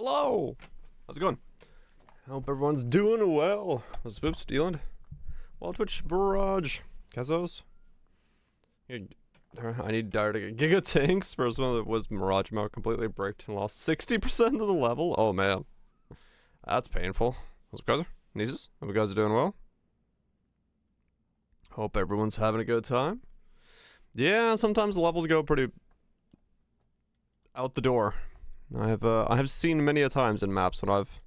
Hello! How's it going? Hope everyone's doing well. What's the boops, Dealand? Well, Twitch Barrage. Kazos? I need dire to get Giga Tanks. First one that was Mirage mode completely bricked and lost 60% of the level. Oh man. That's painful. What's up, guys? Nieces? Hope you guys are doing well. Hope everyone's having a good time. Yeah, sometimes the levels go pretty out the door. I have seen many a times in maps when I've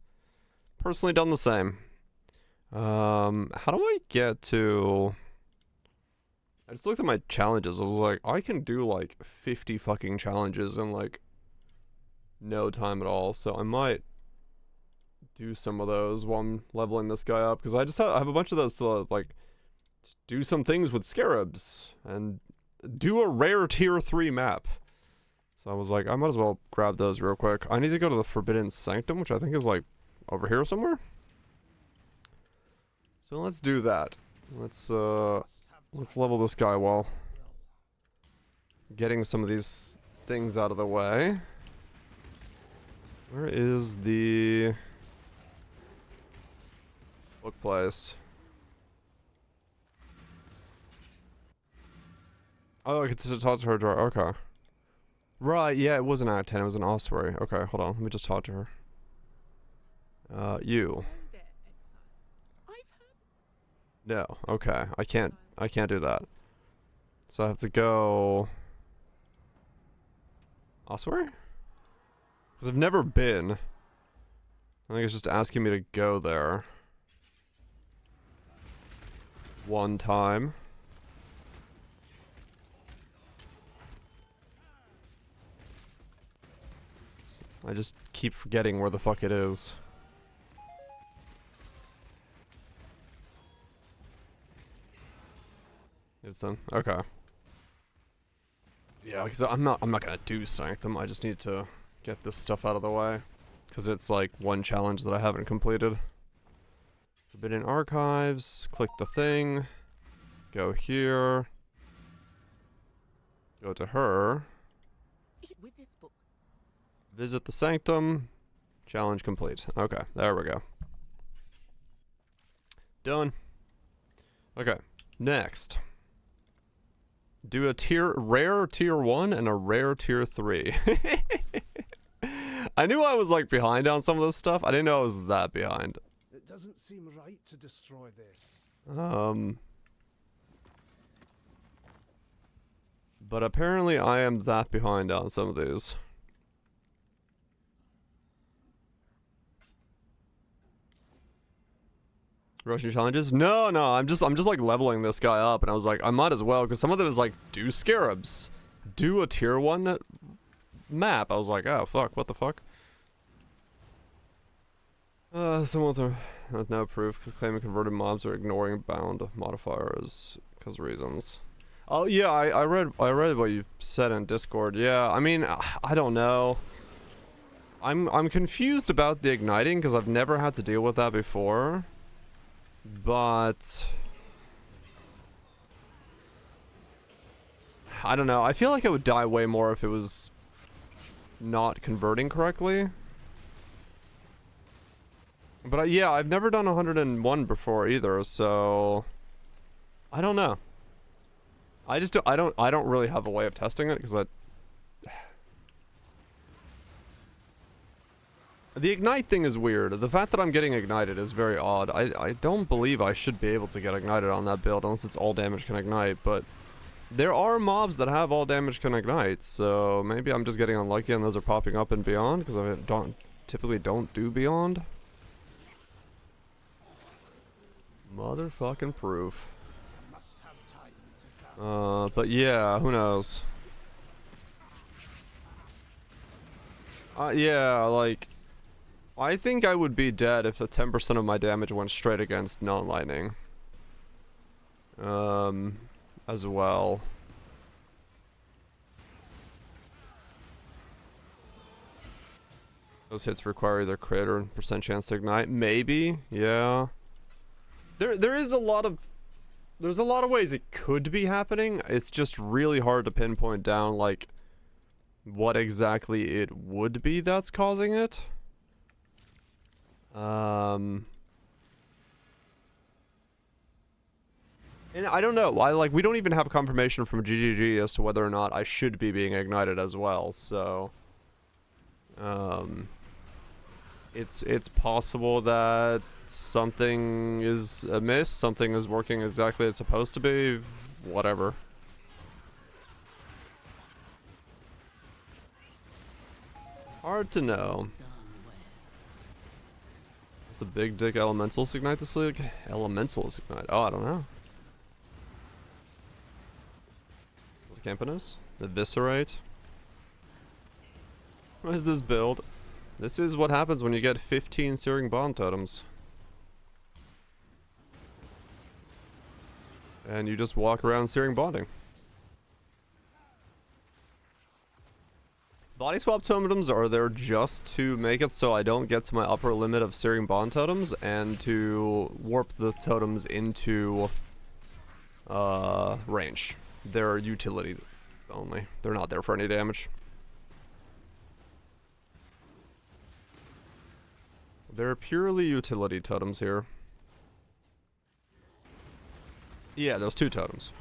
personally done the same. How do I get to... I just looked at my challenges. I was like, I can do like 50 fucking challenges in like no time at all. So I might do some of those while I'm leveling this guy up. Because I have a bunch of those to like do some things with scarabs and do a rare tier 3 map. So I was like, I might as well grab those real quick. I need to go to the Forbidden Sanctum, which I think is like over here somewhere. So let's do that. Let's level this guy while getting some of these things out of the way. Where is the book place? Oh, I get to talk to her. Okay. Right, yeah, it wasn't Act 10, it was an ossuary. Okay, hold on, let me just talk to her. You. No, okay, I can't do that. So I have to go... Ossuary? Because I've never been. I think it's just asking me to go there. One time. I just keep forgetting where the fuck it is. It's done. Okay. Yeah, because I'm not gonna do Sanctum. I just need to get this stuff out of the way, because it's like one challenge that I haven't completed. Forbidden Archives. Click the thing. Go here. Go to her. With this book. Visit the Sanctum. Challenge complete. Okay, there we go. Done. Okay, next. Do a rare tier 1 and a rare tier 3. I knew I was like behind on some of this stuff. I didn't know I was that behind. It doesn't seem right to destroy this. But apparently I am that behind on some of these. Rushing challenges? No, I'm just like leveling this guy up, and I was like, I might as well, because some of them is like, do scarabs. Do a tier 1 map. I was like, oh fuck, what the fuck? Someone with no proof, claiming converted mobs are ignoring bound modifiers because reasons. Oh yeah, I read what you said in Discord. Yeah, I mean, I don't know. I'm confused about the igniting because I've never had to deal with that before. But I don't know. I feel like I would die way more if it was not converting correctly. But yeah, I've never done 101 before either, so I don't know. I don't really have a way of testing it because the ignite thing is weird. The fact that I'm getting ignited is very odd. I don't believe I should be able to get ignited on that build unless it's all damage can ignite, but there are mobs that have all damage can ignite, so maybe I'm just getting unlucky and those are popping up in Beyond because I typically don't do Beyond. Motherfucking proof. But yeah, who knows? Yeah, like I think I would be dead if the 10% of my damage went straight against non-lightning. As well. Those hits require either crit or percent chance to ignite. Maybe, yeah. There is a lot of... There's a lot of ways it could be happening. It's just really hard to pinpoint down, like, what exactly it would be that's causing it. And I don't know. We don't even have confirmation from GGG as to whether or not I should be being ignited as well. So, it's possible that something is amiss, something is working exactly as it's supposed to be, whatever. Hard to know. Does the big dick elementals ignite this league? Elementals ignite? Oh, I don't know. What's Campanus? Eviscerate? What is this build? This is what happens when you get 15 Searing Bond totems. And you just walk around Searing Bonding. Body swap totems are there just to make it so I don't get to my upper limit of Searing Bond totems and to warp the totems into range. They're utility only. They're not there for any damage. They're purely utility totems here. Yeah, those two totems.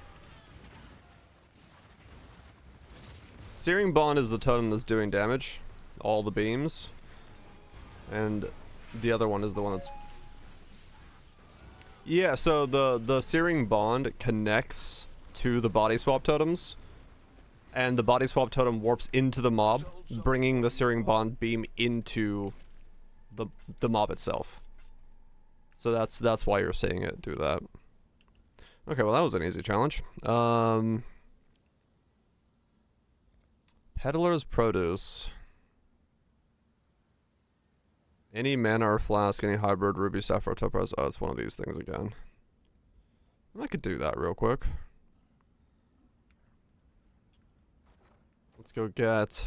Searing Bond is the totem that's doing damage. All the beams. And the other one is the one that's... Yeah, so the Searing Bond connects to the body swap totems. And the body swap totem warps into the mob, bringing the Searing Bond beam into the mob itself. So that's why you're seeing it do that. Okay, well that was an easy challenge. Peddler's Produce. Any mana or flask, any hybrid, ruby, sapphire, topaz. Oh, it's one of these things again. I could do that real quick. Let's go get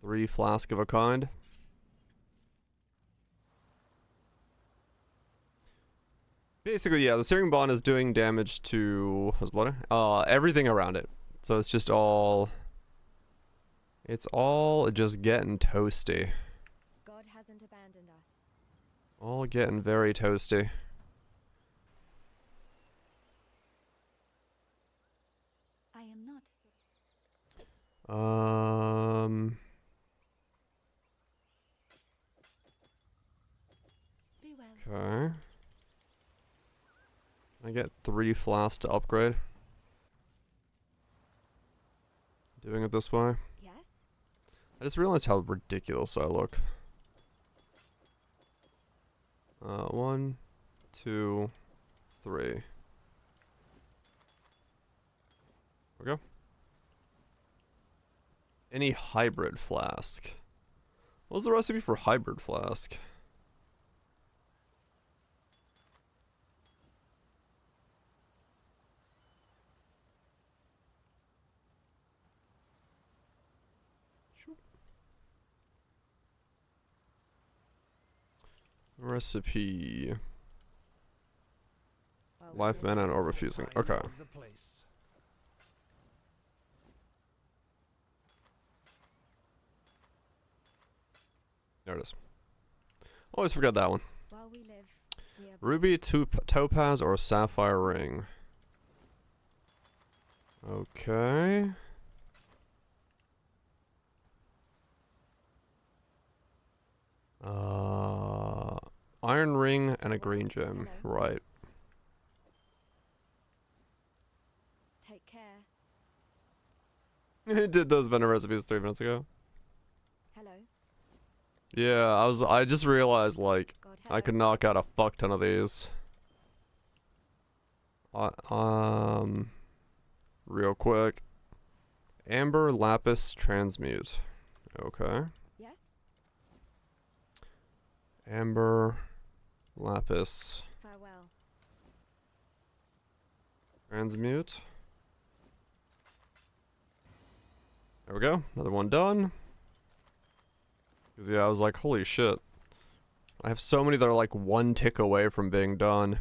3 flask of a kind. Basically, yeah, the Searing Bond is doing damage to everything around it. So it's just all... It's all just getting toasty. God hasn't abandoned us. All getting very toasty. I am not. Be well. Okay. I get 3 flasks to upgrade. Doing it this way. Yes? I just realized how ridiculous I look. 1, 2, 3. There we go. Any hybrid flask. What was the recipe for hybrid flask? Recipe. Life mana and orb refusing. Okay. There it is. Always forget that one. While we live, we are Ruby, topaz, or sapphire ring. Okay. Iron ring and a green gem. Right. Take care. Did those vendor recipes 3 minutes ago. Hello. Yeah, I just realized, like, God I could knock out a fuck ton of these. Real quick. Amber, lapis, transmute. Okay. Yes? Amber, lapis, Farewell. transmute. There we go. Another one done. Because, yeah, I was like, holy shit. I have so many that are like 1 tick away from being done.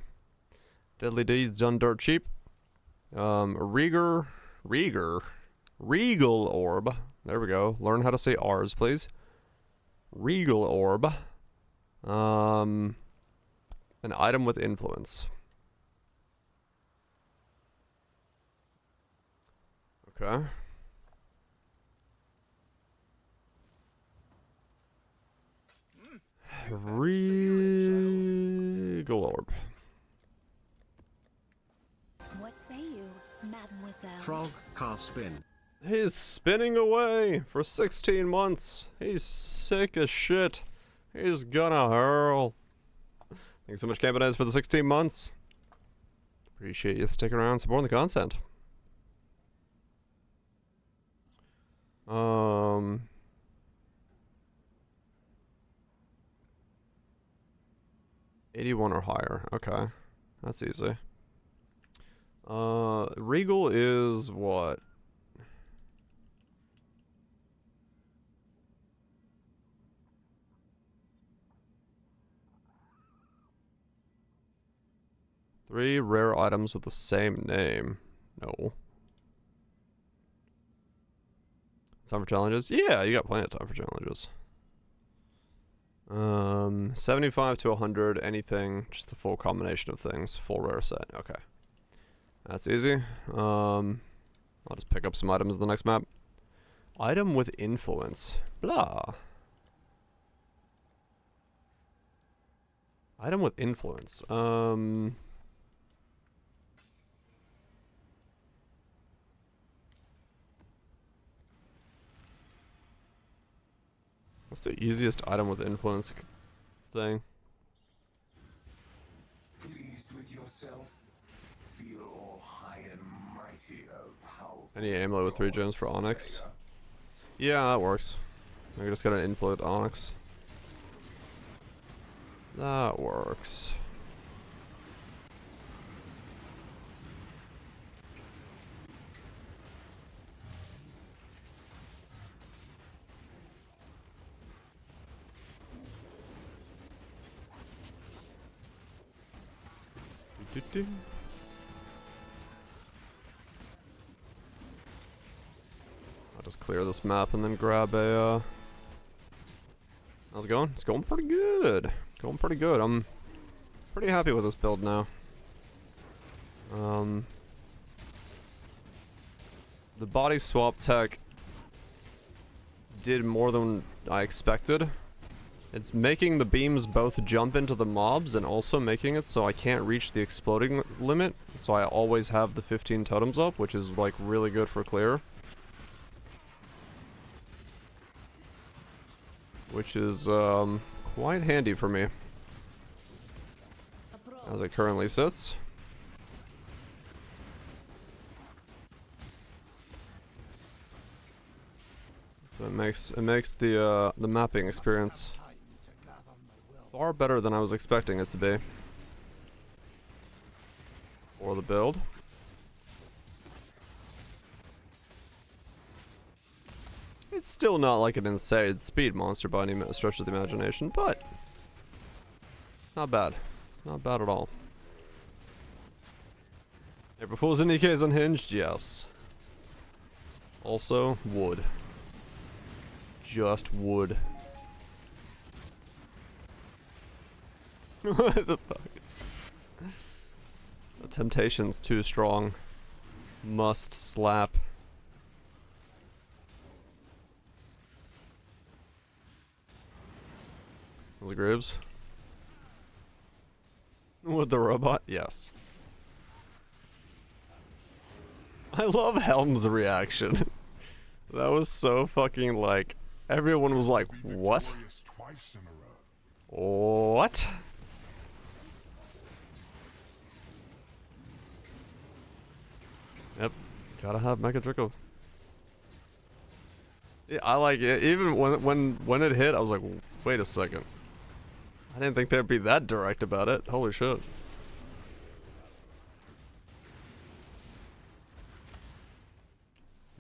Deadly Deeds done dirt cheap. Regal Orb. There we go. Learn how to say R's, please. Regal orb. An item with influence. Okay. Regal orb. What say you, mademoiselle? Frog car spin. He's spinning away for 16 months. He's sick as shit. He's gonna hurl. Thanks so much, Campanize, for the 16 months. Appreciate you sticking around supporting the content. 81 or higher. Okay. That's easy. Regal is what? Three rare items with the same name. No. Time for challenges? Yeah, you got plenty of time for challenges. 75 to 100, anything, just a full combination of things. Full rare set. Okay. That's easy. I'll just pick up some items in the next map. Item with influence. Blah. Item with influence. What's the easiest item with influence thing? Pleased with yourself? Feel all high and mighty, oh powerful. Any amulet with 3 gems for Onyx? Yeah, that works. I just got an influence Onyx. That works. I'll just clear this map and then grab a, how's it going? It's going pretty good. Going pretty good. I'm pretty happy with this build now. The body swap tech did more than I expected. It's making the beams both jump into the mobs and also making it so I can't reach the exploding limit. So I always have the 15 totems up, which is like really good for clear. Which is quite handy for me as it currently sits. So it makes the mapping experience far better than I was expecting it to be for the build. It's still not like an insane speed monster by any stretch of the imagination, but it's not bad. It's not bad at all. April Fool's Indie is unhinged? Yes. Also, wood. Just wood. What the fuck? The temptation's too strong. Must slap. Those grooves. With the robot? Yes. I love Helm's reaction. That was so fucking like... Everyone was like, what? What? Yep. Gotta have Mega Draco. Yeah, I like it. Even when it hit, I was like, wait a second. I didn't think they'd be that direct about it. Holy shit.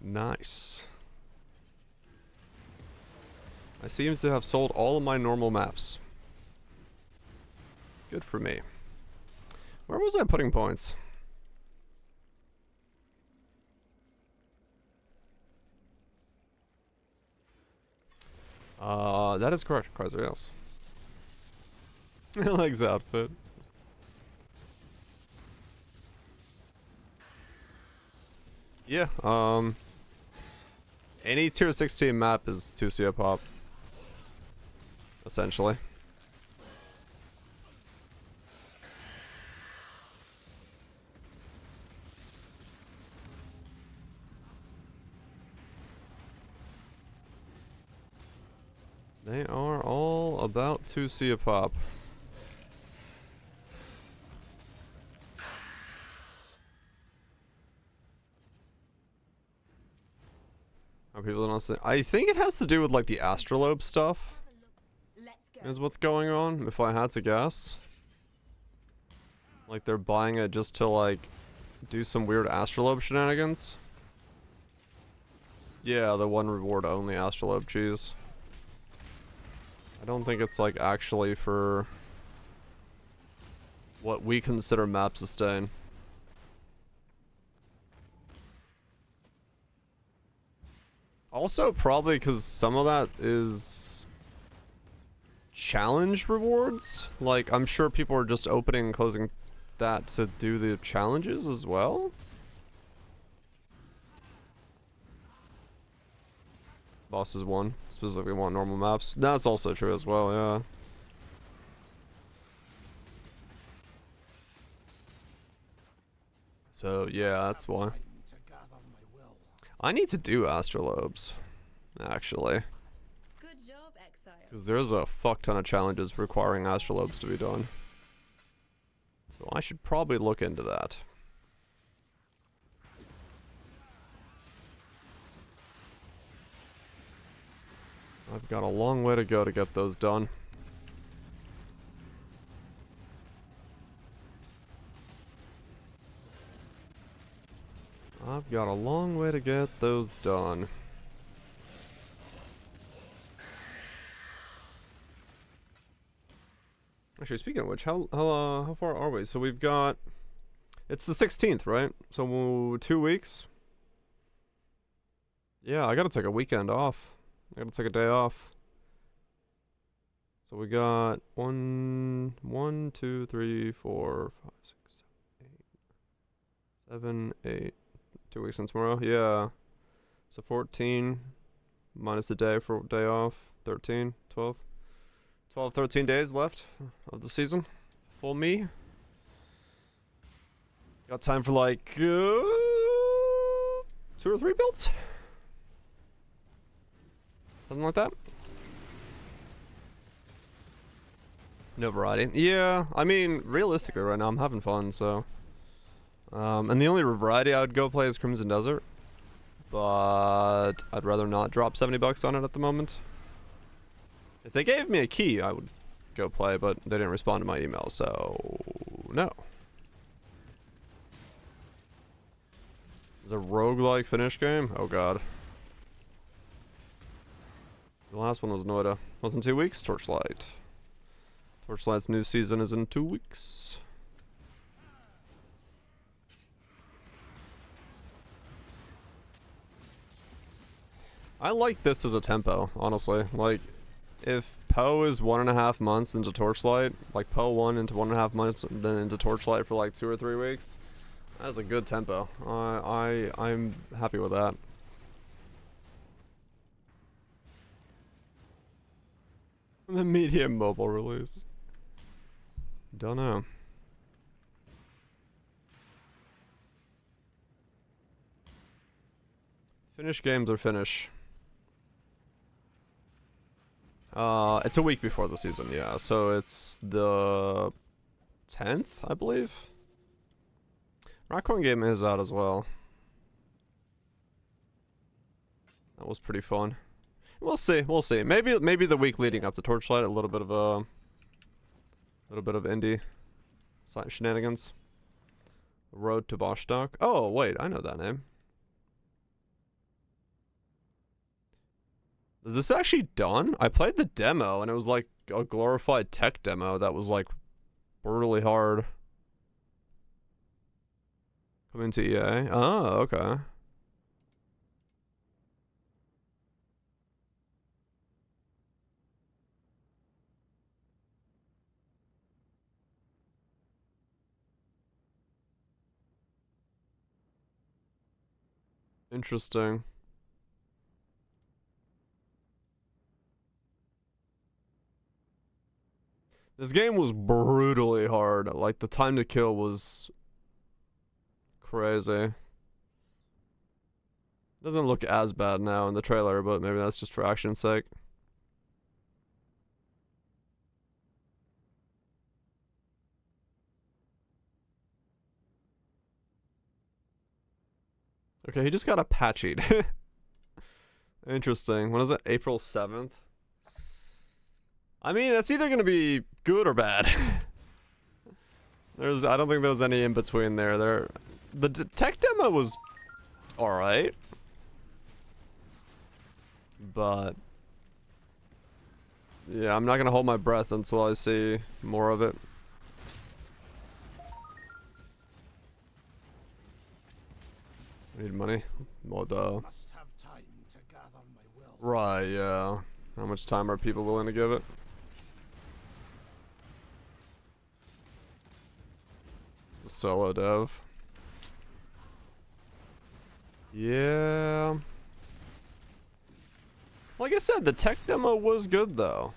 Nice. I seem to have sold all of my normal maps. Good for me. Where was I putting points? That is correct, Kaiser, yes. I like his outfit. Yeah, any tier 16 map is 2 pop. Essentially. They are all about 2 pop. Are people not saying? I think it has to do with like the astrolabe stuff. Let's go. Is what's going on, if I had to guess. Like they're buying it just to like do some weird astrolabe shenanigans. Yeah, the 1 reward only astrolabe cheese. I don't think it's like actually for what we consider map sustain. Also, probably because some of that is challenge rewards. Like, I'm sure people are just opening and closing that to do the challenges as well. Bosses won, specifically want normal maps. That's also true as well, yeah. So, yeah, that's why. To gather my will. I need to do astrolobes, actually. Good job, Exile. Because there's a fuck ton of challenges requiring astrolobes to be done. So I should probably look into that. I've got a long way to go to get those done. I've got a long way to get those done. Actually, speaking of which, how far are we? So we've got, it's the 16th, right? So 2 weeks. Yeah, I gotta take a weekend off. I gotta take a day off. So we got 1, 2, 3, 4, 5, 6, 7, 8. 2 weeks from tomorrow. Yeah. So 14 minus a day for day off. 13, 12. 12, 13 days left of the season. Full me. Got time for like 2 or 3 builds? Something like that. No variety. Yeah, I mean, realistically right now I'm having fun, so. And the only variety I would go play is Crimson Desert. But I'd rather not drop $70 on it at the moment. If they gave me a key, I would go play, but they didn't respond to my email, so no. It's a roguelike finish game? Oh god. The last one was Noida. Wasn't 2 weeks? Torchlight. Torchlight's new season is in 2 weeks. I like this as a tempo, honestly. Like, if Poe is 1.5 months into Torchlight, like Poe 1 into 1.5 months, and then into Torchlight for like 2 or 3 weeks, that's a good tempo. I'm happy with that. The medium mobile release. Don't know. Finish games are finish. It's a week before the season, yeah. So it's the 10th, I believe. Raccoon game is out as well. That was pretty fun. We'll see. We'll see. Maybe the week leading up to Torchlight, a little bit of indie shenanigans. Road to Vostok. Oh wait, I know that name. Is this actually done? I played the demo and it was like a glorified tech demo that was like brutally hard. Coming to EA. Oh, okay. Interesting. This game was brutally hard. Like, the time to kill was crazy. Doesn't look as bad now in the trailer, but maybe that's just for action's sake. Okay, he just got Apache'd. Interesting. When is it? April 7th? I mean, that's either gonna be good or bad. I don't think there's any in between there. The tech demo was alright. But yeah, I'm not gonna hold my breath until I see more of it. I need money. Must have time to gather my will. Right, yeah. How much time are people willing to give it? The solo dev. Yeah. Like I said, the tech demo was good though.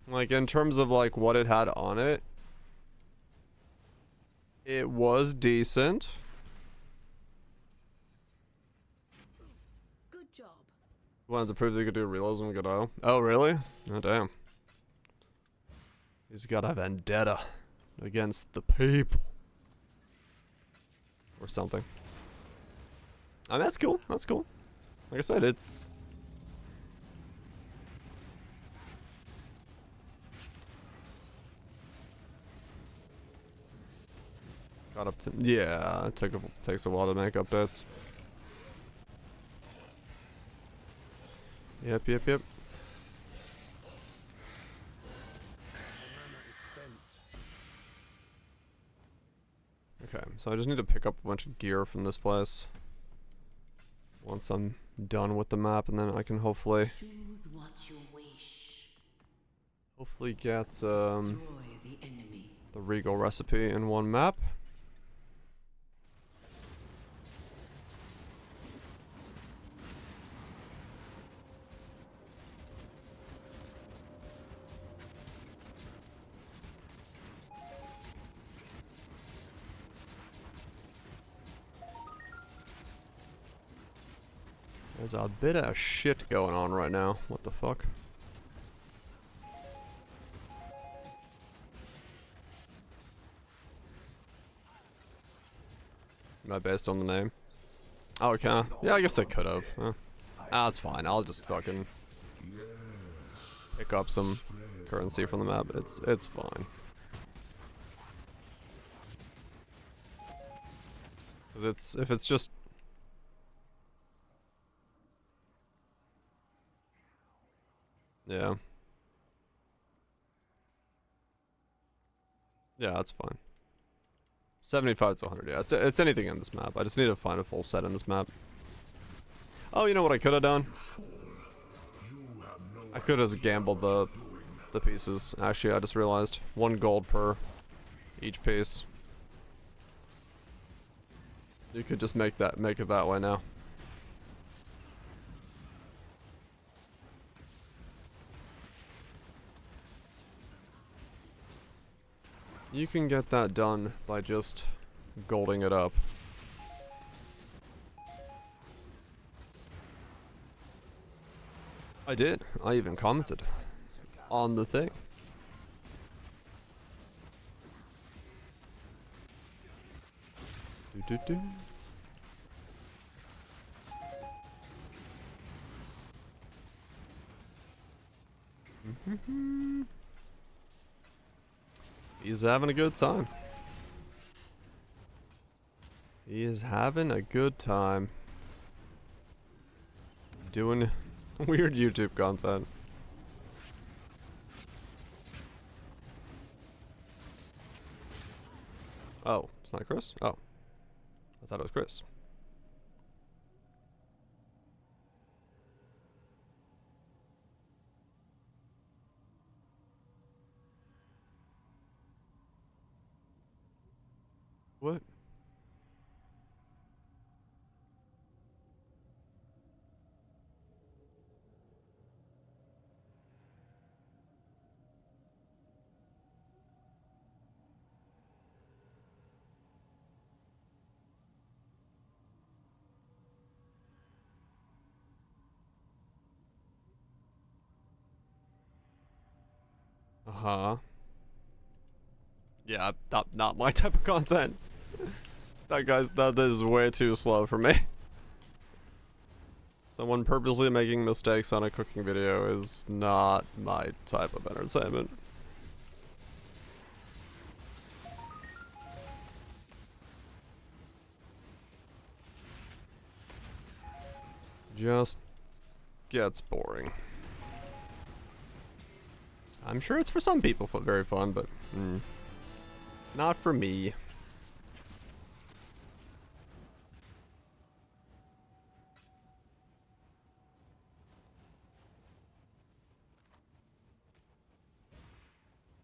Like in terms of like what it had on it. It was decent. Good job. Wanted to prove they could do reloads when we could O. Oh, really? Oh, damn. He's got a vendetta against the people. Or something. I mean, that's cool. That's cool. Like I said, it's... got up to... Yeah, it takes a while to make updates. Yep. Okay, so I just need to pick up a bunch of gear from this place. Once I'm done with the map, and then I can hopefully... Choose what you wish. hopefully get, Destroy the enemy. the Regal recipe in one map. There's a bit of shit going on right now. What the fuck? Am I based on the name? Oh, okay. Yeah, I guess I could have. That's fine. I'll just fucking pick up some currency from the map. It's fine. Cause if it's just... Yeah. Yeah, that's fine. 75 to 100, yeah. It's anything in this map. I just need to find a full set in this map. Oh, you know what I could have done? I could have gambled the pieces. Actually, I just realized. 1 gold per each piece. You could just make it that way now. You can get that done by just golding it up. I did. I even commented on the thing. Do. He's having a good time. He is having a good time. Doing weird YouTube content. Oh, it's not Chris? Oh. I thought it was Chris. What? Uh-huh. Yeah, not my type of content. That is way too slow for me. Someone purposely making mistakes on a cooking video is not my type of entertainment. Just gets boring. I'm sure it's for some people very fun, but not for me.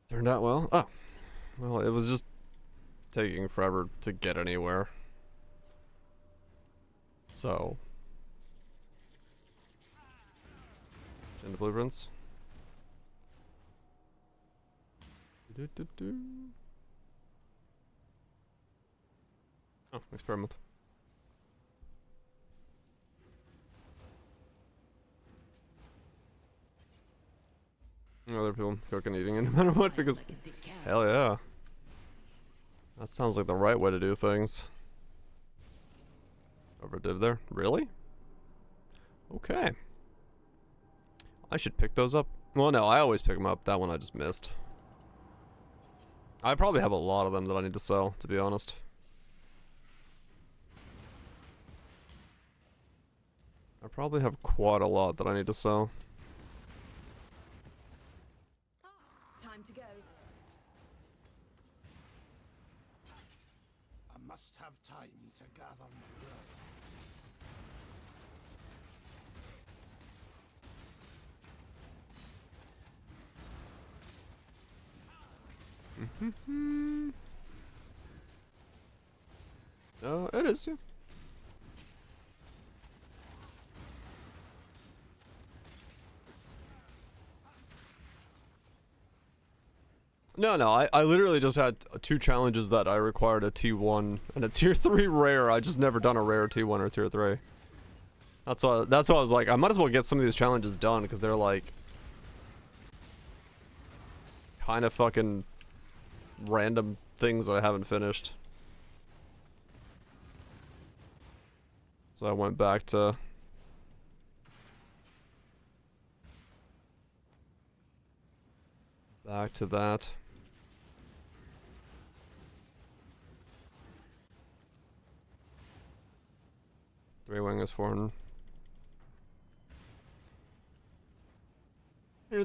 Turned out well. Oh, well, it was just taking forever to get anywhere. So, in the blueprints. Oh, experiment. Other people cooking, eating, no matter what, because hell yeah, that sounds like the right way to do things. Over div there, really? Okay. I should pick those up. Well, no, I always pick them up. That one I just missed. I probably have a lot of them that I need to sell, to be honest. I probably have quite a lot that I need to sell. Time to go. I must have time to gather my will. No, it is, yeah. No, I literally just had 2 challenges that I required a T1 and a tier 3 rare. I just never done a rare T1 or tier 3. That's why I was like, I might as well get some of these challenges done because they're like kind of fucking random things I haven't finished. So I went back to that. Three wing is 400.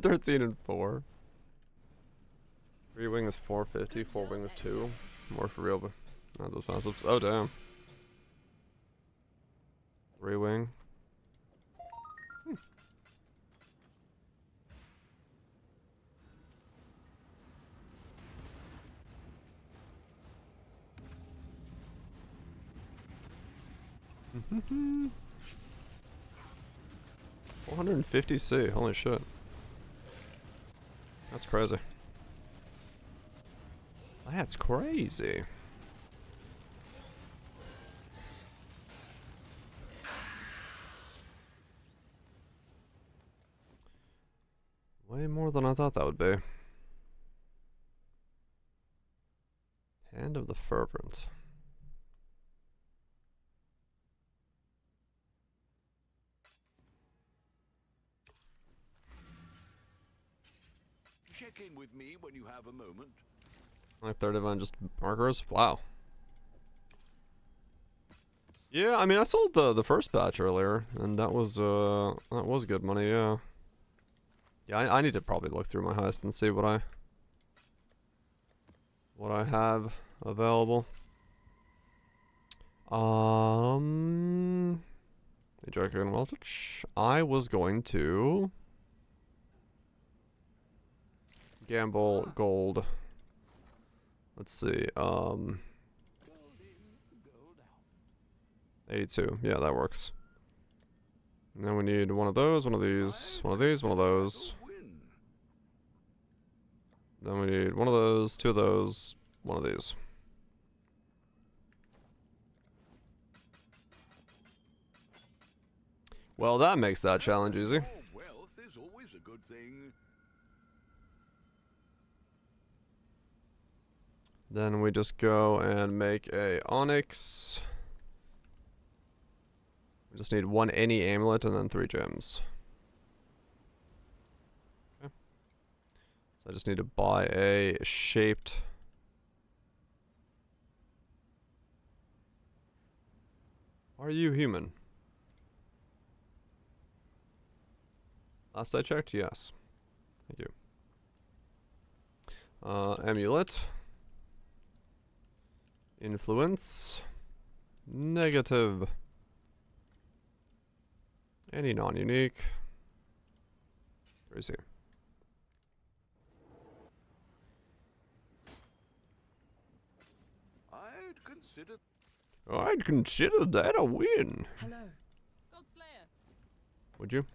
13 and 4. 3 wing is 450. 4 wing is 2. More for real, but not those passives. Oh damn. 3 wing. Hmm. 450C. Holy shit. That's crazy. That's crazy. Way more than I thought that would be. Hand of the Fervent. Check in with me when you have a moment. Like 30 on just markers? Wow. Yeah, I mean I sold the first batch earlier, and that was good money, yeah. Yeah, I need to probably look through my heist and see what I have available. Joking voltage. I was going to gamble gold. Let's see. 82. Yeah, that works. And then we need one of those, one of these, one of these, one of those. Then we need one of those, 2 of those, one of these. Well, that makes that challenge easy. Wealth is always a good thing. Then we just go and make a onyx. We just need one any amulet and then 3 gems. Okay. So I just need to buy a shaped. Are you human? Last I checked, yes. Thank you. Amulet. Influence. Negative. Any non-unique. Where is he? I'd consider that a win. Hello. Would you?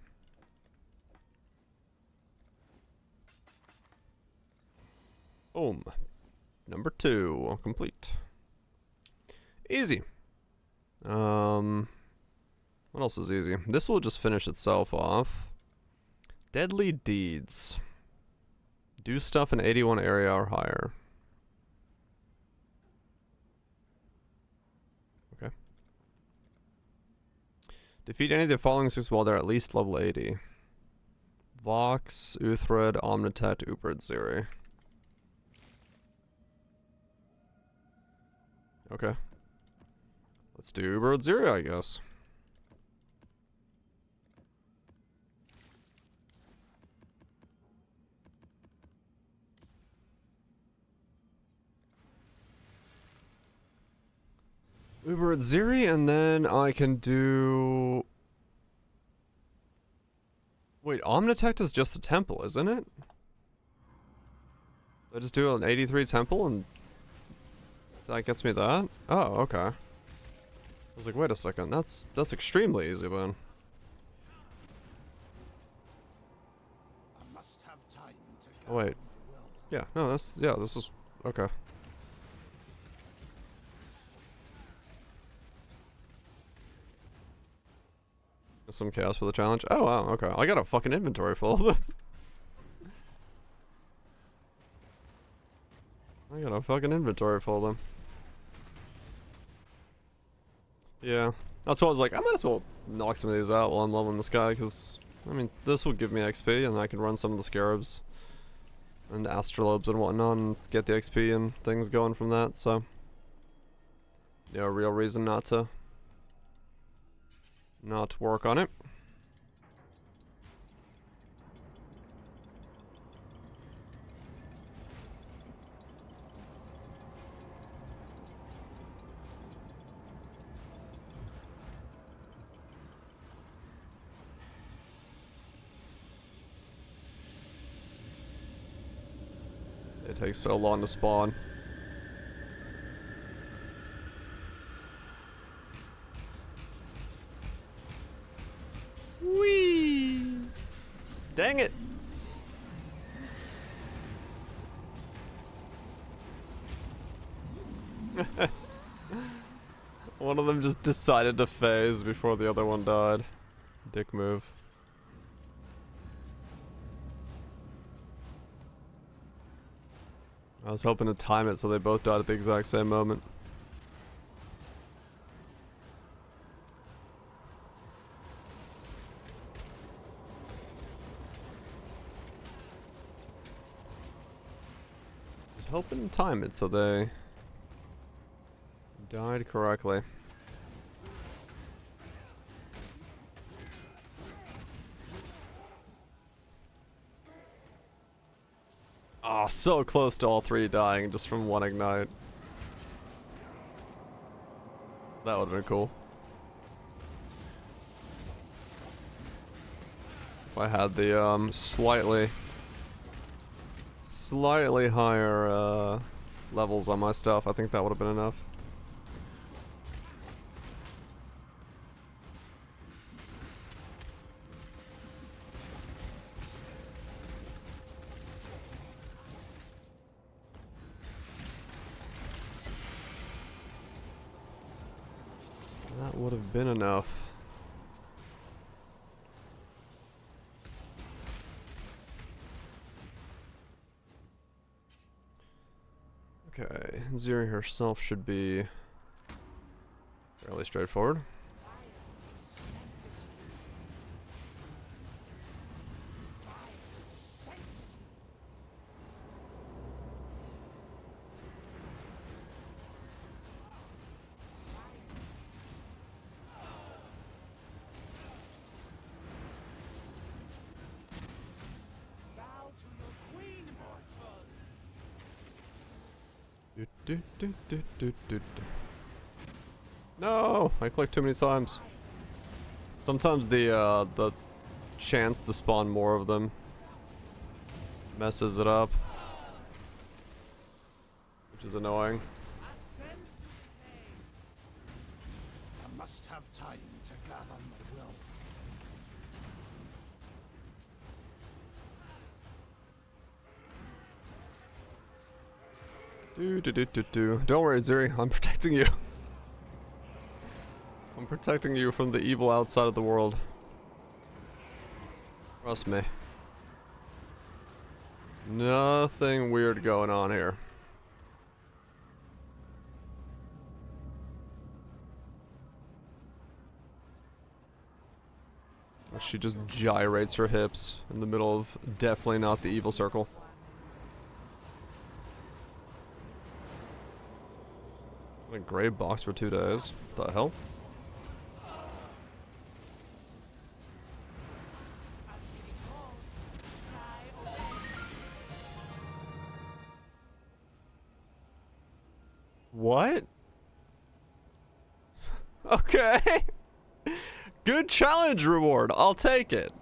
Boom. Number 2. Complete. Easy. What else is easy? This will just finish itself off. Deadly Deeds. Do stuff in 81 area or higher. Okay. Defeat any of the following 6 while they're at least level 80. Vox, Uthred, Omnitet, Ubertziri. Okay. Let's do Ubertziri, I guess. Ubertziri, and then I can do... Wait, Omnitect is just a temple, isn't it? I just do an 83 temple and that gets me that? Oh, okay. I was like, wait a second, that's extremely easy then. I must have time to Oh, wait. gather my will. Yeah, no, this is okay. Some chaos for the challenge. Oh wow, okay. I got a fucking inventory full of them. I got a fucking inventory full of them. Yeah, that's why I was like, I might as well knock some of these out while I'm leveling this guy, because, I mean, this will give me XP, and I can run some of the scarabs and astrolobes and whatnot, and get the XP and things going from that, so. No real reason not to work on it. It takes so long to spawn. Whee! Dang it! One of them just decided to phase before the other one died. Dick move. I was hoping to time it so they both died at the exact same moment. I was hoping to time it so they died correctly. Oh, so close to all 3 dying just from one ignite. That would've been cool. If I had the slightly higher levels on my stuff, I think that would've been enough. That would have been enough. Okay, Ziri herself should be fairly straightforward. No, I clicked too many times. Sometimes the chance to spawn more of them messes it up, which is annoying. I must have time to gather my will. Don't worry, Ziri, I'm protecting you. I'm protecting you from the evil outside of the world. Trust me. Nothing weird going on here. She just gyrates her hips in the middle of definitely not the evil circle. A gray box for 2 days. What the hell? What? Okay. Good challenge reward. I'll take it.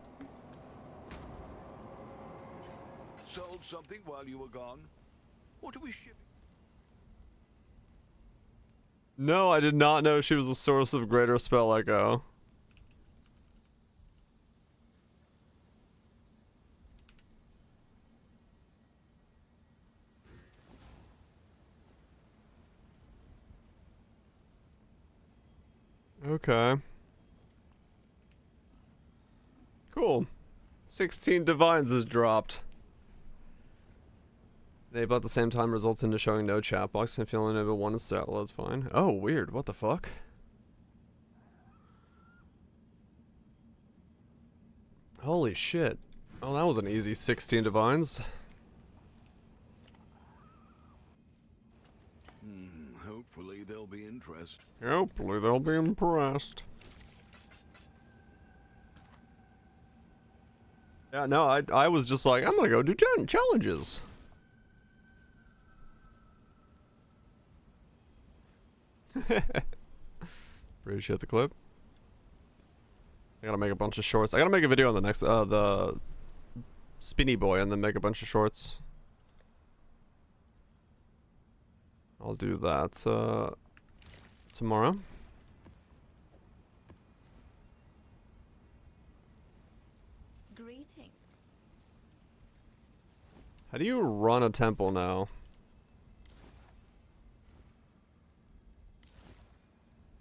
Sold something while you were gone? What are we shipping? No, I did not know she was the source of greater spell echo. Okay. Cool. 16 divines is dropped. Enable at the same time results into showing no chat box. If you only enable one instead, well, that's fine. Oh, weird. What the fuck? Holy shit. Oh, that was an easy 16 divines. Hopefully they'll be interested. Hopefully they'll be impressed. Yeah, no, I was just like, I'm gonna go do challenges. Appreciate the clip. I gotta make a bunch of shorts. I gotta make a video on the next, the Spinny Boy and then make a bunch of shorts. I'll do that, tomorrow. Greetings. How do you run a temple now?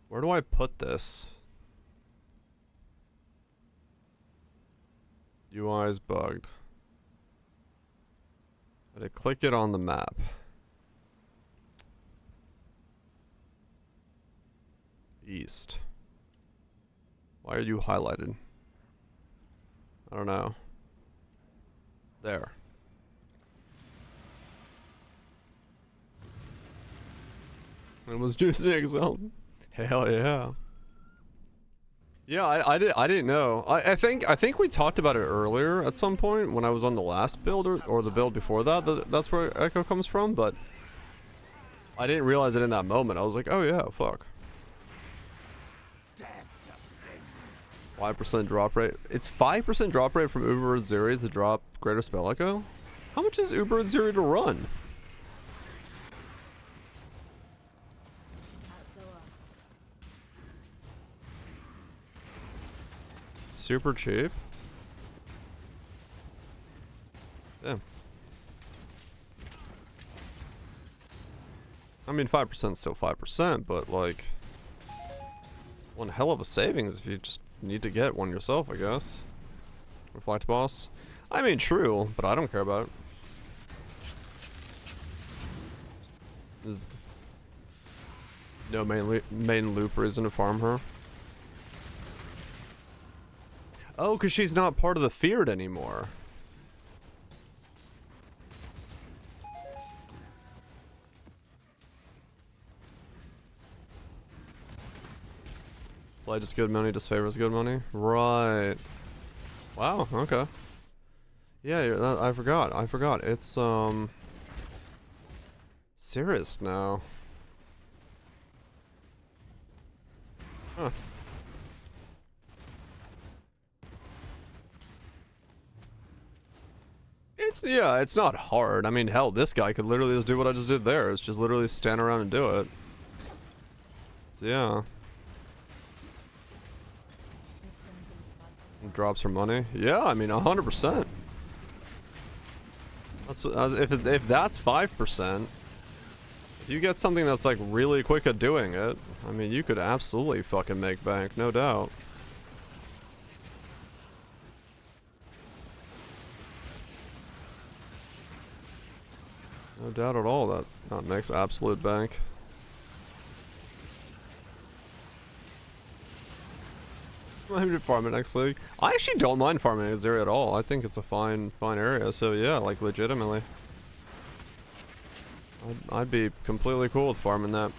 Where do I put this? UI is bugged. But I click it on the map. East. Why are you highlighted? I don't know. There. It was Juicy Excel. Hell yeah. Yeah, I didn't know. I think we talked about it earlier at some point when I was on the last build or the build before that, that's where Echo comes from, but I didn't realize it in that moment. I was like, oh yeah, fuck. 5% drop rate. It's 5% drop rate from Uber and Ziri to drop Greater Spell Echo? How much is Uber and Ziri to run? Super cheap. Damn. I mean, 5% is still 5%, but like, one hell of a savings if you just need to get one yourself, I guess. Reflect boss. I mean, true, but I don't care about it. No main loop reason to farm her. Oh, because she's not part of the feared anymore. Play just good money, just favors good money? Right. Wow, okay. Yeah, I forgot. I forgot. It's, Cirrus now. Huh. Yeah, it's not hard. I mean, hell, this guy could literally just do what I just did there. It's just literally stand around and do it. So, yeah. Drops her money. Yeah, I mean, 100%. That's, if that's 5%, if you get something that's like really quick at doing it, I mean, you could absolutely fucking make bank, no doubt. No doubt at all that makes absolute bank. I'm gonna farm it next league. I actually don't mind farming this area at all. I think it's a fine area. So yeah, like legitimately, I'd be completely cool with farming that.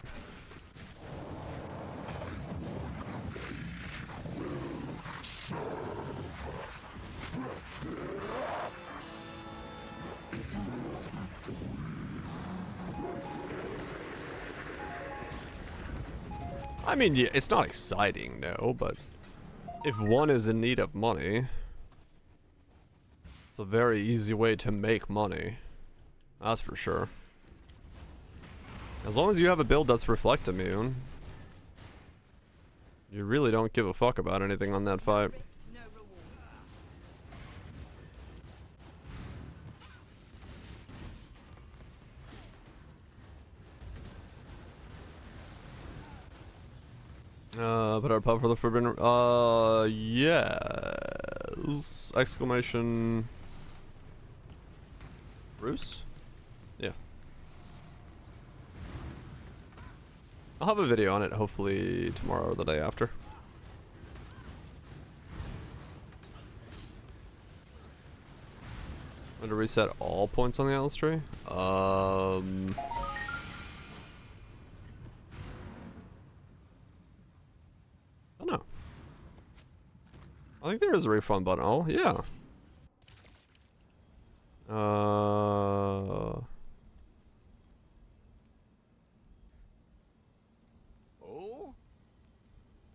I mean, yeah, it's not exciting, no, but if one is in need of money, it's a very easy way to make money. That's for sure. As long as you have a build that's reflect immune, you really don't give a fuck about anything on that fight. No reward. Put our pub for the forbidden. Yes. Exclamation. Bruce? Yeah. I'll have a video on it hopefully tomorrow or the day after. I'm gonna reset all points on the Atlas tree. I don't know. I think there is a refund button. Oh, yeah. Oh?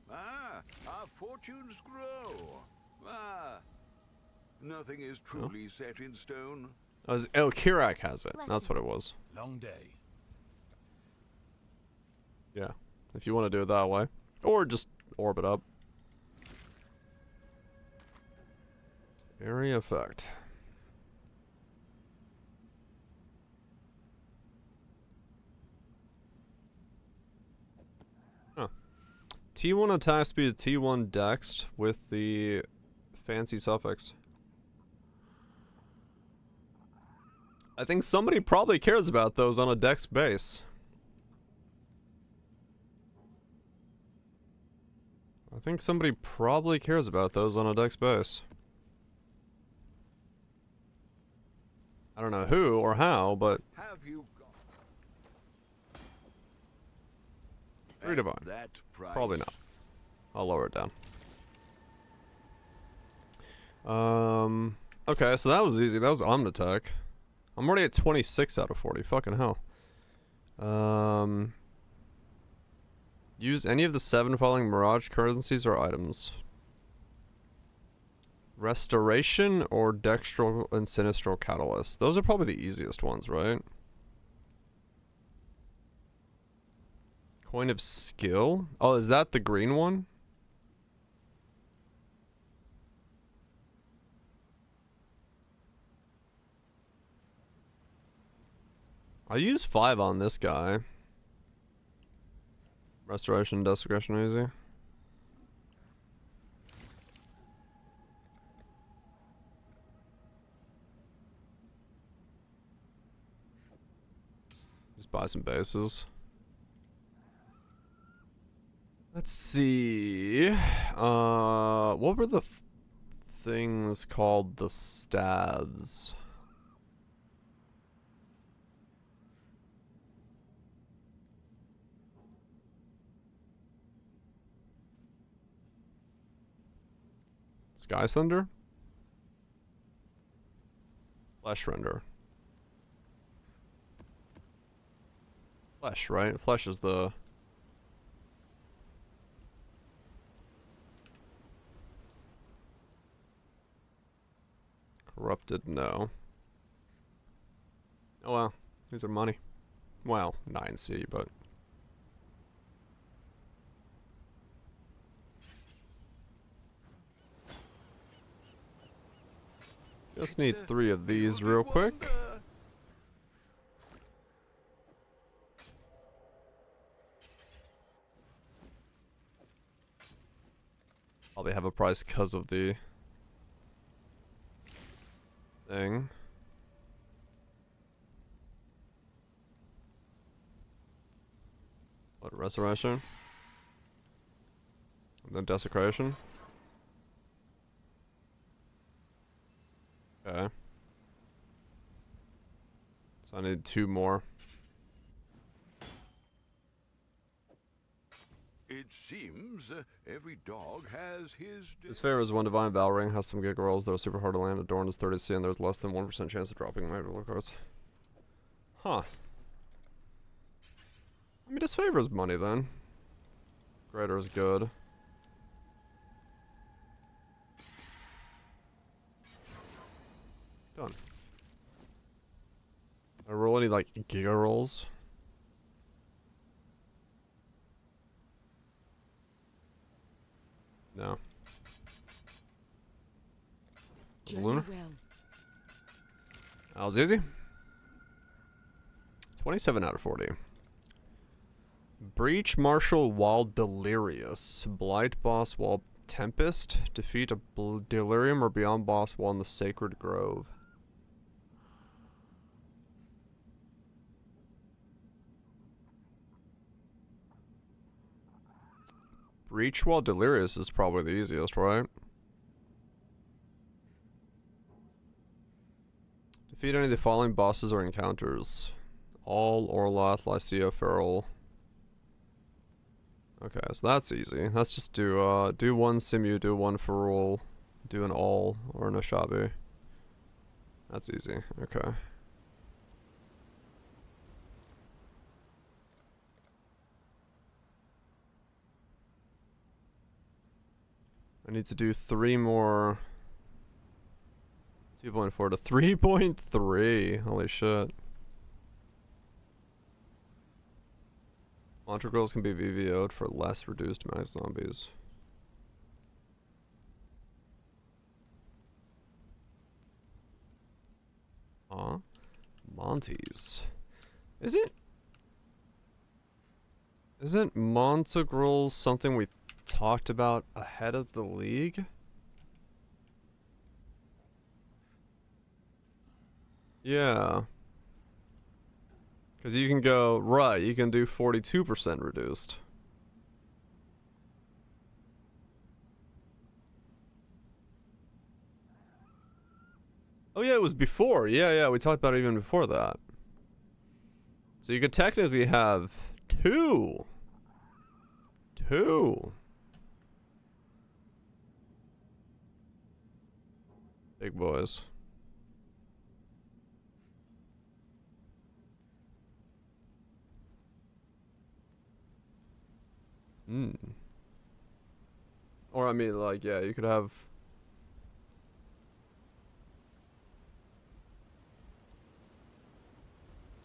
Ah, our fortunes grow. Ah, nothing is truly set in stone. Oh, Kirak has it. That's what it was. Long day. Yeah. If you want to do it that way. Or just orb it up. Area effect. Huh. T1 attack speed, T1 dex with the fancy suffix. I think somebody probably cares about those on a dex base. I think somebody probably cares about those on a dex base. I don't know who or how, but Have you got Free divine. that price? Probably not. I'll lower it down. Okay, so that was easy. That was Omnitech. I'm already at 26 out of 40. Fucking hell. Use any of the 7 following Mirage currencies or items. Restoration or Dextral and Sinistral Catalyst. Those are probably the easiest ones, right? Coin of Skill? Oh, is that the green one? I'll use 5 on this guy. Restoration, Desecration, easy. Just buy some bases. Let's see. What were the things called the stabs? Sky Thunder? Flesh Render. Flesh, right? Flesh is the... Corrupted, no. Oh well, these are money. Well, 9C, but... Just need 3 of these real quick. Probably have a price because of the thing. What, resurrection? And then desecration. Okay. So I need 2 more. It seems every dog has his... His favor is 1 divine Val ring, has some giga rolls that are super hard to land. Adorn is 30C, and there's less than 1% chance of dropping my roller cards. Huh. I mean, disfavor is money then. Greater is good. Done. I roll any like giga rolls? No. Is it Lunar? That was easy. 27 out of 40. Breach Marshal while delirious. Blight boss while Tempest. Defeat a delirium or beyond boss while in the Sacred Grove. Breach while delirious is probably the easiest, right? Defeat any of the following bosses or encounters. All, Orloth, Lycia, Feral. Okay, so that's easy. Let's just do 1 Simu, do 1 Feral, do an All, or an Ashabi. That's easy, okay. I need to do 3 more. 2.4 to 3.3. Holy shit. Mantra girls can be VVO'd for less reduced max zombies. Monty's. Isn't Montagrel something we talked about ahead of the league? Yeah. Because you can go, right, you can do 42% reduced. Oh yeah, it was before. Yeah, we talked about it even before that. So you could technically have 2. 2. Big boys. Or I mean, like, yeah, you could have...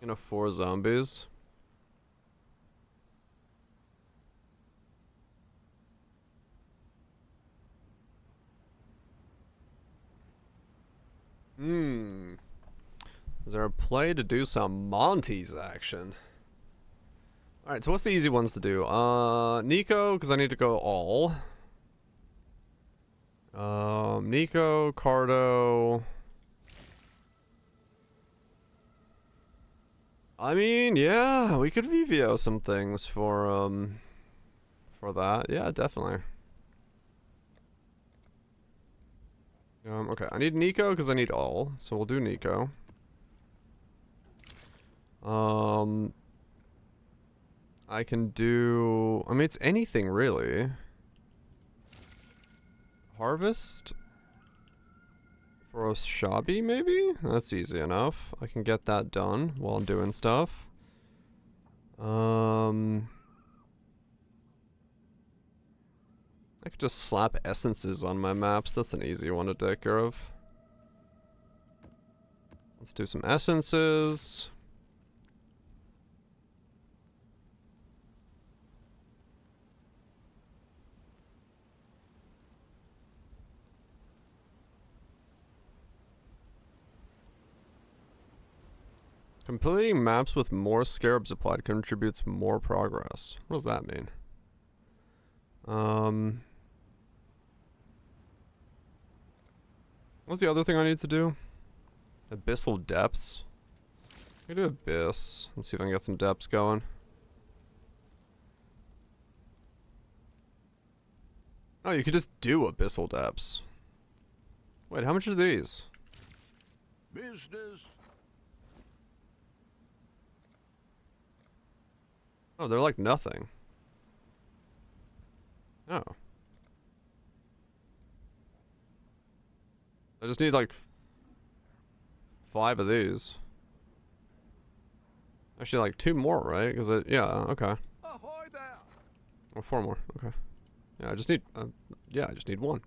You know, 4 zombies. Is there a play to do some Monty's action? Alright, so what's the easy ones to do? Nico, because I need to go all. Nico, Cardo. I mean, yeah, we could VVO some things for for that. Yeah, definitely. Okay, I need Nico because I need all, so we'll do Nico. I can do... I mean, it's anything, really. Harvest? For a Shabi, maybe? That's easy enough. I can get that done while I'm doing stuff. I could just slap essences on my maps. That's an easy one to take care of. Let's do some essences. Completing maps with more scarabs applied contributes more progress. What does that mean? What's the other thing I need to do? Abyssal depths. I can do abyss. Let's see if I can get some depths going. Oh, you could just do abyssal depths. Wait, how much are these? Business. Oh, they're like nothing. Oh. I just need like 5 of these. Actually, like 2 more, right? Because yeah, okay. Ahoy there. Oh, 4 more. Okay. Yeah, I just need. Yeah, I just need 1.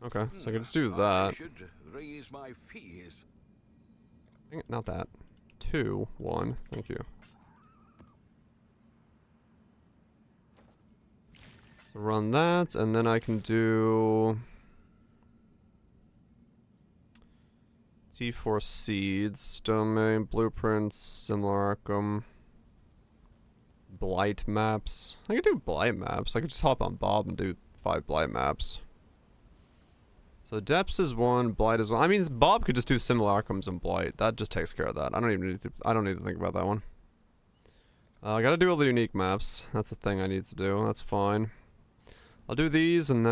Okay, so I can just do I that. should raise my fees. Dang it, not that. 2, 1. Thank you. So run that, and then I can do T4 seeds, domain, blueprints, simulacrum, blight maps. I could do blight maps. I could just hop on Bob and do 5 blight maps. So depths is 1, blight is 1. I mean, Bob could just do simulacrums and blight. That just takes care of that. I don't even need to. I don't need to think about that one. I gotta do all the unique maps. That's the thing I need to do. That's fine. I'll do these, and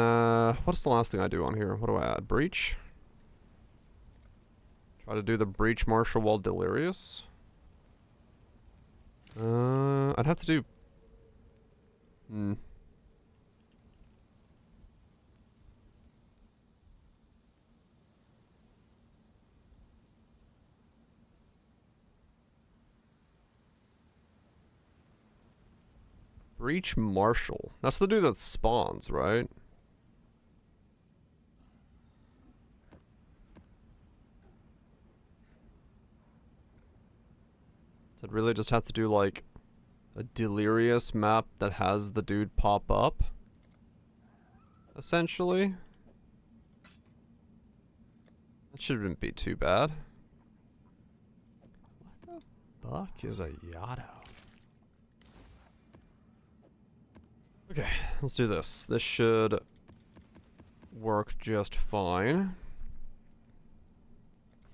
what's the last thing I do on here? What do I add? Breach? Try to do the breach marshal while delirious. I'd have to do... Breach marshal. That's the dude that spawns, right? So I'd really just have to do like a delirious map that has the dude pop up. Essentially. That shouldn't be too bad. What the fuck is a Yado? Okay, let's do this. This should work just fine.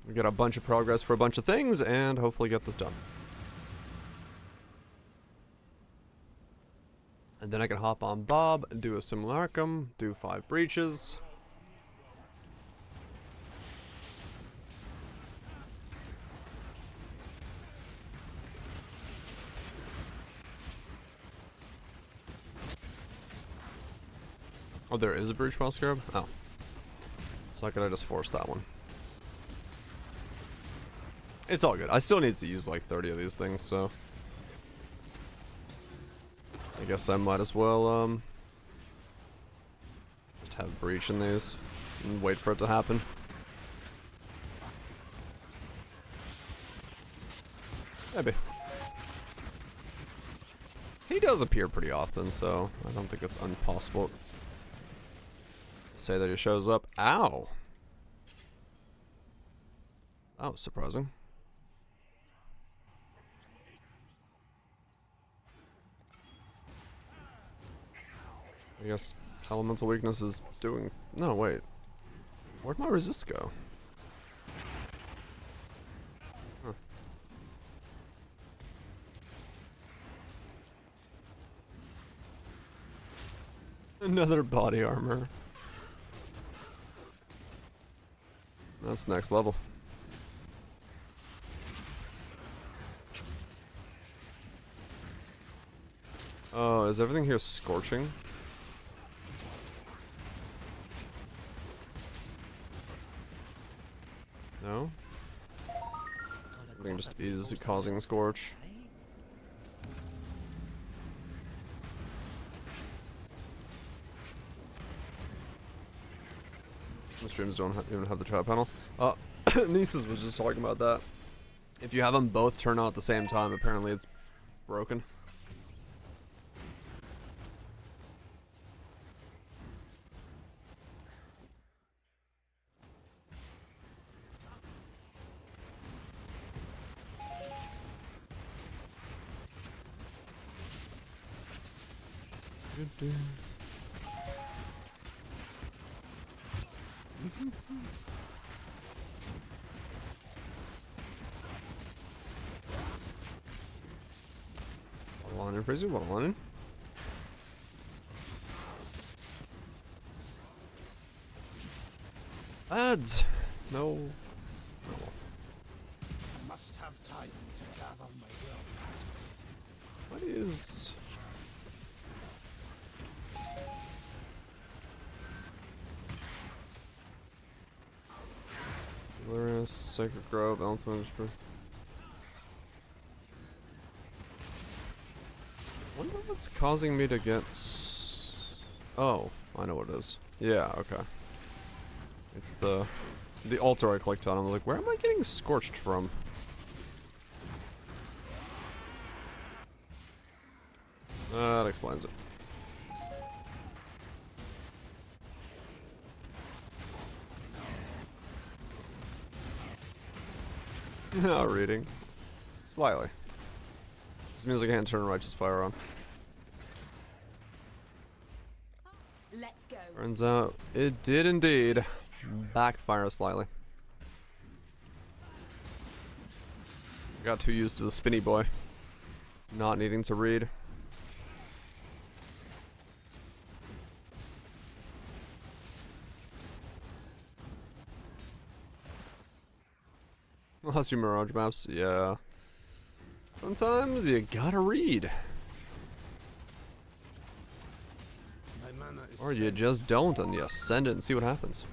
We get a bunch of progress for a bunch of things, and hopefully get this done. And then I can hop on Bob, and do a simulacrum, do 5 breaches. Oh, there is a breach while scarab? Oh. So I could have just forced that one. It's all good. I still need to use like 30 of these things, so... I guess I might as well, just have breach in these and wait for it to happen. Maybe. He does appear pretty often, so I don't think it's impossible to say that he shows up. Ow! That was surprising. I guess elemental weakness is doing... No, wait. Where'd my resist go? Huh. Another body armor. That's next level. Oh, is everything here scorching? No? Everything just is causing scorch. The streams don't even have the chat panel. Nieces was just talking about that. If you have them both turn on at the same time, apparently it's broken. One in prison, one in. Ads! No. No. I must have time to gather my will. What is... Glorious, Sacred Grove, Elton. Wonder what's causing me to get... Oh, I know what it is. Yeah, okay. It's the altar I clicked on. I'm like, where am I getting scorched from? That explains it. Not reading. Slightly. This means I can't turn Righteous Fire on. Let's go. Turns out it did indeed backfire slightly. Got too used to the spinny boy not needing to read. Lost your Mirage maps, yeah. Sometimes you gotta read. My mana is Or you just don't and you send it and see what happens.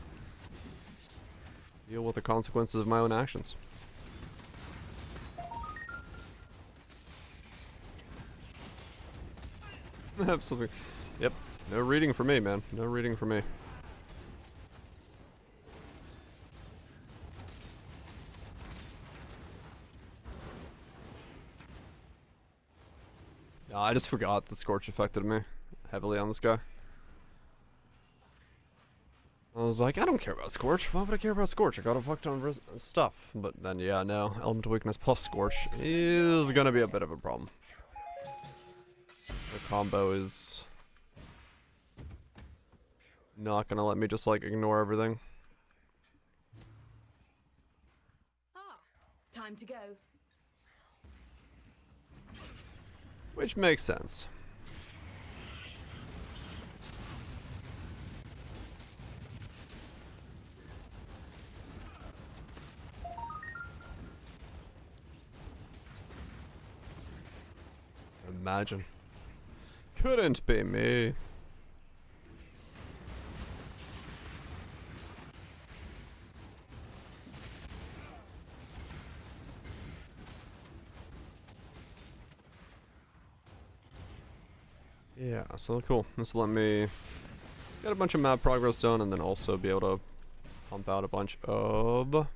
Deal with the consequences of my own actions. Absolutely. Yep. No reading for me, man. No reading for me. I just forgot the Scorch affected me heavily on this guy. I was like, I don't care about Scorch. Why would I care about Scorch? I got a fuck ton of stuff. But then, yeah, no. Elemental Weakness plus Scorch is gonna be a bit of a problem. The combo is not gonna let me just, like, ignore everything. Time to go. Which makes sense. Imagine. Couldn't be me. Yeah, so cool. This will let me get a bunch of map progress done and then also be able to pump out a bunch of...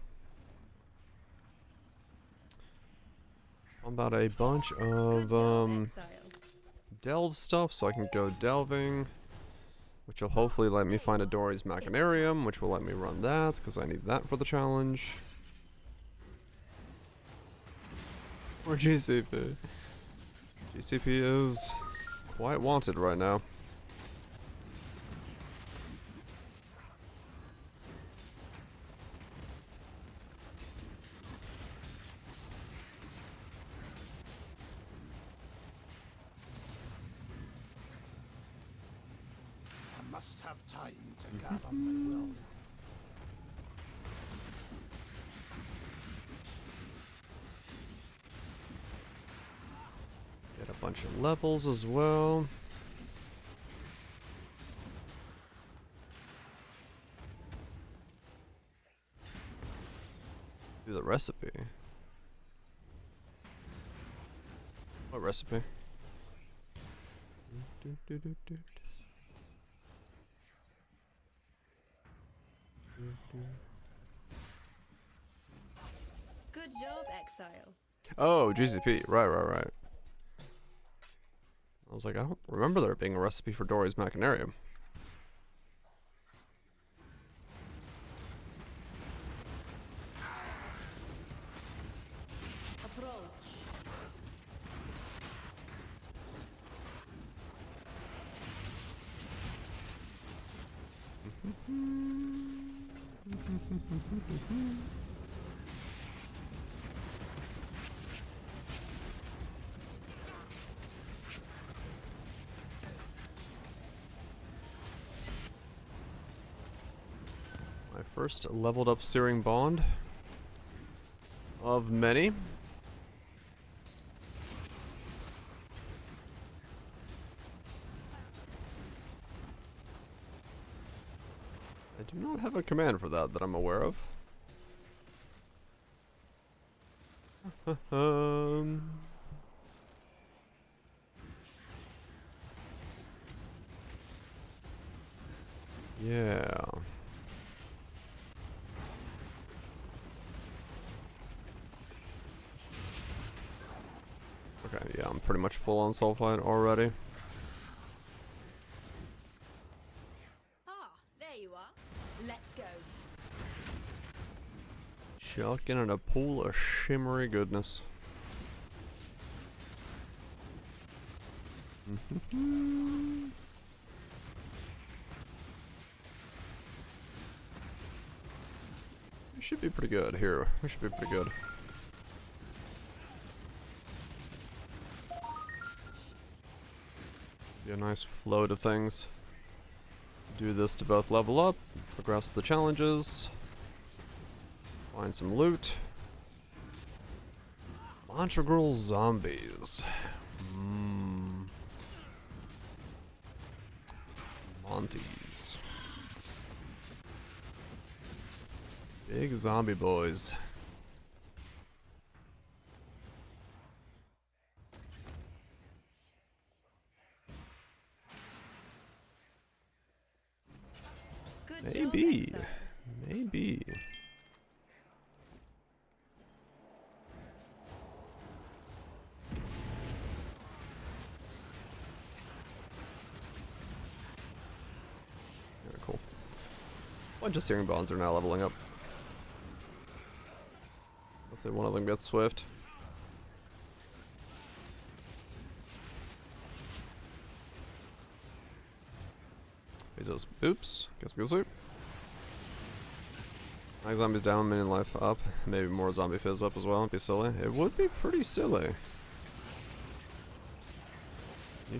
delve stuff so I can go delving, which will hopefully let me find a Dory's Machinarium, which will let me run that because I need that for the challenge. Or GCP. GCP is quite wanted right now. must have time to gather my will. Get a bunch of levels as well. Do the recipe. What recipe? Good job, Exile. Oh, GCP. Right. I was like, I don't remember there being a recipe for Dory's Machinarium. Approach. My first leveled up Searing Bond of many. I do not have a command for that I'm aware of. Yeah. Okay, yeah, I'm pretty much full on sulfide already. Ah, there you are. Let's go. Shotgun in a pool of shimmery goodness. We should be pretty good here. We should be pretty good. Be a nice flow to things. Do this to both level up, progress the challenges, find some loot. Montegral zombies. Monties. Big zombie boys. Good Maybe. job, Exile. Maybe. Very cool. Bunch of Searing Bonds are now leveling up. Hopefully one of them gets Swift. Bezos. Oops. Guess we go sleep. Like zombies down, minion life up. Maybe more zombie fizz up as well. It'd be silly. It would be pretty silly.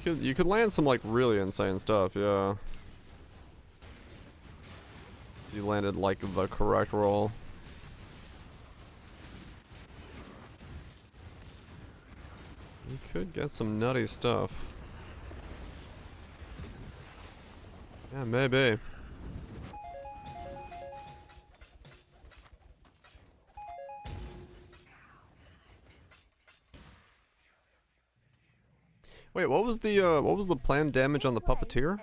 You could land some like really insane stuff, yeah. If you landed like the correct roll. You could get some nutty stuff. Yeah, maybe. Wait, what was the planned damage on the puppeteer?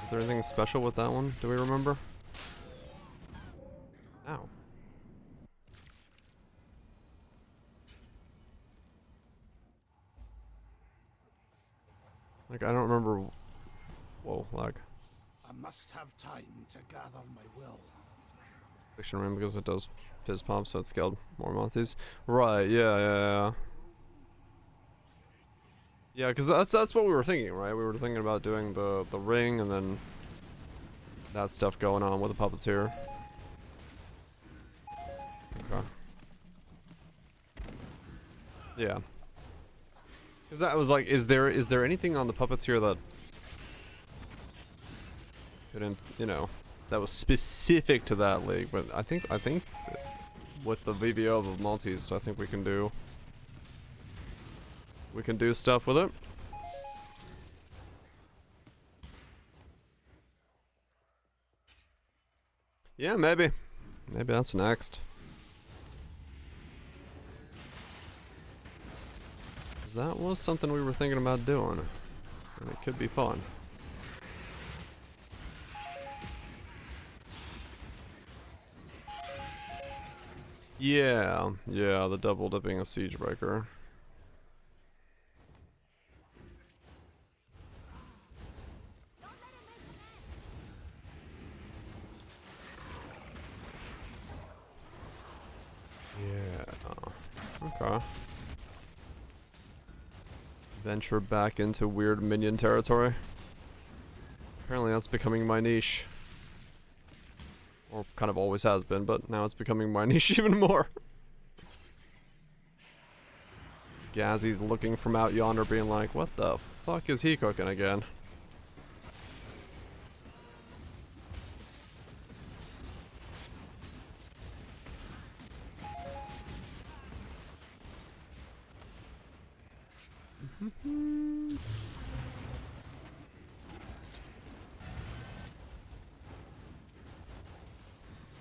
Is there anything special with that one? Do we remember? Ow. Like, I don't remember. Whoa, lag. I must have time to gather my will. Fiction room because it does fizz pump, so it's scaled more months. Right, yeah. Yeah, because that's what we were thinking, right? We were thinking about doing the ring and then that stuff going on with the puppets here. Okay. Yeah. Because that was like, is there anything on the puppeteer that couldn't, you know, that was specific to that league? But I think with the VVO of Maltese, I think we can do stuff with it. Yeah, maybe that's next. 'Cause that was something we were thinking about doing, and it could be fun. Yeah, the double dipping a siege breaker. Yeah. Okay. Venture back into weird minion territory. Apparently that's becoming my niche. Or kind of always has been, but now it's becoming my niche even more. Gazzy's looking from out yonder being like, what the fuck is he cooking again?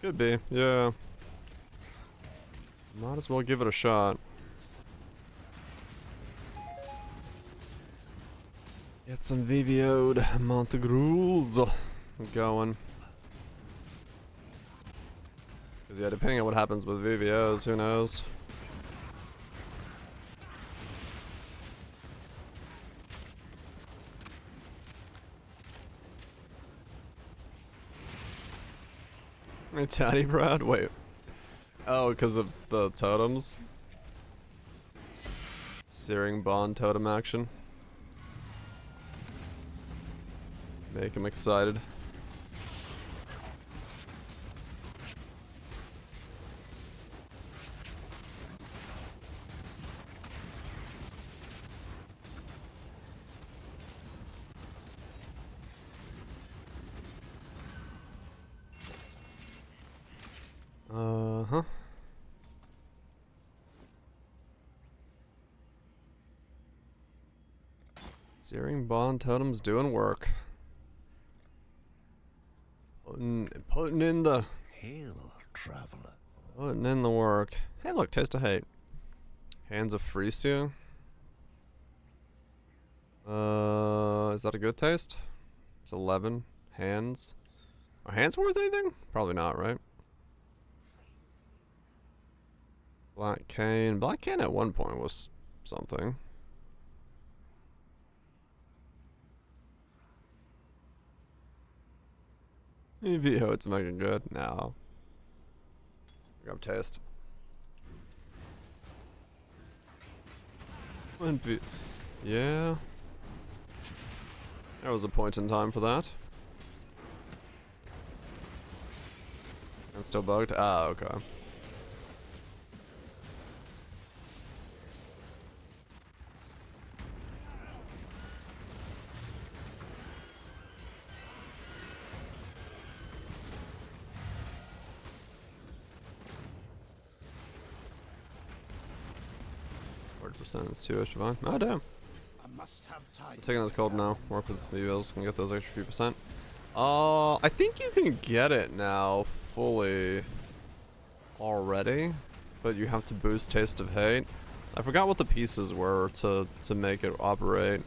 Could be, yeah. Might as well give it a shot. Get some VVO'd Montegruels going. Because, yeah, depending on what happens with VVOs, who knows? My Tatty Brad? Wait. Oh, because of the totems? Searing Bond totem action. Make him excited. Uh-huh. Searing Bond totems doing work. Putting in the... Hail, traveler. Putting in the work. Hey look, Taste of Hate. Hands of Frisia. Is that a good taste? It's 11. Hands. Are hands worth anything? Probably not, right? Black Cane. Black Cane at one point was something. EVO, it's making good. No. Grab taste. Yeah. There was a point in time for that. And still bugged? Ah, okay. It's 2-ish divine. Oh damn. I must have time. I'm taking this cold now. Work with the Evils and get those extra few percent. I think you can get it now fully already, but you have to boost Taste of Hate. I forgot what the pieces were to make it operate.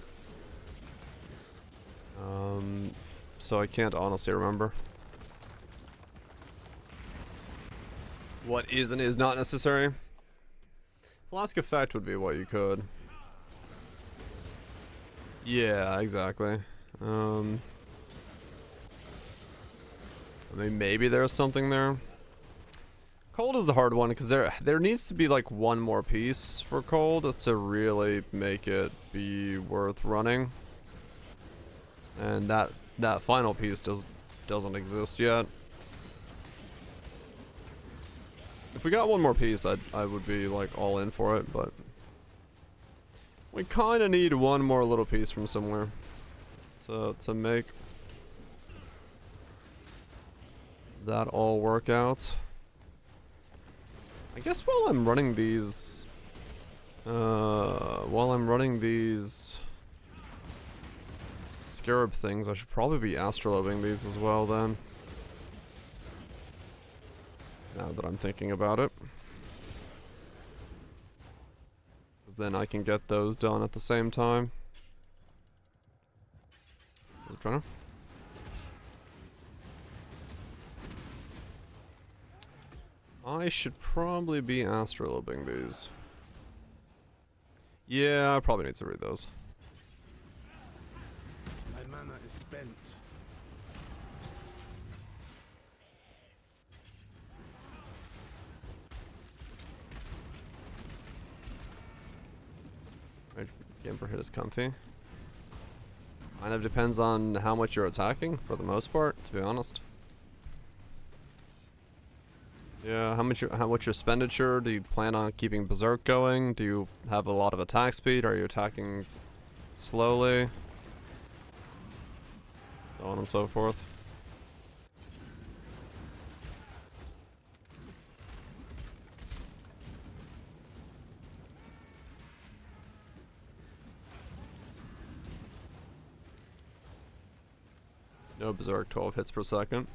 So I can't honestly remember what is and is not necessary. Flask effect would be what you could. Yeah, exactly. I mean, maybe there's something there. Cold is the hard one because there needs to be like one more piece for cold to really make it be worth running. And that final piece doesn't exist yet. If we got one more piece, I would be like all in for it, but We kind of need one more little piece from somewhere to make that all work out. I guess while I'm running these scarab things, I should probably be astrolobing these as well then. Now that I'm thinking about it. Because then I can get those done at the same time. Is it trying to? I should probably be astrolobing these. Yeah, I probably need to read those. My mana is spent. Right, Gamper hit is comfy. Kind of depends on how much you're attacking, for the most part, to be honest. Yeah, how much your expenditure? Do you plan on keeping Berserk going? Do you have a lot of attack speed? Are you attacking slowly? So on and so forth. No Berserk, 12 hits per second.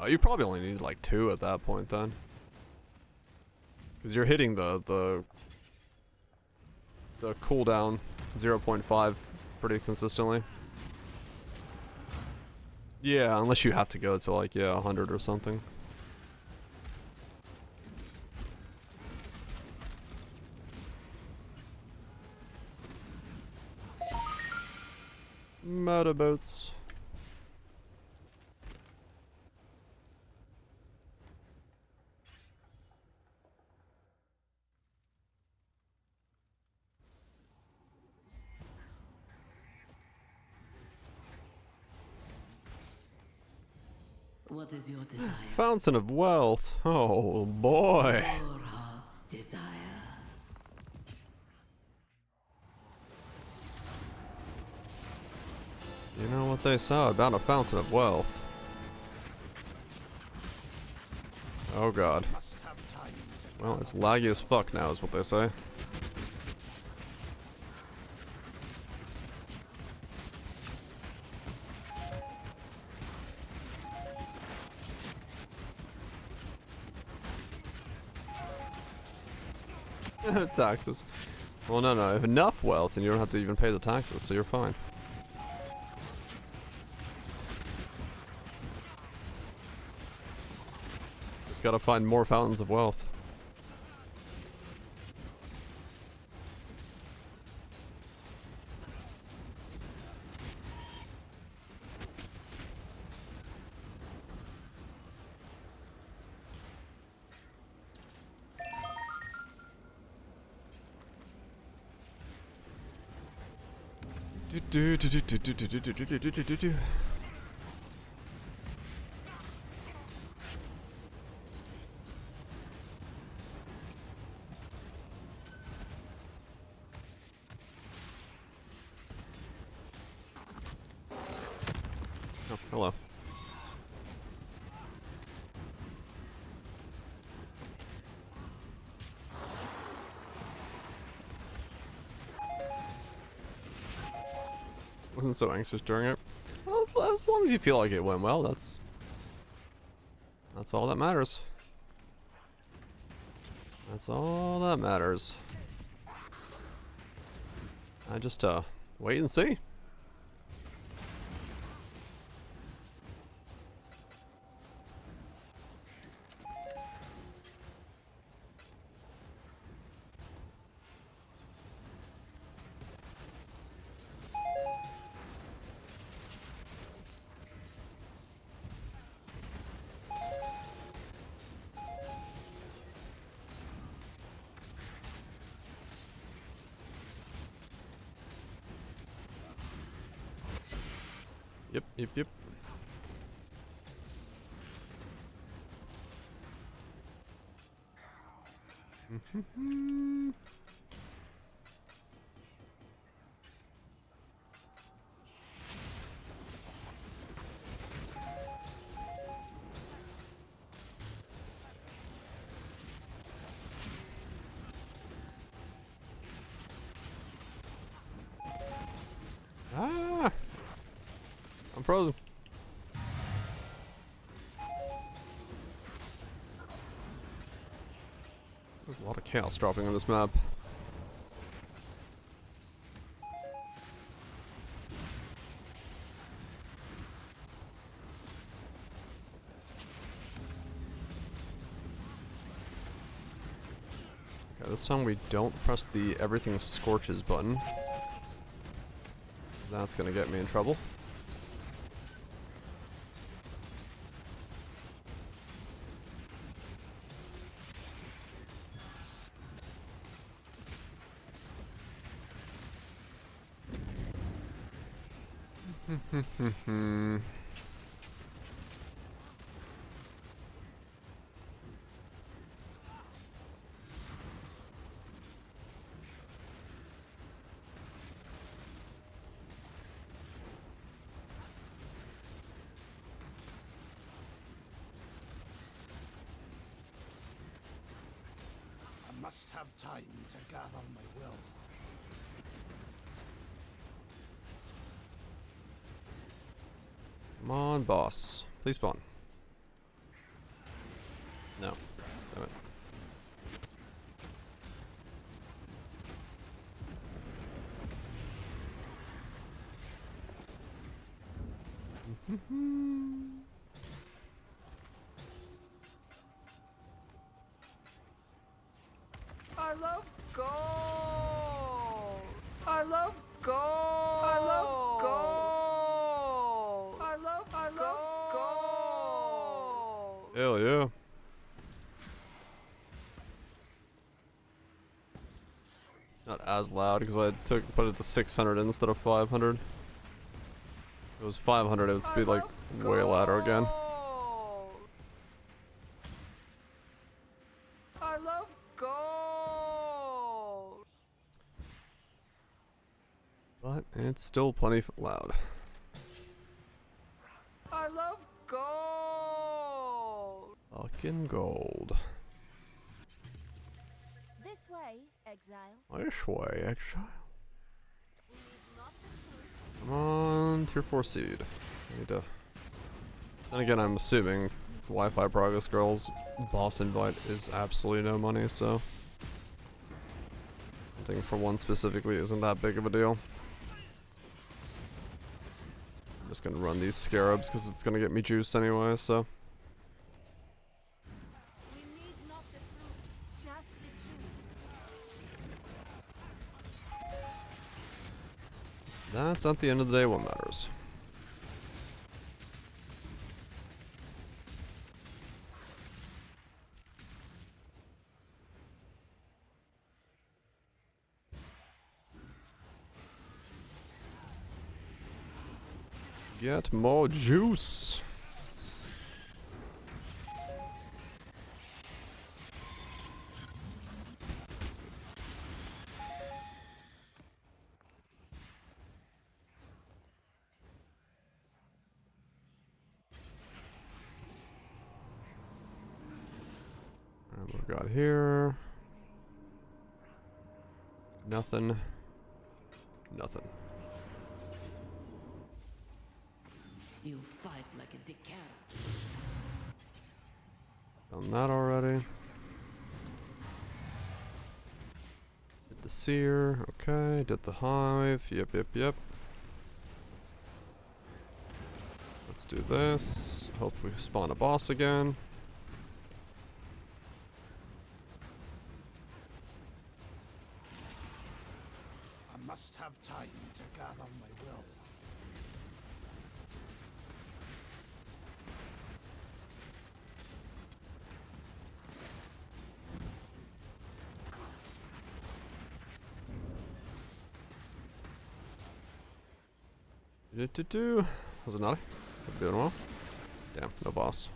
Oh, you probably only need like 2 at that point then. Because you're hitting the cooldown 0.5 pretty consistently. Yeah, unless you have to go to like, yeah, 100 or something. Motorboats. What is your desire? Fountain of Wealth. Oh boy. Your heart's desire. You know what they say about a Fountain of Wealth. Oh god. Must have time to Well, it's laggy as fuck now is what they say. Taxes. Well, no, you have enough wealth and you don't have to even pay the taxes, so you're fine. Just gotta find more fountains of wealth. Oh, hello. Wasn't so anxious during it. Well, as long as you feel like it went well, that's all that matters. That's all that matters. I just wait and see. Yep. frozen. There's a lot of chaos dropping on this map. Okay, this time we don't press the everything scorches button. That's gonna get me in trouble. I must have time to gather my will. Come on, boss. Please spawn. No. Damn it. I love gold. I love gold. I love gold. I love gold. Hell yeah. Not as loud because I put it to 600 instead of 500. If it was 500, it would be like way louder again. I love gold. But it's still plenty loud. I love gold. Fucking gold. This way, exile. This way, exile. Come on, tier 4 seed. I need to. Then again, I'm assuming Wi-Fi Progress Girls boss invite is absolutely no money, so hunting for one specifically isn't that big of a deal. I'm just gonna run these scarabs because it's gonna get me juice anyway, so. We need not the fruit, just the juice. That's at the end of the day what matters. Get more juice. What we got here? Nothing. Nothing. You fight like a dickhead. Done that already. Did the seer. Okay. Did the hive. Yep, yep, yep. Let's do this. Hope we spawn a boss again. I must have time to gather my will. Was it not? I'm doing well. Damn, no boss.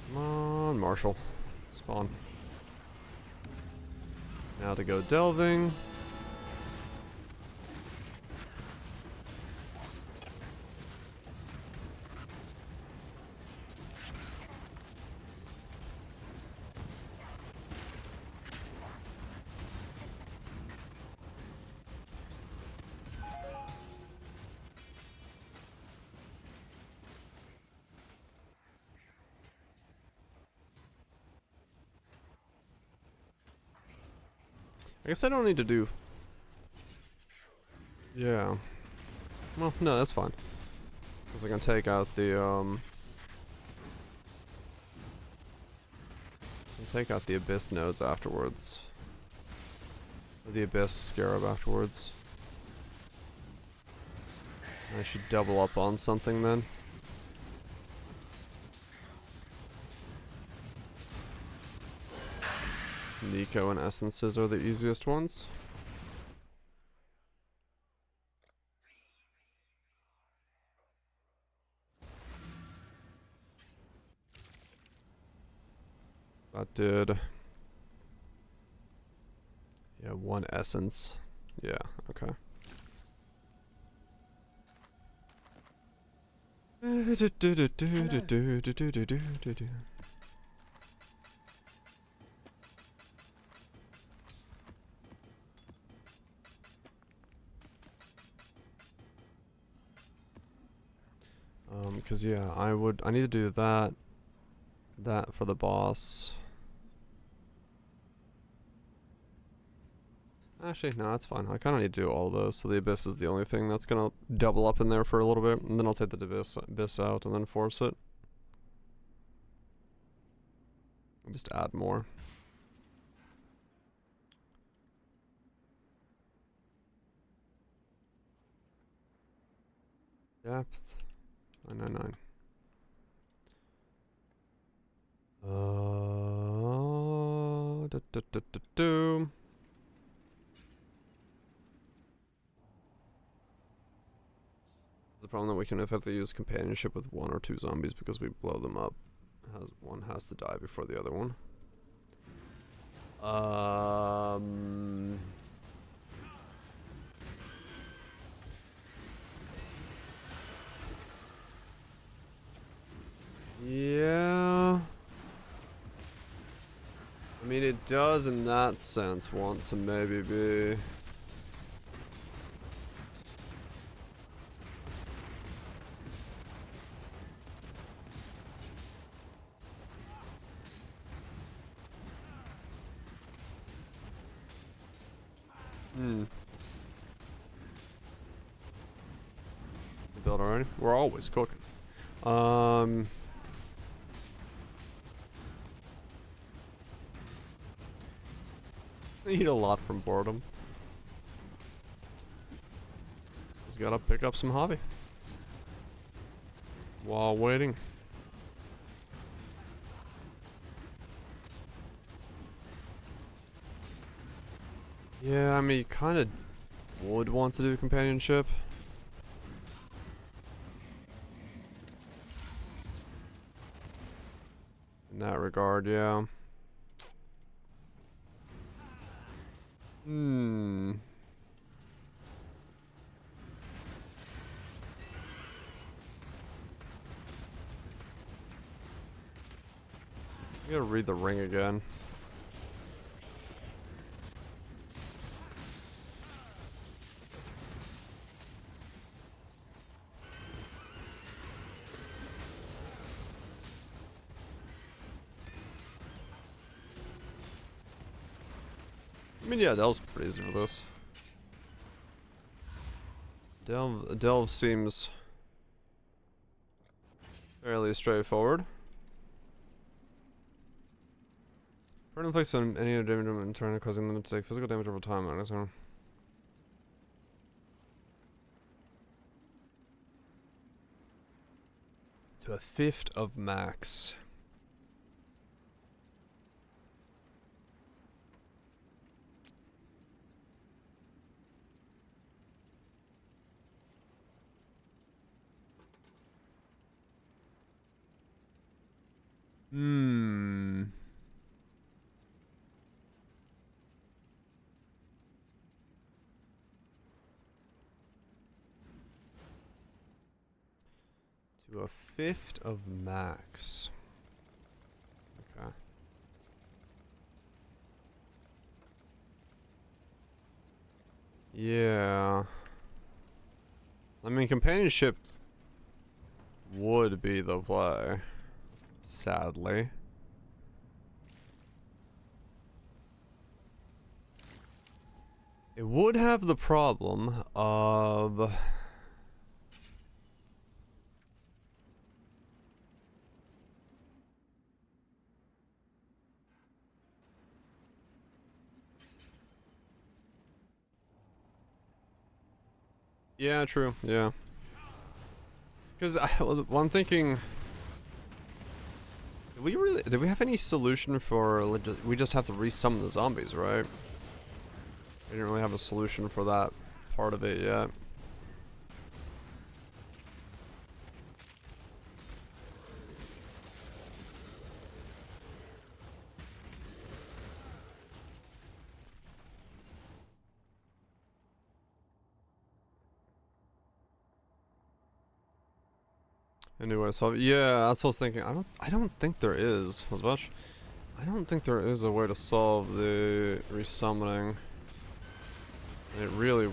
Come on, Marshall. Spawn. Now to go delving. I guess I don't need to do... Yeah. Well, no, that's fine. Because I can take out the, take out the Abyss nodes afterwards. Or the Abyss Scarab afterwards. I should double up on something then. Nico and Essences are the easiest ones. That did... Yeah, 1 essence. Yeah, okay. Cause yeah, I need to do that for the boss. Actually, no, that's fine. I kind of need to do all those, so the Abyss is the only thing that's gonna double up in there for a little bit, and then I'll take the Abyss out and then force it. Just add more. Depth 999. The problem that we can effectively use companionship with 1 or 2 zombies because we blow them up. One has to die before the other one. Yeah. I mean, it does in that sense want to maybe be... Build already? We're always cooking. I eat a lot from boredom. Just gotta pick up some hobby while waiting. Yeah, I mean, you kind of would want to do companionship. In that regard, yeah. I gotta read the ring again. I mean, yeah, Delve's pretty easy for this. Delve seems fairly straightforward. Burn inflicts on any other damage in turn, causing them to take physical damage over time. I guess. To a 5th of max. To a 5th of max. Okay. Yeah. I mean, companionship would be the play. Sadly. It would have the problem of... Yeah, true, yeah. Because well, I'm thinking... Did we have any solution for... We just have to resummon the zombies, right? We didn't really have a solution for that part of it yet. Anyway, so yeah, that's what I was thinking. I don't think there is. I don't think there is a way to solve the resummoning. It really...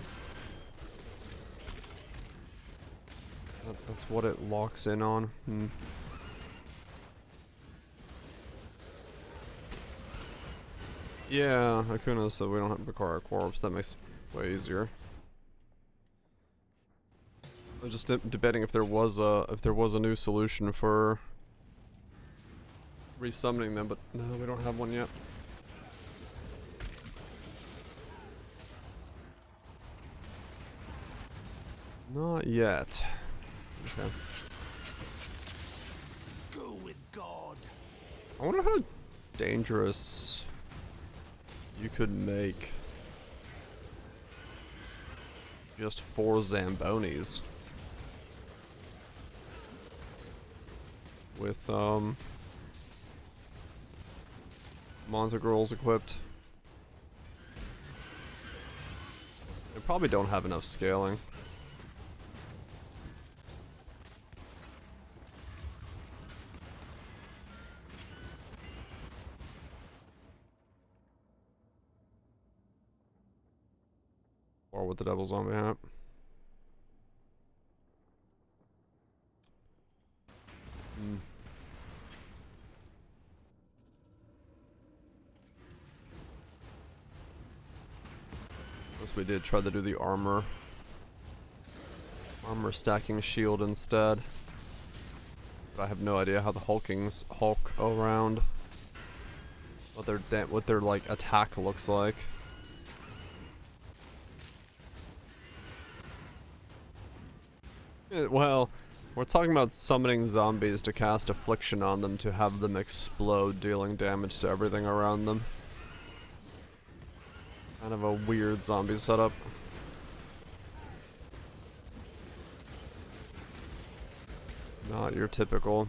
That's what it locks in on. Yeah, Akuna said we don't have to require a corpse. That makes it way easier. I was just debating if there was a new solution for resummoning them, but no, we don't have one yet. Not yet. Okay. Go with God. I wonder how dangerous you could make just 4 Zambonis with Montegrels equipped. They probably don't have enough scaling. Or with the double zombie hat. Unless we did try to do the armor stacking shield instead. But I have no idea how the Hulkings Hulk around. What their like attack looks like. Well, we're talking about summoning zombies to cast affliction on them to have them explode, dealing damage to everything around them. Kind of a weird zombie setup. Not your typical.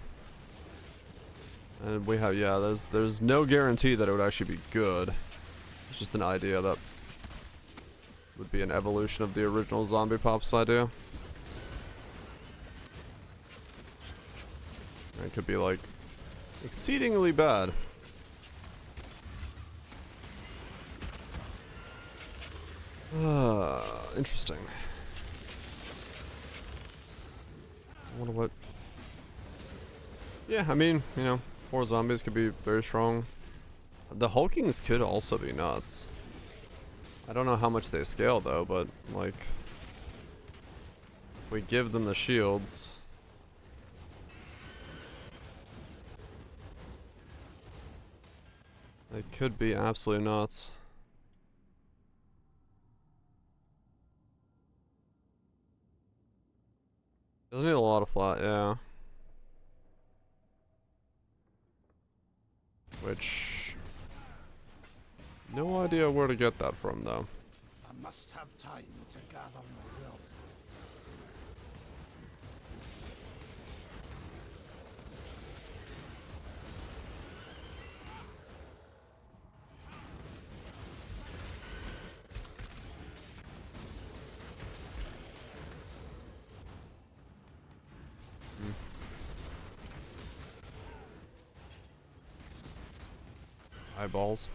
And we have, yeah, there's no guarantee that it would actually be good. It's just an idea that would be an evolution of the original Zombie Pops idea. It could be like exceedingly bad. Interesting. I wonder what... Yeah, I mean, you know, 4 zombies could be very strong. The Hulkings could also be nuts. I don't know how much they scale though, but like... if we give them the shields... It could be absolutely nuts. Doesn't need a lot of flat, yeah. Which... no idea where to get that from, though. I must have time to gather my will. Eyeballs.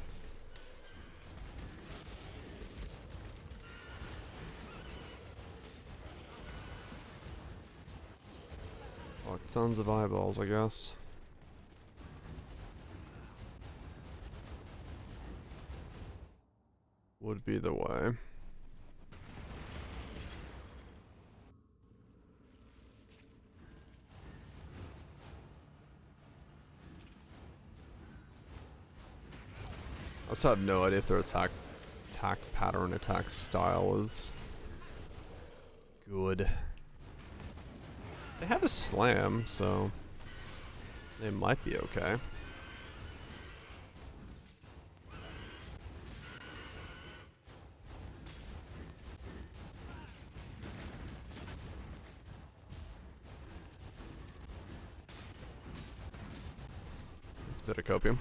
Fuck, tons of eyeballs, I guess. Would be the way. I also have no idea if their attack pattern, attack style is good. They have a slam, so they might be okay. It's a bit of copium.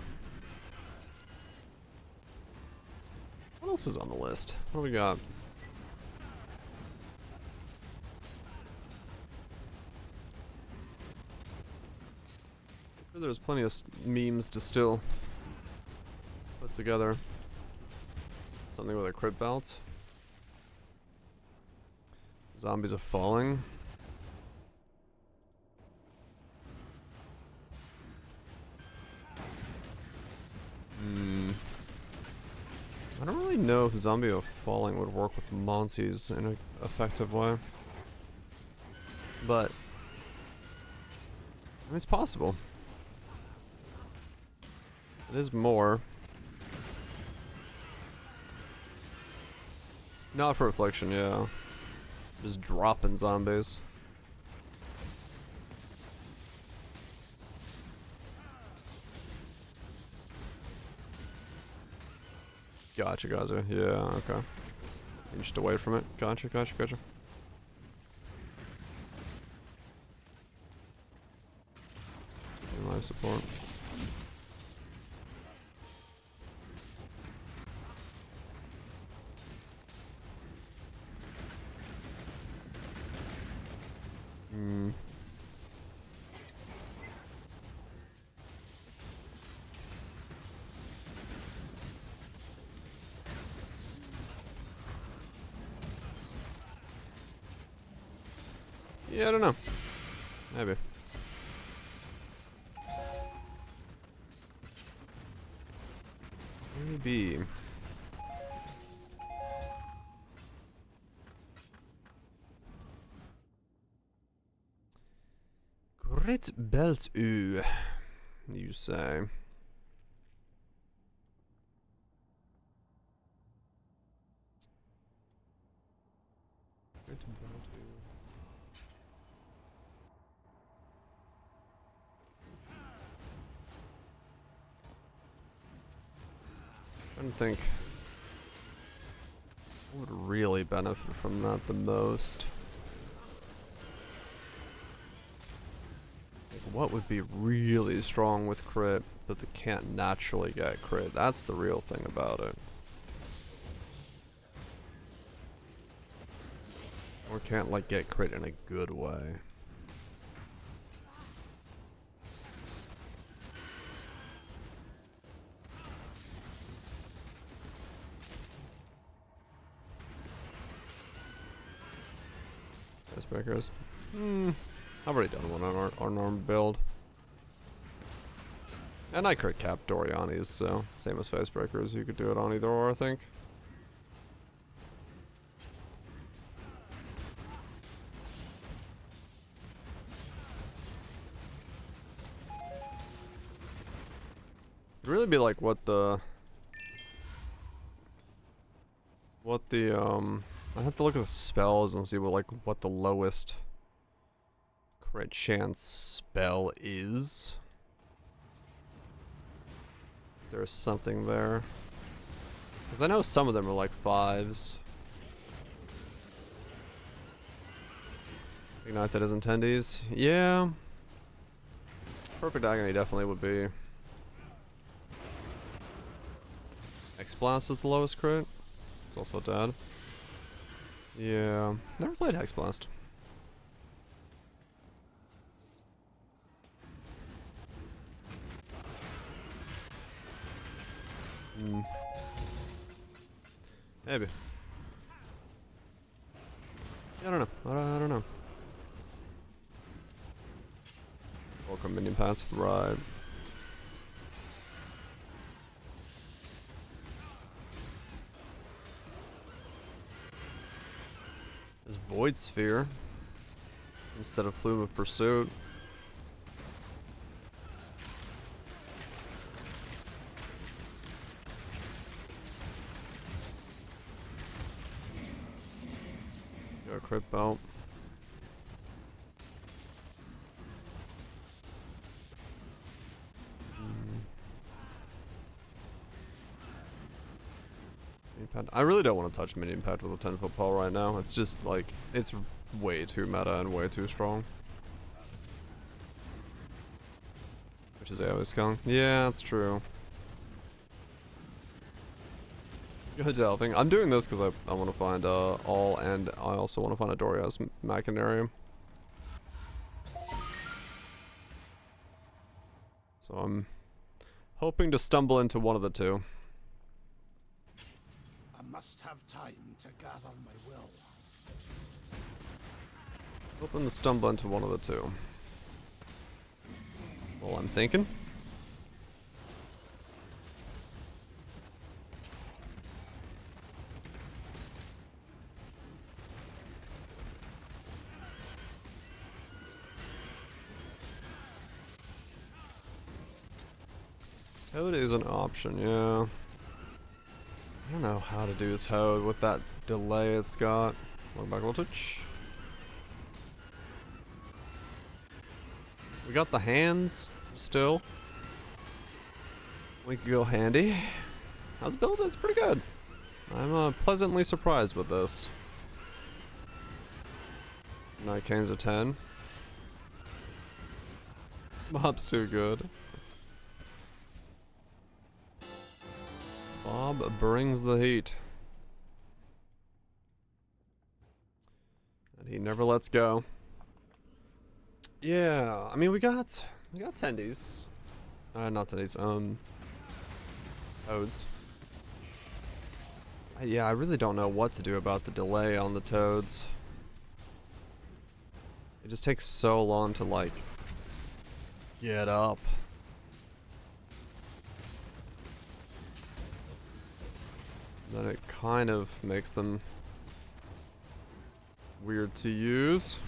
What else is on the list? What do we got? There's plenty of memes to still put together. Something with a crit belt. Zombies are falling. I don't really know if zombie of falling would work with Monties in an effective way. But I mean, it's possible. It is more. Not for reflection, yeah. Just dropping zombies. Gotcha, gotcha. Yeah, okay. Inched away from it. Gotcha, gotcha, gotcha. Life support. Yeah, I don't know. Maybe. Maybe. Great belt, you say. Great belt, I don't think I would really benefit from that the most. Like, what would be really strong with crit, but they can't naturally get crit? That's the real thing about it. Or can't, like, get crit in a good way. Icebreakers. I've already done one on our unarmed build. And I crit cap Doriani's, so same as Facebreakers, you could do it on either or, I think. It'd really be like what the I have to look at the spells and see what the lowest crit chance spell is. If there's something there. Because I know some of them are like 5s. Ignite that isn't attendees. Yeah. Perfect Agony definitely would be. X-Blast is the lowest crit. It's also dead. Yeah. Never played Hexblast. Maybe. I don't know. I don't know. Welcome minion paths. Right. There's Void Sphere instead of Plume of Pursuit. crit belt. Impact. I really don't want to touch mini impact with a 10-foot pole right now. It's just like, it's way too meta and way too strong. Which is AoE scaling. Yeah, that's true. Good delving. I'm doing this because I want to find all, and I also want to find a Doria's Machinarium. So I'm hoping to stumble into one of the two. I must have time to gather my will. Hoping to stumble into one of the two. Well, I'm thinking. Toad is an option, yeah. I don't know how to do Toad with that delay it's got. One back voltage. We got the hands still. We could go handy. How's it built? It's pretty good. I'm pleasantly surprised with this. Night Cane's a 10. Bob's too good. Bob brings the heat. And he never lets go. Yeah, I mean we got tendies. Not tendies, toads. Yeah, I really don't know what to do about the delay on the toads. It just takes so long to like get up. Then it kind of makes them weird to use.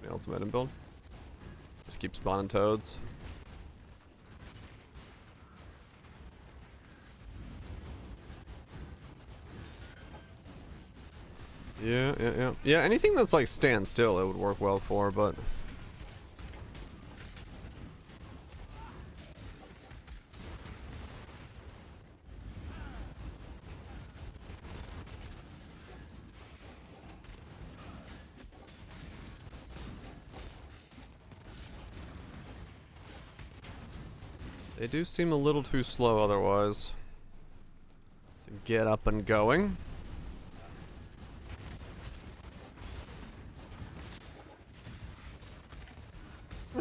The ultimate build. Just keep spawning toads. Yeah, anything that's like stand still it would work well for, but they do seem a little too slow otherwise to get up and going.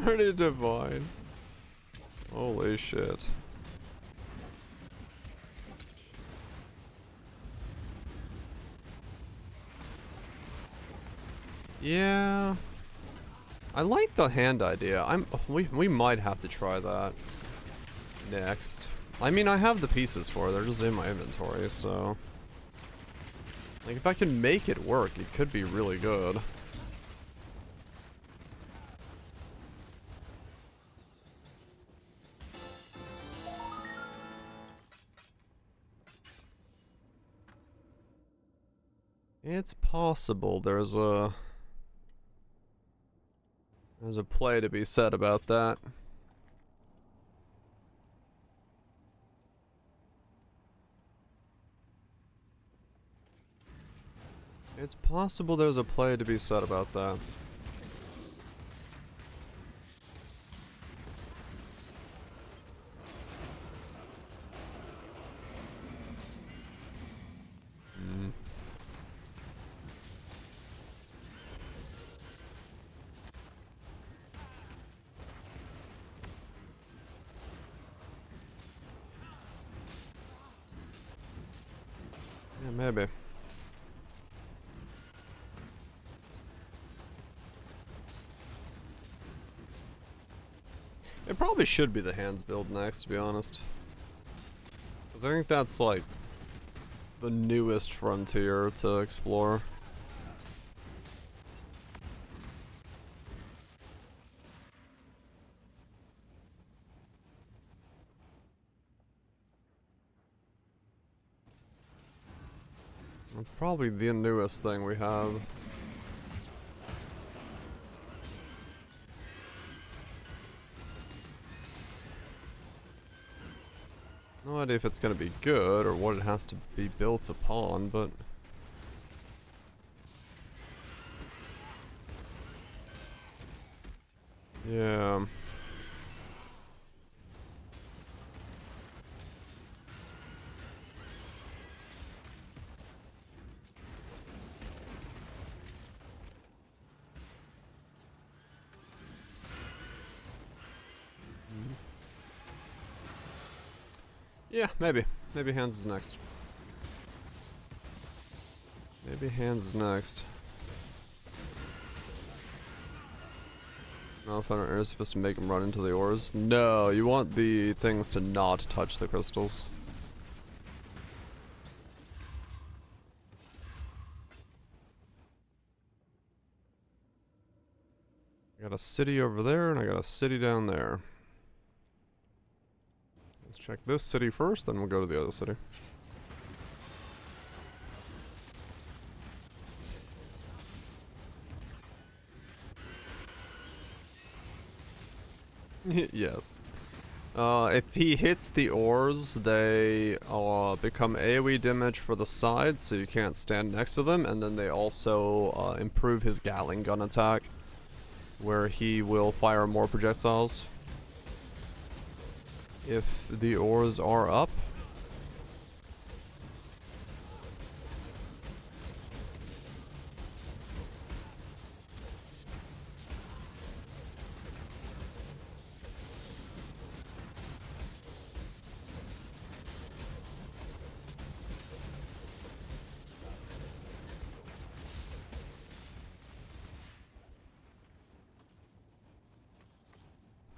Pretty divine. Holy shit. Yeah. I like the hand idea. We might have to try that next. I mean, I have the pieces for it. They're just in my inventory, so like if I can make it work, it could be really good. It's possible there's a play to be said about that. It's possible there's a play to be said about that. Yeah, maybe. It probably should be the hands build next, to be honest. Because I think that's like the newest frontier to explore. That's probably the newest thing we have. No idea if it's gonna be good or what it has to be built upon, but yeah. Yeah, maybe. Maybe Hands is next. Maybe Hands is next. No, if I don't, are you supposed to make him run into the ores? No, you want the things to not touch the crystals. I got a city over there, and I got a city down there. Let's check this city first, then we'll go to the other city. Yes. If he hits the ores, they become AoE damage for the sides, so you can't stand next to them, and then they also improve his Gatling gun attack, where he will fire more projectiles if the ores are up.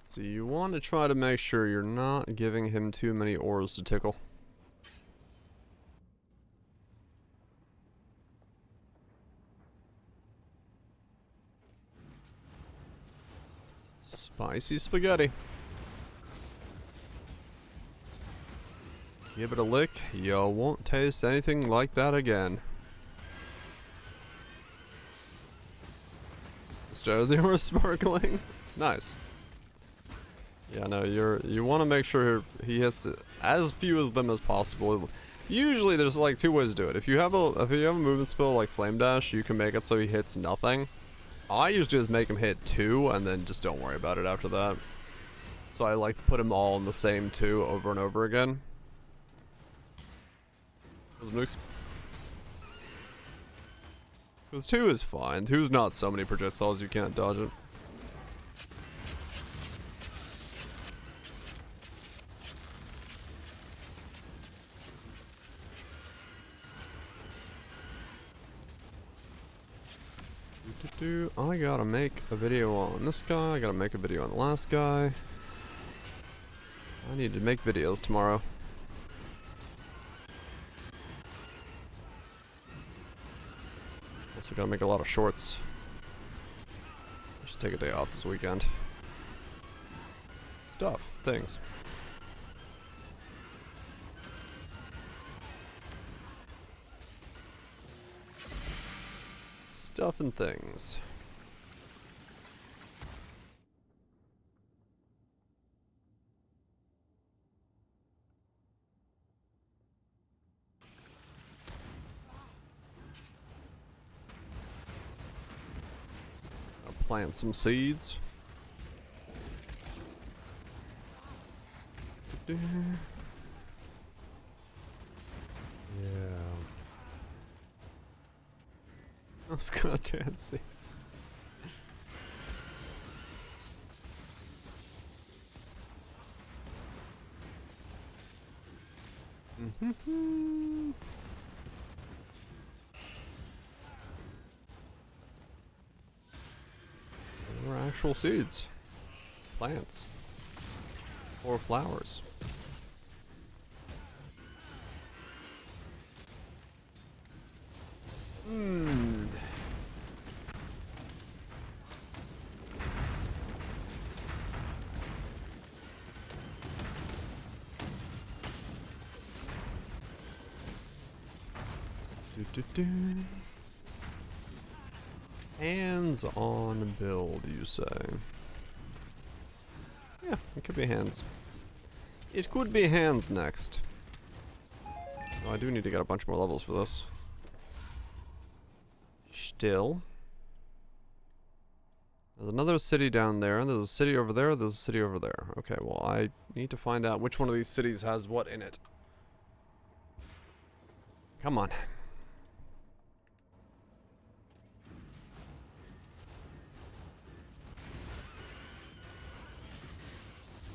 So you want to try to make sure you're not giving him too many ores to tickle. Spicy spaghetti. Give it a lick, you won't taste anything like that again. Instead of the ore sparkling. Nice. Yeah, no, you want to make sure he hits as few of them as possible. Usually, there's like two ways to do it. If you have a movement spell like Flame Dash, you can make it so he hits nothing. I usually just make him hit 2 and then just don't worry about it after that. So I like to put them all in the same 2 over and over again. Because 2 is fine. 2's not so many projectiles you can't dodge it. I gotta make a video on this guy, I gotta make a video on the last guy. I need to make videos tomorrow. Also gotta make a lot of shorts. I should take a day off this weekend. Stuff, things. Stuff and things. I'll plant some seeds. Yeah. Those goddamn seeds. They're actual seeds. Plants. Or flowers. Do-do-do. Hands-on build, you say? Yeah, it could be hands. It could be hands next. Oh, I do need to get a bunch more levels for this. Still. There's another city down there, there's a city over there, there's a city over there. Okay, well, I need to find out which one of these cities has what in it. Come on.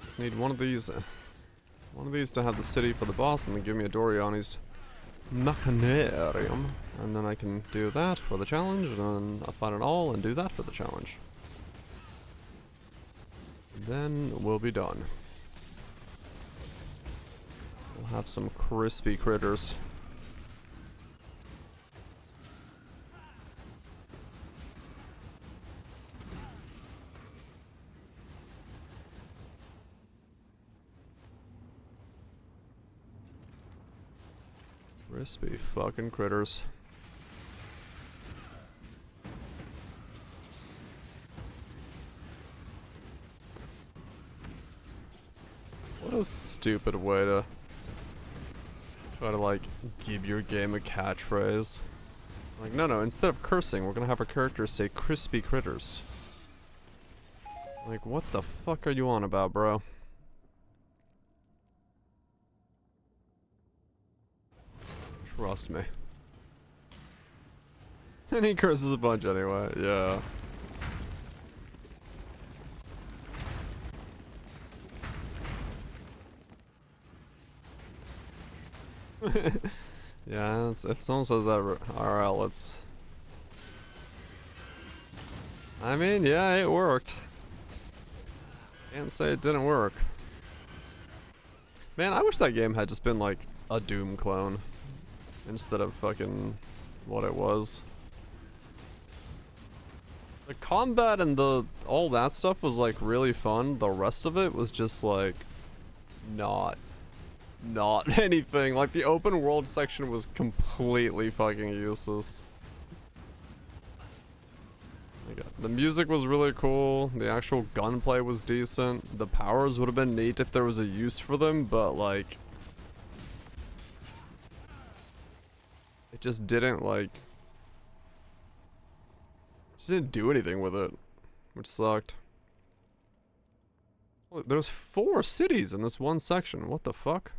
Just need one of these to have the city for the boss, and then give me a Doriani's Machinarium, and then I can do that for the challenge, and then I'll find it all and do that for the challenge. Then we'll be done. We'll have some crispy critters. Crispy fucking critters. What a stupid way to try to, like, give your game a catchphrase. Like, no, instead of cursing, we're gonna have our characters say crispy critters. Like, what the fuck are you on about, bro? Trust me. And he curses a bunch anyway, yeah. Yeah, if someone says that RL, it's... I mean, yeah, it worked. Can't say it didn't work. Man, I wish that game had just been like a Doom clone instead of fucking what it was. The combat and all that stuff was like really fun. The rest of it was just like not anything. Like the open world section was completely fucking useless. The music was really cool. The actual gunplay was decent. The powers would have been neat if there was a use for them, but like it just didn't do anything with it, which sucked. Look, there's 4 cities in this one section. What the fuck?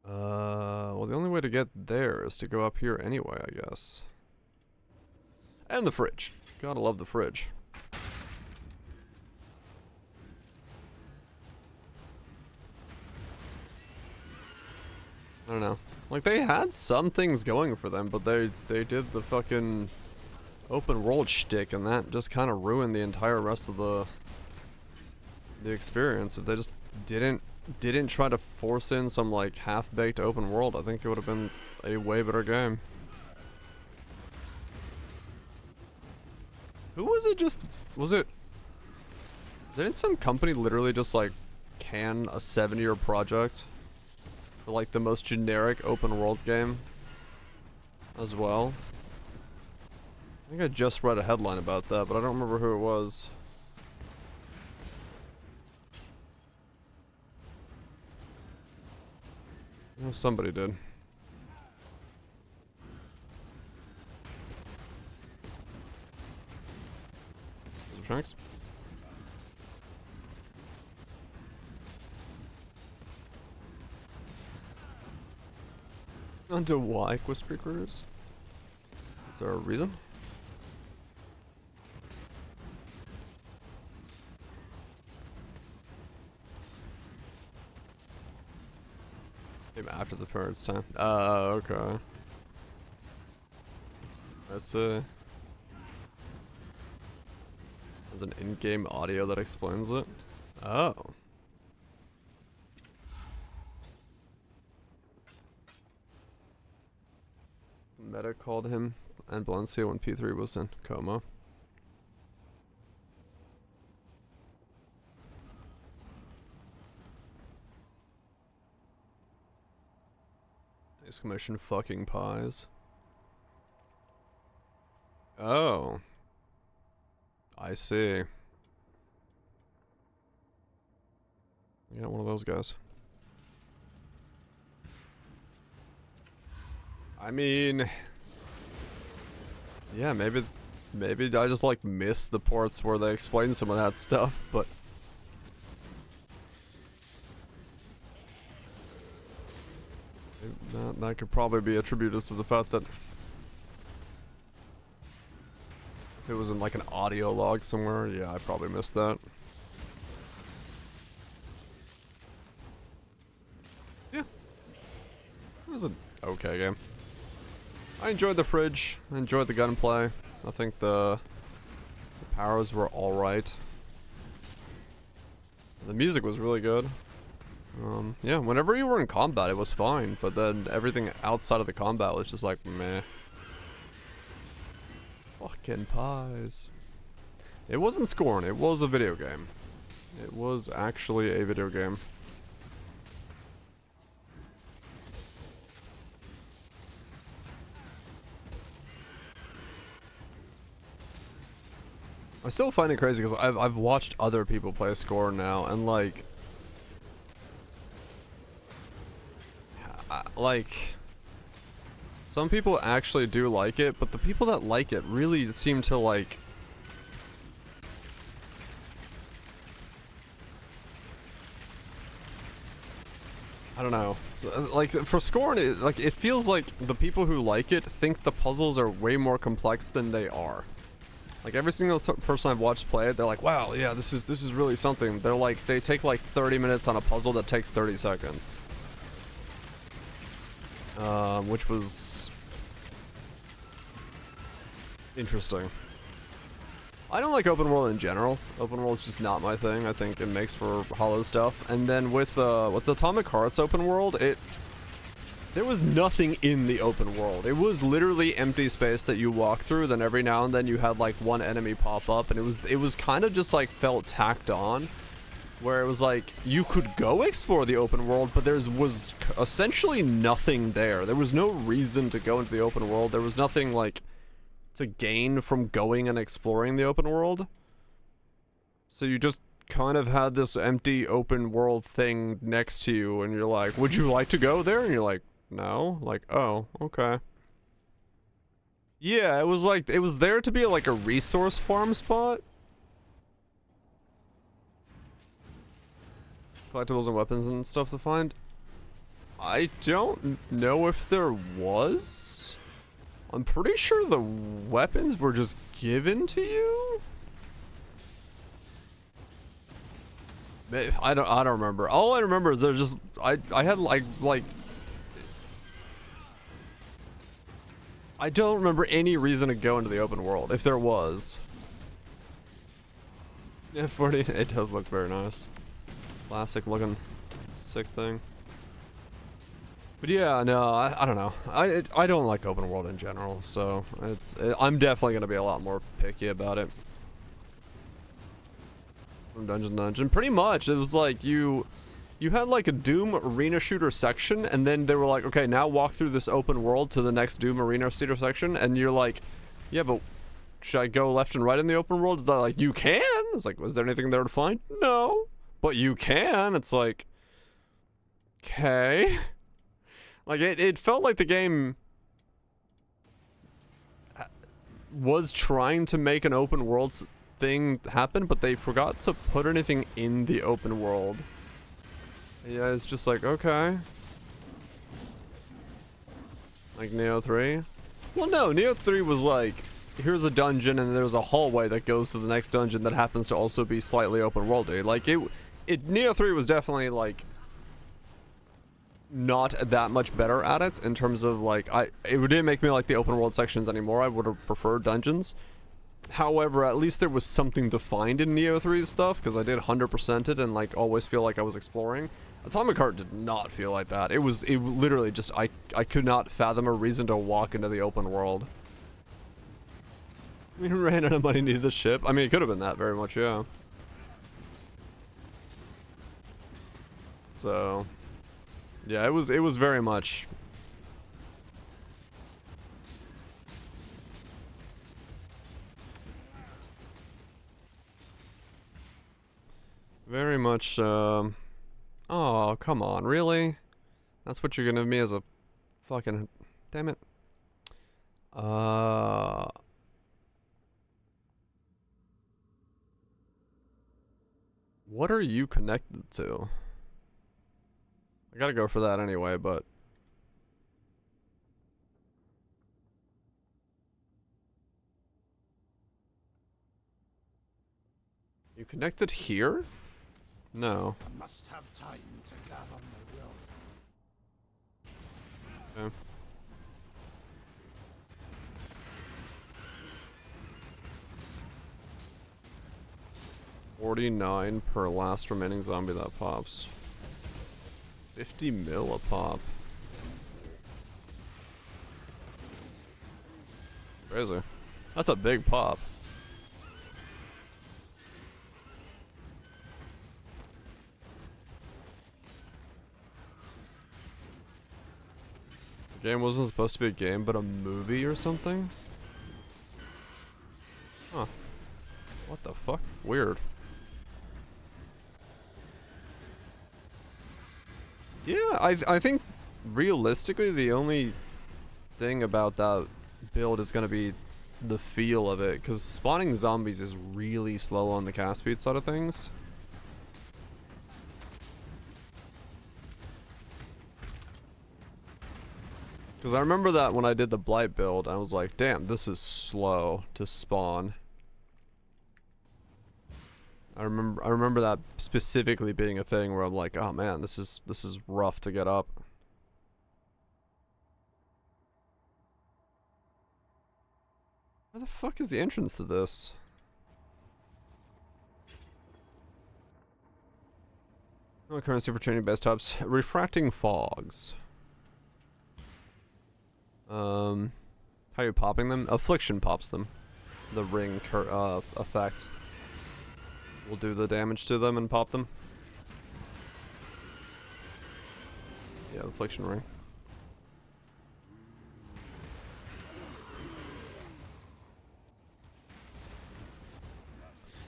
Well, the only way to get there is to go up here anyway, I guess. And the fridge. Gotta love the fridge. I don't know. Like, they had some things going for them, but they did the fucking open world shtick, and that just kind of ruined the entire rest of the experience. If they just didn't try to force in some like half-baked open world, I think it would have been a way better game. Who was it didn't some company literally just like can a 7-year project for like the most generic open world game as well? I think I just read a headline about that, but I don't remember who it was. Oh, somebody did. Shanks? Onto why Crispy Critters? Is there a reason? Maybe after the parents' time. Okay. I see. There's an in-game audio that explains it. Oh. Meta called him and Valencia when P3 was in coma. Exclamation fucking pies. Oh. I see. I got one of those guys. I mean, yeah, maybe I just like miss the ports where they explain some of that stuff, but that could probably be attributed to the fact that if it was in like an audio log somewhere, yeah, I probably missed that. Yeah. It was an okay game. I enjoyed the fridge. I enjoyed the gunplay. I think the powers were alright. The music was really good. Yeah, whenever you were in combat, it was fine, but then everything outside of the combat was just like, meh. Fucking pies. It wasn't Scorn, it was a video game. It was actually a video game. I still find it crazy because I've watched other people play Scorn now, and like some people actually do like it, but the people that like it really seem to like I don't know. Like for Scorn, it feels like the people who like it think the puzzles are way more complex than they are. Like every single person I've watched play it, they're like, "Wow, yeah, this is really something." They're like, they take like 30 minutes on a puzzle that takes 30 seconds. Which was interesting. I don't like open world in general. Open world is just not my thing. I think it makes for hollow stuff. And then with Atomic Heart's open world, there was nothing in the open world. It was literally empty space that you walk through. Then every now and then you had like one enemy pop up, and it was kind of just like felt tacked on. Where it was like, you could go explore the open world, but there was essentially nothing there. There was no reason to go into the open world. There was nothing, like, to gain from going and exploring the open world. So you just kind of had this empty open world thing next to you, and you're like, would you like to go there? And you're like, no. Like, oh, okay. Yeah, it was like, it was there to be like a resource farm spot. Collectibles and weapons and stuff to find. I don't know if there was. I'm pretty sure the weapons were just given to you. I don't remember. All I remember is there's just I had like I don't remember any reason to go into the open world if there was. Yeah, 40. It does look very nice. Classic looking sick thing. But yeah, no, I don't know. I don't like open world in general, so I'm definitely gonna be a lot more picky about it. From dungeon to dungeon, pretty much it was like you had like a Doom arena shooter section, and then they were like, okay, now walk through this open world to the next Doom arena shooter section, and you're like, yeah, but should I go left and right in the open world? Is that like, you can? It's like, was there anything there to find? No. But you can. It's like, okay. Like, it felt like the game was trying to make an open world thing happen, but they forgot to put anything in the open world. Yeah, it's just like, okay. Like Neo 3? Well, no, Neo 3 was like, here's a dungeon and there's a hallway that goes to the next dungeon that happens to also be slightly open worldy. Like, Neo 3 was definitely, like, not that much better at it in terms of, like, it didn't make me like the open world sections anymore. I would have preferred dungeons. However, at least there was something to find in Neo 3's stuff, because I did 100% it and, like, always feel like I was exploring. Atomic Heart did not feel like that. It literally just, I could not fathom a reason to walk into the open world. We ran out of money, needed the ship. I mean, it could have been that very much, yeah. So, yeah, it was very much Very much, oh, come on, really? That's what you're gonna give me as a fucking... Damn it. What are you connected to? I gotta go for that anyway, but... You connected here? No. I must have time to gather my will. Okay. $49 per last remaining zombie that pops. 50 mil a pop. Crazy. That's a big pop. The game wasn't supposed to be a game, but a movie or something? Huh. What the fuck? Weird. Yeah, I think realistically the only thing about that build is gonna be the feel of it, because spawning zombies is really slow on the cast speed side of things. Because I remember that when I did the Blight build, I was like, damn, this is slow to spawn. I remember that specifically being a thing where I'm like, oh man, this is rough to get up. Where the fuck is the entrance to this? No currency for training base tops. Refracting fogs. How are you popping them? Affliction pops them. The ring effect will do the damage to them and pop them. Yeah, affliction ring.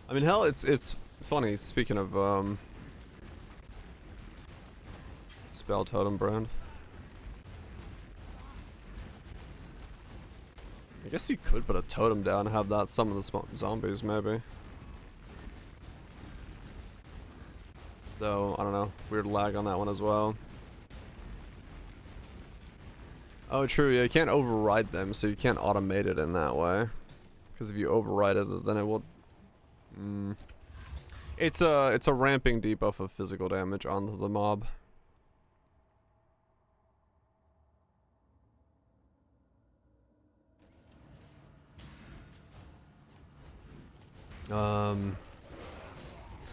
I mean, hell, it's funny. Speaking of spell totem brand. I guess you could put a totem down and have that summon the zombies, maybe. Though, I don't know. Weird lag on that one as well. Oh, true. Yeah, you can't override them, so you can't automate it in that way. Because if you override it, then it will... It's a ramping debuff of physical damage onto the mob.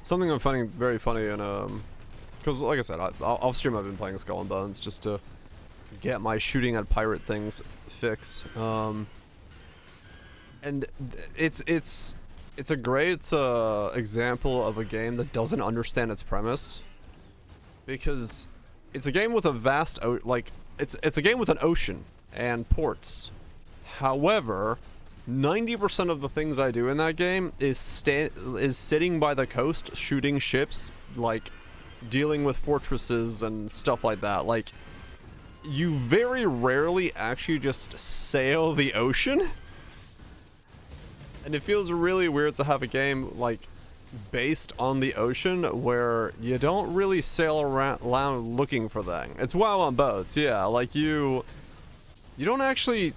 Something I'm finding very funny and because like I said, off stream I've been playing Skull and Bones just to get my shooting at pirate things fix. And it's a great example of a game that doesn't understand its premise, because it's a game with a vast it's a game with an ocean and ports. However, 90% of the things I do in that game is sitting by the coast, shooting ships, like dealing with fortresses and stuff like that. Like, you very rarely actually just sail the ocean. And it feels really weird to have a game like based on the ocean where you don't really sail around looking for things. It's WoW on boats, yeah. Like you don't actually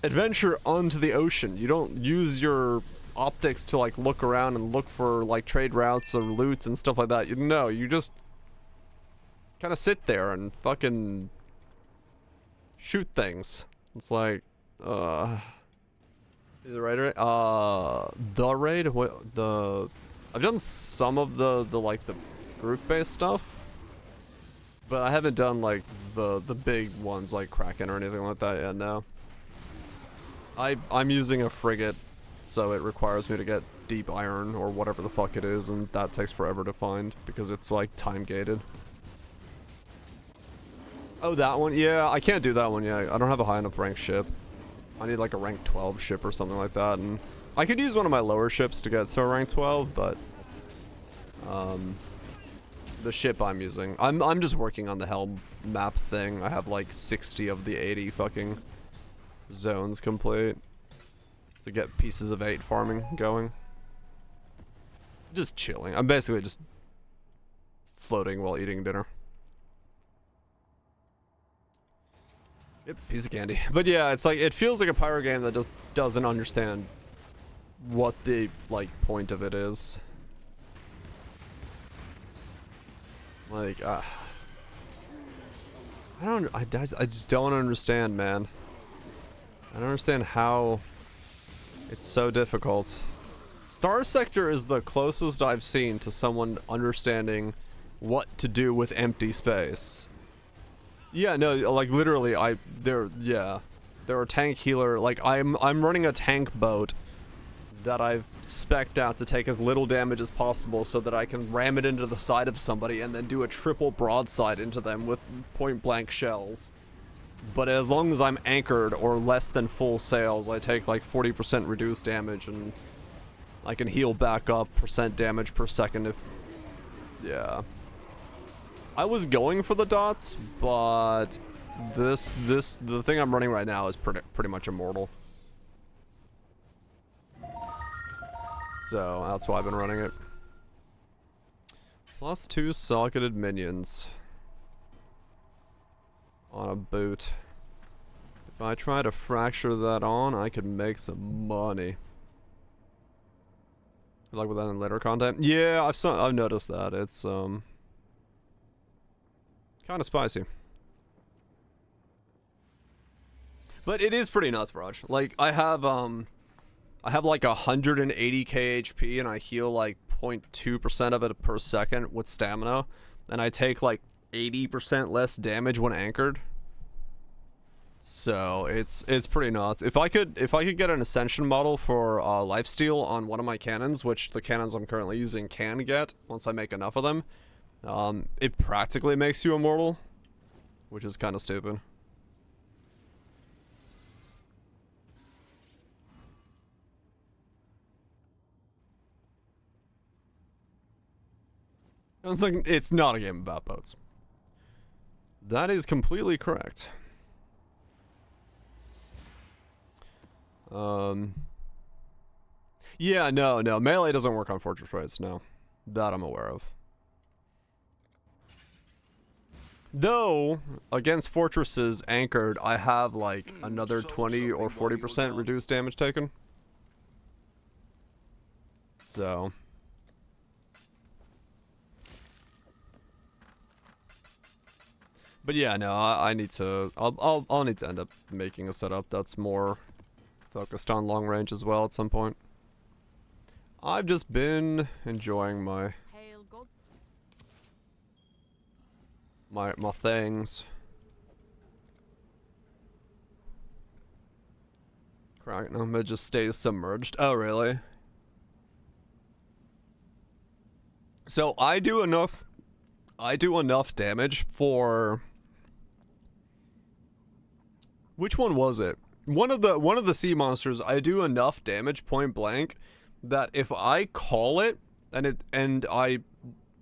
adventure onto the ocean. You don't use your optics to like look around and look for like trade routes or loot and stuff like that. You just kind of sit there and fucking shoot things. It's like, the raid? The raid? I've done some of the like the group-based stuff, but I haven't done like the big ones like Kraken or anything like that yet. No. I'm using a frigate, so it requires me to get deep iron or whatever the fuck it is, and that takes forever to find because it's like time gated. Oh, that one? Yeah, I can't do that one yet. I don't have a high enough rank ship. I need like a rank 12 ship or something like that, and I could use one of my lower ships to get to a rank 12, but The ship I'm using. I'm just working on the helm map thing. I have like 60 of the 80 fucking zones complete to get pieces of 8 farming going. Just chilling. I'm basically just floating while eating dinner. Yep, piece of candy. But yeah, it's like, it feels like a pyro game that just doesn't understand what the, like, point of it is. Like, I just don't understand, man. I don't understand how it's so difficult. Star Sector is the closest I've seen to someone understanding what to do with empty space. Yeah, no, like literally, there are tank healer, like I'm running a tank boat that I've spec'd out to take as little damage as possible so that I can ram it into the side of somebody and then do a triple broadside into them with point blank shells. But as long as I'm anchored or less than full sails, I take like 40% reduced damage and I can heal back up percent damage per second if, yeah. I was going for the dots, but the thing I'm running right now is pretty much immortal. So that's why I've been running it. +2 socketed minions on a boot. If I try to fracture that on, I could make some money. Good luck with that in later content. Yeah, I've noticed that. It's kind of spicy. But it is pretty nuts, Raj. Like I have like 180k HP and I heal like 0.2% of it per second with stamina, and I take like 80% less damage when anchored. So it's pretty nuts. If I could get an ascension model for lifesteal on one of my cannons, which the cannons I'm currently using can get once I make enough of them, it practically makes you immortal, which is kind of stupid. It's like, it's not a game about boats. That is completely correct. Yeah, no, melee doesn't work on fortress raids, no. That I'm aware of. Though, against fortresses anchored, I have like another 20 or 40% reduced damage taken. So... But yeah, no, I need to. I'll need to end up making a setup that's more focused on long range as well at some point. I've just been enjoying my things. Crack, no, it just stays submerged. Oh, really? So I do enough damage for. Which one was it? One of the sea monsters, I do enough damage point blank that if I call it and I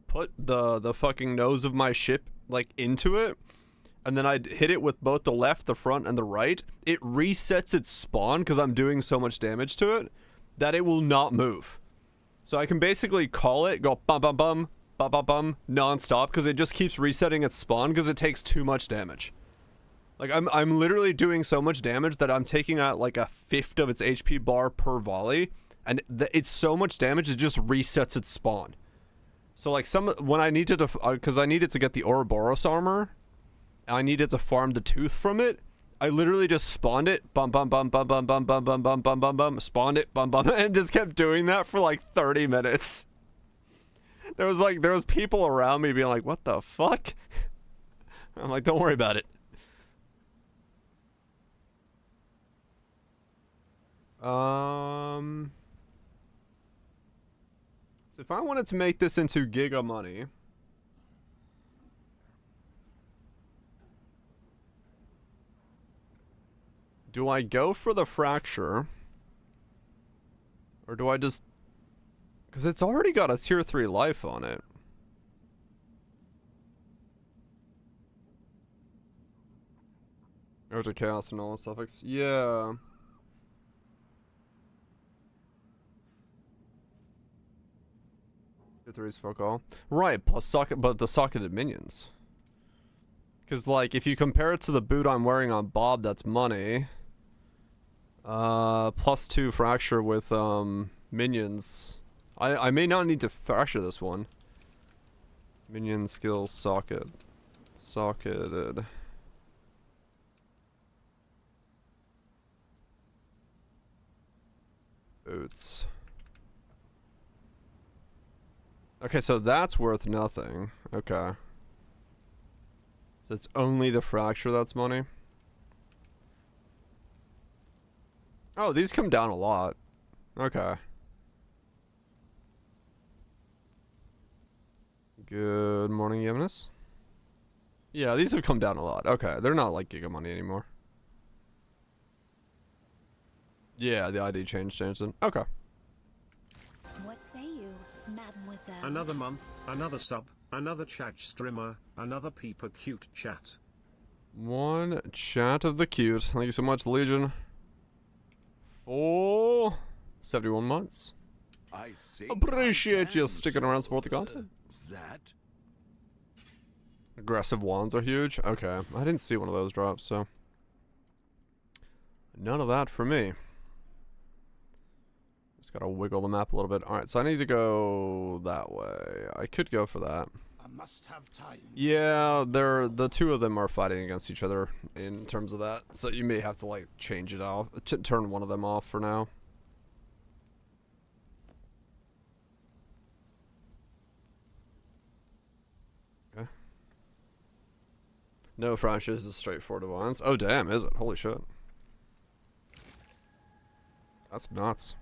put the fucking nose of my ship like into it and then I hit it with both the left, the front, and the right, it resets its spawn because I'm doing so much damage to it that it will not move. So I can basically call it, go bum bum bum bum bum bum non-stop because it just keeps resetting its spawn because it takes too much damage. Like I'm literally doing so much damage that I'm taking out like a fifth of its HP bar per volley, and it's so much damage it just resets its spawn. So like when I needed to, because I needed to get the Ouroboros armor, I needed to farm the tooth from it. I literally just spawned it, bum bum bum bum bum bum bum bum bum bum bum bum, spawned it, bum bum, and just kept doing that for like 30 minutes. There was people around me being like, "What the fuck?" I'm like, "Don't worry about it." So if I wanted to make this into Giga money, do I go for the fracture, or do I just Because it's already got a tier 3 life on it. Or to chaos and all suffix. Yeah. Tier 3 is fuck all. Right, plus socket, but the socketed minions. Because, like, if you compare it to the boot I'm wearing on Bob, that's money. +2 fracture with, minions. I may not need to fracture this one. Minion skill socket. Socketed. Boots. Okay, so that's worth nothing. Okay. So it's only the fracture that's money? Oh, these come down a lot. Okay. Good morning, Yemnis. Yeah, these have come down a lot. Okay, they're not like Giga Money anymore. Yeah, the ID changed, Jameson. Okay. What say you, mademoiselle? Another month, another sub, another chat streamer, another peeper cute chat. One chat of the cute. Thank you so much, Legion. For 71 months. I think Appreciate I you can sticking around to support the solve, content. That? Aggressive wands are huge. Okay, I didn't see one of those drop, so none of that for me. Just gotta wiggle the map a little bit. Alright, so I need to go that way. I could go for that. I must have time. Yeah, the two of them are fighting against each other in terms of that. So you may have to like change it off, turn one of them off for now. Okay. No fractures is straightforward violence. Oh damn, is it? Holy shit. That's nuts.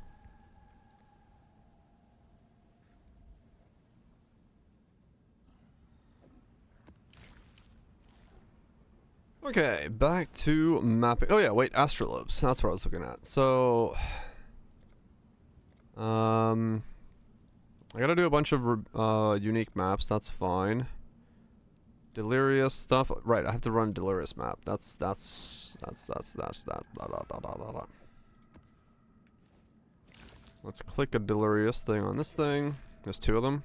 Okay, back to mapping. Oh yeah, wait, astrolobes. That's what I was looking at. So, I gotta do a bunch of unique maps. That's fine. Delirious stuff. Right, I have to run Delirious map. That's that. Let's click a Delirious thing on this thing. There's two of them.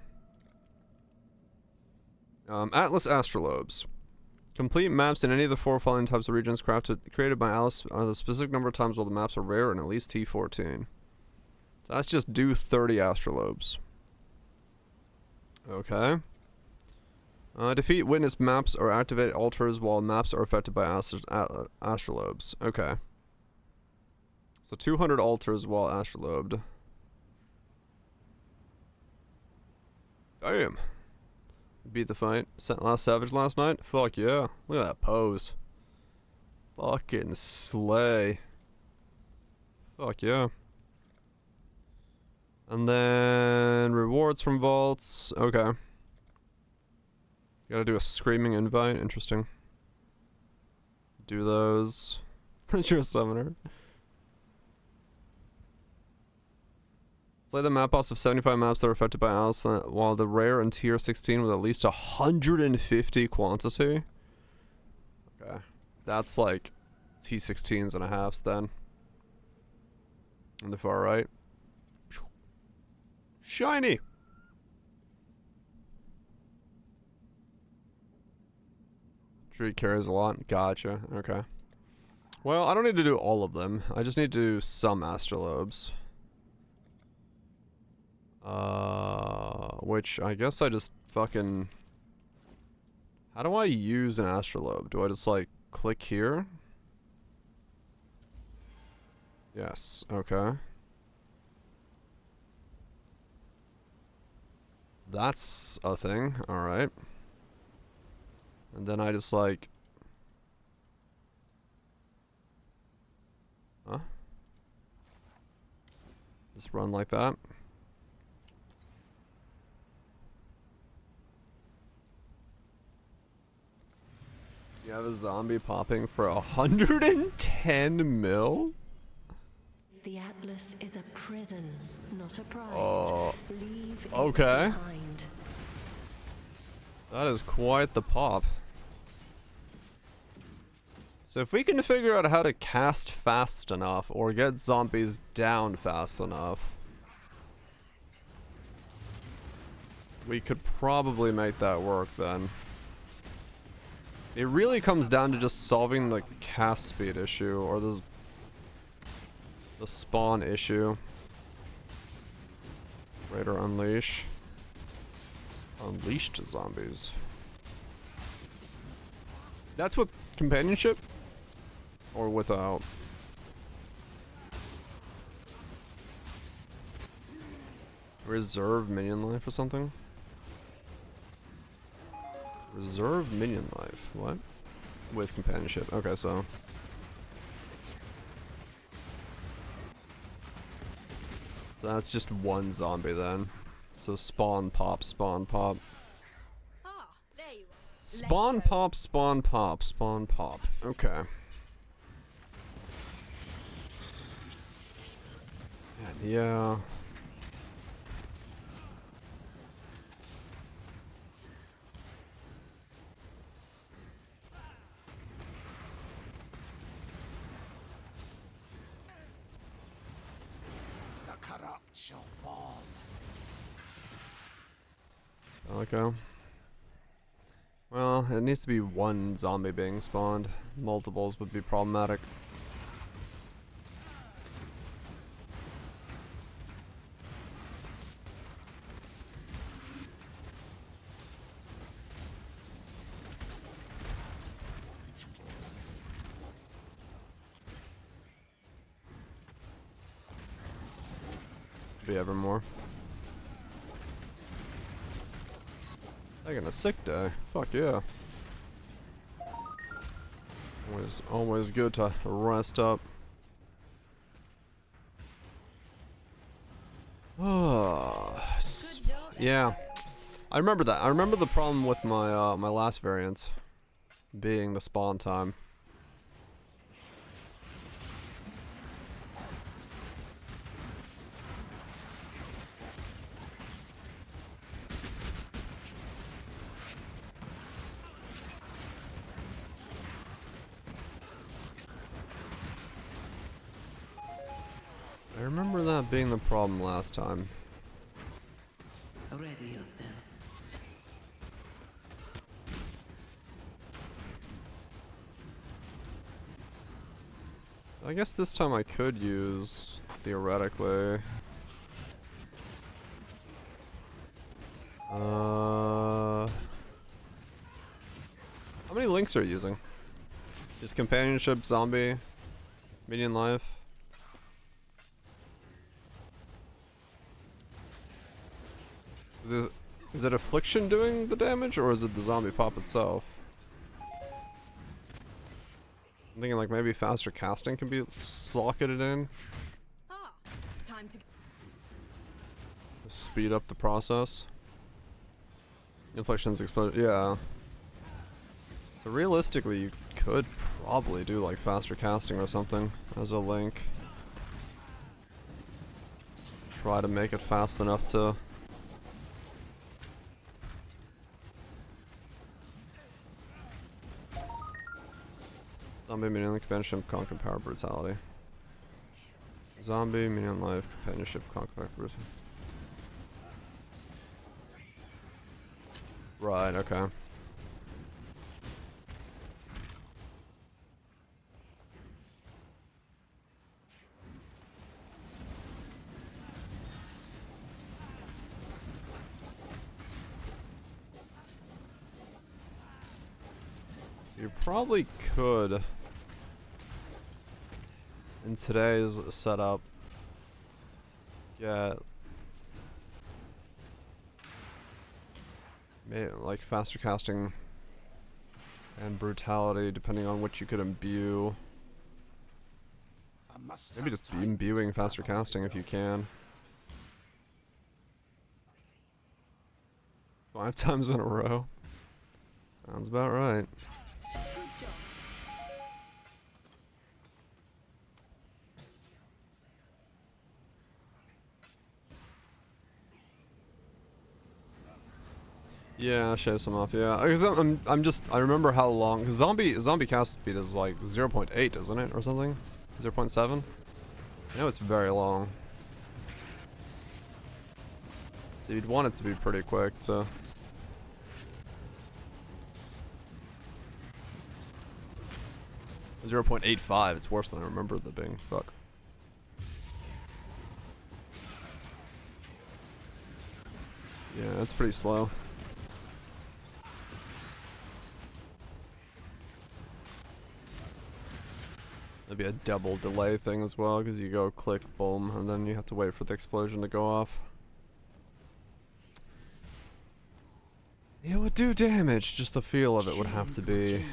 Atlas astrolobes. Complete maps in any of the four following types of regions created by Alice are the specific number of times while the maps are rare and at least T14. So that's just do 30 astrolobes. Okay. Defeat witness maps or activate altars while maps are affected by astrolobes. Okay. So 200 altars while astrolobed. Damn. Beat the fight. Last Savage last night? Fuck yeah. Look at that pose. Fucking slay. Fuck yeah. And then rewards from vaults. Okay. Gotta do a screaming invite. Interesting. Do those. You're a summoner. Play the map boss of 75 maps that are affected by Alice, while the rare and tier 16 with at least 150 quantity. Okay. That's like T16s and a halves then. On the far right. Shiny! Tree carries a lot. Gotcha. Okay. Well, I don't need to do all of them. I just need to do some astrolobes. Which I guess I just fucking... How do I use an astrolabe? Do I just like click here? Yes, okay. That's a thing, alright. And then I just like... Huh? Just run like that. You have a zombie popping for 110 mil? The Atlas is a prison, not a prize. Leave okay. it behind. That is quite the pop. So if we can figure out how to cast fast enough, or get zombies down fast enough, we could probably make that work then. It really comes down to just solving the cast speed issue, or the spawn issue. Raider unleash. Unleashed zombies. That's with companionship? Or without? Reserve minion life or something? Reserve minion life. What? With companionship. Okay, so. So that's just one zombie then. So spawn pop, spawn pop. Ah, there you are. Spawn pop, spawn pop, spawn pop. Okay. And yeah. The corrupt shall fall. Okay. Well, it needs to be one zombie being spawned. Multiples would be problematic. Be ever more. Taking a sick day. Fuck yeah. Always good to rest up. Yeah. I remember that. I remember the problem with my my last variant being the spawn time. I remember that being the problem last time. Ready yourself. I guess this time I could use, theoretically. How many links are you using? Just companionship, zombie, minion life. Is it affliction doing the damage, or is it the zombie pop itself? I'm thinking like maybe faster casting can be socketed in. Ah, time to. Speed up the process. Infliction's exploded, yeah. So realistically, you could probably do like faster casting or something as a link. Try to make it fast enough to... Zombie, minion life, companionship, conquer power, brutality. Zombie, minion life, companionship, conquer power, brutality. Right, okay. So you probably could, in today's setup, get like faster casting and brutality, depending on what you could imbue. Maybe just be imbuing faster casting if you can. 5 times in a row. Sounds about right. Yeah, shave some off. Yeah, because I'm just I remember how long. Cause zombie cast speed is like 0.8, isn't it, or something? 0.7. I know it's very long. So you'd want it to be pretty quick. So. 0.85. It's worse than I remember the being. Fuck. Yeah, that's pretty slow. Maybe a double delay thing as well, because you go click, boom, and then you have to wait for the explosion to go off. It would do damage, just the feel of it would have to be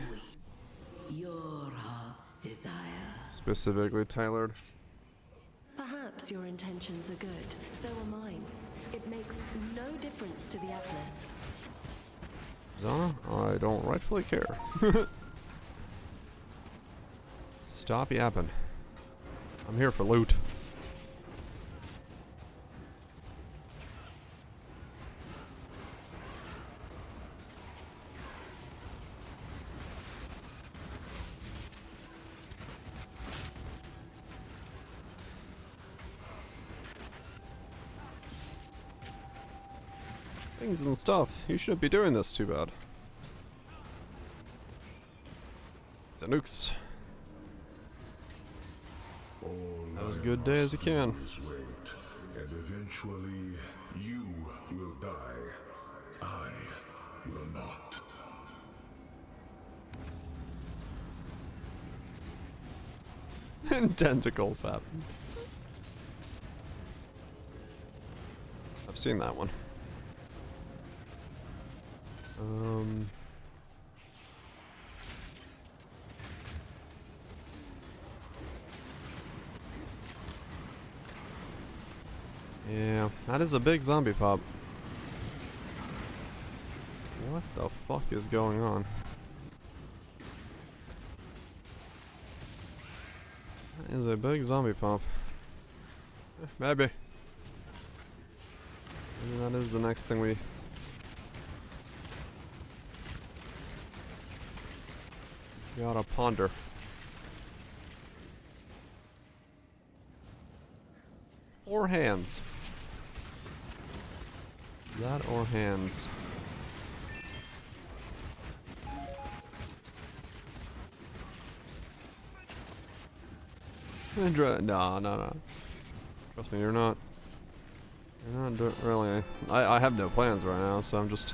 Your heart's desire. specifically tailored. Perhaps your intentions are good, so are mine. It makes no difference to the Atlas. Zana, I don't rightfully care. Stop yapping. I'm here for loot. Things and stuff. You shouldn't be doing this too bad. It's a nukes. Have as good day as you can. Wait, and eventually you will die. I will not. And tentacles happen. I've seen that one. Yeah, that is a big zombie pop. What the fuck is going on? That is a big zombie pop. Maybe. Maybe that is the next thing we... gotta ponder. Or hands. That or hands. No. Trust me, you're not really. I have no plans right now, so I'm just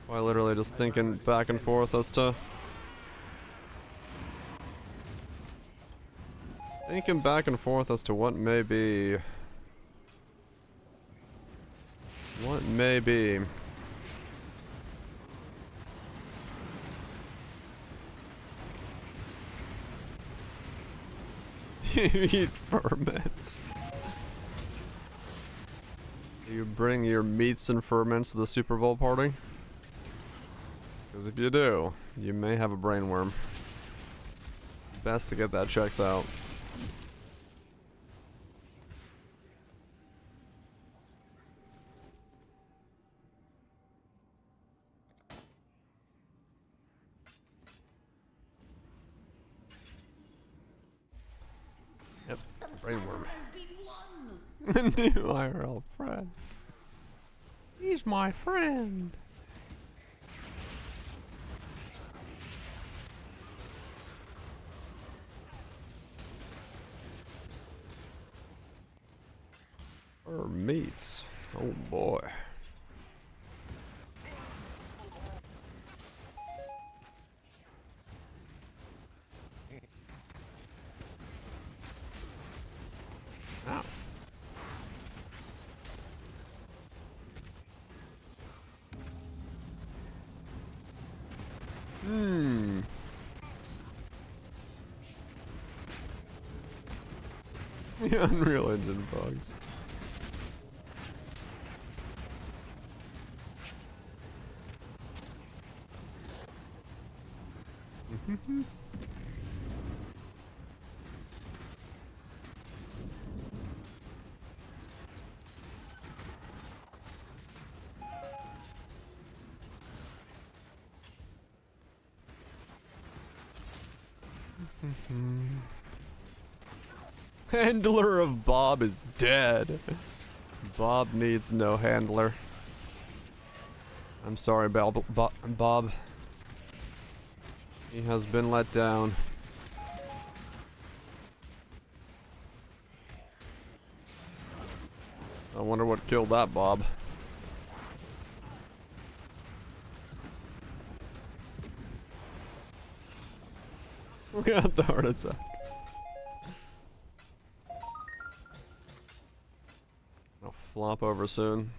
quite literally just thinking back and forth as to what may be. What may be. You eat ferments. You bring your meats and ferments to the Super Bowl party? Because if you do, you may have a brain worm. Best to get that checked out. Yep, brain worm. A new IRL friend. He's my friend. Or meats. Oh boy. Ow. The Unreal Engine bugs. Handler of Bob is dead. Bob needs no handler. I'm sorry, Bob. He has been let down. I wonder what killed that Bob. Look at the heart attack. I'll flop over soon.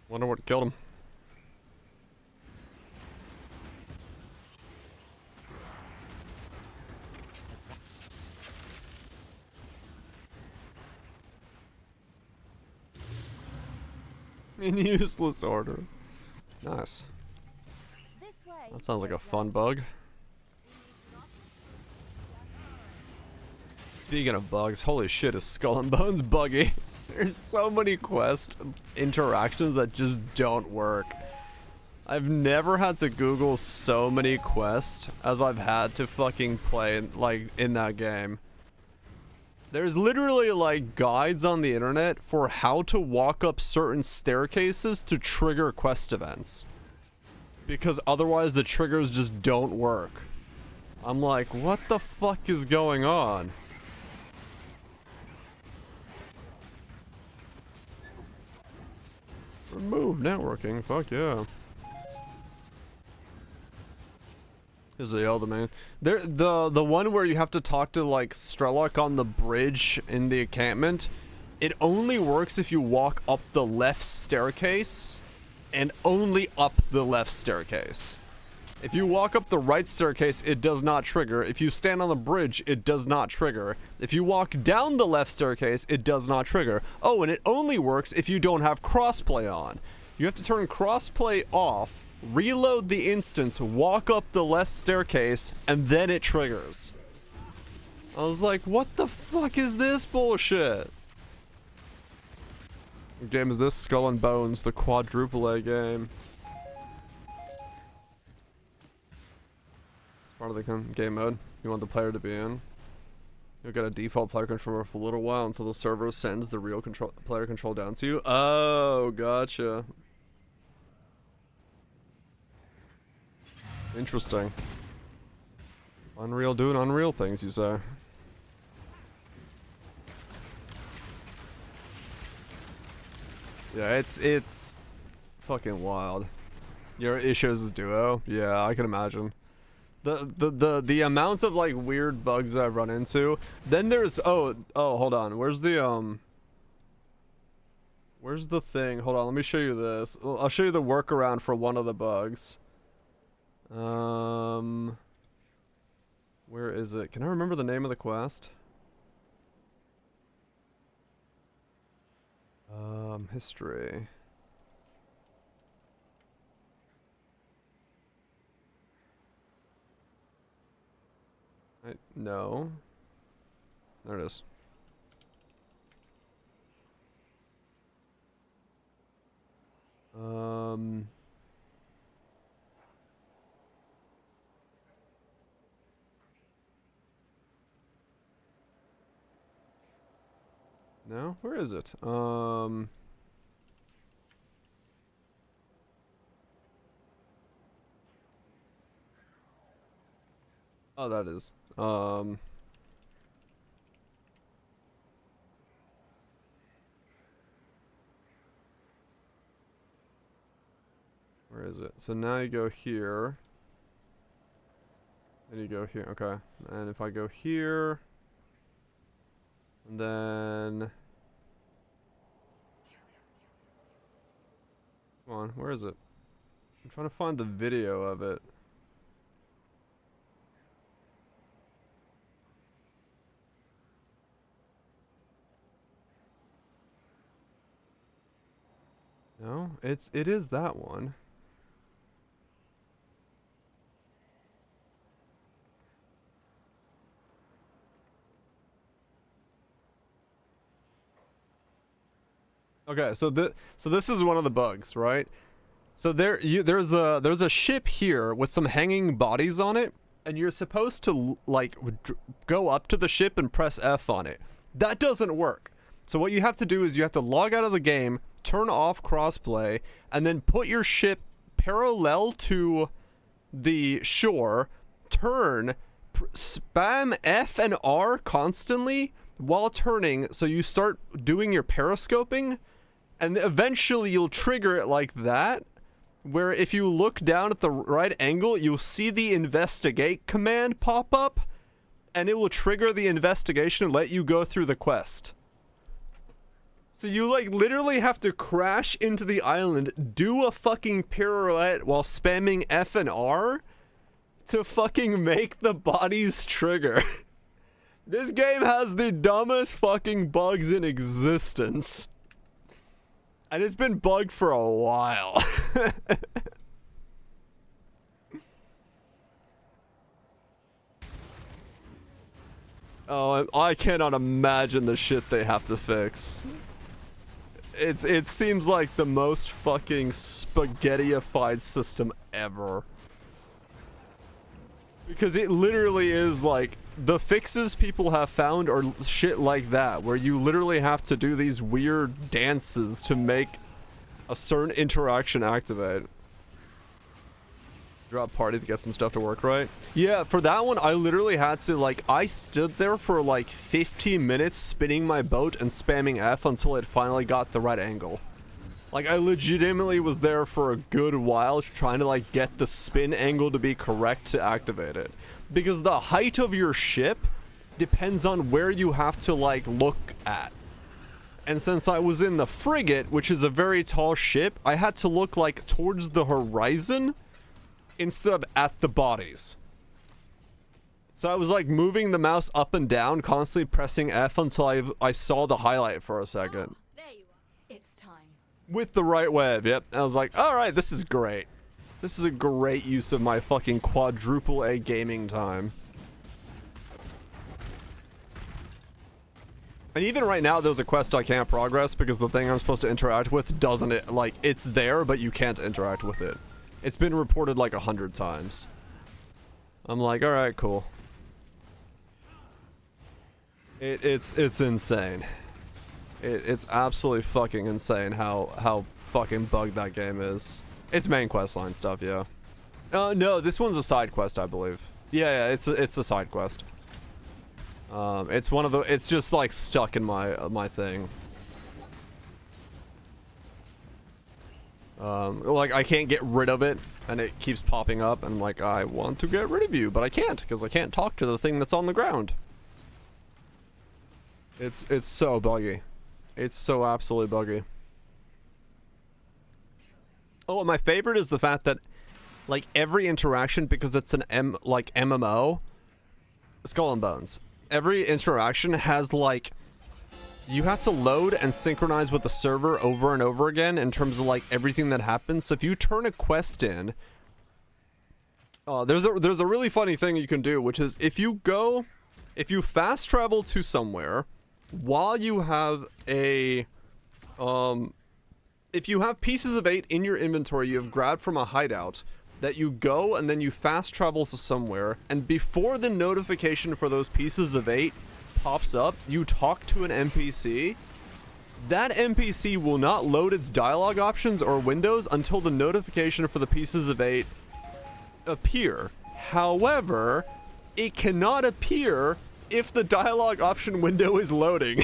Wonder what killed him. In useless order. Nice. That sounds like a fun bug. Speaking of bugs, holy shit, is Skull and Bones buggy. There's so many quest interactions that just don't work. I've never had to Google so many quests as I've had to fucking play like in that game. There's literally like guides on the internet for how to walk up certain staircases to trigger quest events. Because otherwise the triggers just don't work. I'm like, what the fuck is going on? Remove networking, fuck yeah. Is the other man? The one where you have to talk to like Strelok on the bridge in the encampment. It only works if you walk up the left staircase, and only up the left staircase. If you walk up the right staircase, it does not trigger. If you stand on the bridge, it does not trigger. If you walk down the left staircase, it does not trigger. Oh, and it only works if you don't have crossplay on. You have to turn crossplay off, reload the instance, walk up the left staircase, and then it triggers. I was like, what the fuck is this bullshit? What game is this? Skull and Bones, the quadruple A game. It's part of the game mode you want the player to be in. You'll get a default player controller for a little while until the server sends the real player control down to you. Oh, gotcha. Interesting. Unreal doing unreal things, you say. Yeah, it's fucking wild. Your issues is Duo? Yeah, I can imagine. The amounts of like weird bugs that I've run into. Then there's oh hold on. Where's the thing? Hold on, let me show you this. I'll show you the workaround for one of the bugs. Where is it? Can I remember the name of the quest? History. No. There it is. No? Where is it? Oh, that is. Where is it? So now you go here. And you go here. Okay. And if I go here, and then come on, where is it? I'm trying to find the video of it. No, it is that one. Okay, so this is one of the bugs, right? So there's a ship here with some hanging bodies on it, and you're supposed to like go up to the ship and press F on it. That doesn't work. So what you have to do is you have to log out of the game, turn off crossplay, and then put your ship parallel to the shore, turn, spam F and R constantly while turning, so you start doing your periscoping, and eventually you'll trigger it like that, where if you look down at the right angle, you'll see the investigate command pop up, and it will trigger the investigation and let you go through the quest. So you like literally have to crash into the island, do a fucking pirouette while spamming F and R to fucking make the bodies trigger. This game has the dumbest fucking bugs in existence. And it's been bugged for a while. Oh, I cannot imagine the shit they have to fix. It seems like the most fucking spaghetti-ified system ever. Because it literally is like, the fixes people have found are shit like that, where you literally have to do these weird dances to make a certain interaction activate. Drop party to get some stuff to work right. Yeah, for that one, I literally had to, like, I stood there for like 15 minutes spinning my boat and spamming F until it finally got the right angle. Like, I legitimately was there for a good while trying to, like, get the spin angle to be correct to activate it. Because the height of your ship depends on where you have to, like, look at. And since I was in the frigate, which is a very tall ship, I had to look, like, towards the horizon instead of at the bodies. So I was, like, moving the mouse up and down, constantly pressing F until I saw the highlight for a second. There you are. It's time. With the right wave, yep. I was like, alright, this is great. This is a great use of my fucking quadruple A gaming time. And even right now, there's a quest I can't progress because the thing I'm supposed to interact with doesn't, like, it's there, but you can't interact with it. It's been reported like 100 times. I'm like, alright, cool. It's insane. It's absolutely fucking insane how fucking bugged that game is. It's main questline stuff, yeah. No, this one's a side quest, I believe. Yeah, it's a side quest. It's one of the, it's just like stuck in my thing. Like I can't get rid of it, and it keeps popping up, and I'm like, I want to get rid of you, but I can't, because I can't talk to the thing that's on the ground. It's so buggy. It's so absolutely buggy. Oh, and my favorite is the fact that, like, every interaction, because it's an MMO, Skull and Bones, every interaction has, like, you have to load and synchronize with the server over and over again in terms of, like, everything that happens. So if you turn a quest in, there's a really funny thing you can do, which is if you fast travel to somewhere while you have a, if you have pieces of 8 in your inventory you have grabbed from a hideout, that you go and then you fast travel to somewhere, and before the notification for those pieces of 8 pops up, you talk to an NPC, that NPC will not load its dialogue options or windows until the notification for the pieces of 8 appear. However, it cannot appear if the dialogue option window is loading.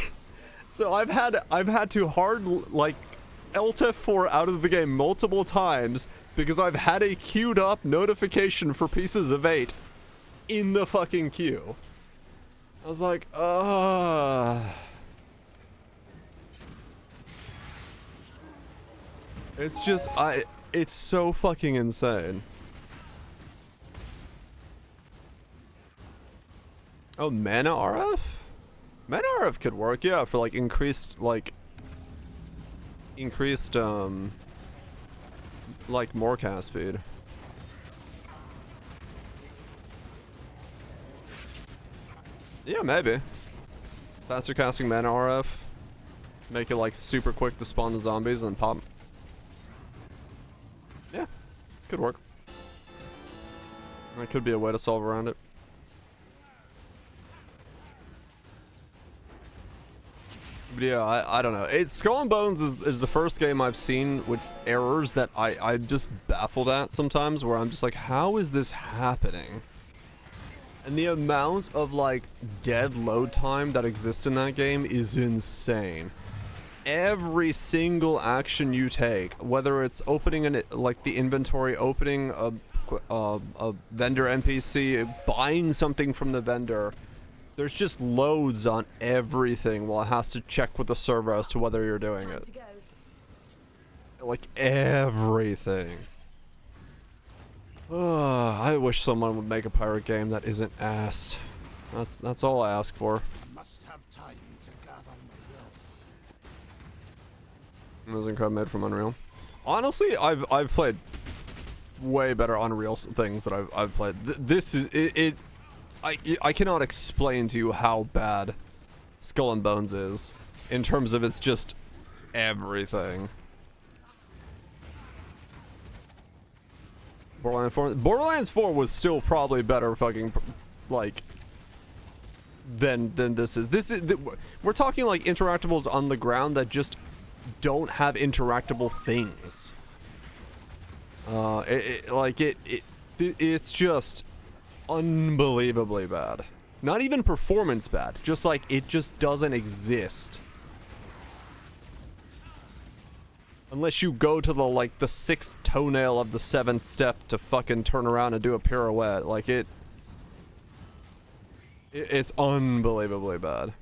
So I've had to hard, like, Alt F4 out of the game multiple times because I've had a queued up notification for pieces of 8 in the fucking queue. I was like, it's just, it's so fucking insane. Oh, mana RF? Mana RF could work, yeah, for like increased, like more cast speed. Yeah, maybe. Faster casting mana RF. Make it like super quick to spawn the zombies and then pop. Could work. That could be a way to solve around it. But yeah, I don't know. Skull and Bones is the first game I've seen with errors that I'm just baffled at sometimes, where I'm just like, how is this happening? And the amount of, like, dead load time that exists in that game is insane. Every single action you take, whether it's opening the inventory, opening a vendor NPC, buying something from the vendor, there's just loads on everything while it has to check with the server as to whether you're doing it. Like, everything. I wish someone would make a pirate game that isn't ass. That's all I ask for. I must have time to gather my will. It was incredible, made from Unreal. Honestly, I've played way better Unreal things that I've played. This is I cannot explain to you how bad Skull and Bones is in terms of its just everything. Borderlands 4 was still probably better fucking, like, than this is. We're talking like interactables on the ground that just don't have interactable things. It's just unbelievably bad. Not even performance bad, just like it just doesn't exist. Unless you go to the 6th toenail of the 7th step to fucking turn around and do a pirouette. Like, it's unbelievably bad.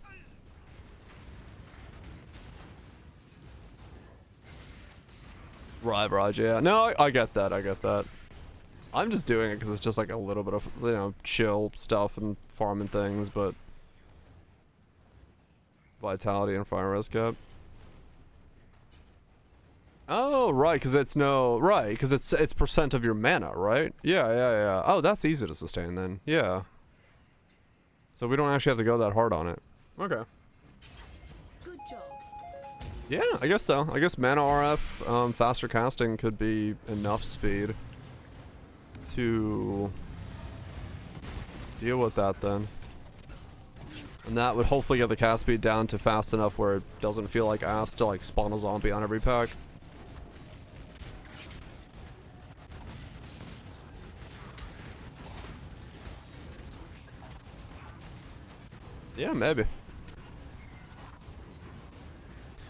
Right, yeah. No, I get that, I get that. I'm just doing it because it's just like a little bit of, you know, chill stuff and farming things, but... Vitality and fire risk up. Oh, right, because it's because it's percent of your mana, right? Yeah. Oh, that's easy to sustain then. Yeah. So we don't actually have to go that hard on it. Okay. Good job. Yeah, I guess so. I guess mana RF, faster casting could be enough speed to deal with that then. And that would hopefully get the cast speed down to fast enough where it doesn't feel like ass to like spawn a zombie on every pack. Yeah, maybe.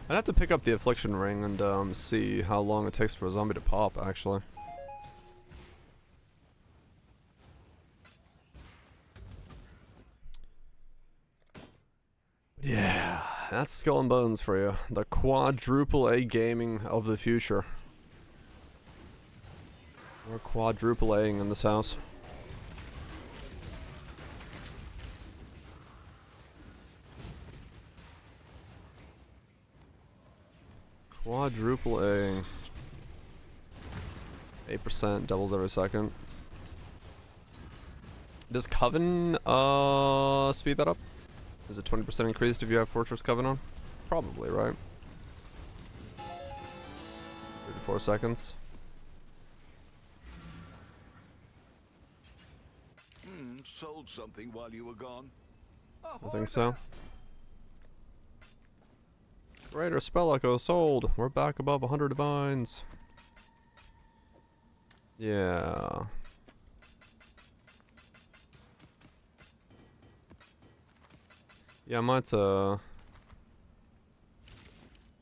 I'd have to pick up the Affliction Ring and see how long it takes for a zombie to pop, actually. Yeah, that's Skull and Bones for you. The quadruple A gaming of the future. We're quadruple A-ing in this house. Quadruple A. 8% doubles every second. Does Coven speed that up? Is it 20% increased if you have Fortress Coven on? Probably, right? 34 seconds. Sold something while you were gone. I think so. Greater Spell Echo sold. We're back above 100 divines. Yeah. Yeah, I might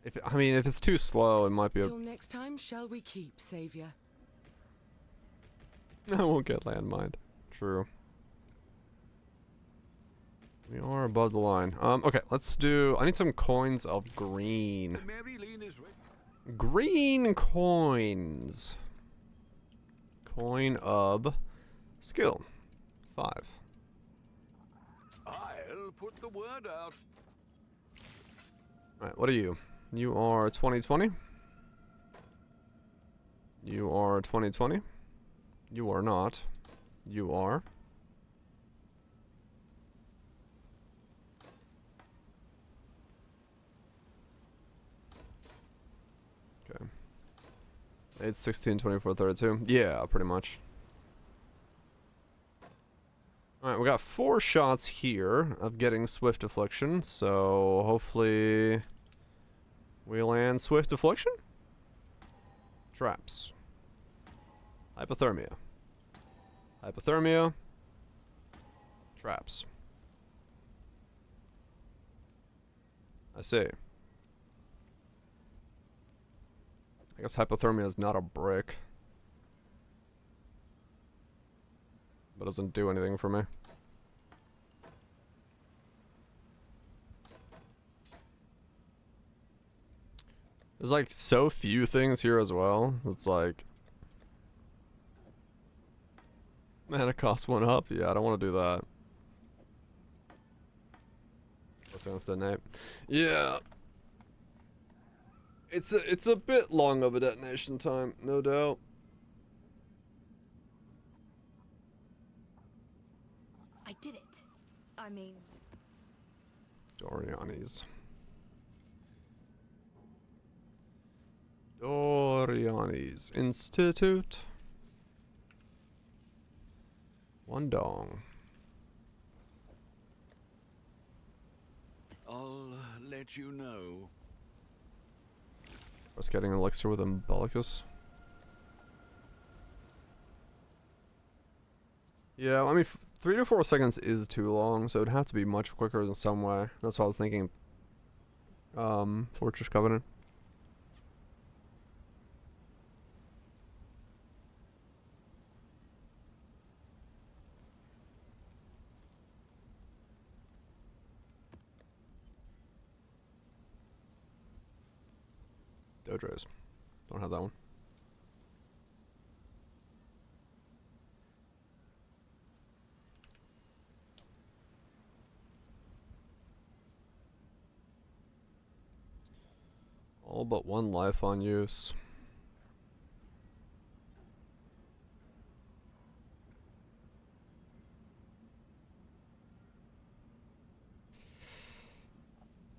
if it's too slow, it might be Till next time, shall we keep, Savior? I won't get landmined. True. We are above the line. Okay, let's do... I need some coins of green. Green coins. Coin of skill. 5. I'll put the word out. Alright, what are you? You are 2020. You are 2020. You are not. You are... Okay. 8, 16, 24, 32. Yeah, pretty much. Alright, we got 4 shots here of getting Swift Affliction, so hopefully we land Swift Affliction? Traps. Hypothermia. Hypothermia. Traps. I see. I guess hypothermia is not a brick. But doesn't do anything for me. There's like so few things here as well. It's like, mana cost 1 up. Yeah, I don't want to do that. Sounds detonate. Yeah. It's a bit long of a detonation time, no doubt. I did it. I mean, Doriani's. Doriani's Institute. 1 dong. I'll let you know. I was getting an elixir with Umbilicus. Yeah, I mean, 3 to 4 seconds is too long, so it'd have to be much quicker in some way. That's what I was thinking. Fortress Covenant. Dodres. Don't have that one. All but 1 life on use.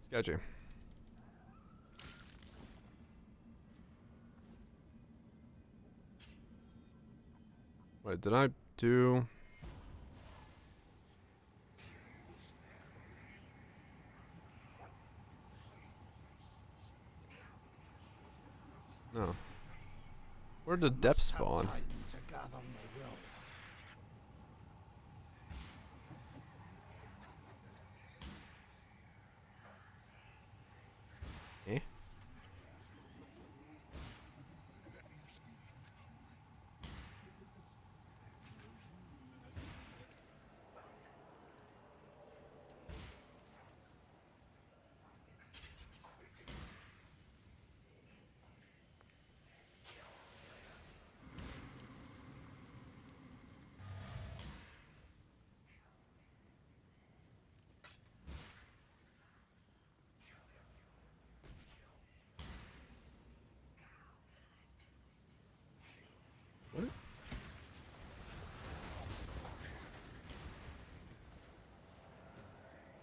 Sketchy. Wait, did I do... No. Where did depth spawn? Time to gather my will. Eh?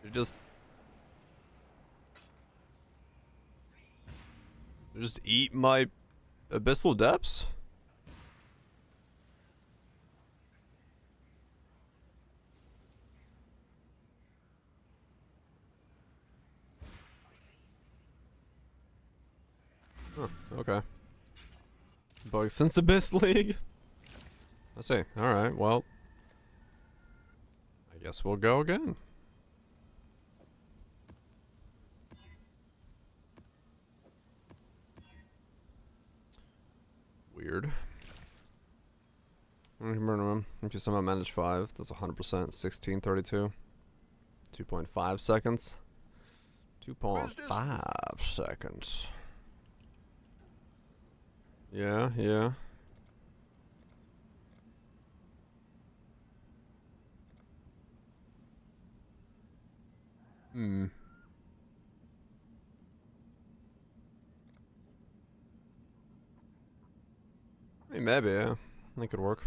You just eat my abyssal depths? Huh, okay. Bug since Abyss League? I see. Alright, well. I guess we'll go again. Weird. If you somehow manage 5, that's 100%. 1632. 2.5 seconds. 2.5 seconds. Yeah, yeah. Hmm. I mean, maybe, yeah. That could work.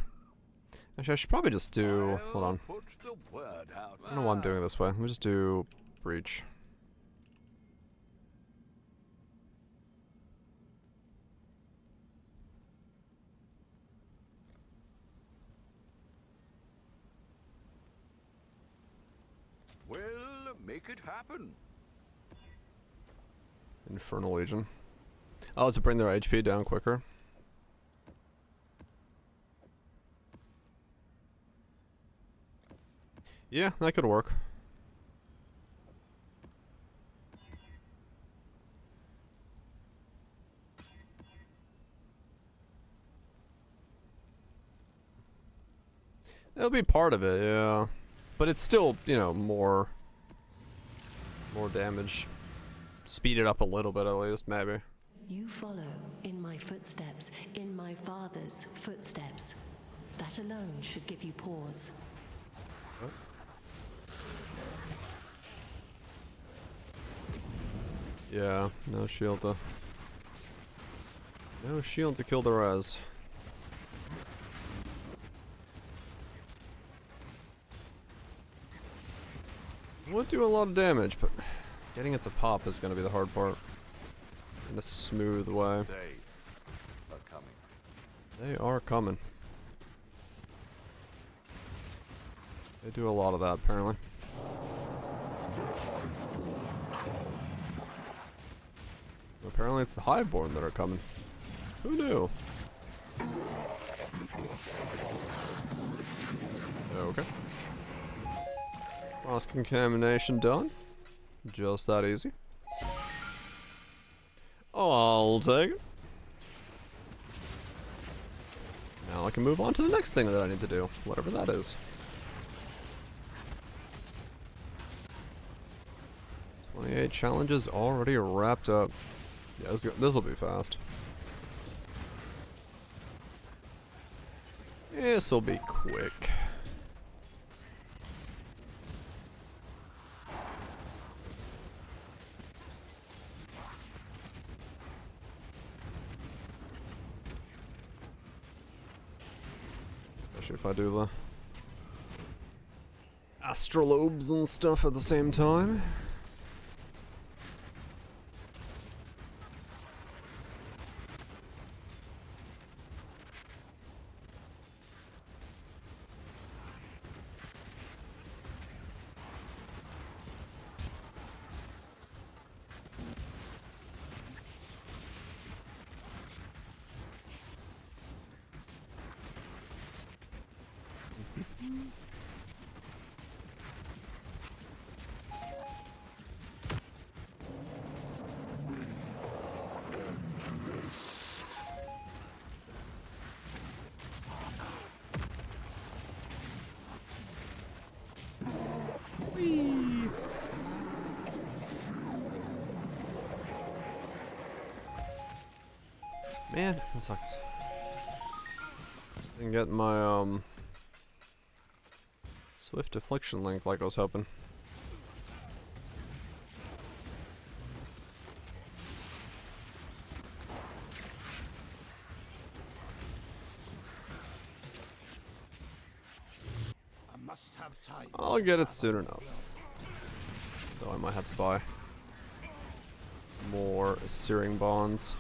Actually, I should probably just do... Hold on. Put the word out. I don't know why I'm doing it this way. Let me just do... Breach. make it happen. Infernal Legion. Oh, to bring their HP down quicker. Yeah, that could work. It'll be part of it, yeah. But it's still, you know, more damage. Speed it up a little bit at least, maybe. You follow in my footsteps, in my father's footsteps. That alone should give you pause. What? Yeah, no shield to... No shield to kill the res. Would do a lot of damage, but getting it to pop is going to be the hard part. In a smooth way. They are coming. They are coming. They do a lot of that, apparently. Apparently it's the Hiveborn that are coming. Who knew? Okay. Cross contamination done. Just that easy. Oh, I'll take it. Now I can move on to the next thing that I need to do, whatever that is. 28 challenges already wrapped up. Yeah, this will be fast. This will be quick. Especially if I do the astrolobes and stuff at the same time. Man, that sucks. Didn't get my Swift Affliction link like I was hoping. I must have time. I'll get it soon enough. Though I might have to buy more Searing Bonds.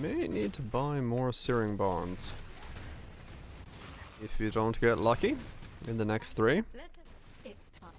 May need to buy more Searing Bonds. If you don't get lucky in the next 3. It's time.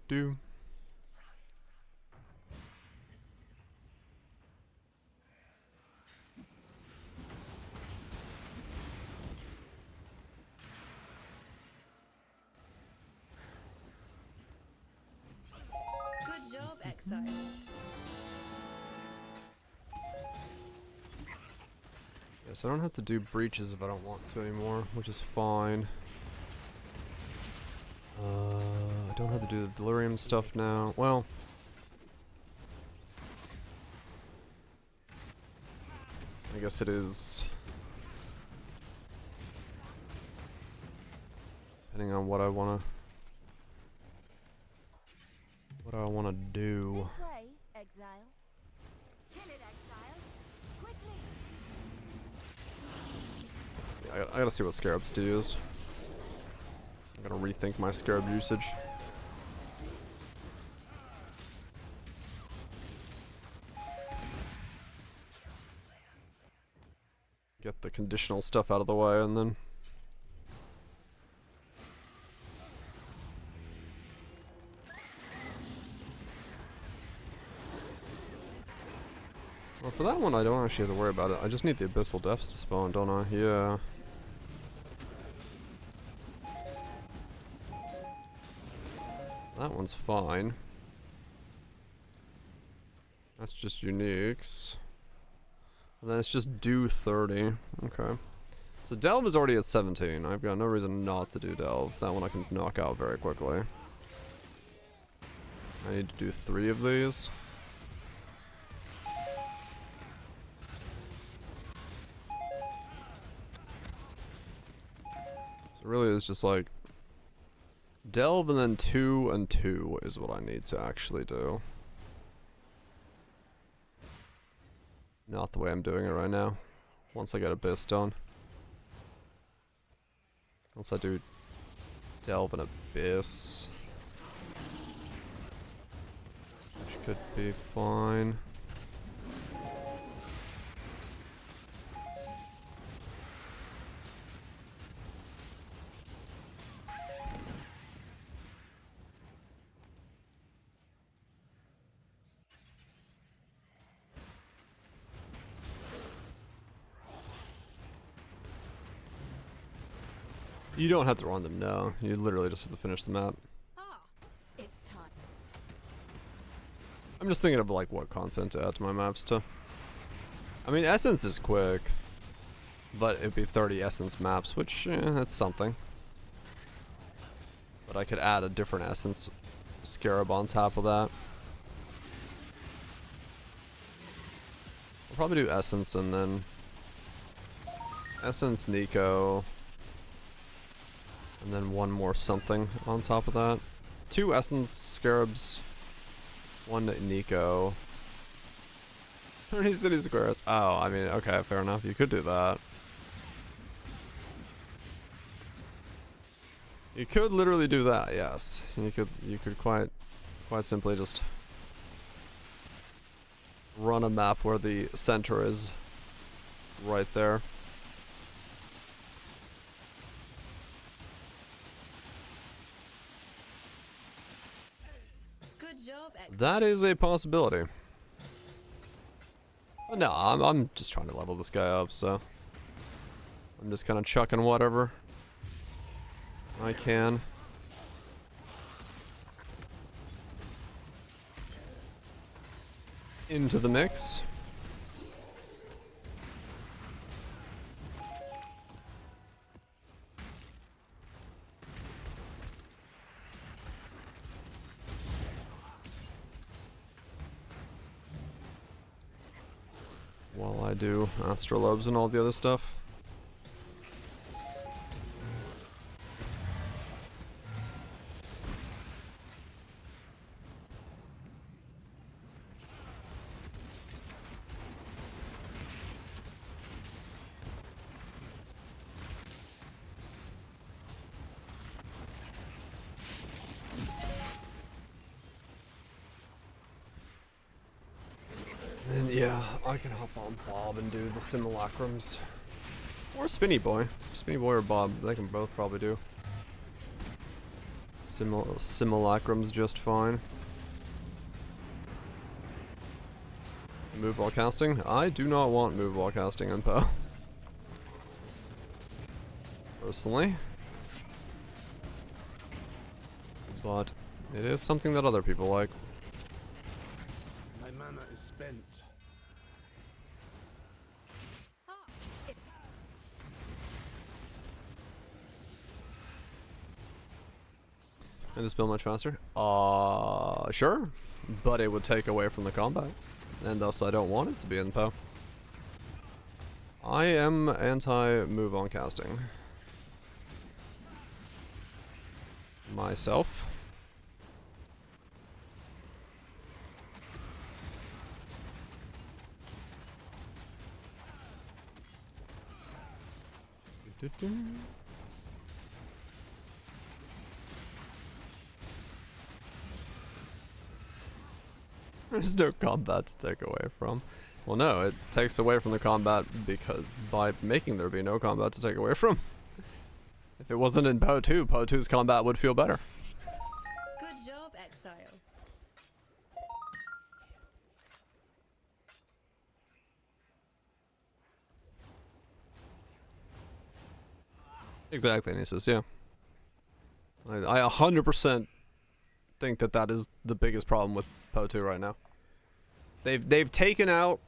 Do. exile. Yes, I don't have to do breaches if I don't want to anymore, which is fine. I don't have to do the delirium stuff now. Well, I guess it is. Depending on what I wanna do. This way, exile. Kill it, exile. Quickly. Yeah, I gotta see what scarabs to use. I'm gonna rethink my scarab usage. Get the conditional stuff out of the way and then... Well, for that one I don't actually have to worry about it. I just need the Abyssal Depths to spawn, don't I? Yeah. That one's fine. That's just uniques. And then it's just do 30. Okay. So Delve is already at 17. I've got no reason not to do Delve. That one I can knock out very quickly. I need to do 3 of these. So really it's just like Delve and then 2 and 2 is what I need to actually do. Not the way I'm doing it right now. Once I get Abyss done. Once I do Delve and Abyss. Which could be fine. You don't have to run them, no. You literally just have to finish the map. Ah, It's time. I'm just thinking of like what content to add to my maps to. I mean, Essence is quick. But it'd be 30 Essence maps, which, that's something. But I could add a different Essence Scarab on top of that. I'll probably do Essence and then... Essence, Nico... And then one more something on top of that. 2 Essence Scarabs. 1 Nico. 30 City Squares. Oh, I mean, okay, fair enough. You could do that. You could literally do that, yes. You could quite simply just run a map where the center is right there. good job, exile. That is a possibility. But no, I'm just trying to level this guy up, so I'm just kind of chucking whatever I can. Into the mix. While I do astrolobes and all the other stuff. And yeah, I can hop on Bob and do the simulacrums. Or Spinny Boy. Spinny Boy or Bob, they can both probably do. Simulacrums just fine. Move while casting? I do not want move while casting info. Personally. But it is something that other people like. is spent. And this build much faster? Sure. But it would take away from the combat. And thus I don't want it to be in PoE. I am anti-move on casting. Myself. There's no combat to take away from. Well, no, it takes away from the combat because by making there be no combat to take away from. If it wasn't in PoE 2, PoE 2's combat would feel better. Good job, Exile. Exactly, Nisus, yeah. I 100% think that that is the biggest problem with PoE 2 right now. They've taken out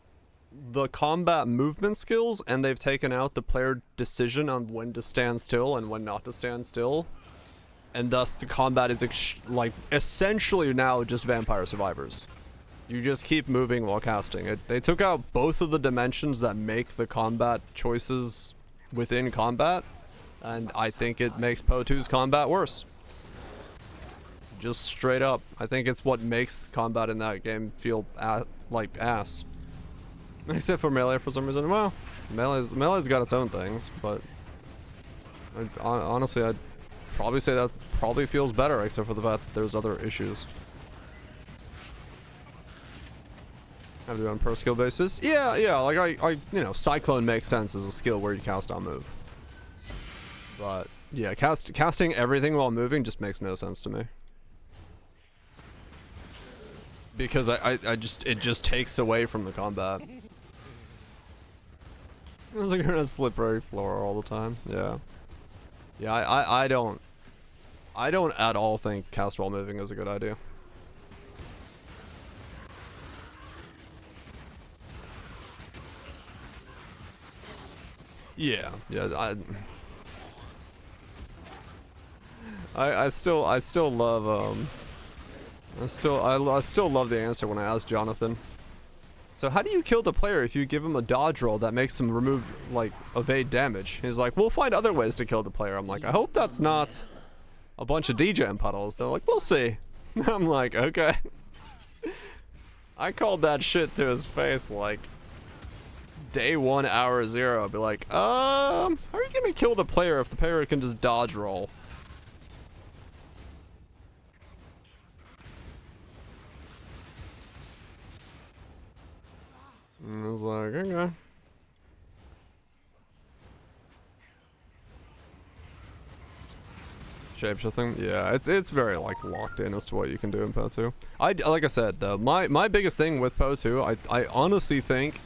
the combat movement skills, and they've taken out the player decision on when to stand still and when not to stand still. And thus the combat is like essentially now just vampire survivors. You just keep moving while casting. They took out both of the dimensions that make the combat choices within combat, and I think it makes PoE 2's combat worse. Just straight up. I think it's what makes the combat in that game feel like ass. Except for melee for some reason. Well, melee's got its own things, but honestly, I'd probably say that probably feels better, except for the fact that there's other issues. Have to do it on per skill basis. Yeah, like I you know, Cyclone makes sense as a skill where you cast on move. But yeah, casting everything while moving just makes no sense to me. Because it just takes away from the combat. It's like you're on a slippery floor all the time. Yeah. Yeah, I don't at all think cast while moving is a good idea. Yeah, I still love I still love the answer when I asked Jonathan. So how do you kill the player if you give him a dodge roll that makes him remove, like, evade damage? He's like, we'll find other ways to kill the player. I'm like, I hope that's not a bunch of degen puddles. They're like, we'll see. I'm like, okay. I called that shit to his face, like, day 1, hour 0. I'd be like, how are you gonna kill the player if the player can just dodge roll? And I was like, okay. Shapeshifting? Yeah, it's very like locked in as to what you can do in PoE 2. Like I said though, my biggest thing with PoE 2, I honestly think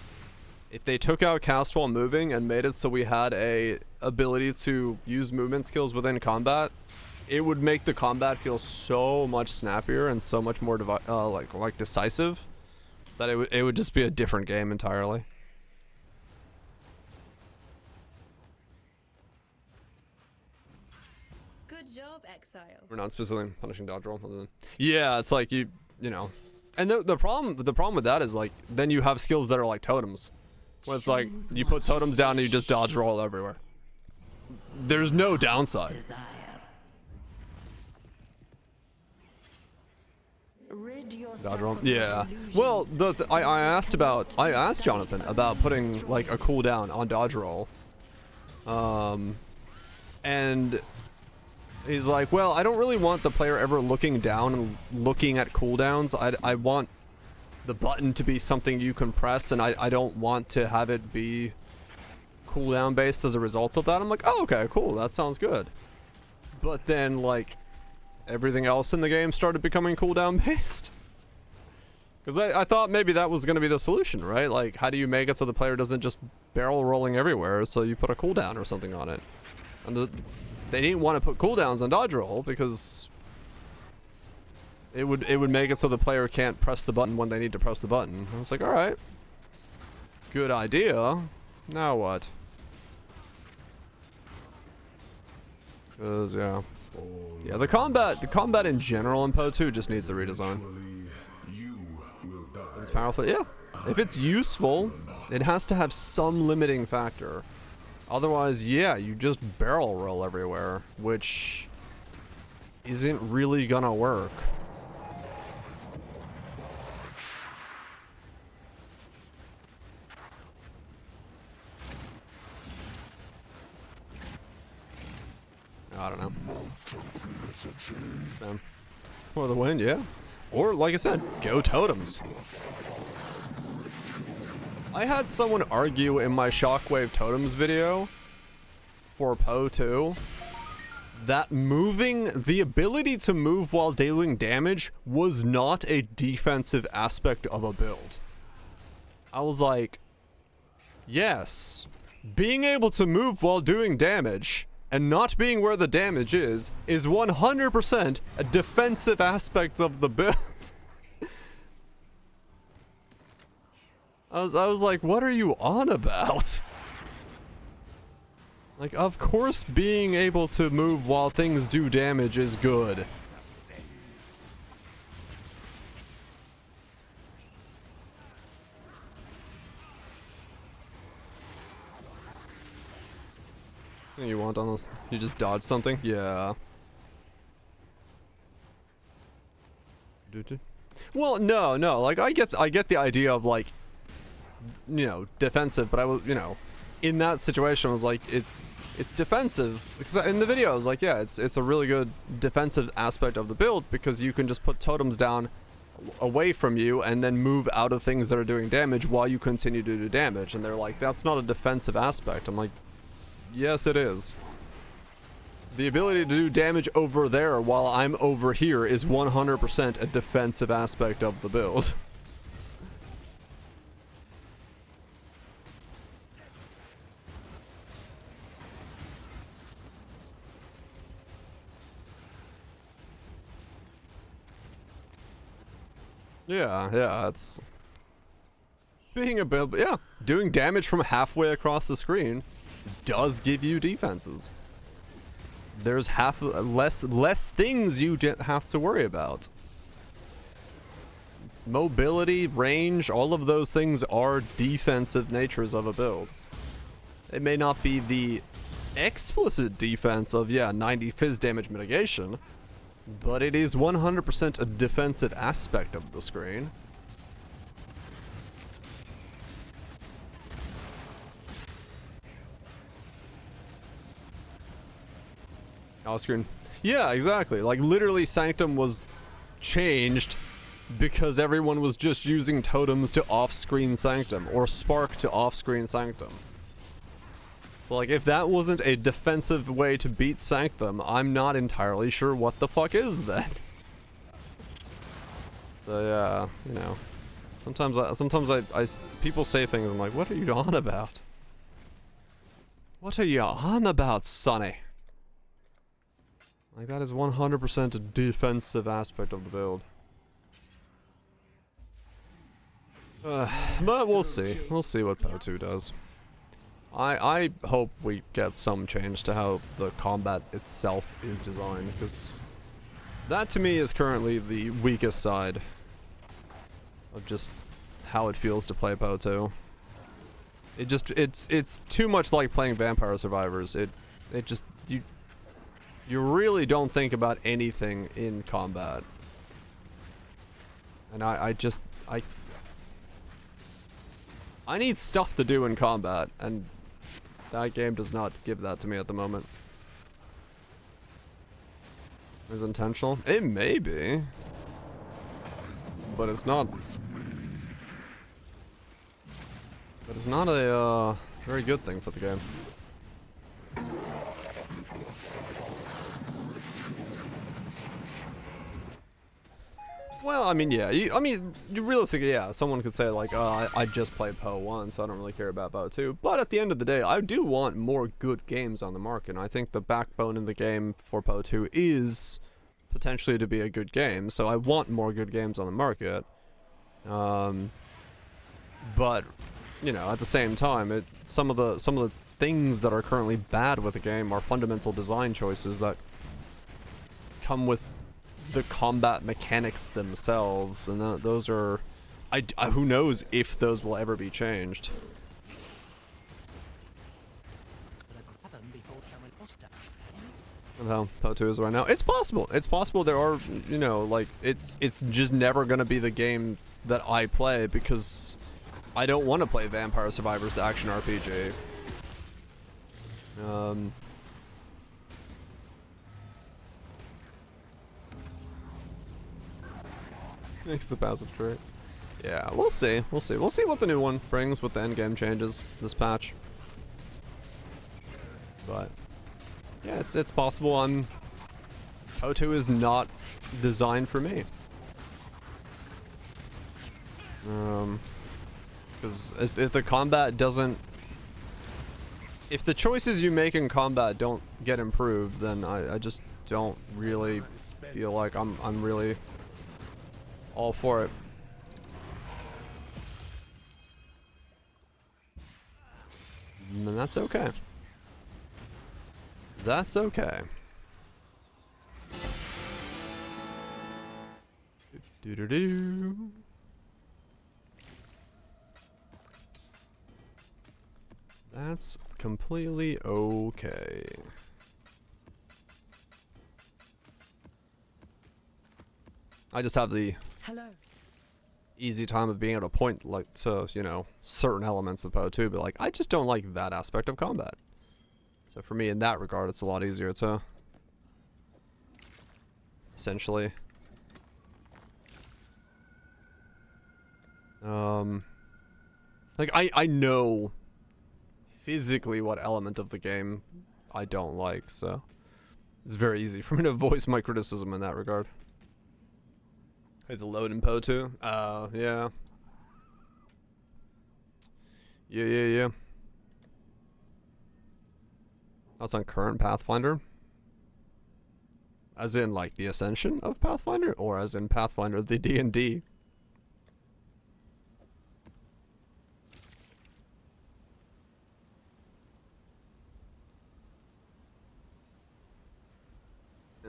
if they took out cast while moving and made it so we had a ability to use movement skills within combat, it would make the combat feel so much snappier and so much more like decisive. That it would just be a different game entirely. Good job, Exile. We're not specifically punishing dodge roll. Other than, yeah, it's like you know, and the problem with that is like then you have skills that are like totems, where it's like you put totems down and you just dodge roll everywhere. There's no downside. Dodge roll. Yeah. Well, I asked Jonathan about putting like a cooldown on dodge roll. And he's like, well, I don't really want the player ever looking down and looking at cooldowns. I want the button to be something you can press, and I don't want to have it be cooldown based as a result of that. I'm like, oh, okay, cool, that sounds good. But then like everything else in the game started becoming cooldown based. Because I thought maybe that was going to be the solution, right? Like, how do you make it so the player doesn't just barrel rolling everywhere, so you put a cooldown or something on it? And they didn't want to put cooldowns on dodge roll because it would make it so the player can't press the button when they need to press the button. I was like, all right, good idea. Now what? 'Cause yeah, the combat in general in Poe 2 just needs a redesign. It's powerful, yeah. If it's useful, it has to have some limiting factor. Otherwise, yeah, you just barrel roll everywhere, which isn't really gonna work. I don't know. For the win, yeah. Or, like I said, go totems. I had someone argue in my Shockwave Totems video for Poe 2 that the ability to move while dealing damage was not a defensive aspect of a build. I was like, yes, being able to move while doing damage and not being where the damage is 100% a defensive aspect of the build. I was like, what are you on about? Like, of course being able to move while things do damage is good. What you want on this? You just dodge something? Yeah. Well, no, like I get the idea of like, you know, defensive, but I was, you know, in that situation I was like, it's defensive, because in the video I was like, yeah, it's a really good defensive aspect of the build because you can just put totems down away from you and then move out of things that are doing damage while you continue to do damage, and they're like, that's not a defensive aspect. I'm like, yes, it is. The ability to do damage over there while I'm over here is 100% a defensive aspect of the build. Yeah, it's being a build, yeah, doing damage from halfway across the screen does give you defenses. There's less things you have to worry about. Mobility, range, all of those things are defensive natures of a build. It may not be the explicit defense of, yeah, 90 phys damage mitigation, but it is 100% a defensive aspect of the screen. Off-screen. Yeah, exactly. Like, literally, Sanctum was changed because everyone was just using totems to off-screen Sanctum, or Spark to off-screen Sanctum. So, like, if that wasn't a defensive way to beat Sanctum, I'm not entirely sure what the fuck is then. So, yeah, you know. Sometimes people say things, I'm like, what are you on about? What are you on about, Sonny? Like, that is 100% a defensive aspect of the build. But we'll see. We'll see what Poe 2 does. I hope we get some change to how the combat itself is designed, because that to me is currently the weakest side of just how it feels to play Poe 2. It's too much like playing Vampire Survivors. You really don't think about anything in combat. And I need stuff to do in combat, and that game does not give that to me at the moment. Is it intentional? It may be. But it's not. But it's not a very good thing for the game. Well, I mean, yeah. Realistically, yeah. Someone could say, like, oh, I just played Poe 1, so I don't really care about Poe 2. But at the end of the day, I do want more good games on the market. And I think the backbone in the game for Poe 2 is potentially to be a good game, so I want more good games on the market. But you know, at the same time, some of the things that are currently bad with the game are fundamental design choices that come with the combat mechanics themselves, and those are, who knows if those will ever be changed. How PO2 is right now. It's possible. It's possible there are, you know, like, it's just never gonna be the game that I play because I don't want to play Vampire Survivors, the action RPG. Makes the passive trait. Yeah, we'll see. We'll see. We'll see what the new one brings with the endgame changes this patch. But yeah, it's possible. O2 is not designed for me. Because if the combat doesn't, if the choices you make in combat don't get improved, then I just don't really feel like I'm really all for it. And that's okay. That's okay. Do-do-do. That's completely okay. I just have the easy time of being able to point, like, to, you know, certain elements of PO2, but like I just don't like that aspect of combat. So for me, in that regard, it's a lot easier to essentially like I know physically what element of the game I don't like, so it's very easy for me to voice my criticism in that regard. It's a load in PO2. Yeah. Yeah. That's on current Pathfinder? As in, like, the Ascension of Pathfinder? Or as in Pathfinder, the D&D?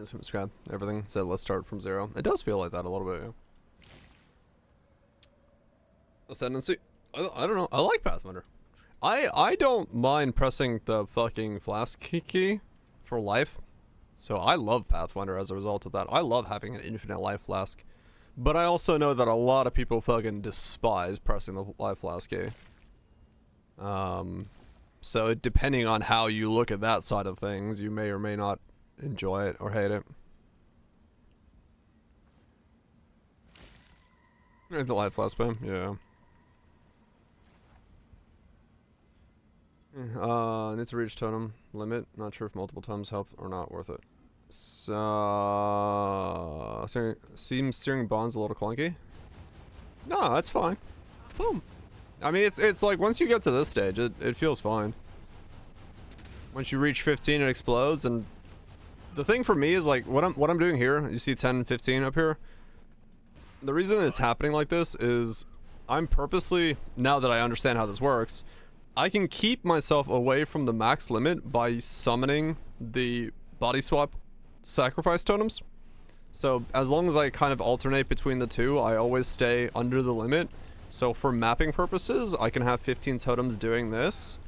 From scrap, everything said let's start from zero. It does feel like that a little bit, yeah. Ascendancy? I don't know. I like Pathfinder. I don't mind pressing the fucking flask key for life. So I love Pathfinder as a result of that. I love having an infinite life flask. But I also know that a lot of people fucking despise pressing the life flask key. So depending on how you look at that side of things, you may or may not enjoy it or hate it. The life flask spam, yeah. Need to reach totem limit. Not sure if multiple times help or not. Worth it. So, seems Searing Bond's a little clunky. No, that's fine. Boom. I mean, it's like once you get to this stage, it feels fine. Once you reach 15, it explodes, and the thing for me is like what I'm doing here. You see 10, 15 up here. The reason it's happening like this is I'm purposely, now that I understand how this works, I can keep myself away from the max limit by summoning the body swap sacrifice totems. So as long as I kind of alternate between the two, I always stay under the limit. So for mapping purposes, I can have 15 totems doing this,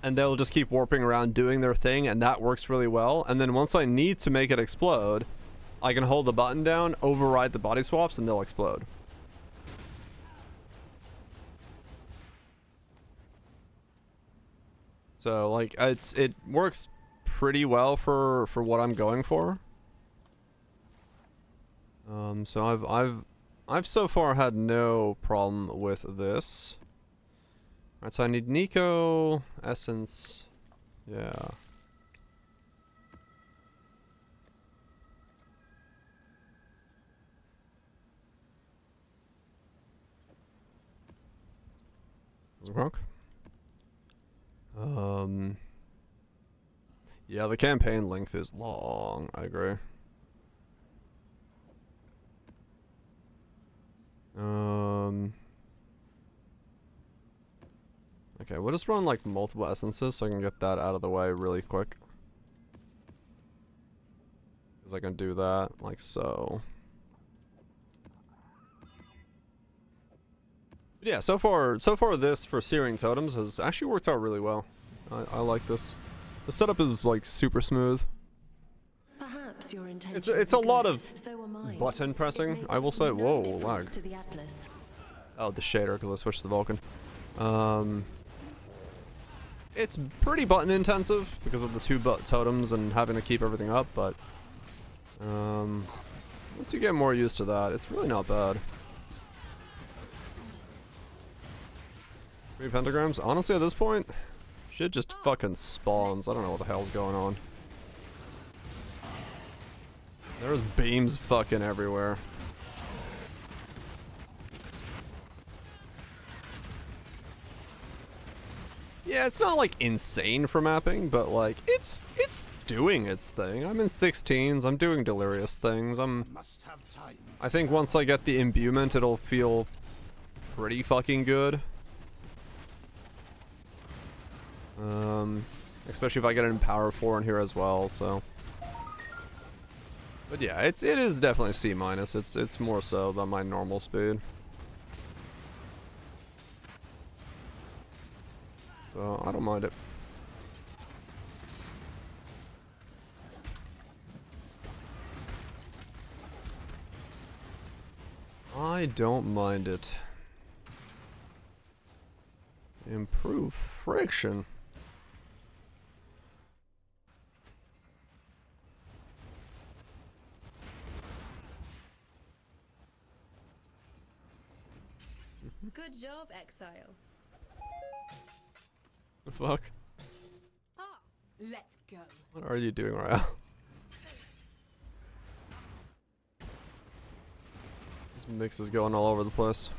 and they'll just keep warping around doing their thing, and that works really well. And then once I need to make it explode, I can hold the button down, override the body swaps, and they'll explode. So like it works pretty well for what I'm going for. So I've so far had no problem with this. Alright, so I need Nico, Essence, yeah. Is it wrong? Yeah, the campaign length is long, I agree. Okay, we'll just run like multiple essences so I can get that out of the way really quick. Because I can do that like so. But yeah, so far this for Searing Totems has actually worked out really well. I like this. The setup is like super smooth. Perhaps your It's a lot of so am I. button pressing, I will say. Whoa, lag. Oh, the shader because I switched to Vulcan. It's pretty button intensive because of the two totems and having to keep everything up, but once you get more used to that, it's really not bad. 3 pentagrams? Honestly, at this point, shit just fucking spawns. I don't know what the hell's going on. There's beams fucking everywhere. Yeah, it's not like insane for mapping, but like it's doing its thing. I'm in 16s. I'm doing delirious things. I think once I get the imbuement, it'll feel pretty fucking good. Especially if I get an Power 4 in here as well. So, but yeah, it is definitely C-. It's more so than my normal speed. So I don't mind it. I don't mind it. Improve friction. Good job, Exile. The fuck? Ah, let's go. What are you doing right now? This mix is going all over the place.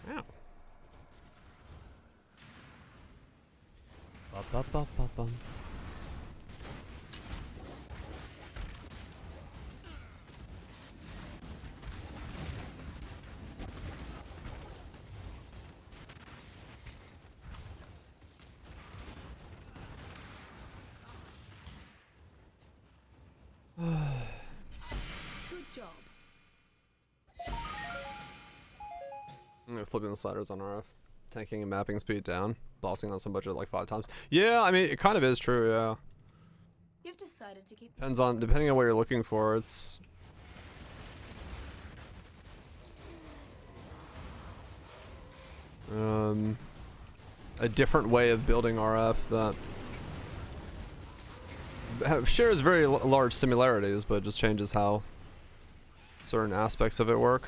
Ow. Ba-ba-ba-ba-bum. Good job. I'm gonna flipping the sliders on RF. Tanking and mapping speed down. Bossing on some budget like 5 times. Yeah, I mean, it kind of is true, yeah. You've decided to keep. Depending on what you're looking for, it's... a different way of building RF that shares very large similarities, but just changes how certain aspects of it work.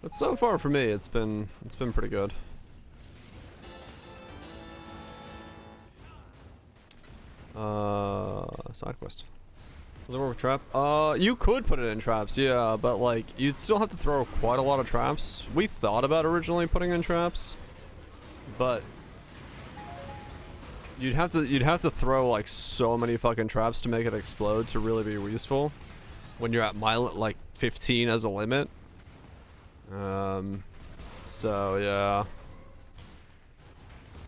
But so far for me, it's been pretty good. Side quest. Does it work with trap? You could put it in traps, yeah, but like you'd still have to throw quite a lot of traps. We thought about originally putting in traps, but you'd have to throw like so many fucking traps to make it explode to really be useful. When you're at like 15 as a limit. So yeah.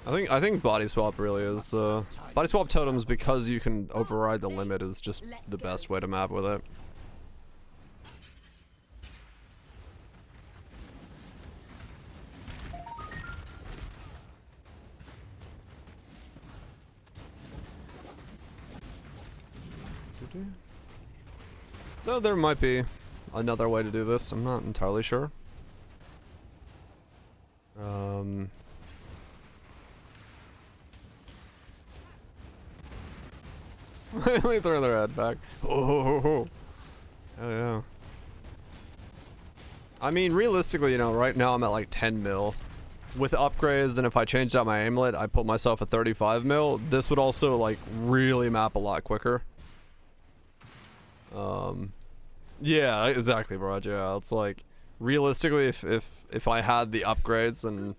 I think body swap really is the body swap totems, because you can override the limit, is just the best way to map with it. Though there might be another way to do this, I'm not entirely sure. Finally throw their head back. Oh yeah. I mean, realistically, you know, right now I'm at like 10 mil. With upgrades, and if I changed out my amulet, I put myself at 35 mil. This would also, like, really map a lot quicker. Yeah, exactly, bro. Yeah, it's like, realistically, if I had the upgrades and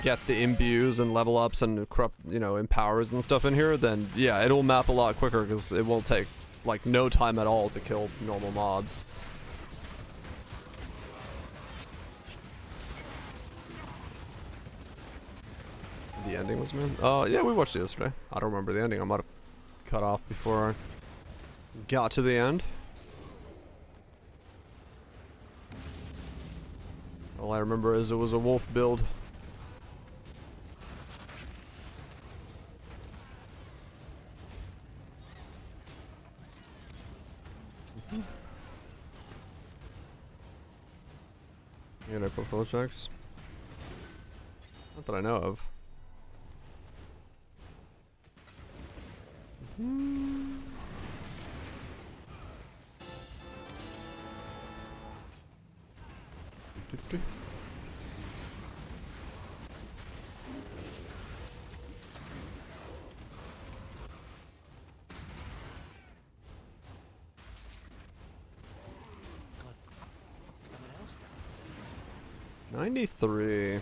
get the imbues and level ups and corrupt, you know, empowers and stuff in here, then yeah, it'll map a lot quicker because it won't take like no time at all to kill normal mobs. The ending was man. Yeah, we watched it yesterday. I don't remember the ending. I might have cut off before I got to the end. All I remember is it was a wolf build. You gonna put full checks? Not that I know of. Someone else does. 93.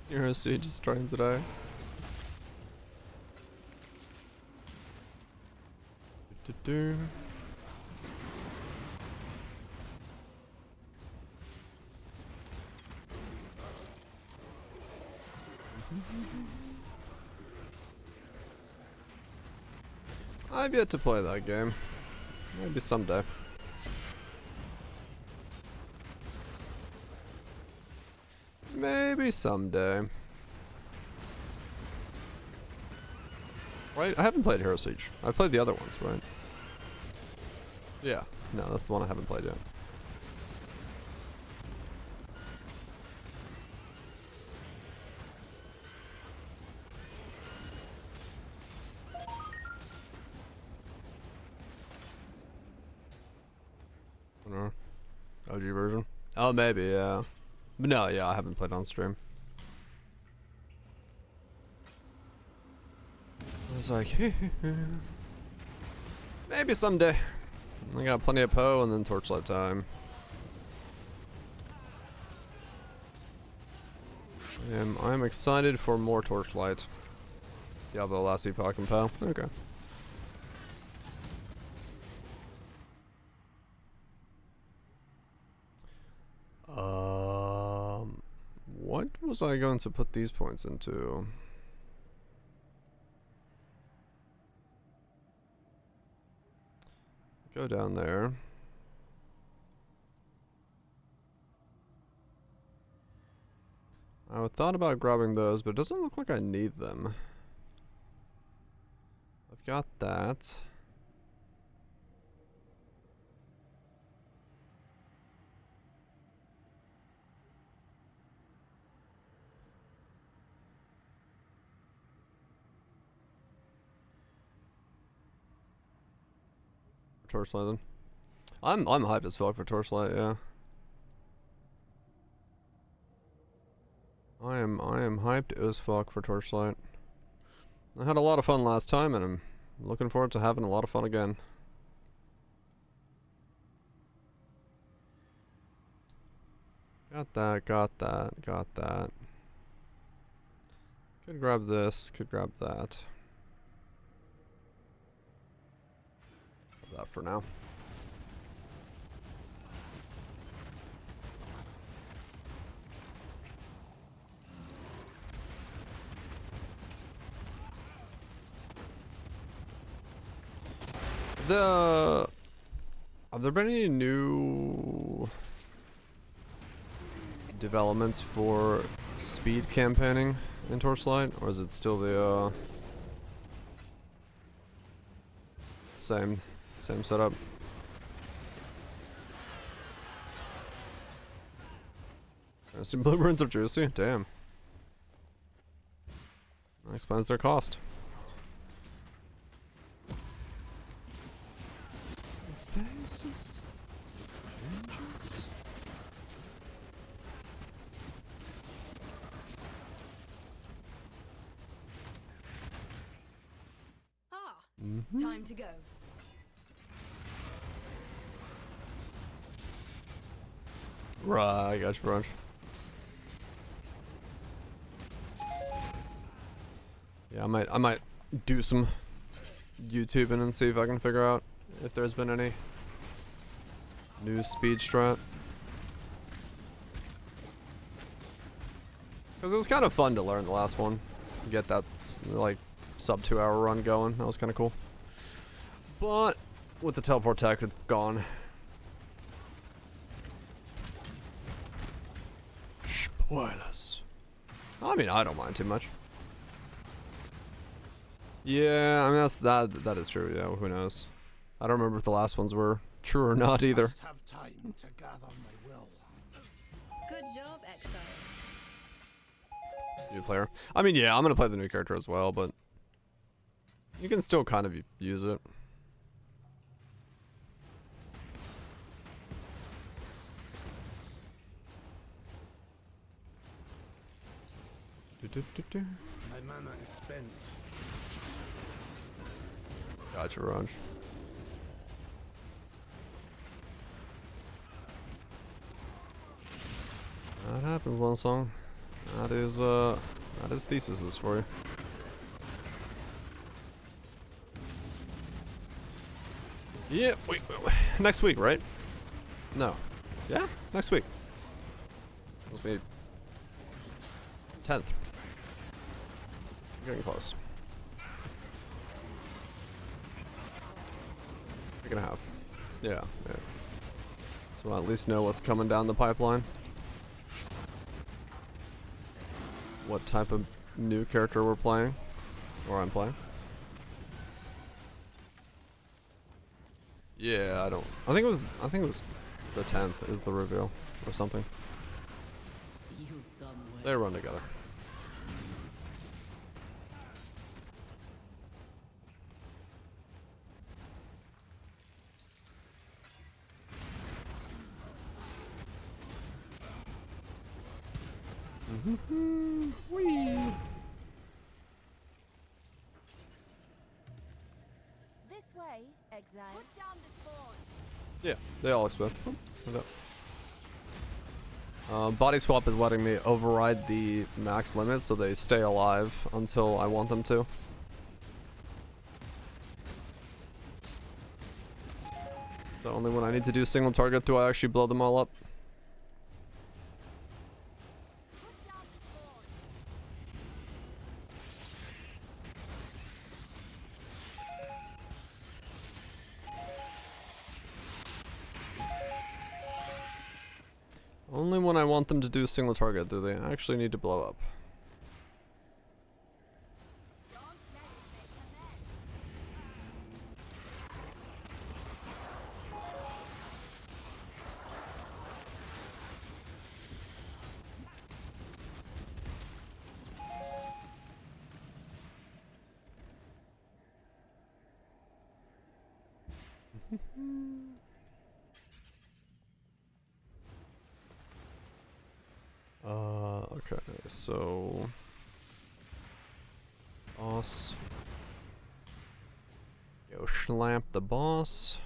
Your siege is starting today. I've yet to play that game. Maybe someday. Maybe someday. Right? I haven't played Hero Siege. I've played the other ones, right? Yeah. No, that's the one I haven't played yet. OG version? Oh, maybe, yeah. But no, yeah, I haven't played on stream. I was like, maybe someday. I got plenty of Poe and then Torchlight time. I'm excited for more Torchlight. Diablo, Last Epoch, and Poe. Okay. What was I going to put these points into? Go down there. I thought about grabbing those, but it doesn't look like I need them. I've got that. Torchlight then. I'm hyped as fuck for Torchlight, yeah. I am hyped as fuck for Torchlight. I had a lot of fun last time and I'm looking forward to having a lot of fun again. Got that, got that, got that. Could grab this, could grab that. That for now. Have there been any new developments for speed campaigning in Torchlight, or is it still the same setup? Some blueprints are juicy. Damn. explains their cost. Spaces. Changes. Ah, Mm-hmm. time to go. Right, I got you, brunch. Yeah, I might do some YouTubing and see if I can figure out if there's been any new speed strat. Because it was kind of fun to learn the last one. Get that, like, sub 2 hour run going. That was kind of cool. But with the teleport tech gone. Spoilers. I mean, I don't mind too much. Yeah, I mean that is true. Yeah, who knows? I don't remember if the last ones were true or not either. Must have time to gather my will. Good job, Exile. New player. I mean, yeah, I'm gonna play the new character as well, but you can still kind of use it. My mana is spent. Gotcha, Ranj. That happens, Lone Song. That is theses for you. Yeah, wait, next week, right? No. Yeah, next week. It'll be 10th. Getting close. Week and a half. Yeah, yeah. So I'll at least know what's coming down the pipeline. What type of new character we're playing. Or I'm playing. Yeah, I think it was the 10th is the reveal or something. You've done well. They run together. Whee! This way, Exile. Put down the spawn. Yeah, they all explode. Body swap is letting me override the max limit so they stay alive until I want them to. So only when I need to do single target do I actually blow them all up. Put down the spawn. Only when I want them to do single target do they actually need to blow up. Don't let it make a mess. 'Kay, so boss. Yo, schlamp the boss.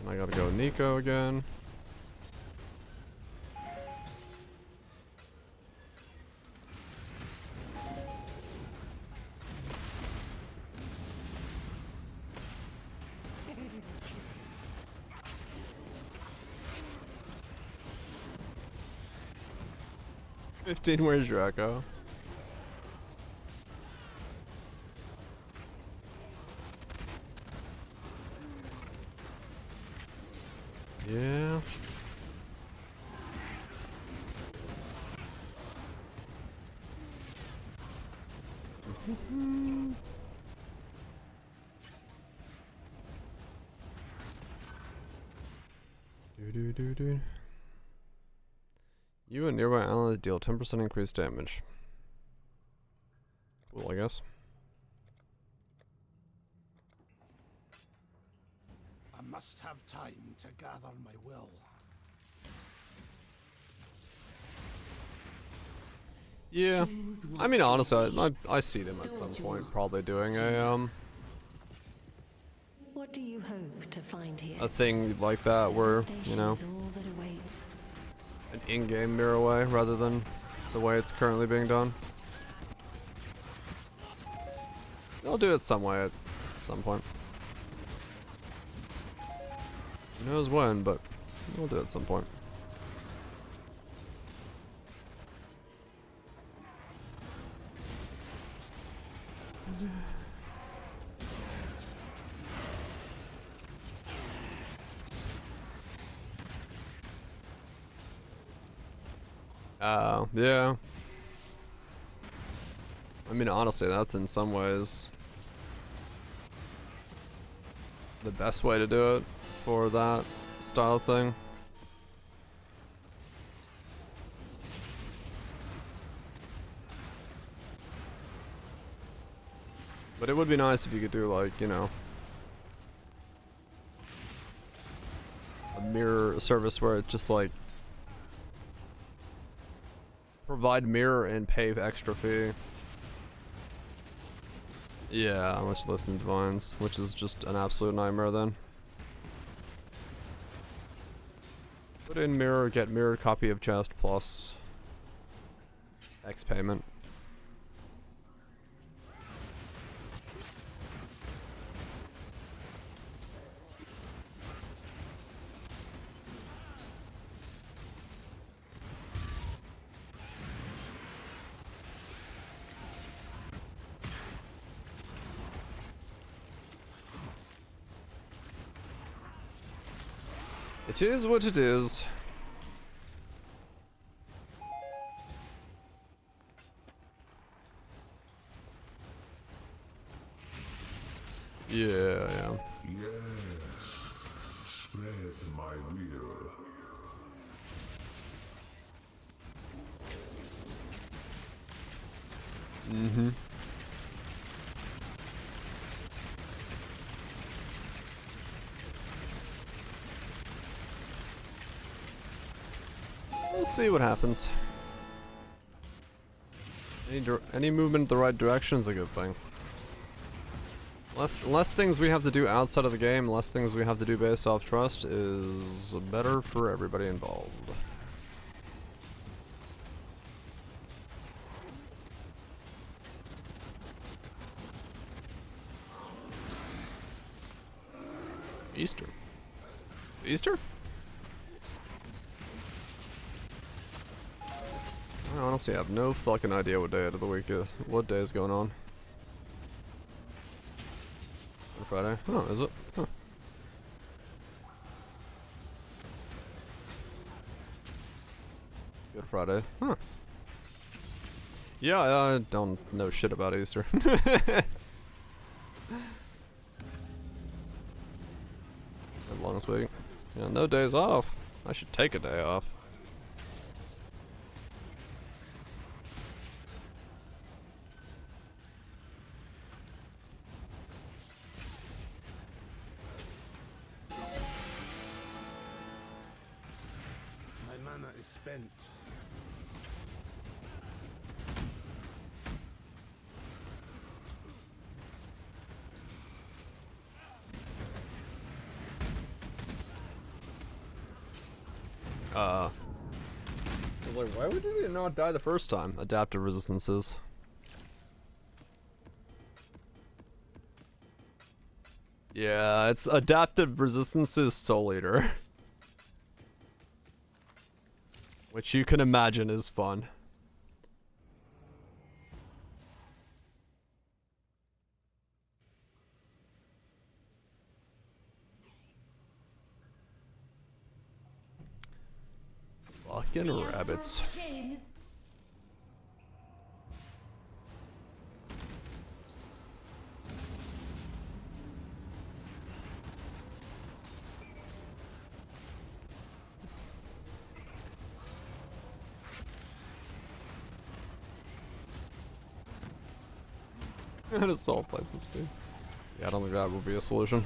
And I gotta go Nico again. Where's Draco? Yeah. You and nearby allies deal 10% increased damage. Cool, I guess. I must have time to gather my will. Yeah, I mean honestly, I see them at some point probably doing a What do you hope to find here? a thing like that where, you know, Devastation is all that awaits. an in-game mirror way rather than the way it's currently being done. They'll do it some way at some point. Who knows when, but we'll do it at some point. Yeah. I mean, honestly, that's in some ways the best way to do it for that style thing. But it would be nice if you could do, like, you know, a mirror service where it just, like, provide mirror and pay extra fee. Yeah, unless you listen to Divines, which is just an absolute nightmare then. Put in mirror, get mirrored copy of chest plus X payment. It is what it is. Yeah. Yes. Spread my will. Mm-hmm. We'll see what happens. Any movement in the right direction is a good thing. Less things we have to do outside of the game, less things we have to do based off trust is better for everybody involved. Easter. Is it Easter? I honestly have no fucking idea what day of the week what day is going on. Friday? Oh, is it? Huh. Good Friday. Huh. Yeah, I don't know shit about Easter. The longest week. Yeah, no days off. I should take a day off. My mana is spent. I was like, why would it not die the first time? Adaptive resistances. Yeah, it's adaptive resistances Soul Eater. Which you can imagine is fun. Fucking rabbits. And assault places too. Yeah, I don't think that would be a solution.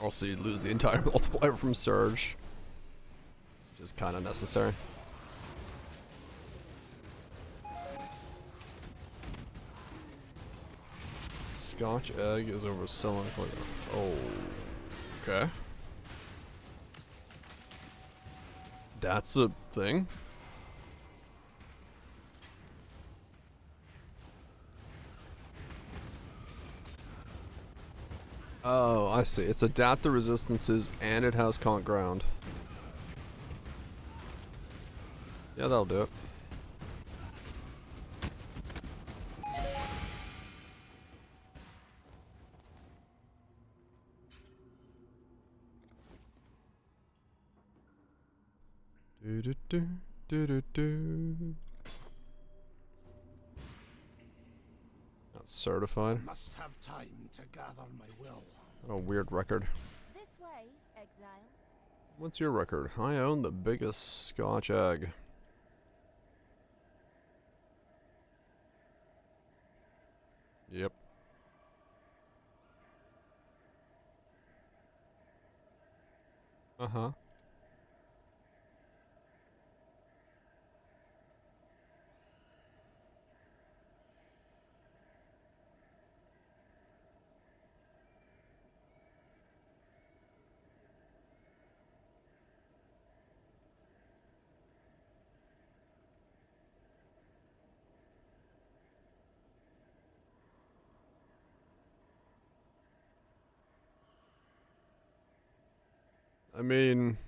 Also, you'd lose the entire multiplier from Surge, which is kind of necessary. Scotch egg is over selling. Oh, okay. That's a thing. Oh, I see. It's adapt the resistances and it has Conk Ground. Yeah, that'll do it. Do do do do do do. Not certified. Must have time to gather my will. What a weird record. This way, exile. What's your record? I own the biggest Scotch egg. Yep. Uh-huh. I mean,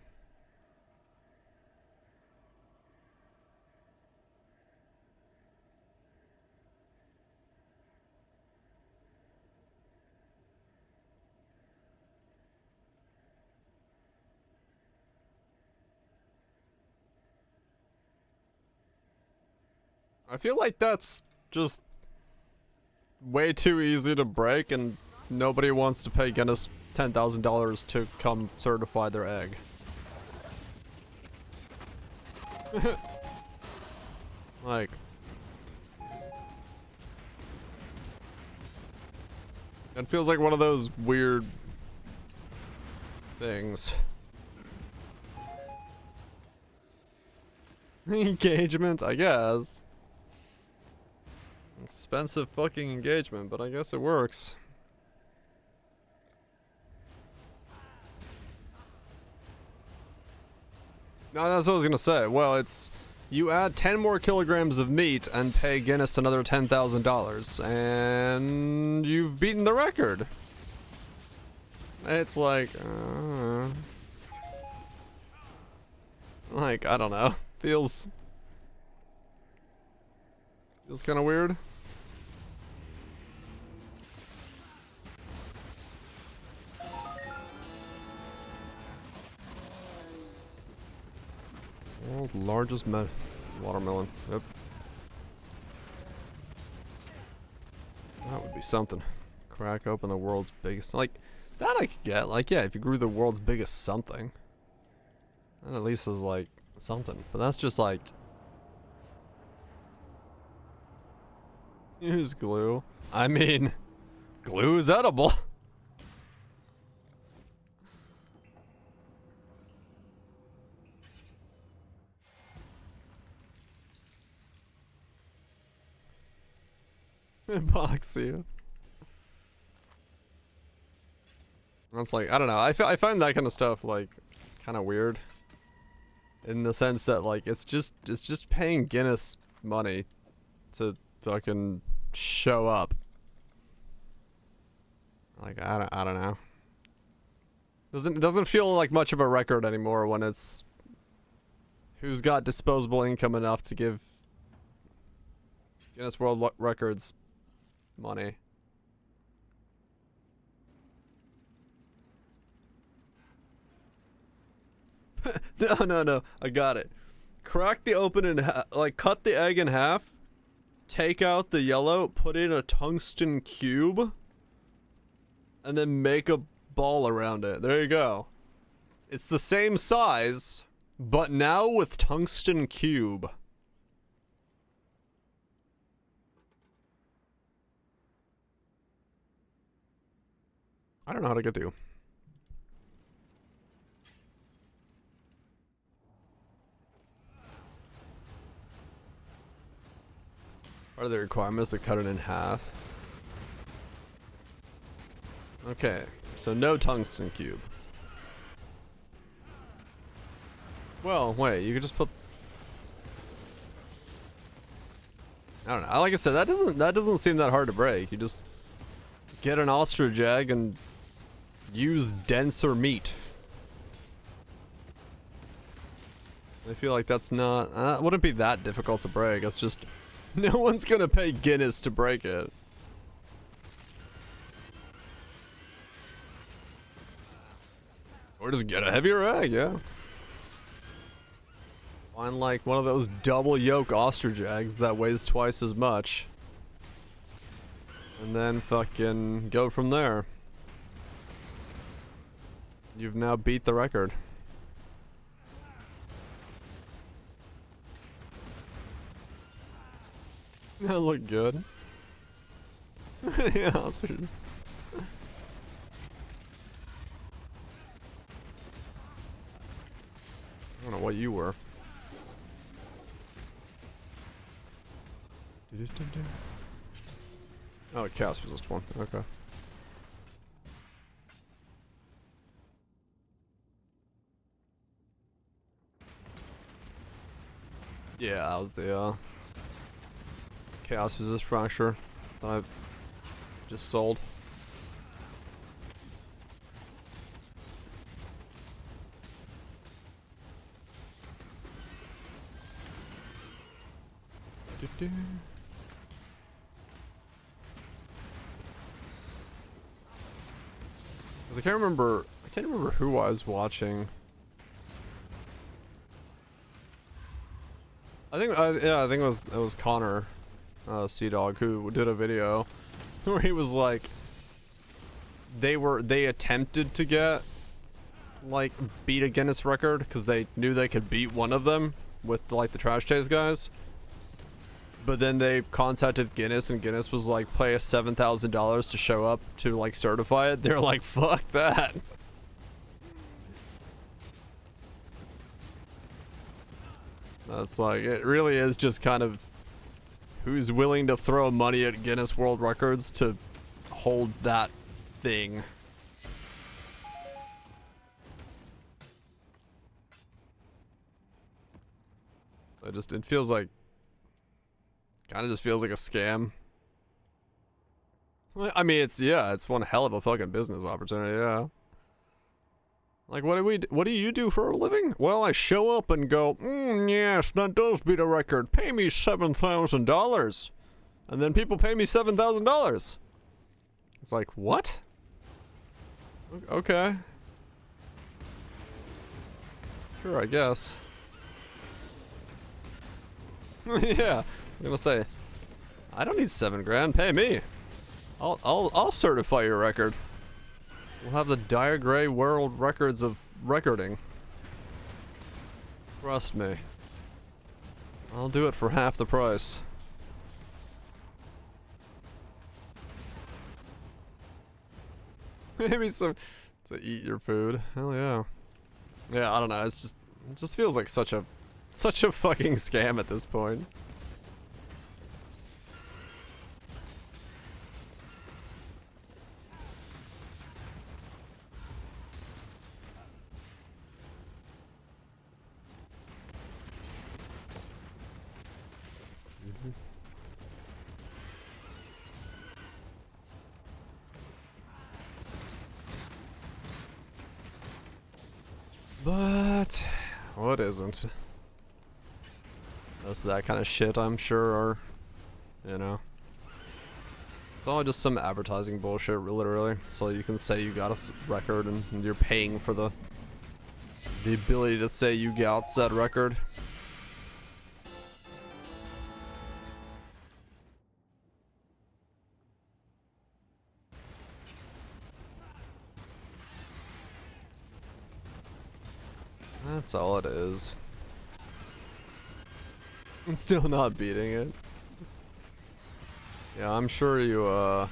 I feel like that's just way too easy to break, and nobody wants to pay Guinness $10,000 to come certify their egg. Like, it feels like one of those weird things. Engagement, I guess. Expensive fucking engagement, but I guess it works. No, that's what I was gonna say. Well, it's you add 10 more kilograms of meat and pay Guinness another $10,000, and you've beaten the record. It's like, I don't know. Feels kind of weird. World's largest watermelon. Yep. That would be something. Crack open the world's biggest. Like, that I could get. Like, yeah, if you grew the world's biggest something. That at least is like something. But that's just like. Use glue. I mean, glue is edible. Epoxy. That's like, I don't know. I find that kind of stuff like kind of weird. In the sense that like it's just paying Guinness money to fucking show up. Like I don't know. It doesn't feel like much of a record anymore when it's who's got disposable income enough to give Guinness World Records money. No, I got it. Crack the open in like cut the egg in half, take out the yellow, put in a tungsten cube, and then make a ball around it. There you go. It's the same size, but now with tungsten cube. I don't know how to get to you. What are the requirements to cut it in half? Okay, so no tungsten cube. Well, wait, you could just put... I don't know. Like I said, that doesn't seem that hard to break. You just get an ostrich egg and use denser meat. I feel like that's not... wouldn't be that difficult to break. It's just... No one's gonna pay Guinness to break it. Or just get a heavier egg, yeah. Find like one of those double yolk ostrich eggs that weighs twice as much. And then fucking go from there. You've now beat the record. That look good. Yeah, ostriches. I don't know what you were. Oh, cast resist one. Okay. Yeah, that was the chaos resist fracture that I just sold. Cause I can't remember who I was watching. I think it was Connor, Sea Dog, who did a video where he was like, they attempted to get like beat a Guinness record because they knew they could beat one of them with like the Trash Chase guys. But then they contacted Guinness, and Guinness was like, pay us $7,000 to show up to like certify it. They're like, fuck that. That's like, it really is just kind of who's willing to throw money at Guinness World Records to hold that thing. It feels like, kind of just feels like a scam. I mean, it's one hell of a fucking business opportunity, yeah. Like, what do you do for a living? Well, I show up and go, yes, that does beat a record. Pay me $7,000. And then people pay me $7,000. It's like, what? Okay. Sure, I guess. Yeah. I'm gonna say, I don't need $7,000. Pay me. I'll certify your record. We'll have the Dire Gray World Records of recording. Trust me. I'll do it for half the price. Maybe some to eat your food. Hell yeah. Yeah, I don't know. It just feels like such a fucking scam at this point. But what isn't? Most of that kind of shit, I'm sure, are, you know, it's all just some advertising bullshit, literally. So you can say you got a record and you're paying for the ability to say you got said record. That's all it is. I'm still not beating it. Yeah, I'm sure you,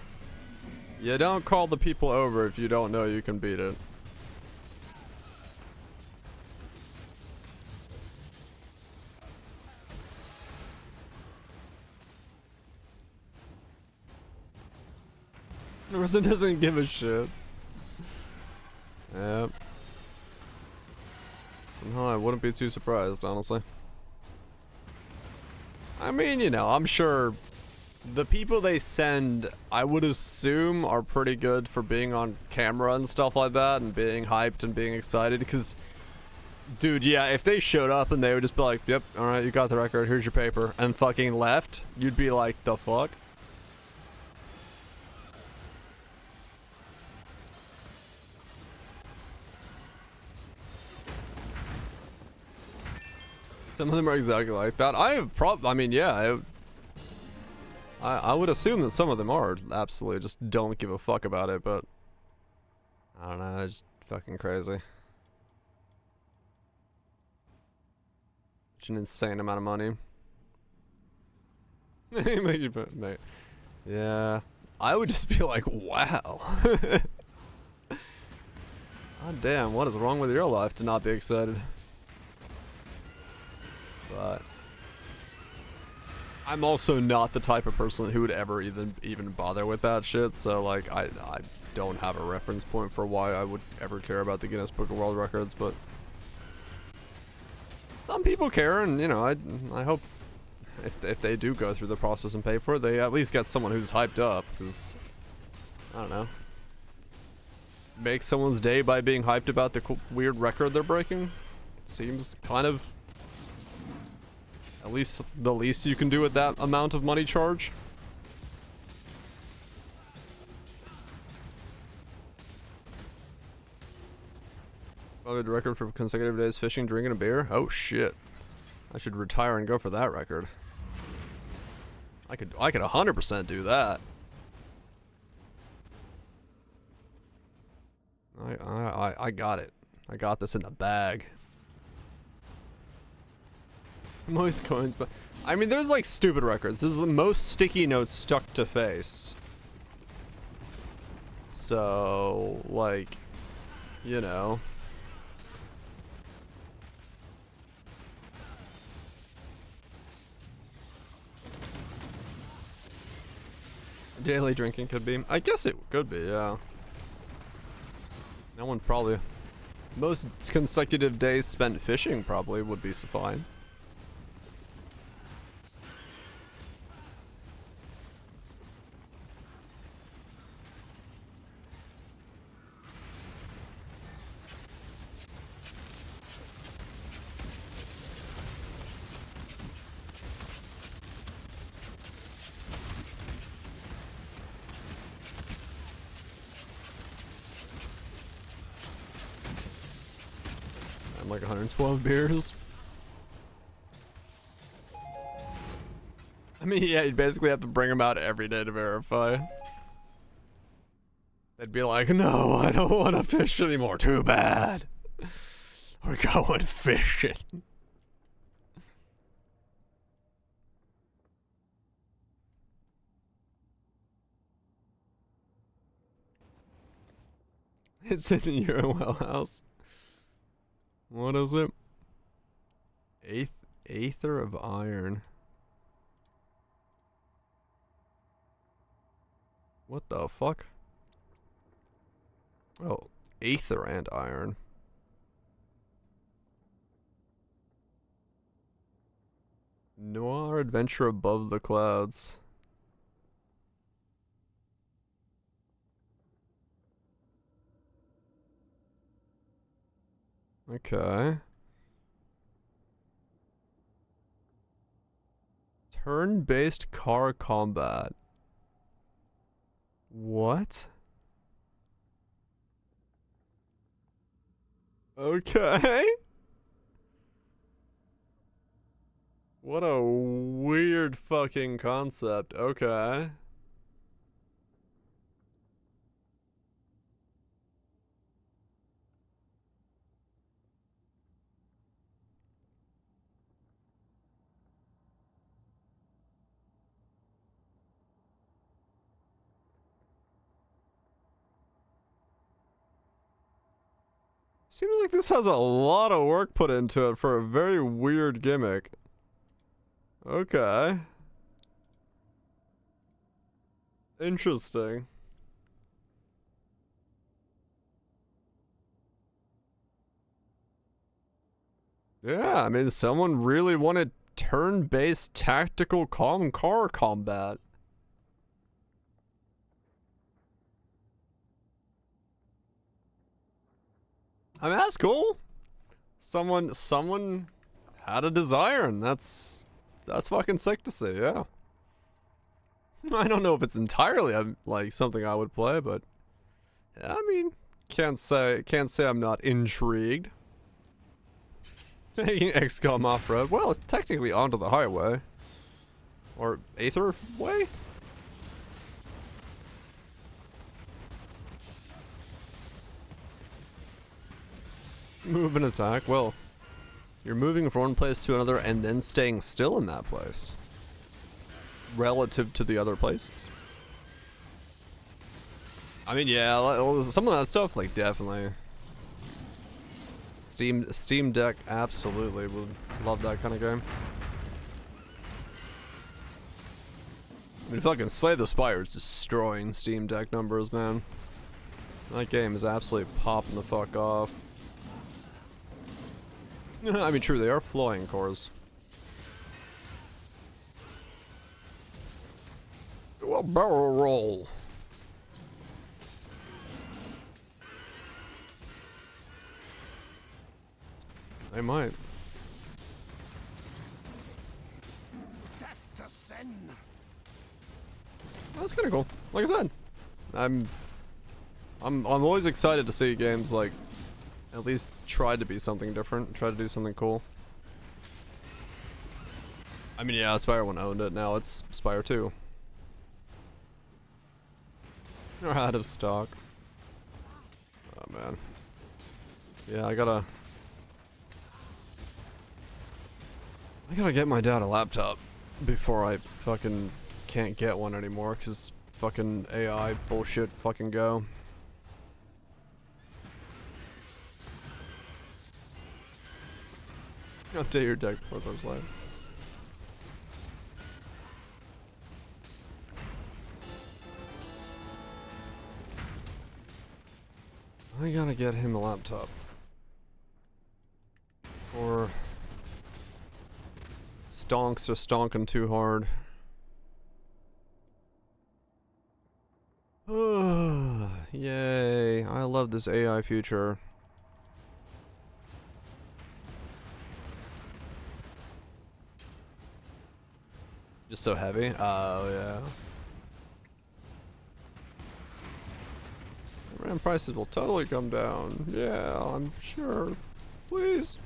you don't call the people over if you don't know you can beat it. Person doesn't give a shit. Yep. Somehow I wouldn't be too surprised, honestly. I mean, you know, I'm sure the people they send, I would assume, are pretty good for being on camera and stuff like that, and being hyped and being excited, because, dude, yeah, if they showed up and they would just be like, yep, alright, you got the record, here's your paper, and fucking left, you'd be like, the fuck? Some of them are exactly like that. I mean, yeah, I would assume that some of them are absolutely just don't give a fuck about it, but I don't know, it's just fucking crazy. Such an insane amount of money. Mate. Yeah, I would just be like, wow. God damn, what is wrong with your life to not be excited? But I'm also not the type of person who would ever even bother with that shit, so like I don't have a reference point for why I would ever care about the Guinness Book of World Records, but some people care, and you know, I hope if they do go through the process and pay for it, they at least get someone who's hyped up, because I don't know, make someone's day by being hyped about the weird record they're breaking seems kind of at least the least you can do with that amount of money charge. Probably the record for consecutive days fishing, drinking a beer. Oh shit. I should retire and go for that record. I could 100% do that. I got it. I got this in the bag. Most coins, but I mean, there's like stupid records. This is the most sticky notes stuck to face. So, like, you know. Daily drinking could be. I guess it could be, yeah. That one probably. Most consecutive days spent fishing probably would be fine. I'm like 112 beers. I mean, yeah, you'd basically have to bring them out every day to verify. They'd be like, no, I don't want to fish anymore. Too bad. We're going fishing. It's in your well house. What is it? Aether of iron. What the fuck? Oh, aether and iron. Noir adventure above the clouds. Okay. Turn-based car combat. What? Okay. What a weird fucking concept. Okay. Seems like this has a lot of work put into it for a very weird gimmick. Okay. Interesting. Yeah, I mean, someone really wanted turn-based tactical car combat. I mean, that's cool. Someone had a desire, and that's fucking sick to see, yeah. I don't know if it's entirely like something I would play, but yeah, I mean, can't say I'm not intrigued. Taking XCOM off-road. Well, it's technically onto the highway. Or Aether Way? Move and attack. Well, you're moving from one place to another and then staying still in that place. Relative to the other places. I mean, yeah, some of that stuff, like, definitely. Steam Deck, absolutely would love that kind of game. I mean, fucking Slay the Spire is destroying Steam Deck numbers, man. That game is absolutely popping the fuck off. I mean, true, they are flying cores. Do a barrel roll. They might. Death to sin. That's kind of cool. Like I said, I'm always excited to see games like at least try to be something different, try to do something cool. I mean, yeah, Spire 1 owned it. Now it's Spire 2. They're out of stock. Oh man. Yeah, I gotta get my dad a laptop before I fucking can't get one anymore, cause fucking AI bullshit fucking go. Update your deck before it goes live. I gotta get him a laptop. Or stonks are stonking too hard. Yay, I love this AI future. Just so heavy? Oh, yeah. RAM prices will totally come down. Yeah, I'm sure. Please.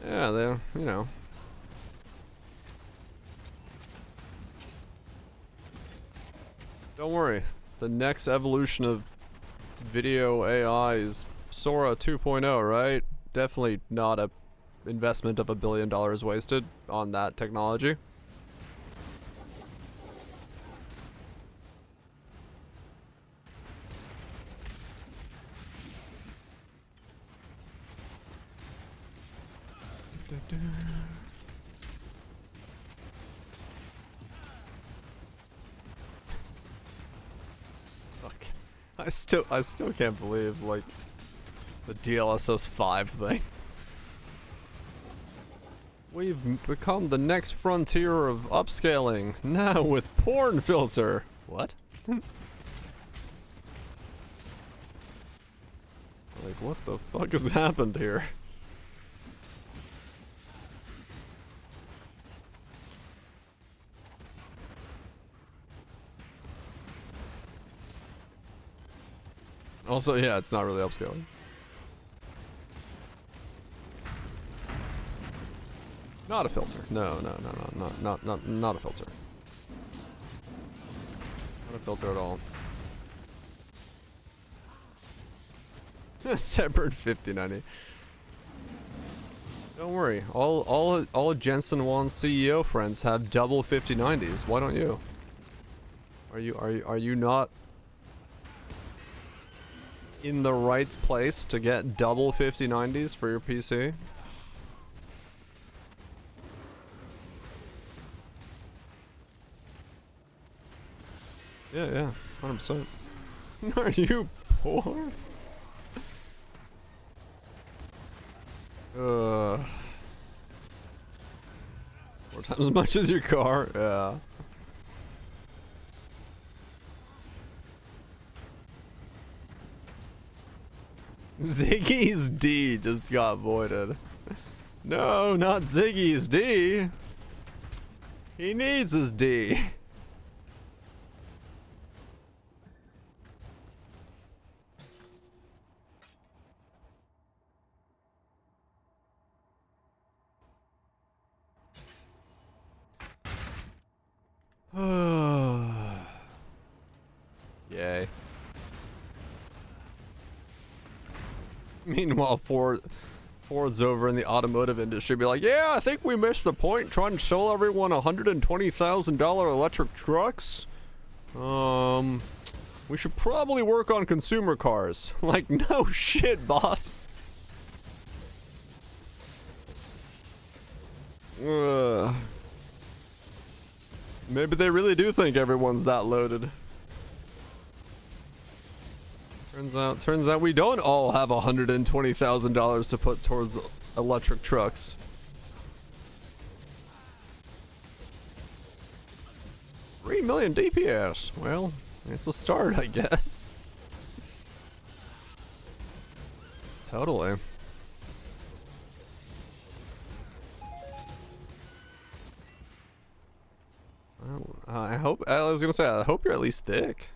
Yeah, they, you know. Don't worry. The next evolution of video AI is Sora 2.0, right? Definitely not a investment of $1 billion wasted on that technology. Fuck. I still can't believe, like, the DLSS 5 thing. We've become the next frontier of upscaling, now with porn filter. What? Like, what the fuck has happened here? Also, yeah, it's not really upscaling. Not a filter. No, not a filter. Not a filter at all. Separate 5090. Don't worry. All Jensen Wan's CEO friends have double 5090s. Why don't you? Are you not in the right place to get double 5090s for your PC. Yeah, 100%. Are you poor? Four times as much as your car, yeah. Ziggy's D just got voided. No, not Ziggy's D. He needs his D. Yay. Meanwhile, Ford's over in the automotive industry be like, yeah, I think we missed the point trying to sell everyone $120,000 electric trucks. We should probably work on consumer cars. Like, no shit, boss. Maybe they really do think everyone's that loaded. Turns out we don't all have $120,000 to put towards electric trucks. $3 million DPS. Well, it's a start, I guess. Totally. Well, I was gonna say, I hope you're at least thick.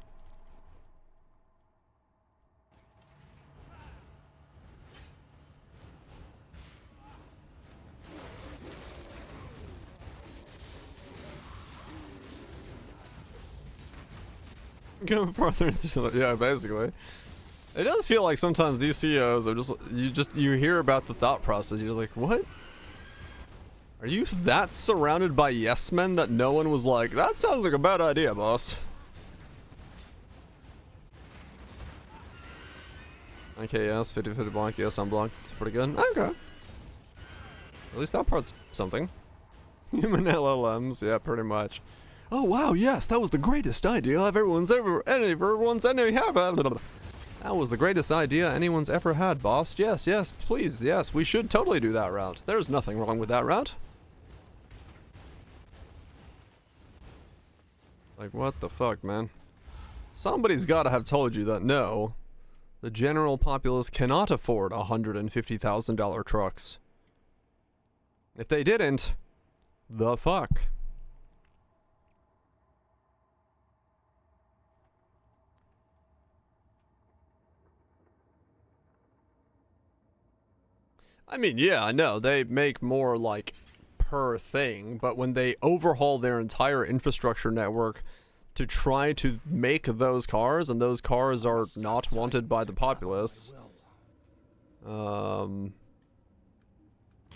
Go farther into the, yeah, basically. It does feel like sometimes these CEOs are you hear about the thought process, you're like, what? Are you that surrounded by yes men that no one was like, that sounds like a bad idea, boss? Okay, yes, 50-50 block, yes, I'm blocked. It's pretty good. Okay. At least that part's something. Human LLMs, yeah, pretty much. Oh wow, yes, that was the greatest idea anyone's ever had. That was the greatest idea anyone's ever had, boss. Yes, yes, please, yes, we should totally do that route. There's nothing wrong with that route. Like, what the fuck, man? Somebody's gotta have told you that no, the general populace cannot afford $150,000 trucks. If they didn't, the fuck? I mean, yeah, I know, they make more, like, per thing, but when they overhaul their entire infrastructure network to try to make those cars, and those cars are not wanted by the populace,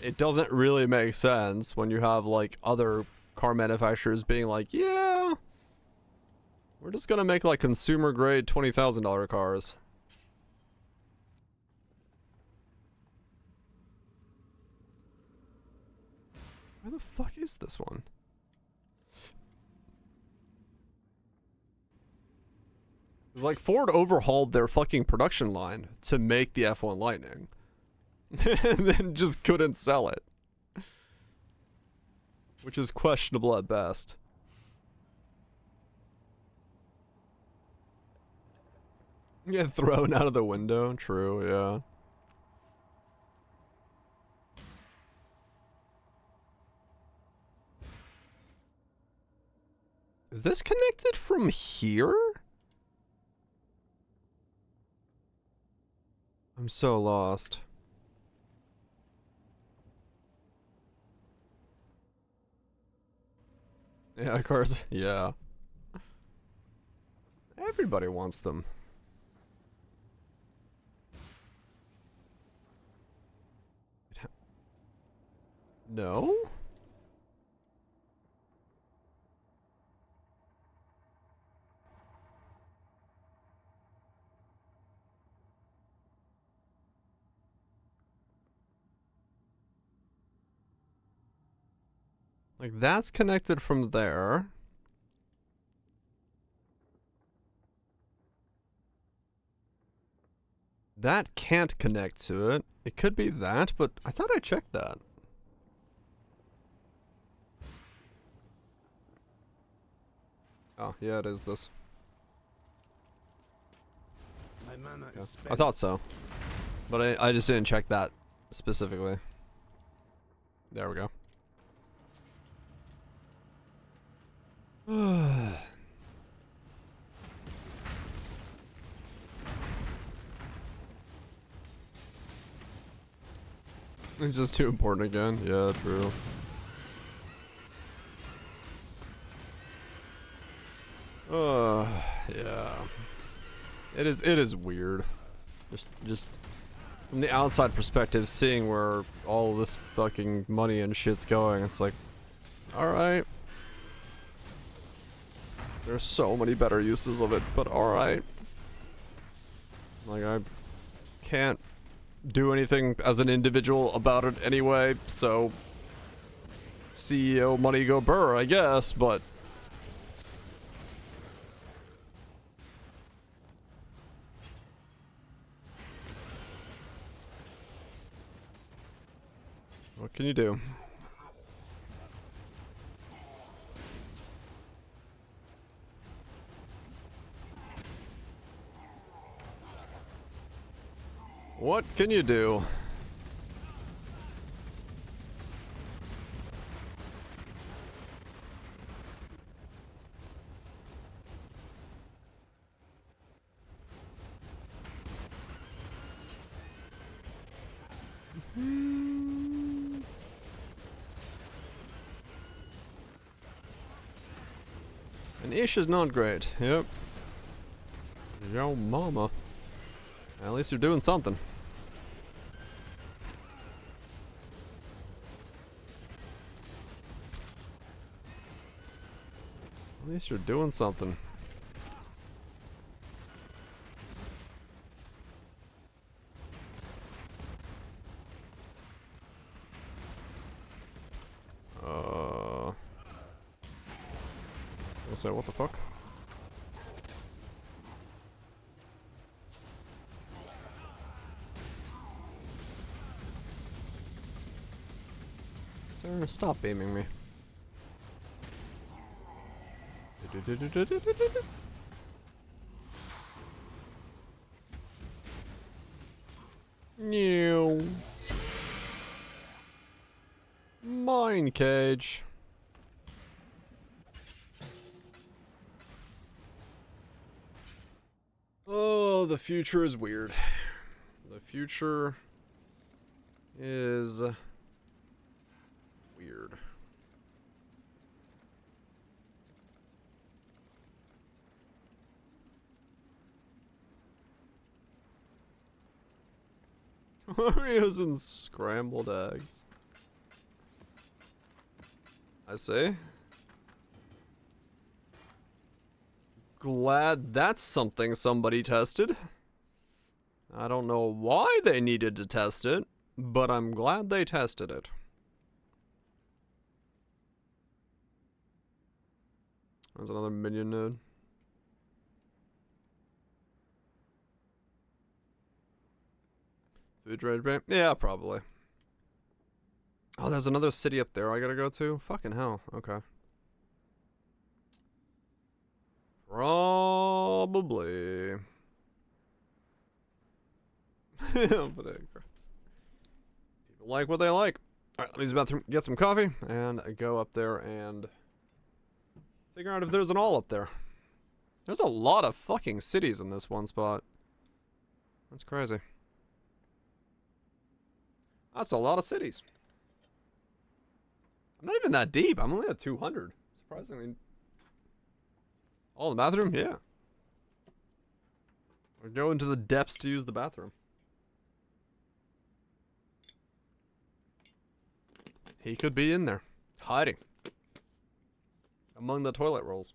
it doesn't really make sense when you have, like, other car manufacturers being like, yeah, we're just gonna make, like, consumer-grade $20,000 cars. Where the fuck is this one? It's like Ford overhauled their fucking production line to make the F1 Lightning. And then just couldn't sell it. Which is questionable at best. Get thrown out of the window, true, yeah. Is this connected from here? I'm so lost. Yeah, of course. Yeah. Everybody wants them. No? Like, that's connected from there. That can't connect to it. It could be that, but I thought I checked that. Oh, yeah, it is this. My mana Yeah. is spent. I thought so. But I just didn't check that specifically. There we go. It's just too important again. Yeah, true. Yeah. It is weird. Just from the outside perspective, seeing where all this fucking money and shit's going, it's like, alright. There's so many better uses of it, but alright. Like, I can't do anything as an individual about it anyway, so CEO money go burr, I guess, but what can you do? What can you do? An ish is not great. Yep. Yo mama. At least you're doing something. At least you're doing something. I'll say, what the fuck? Sir, stop beaming me. New mine cage. Oh, the future is weird. The future is weird. Oreos and scrambled eggs. I say. Glad that's something somebody tested. I don't know why they needed to test it, but I'm glad they tested it. There's another minion node. Food rage bank? Yeah, probably. Oh, there's another city up there I gotta go to? Fucking hell. Okay. Probably. But people like what they like. Alright, let me use the bathroom, get some coffee, and go up there and figure out if there's an all up there. There's a lot of fucking cities in this one spot. That's crazy. That's a lot of cities. I'm not even that deep. I'm only at 200. Surprisingly. Oh, the bathroom? Yeah. Or go into the depths to use the bathroom. He could be in there. Hiding. Among the toilet rolls.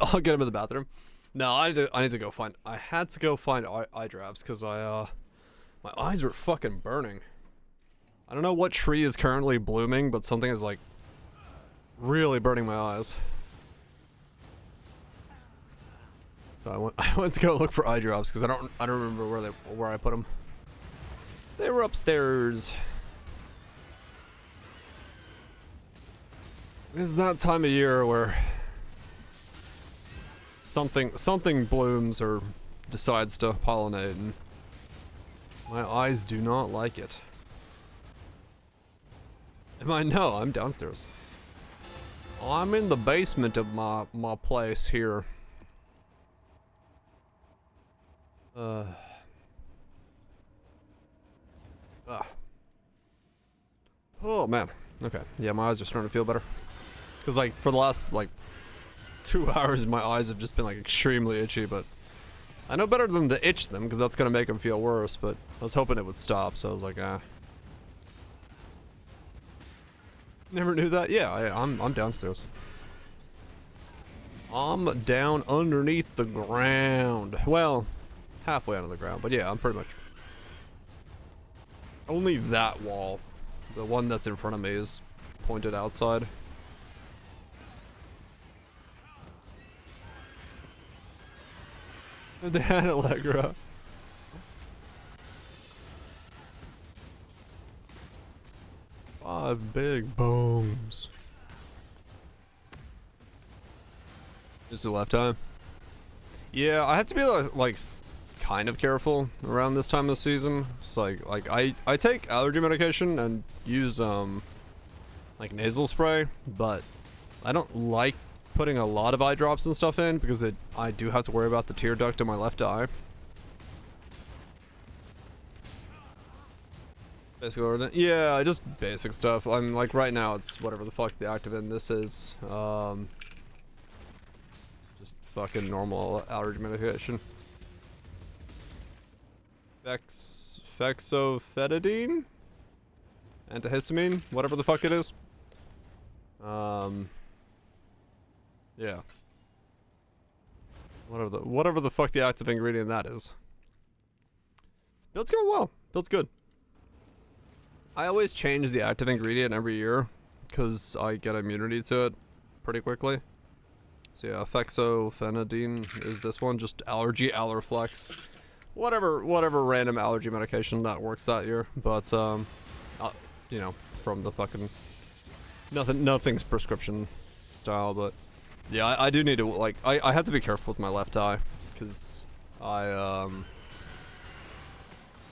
I'll get him in the bathroom. No, I need to go find. I had to go find eye drops because my eyes were fucking burning. I don't know what tree is currently blooming, but something is like really burning my eyes. So I went to go look for eye drops because I don't remember where I put them. They were upstairs. It's that time of year where something blooms or decides to pollinate, and my eyes do not like it. No, I'm downstairs. I'm in the basement of my place here. Oh man. Okay. Yeah, my eyes are starting to feel better. Cause like for the last like 2 hours, my eyes have just been like extremely itchy. But I know better than to itch them, because that's gonna make them feel worse. But I was hoping it would stop, so I was like, ah. Never knew that. Yeah, I'm downstairs. I'm down underneath the ground. Well, halfway under the ground, but yeah, I'm pretty much. Only that wall, the one that's in front of me, is pointed outside. Dan Allegra. Five big bones. Just a left time. Yeah, I have to be like kind of careful around this time of the season. It's like I take allergy medication and use like nasal spray, but I don't like putting a lot of eye drops and stuff in because I do have to worry about the tear duct in my left eye. Basically, yeah, just basic stuff. I'm like right now it's whatever the fuck the active in this is. Just fucking normal allergy medication. Fexofenadine? Antihistamine? Whatever the fuck it is. Yeah. Whatever the fuck the active ingredient that is. Build's going well. Build's good. I always change the active ingredient every year because I get immunity to it pretty quickly. So yeah, fexofenadine is this one, just allergy Allerflex. Whatever random allergy medication that works that year, but you know, from the fucking nothing's prescription style, but yeah, I do need to like I have to be careful with my left eye because I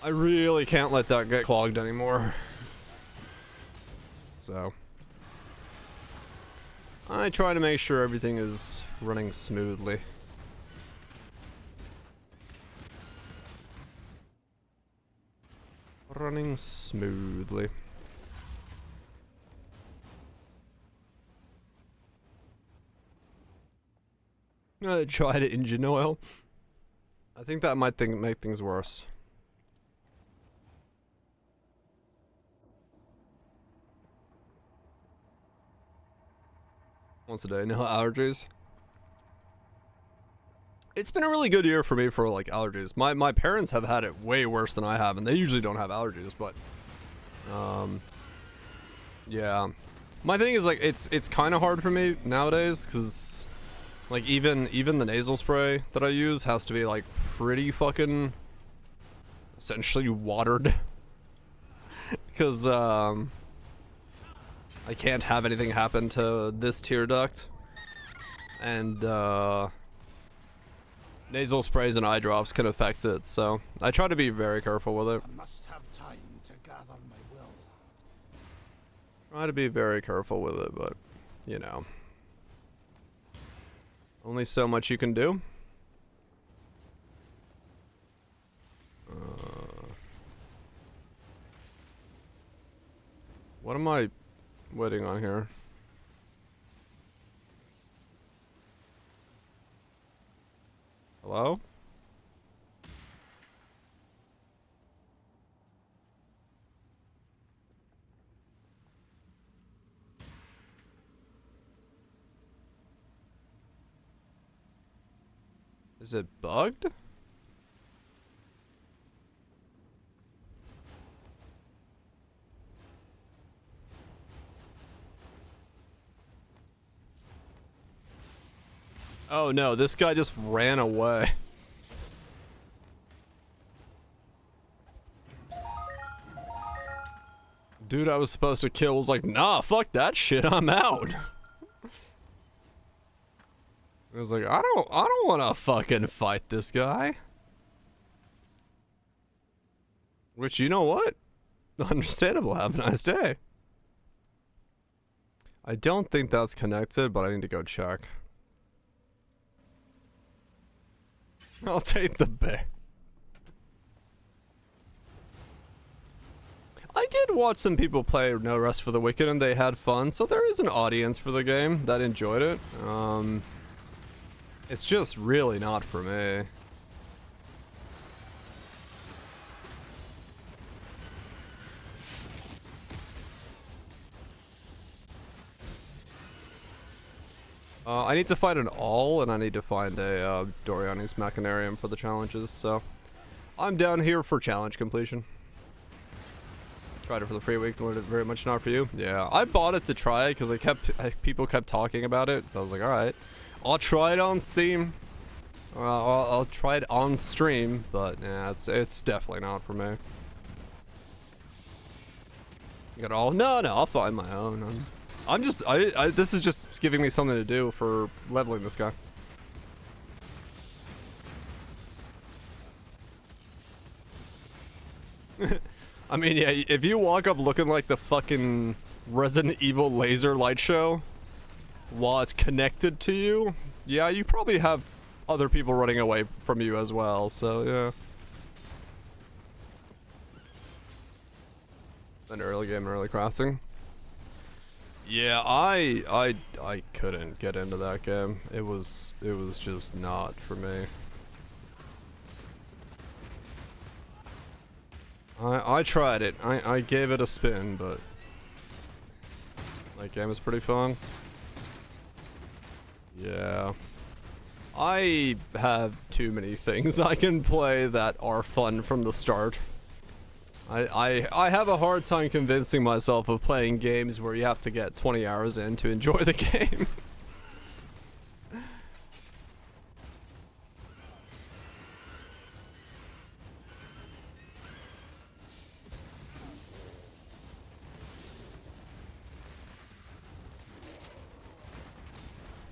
really can't let that get clogged anymore. So I try to make sure everything is running smoothly. Running smoothly. Try to engine oil. I think that might make things worse. Once a day, no allergies. It's been a really good year for me for like allergies. My parents have had it way worse than I have, and they usually don't have allergies, but yeah. My thing is like it's kind of hard for me nowadays because like even the nasal spray that I use has to be like pretty fucking essentially watered because I can't have anything happen to this tear duct, and nasal sprays and eye drops can affect it, so I try to be very careful with it. I must have time to gather my will. Try to be very careful with it, but you know, only so much you can do. What am I waiting on here? Hello? Is it bugged? Oh no, this guy just ran away. Dude I was supposed to kill was like, nah, fuck that shit, I'm out. I was like, I don't wanna fucking fight this guy. Which, you know what? Understandable, have a nice day. I don't think that's connected, but I need to go check. I'll take the bear. I did watch some people play No Rest for the Wicked and they had fun, so there is an audience for the game that enjoyed it. It's just really not for me. I need to fight an all, and I need to find a Doriani's Machinarium for the challenges, so I'm down here for challenge completion. Tried it for the free week, learned it very much not for you. Yeah, I bought it to try it because people kept talking about it, so I was like, all right, I'll try it on Steam. I'll try it on stream, but yeah, it's definitely not for me. You got all? No, I'll find my own. I'm just, this is just giving me something to do for leveling this guy. I mean, yeah, if you walk up looking like the fucking Resident Evil laser light show while it's connected to you, yeah, you probably have other people running away from you as well, so yeah. An early game, early crafting. Yeah, I couldn't get into that game. It was just not for me. I tried it. I gave it a spin, but that game is pretty fun. Yeah. I have too many things I can play that are fun from the start. I have a hard time convincing myself of playing games where you have to get 20 hours in to enjoy the game.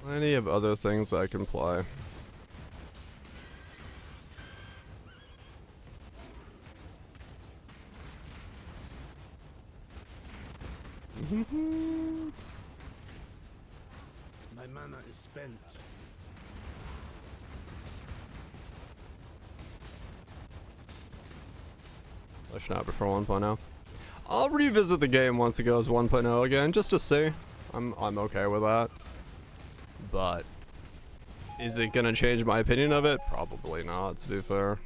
Plenty of other things I can play. My mana is spent. Push not before 1.0. I'll revisit the game once it goes 1.0 again, just to see. I'm okay with that. But is it gonna change my opinion of it? Probably not, to be fair.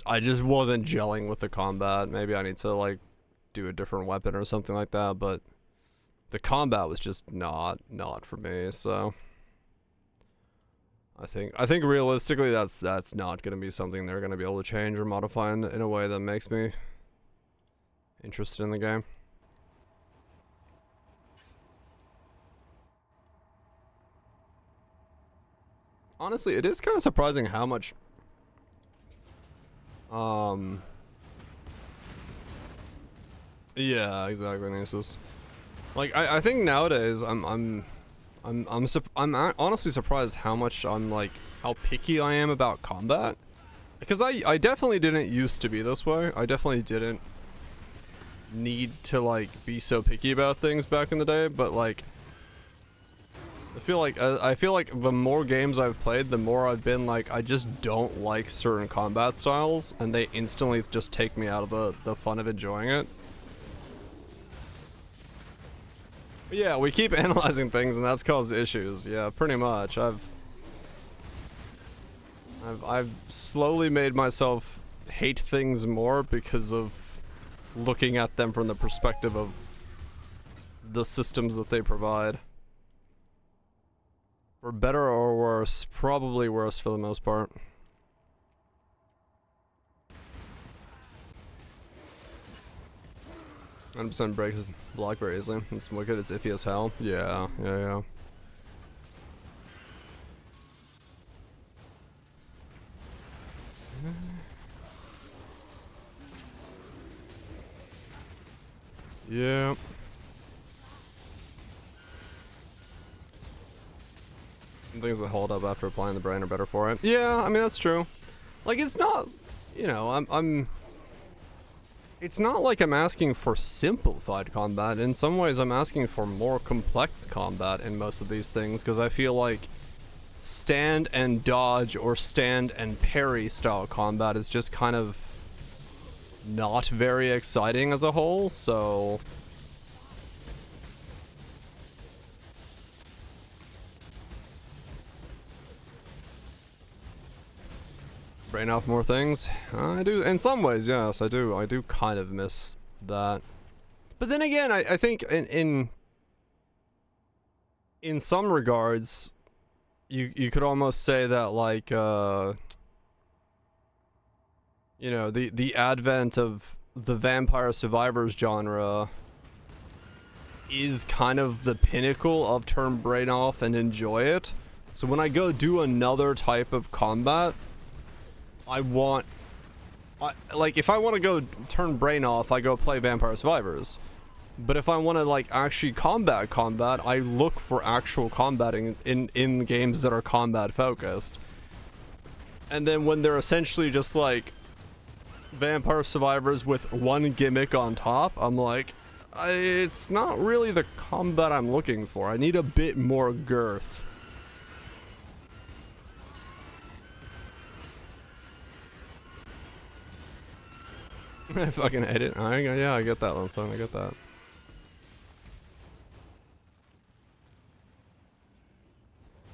I just wasn't gelling with the combat. Maybe I need to like do a different weapon or something like that, but the combat was just not for me, so I think realistically that's not gonna be something they're gonna be able to change or modify in a way that makes me interested in the game. Honestly, it is kind of surprising how much yeah, exactly, Nisus. Like I think nowadays I'm honestly surprised how much how picky I am about combat. Because I definitely didn't used to be this way. I definitely didn't need to like be so picky about things back in the day, but like I feel like the more games I've played, the more I've been like, I just don't like certain combat styles, and they instantly just take me out of the fun of enjoying it. But yeah, we keep analyzing things, and that's caused issues. Yeah, pretty much. I've slowly made myself hate things more because of looking at them from the perspective of the systems that they provide. For better or worse, probably worse for the most part. %, breaks block very easily. It's wicked, it's iffy as hell. Yeah. Yeah. Things that hold up after applying the brain are better for it. Yeah, I mean that's true. Like it's not, you know, it's not like I'm asking for simplified combat. In some ways I'm asking for more complex combat in most of these things, because I feel like stand and dodge or stand and parry style combat is just kind of not very exciting as a whole, so brain off more things. I do, in some ways, yes, I do kind of miss that. But then again, I think in some regards, you could almost say that, like, you know, the advent of the Vampire Survivors genre is kind of the pinnacle of turn brain off and enjoy it. So when I go do another type of combat, like, if I want to go turn brain off, I go play Vampire Survivors. But if I want to, like, actually combat, I look for actual combating in games that are combat focused. And then when they're essentially just, like, Vampire Survivors with one gimmick on top, I'm like, it's not really the combat I'm looking for. I need a bit more girth. I fucking hate it. Yeah, I get that one, son. I get that.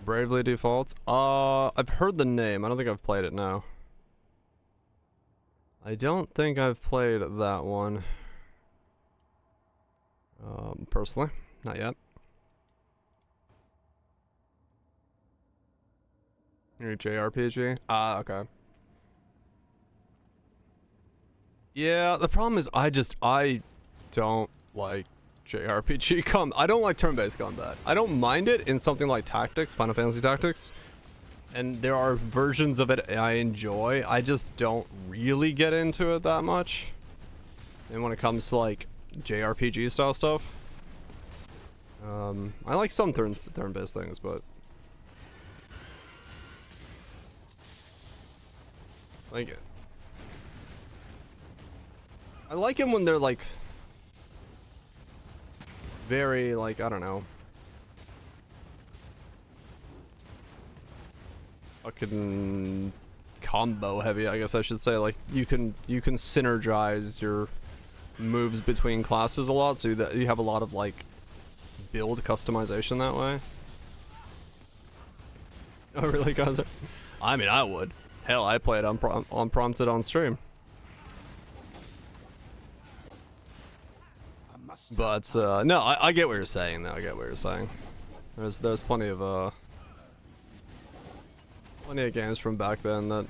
Bravely Defaults? I've heard the name. I don't think I've played it, no. I don't think I've played that one. Personally. Not yet. Your JRPG? Okay. Yeah, the problem is I don't like JRPG I don't like turn-based combat. I don't mind it in something like Tactics, Final Fantasy Tactics. And there are versions of it I enjoy. I just don't really get into it that much. And when it comes to, like, JRPG style stuff. I like some turn-based things, but like, I like them when they're, like, very, like, I don't know, fucking combo heavy, I guess I should say. Like, you can synergize your moves between classes a lot, so that you have a lot of, like, build customization that way. Oh really, guys? I mean, I would. Hell, I play it unprompted on stream. But no, I get what you're saying though. I get what you're saying. There's plenty of games from back then that,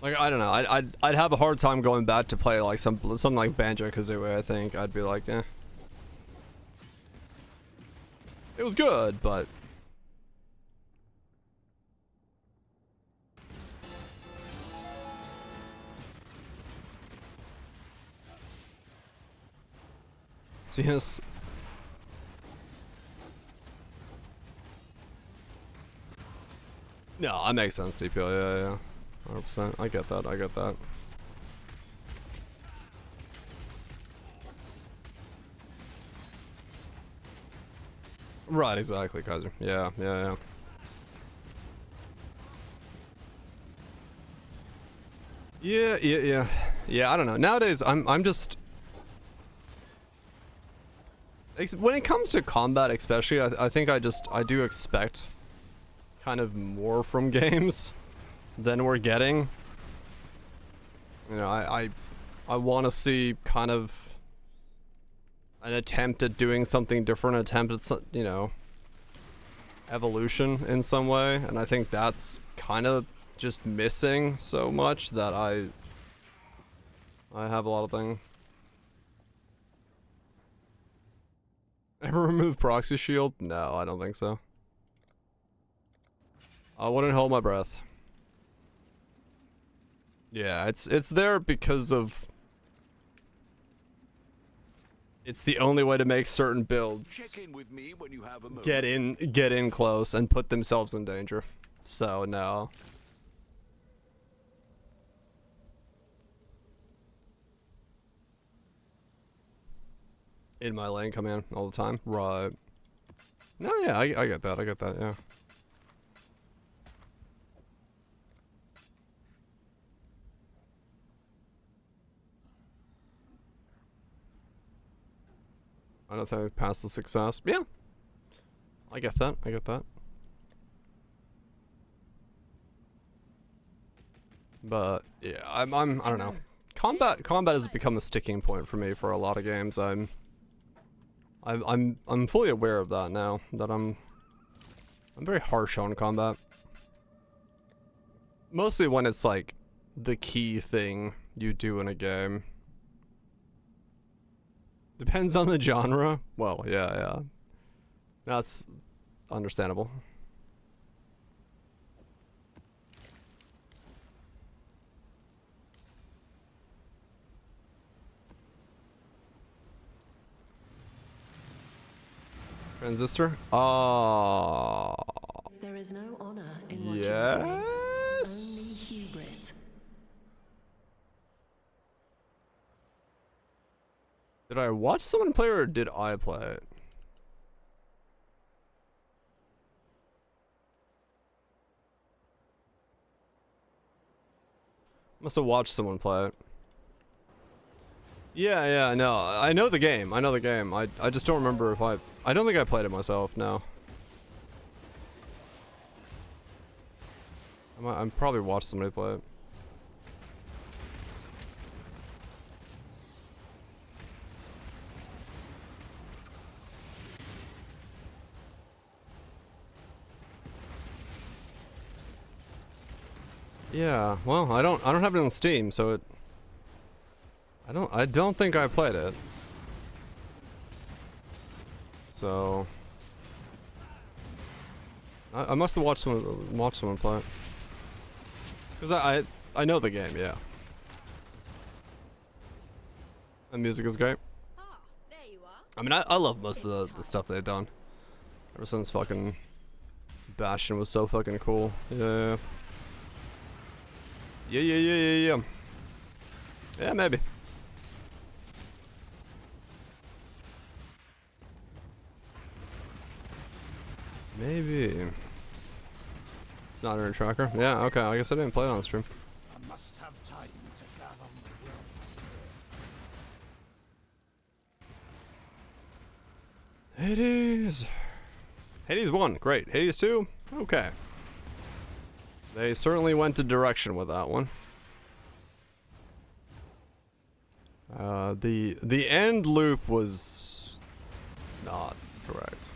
like, I don't know, I'd have a hard time going back to play like something like Banjo-Kazooie. I think I'd be like, eh. It was good, but yes. No, that makes sense, DPL. Yeah. 100%. I get that. Right, exactly, Kaiser. Yeah. Yeah, I don't know. Nowadays, I'm just, when it comes to combat especially, I think I do expect kind of more from games than we're getting. You know, I want to see kind of an attempt at doing something different, you know, evolution in some way, and I think that's kind of just missing so much that I have a lot of things. Ever remove proxy shield? No, I don't think so. I wouldn't hold my breath. Yeah, it's there because of... It's the only way to make certain builds Check in with me when you have a moment. get in close and put themselves in danger. So no. In my lane command all the time. Right. No, yeah, I get that. I get that, yeah. I don't think I passed the success. Yeah. I get that. I get that. But yeah, I don't know. Combat has become a sticking point for me for a lot of games. I'm fully aware of that now, that I'm very harsh on combat. Mostly when it's like the key thing you do in a game. Depends on the genre. Well, yeah. That's understandable. Transistor? Oh. There is no honor in what you are doing. Only Yes. hubris. Did I watch someone play or did I play it? Must have watched someone play it. Yeah, no. I know the game. I just don't remember if I don't think I played it myself, no. I'm probably watched somebody play it. Yeah, well, I don't have it on Steam, so it I don't think I played it. So I must have watched someone play it. Cuz I know the game, yeah. The music is great. Ah, there you are. I mean, I love most of the stuff they've done. Ever since fucking Bastion was so fucking cool. Yeah. Yeah, maybe. Maybe. It's not in a tracker. Yeah, okay. I guess I didn't play it on stream. I must have time to gather my will. Hades. Hades 1, great. Hades 2, okay. They certainly went a direction with that one. The end loop was not correct.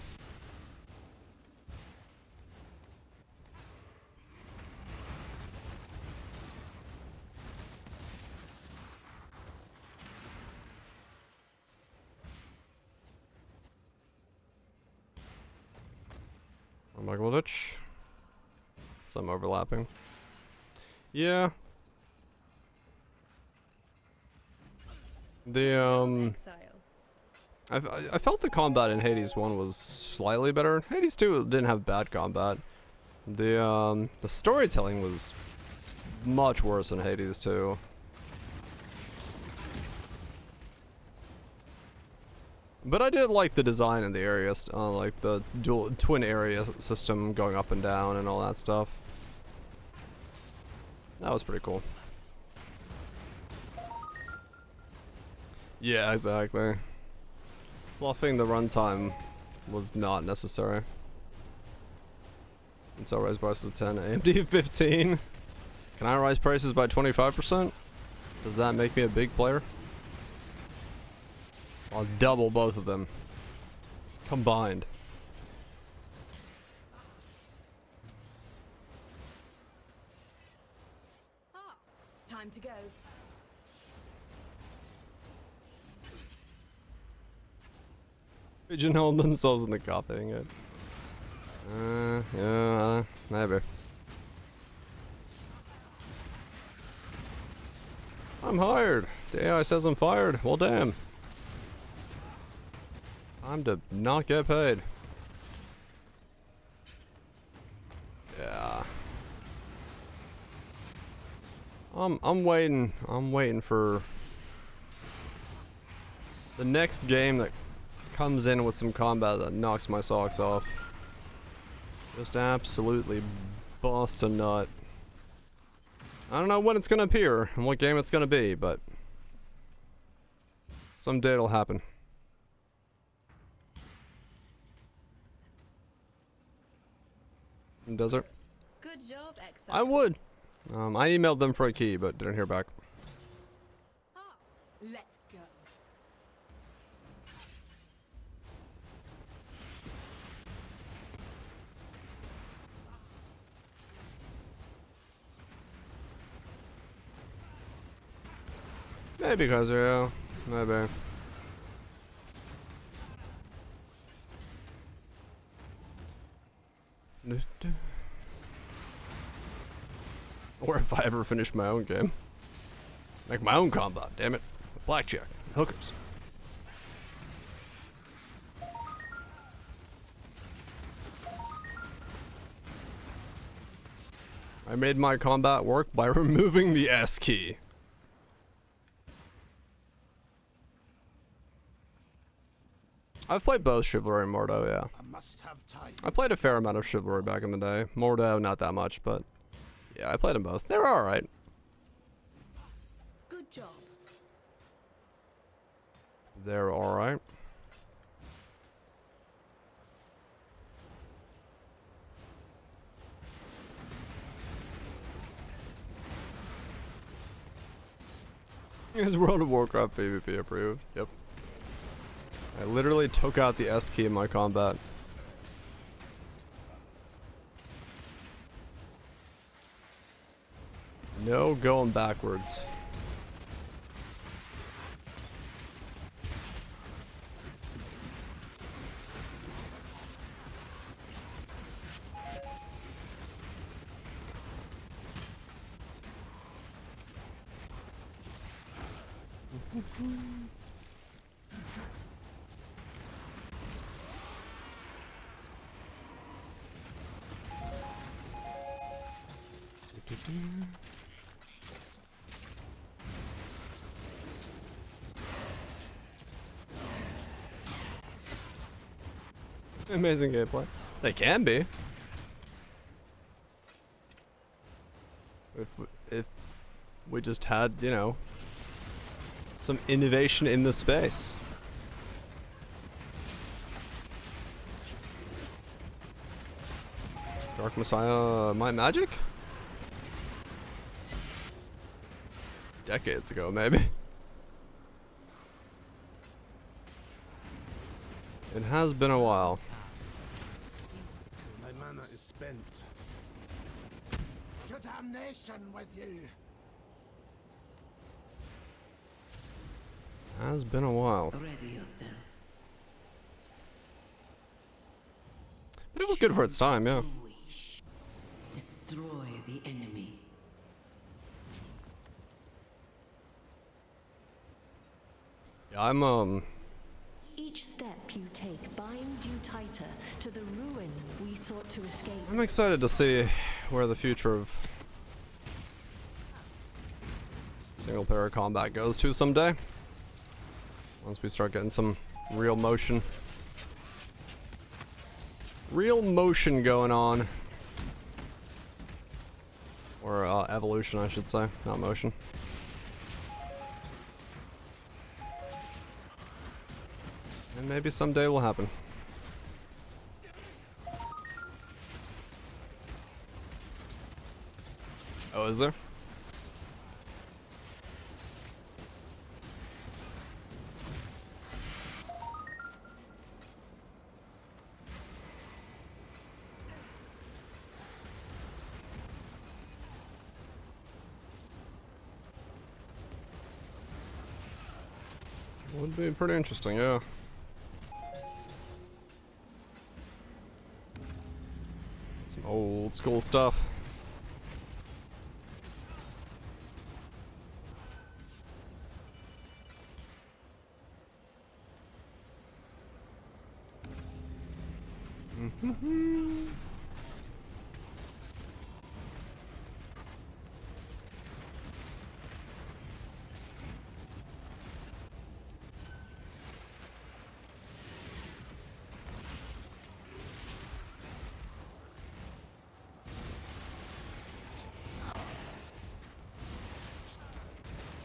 Michael Ditch. Some overlapping. Yeah. The I felt the combat in Hades 1 was slightly better. Hades 2 didn't have bad combat. The storytelling was much worse in Hades 2. But I did like the design in the area, like the dual twin area system going up and down and all that stuff. That was pretty cool. Yeah, exactly. Fluffing the runtime was not necessary. Intel raise prices 10, AMD 15. Can I raise prices by 25%? Does that make me a big player? I'll double both of them. Combined. Time to go. Pigeonhole themselves in the copying it. Yeah, maybe. I'm hired. The AI says I'm fired. Well, damn. Time to not get paid. Yeah. I'm waiting. I'm waiting for the next game that comes in with some combat that knocks my socks off. Just absolutely bust a nut. I don't know when it's gonna appear and what game it's gonna be, but someday it'll happen. Desert. Good job, Exile. I would. I emailed them for a key, but didn't hear back. Ah, let's go. Maybe Kazuya. Maybe. Or if I ever finish my own game. Make my own combat, damn it. Blackjack. Hookers. I made my combat work by removing the S key. I've played both Chivalry and Mordo, yeah. I must have time. I played a fair amount of Chivalry back in the day. Mordo, not that much, but yeah, I played them both. They were alright. Good job. They're alright. Is World of Warcraft PvP approved? Yep. I literally took out the S key in my combat. No going backwards. Amazing gameplay. They can be. If we just had, you know, some innovation in the space. Dark Messiah, Might Magic? Decades ago, maybe. It has been a while. My mana is spent. To damnation with you. Has been a while. Ready yourself. But it was good for its time, yeah. Wish. Destroy the enemy. Yeah, I'm Each step you take binds you tighter to the ruin we sought to escape. I'm excited to see where the future of single player combat goes to someday. Once we start getting some real motion. Real motion going on. Or evolution, I should say, not motion. And maybe someday will happen. Oh, is there? Would be pretty interesting, yeah. Some old school stuff.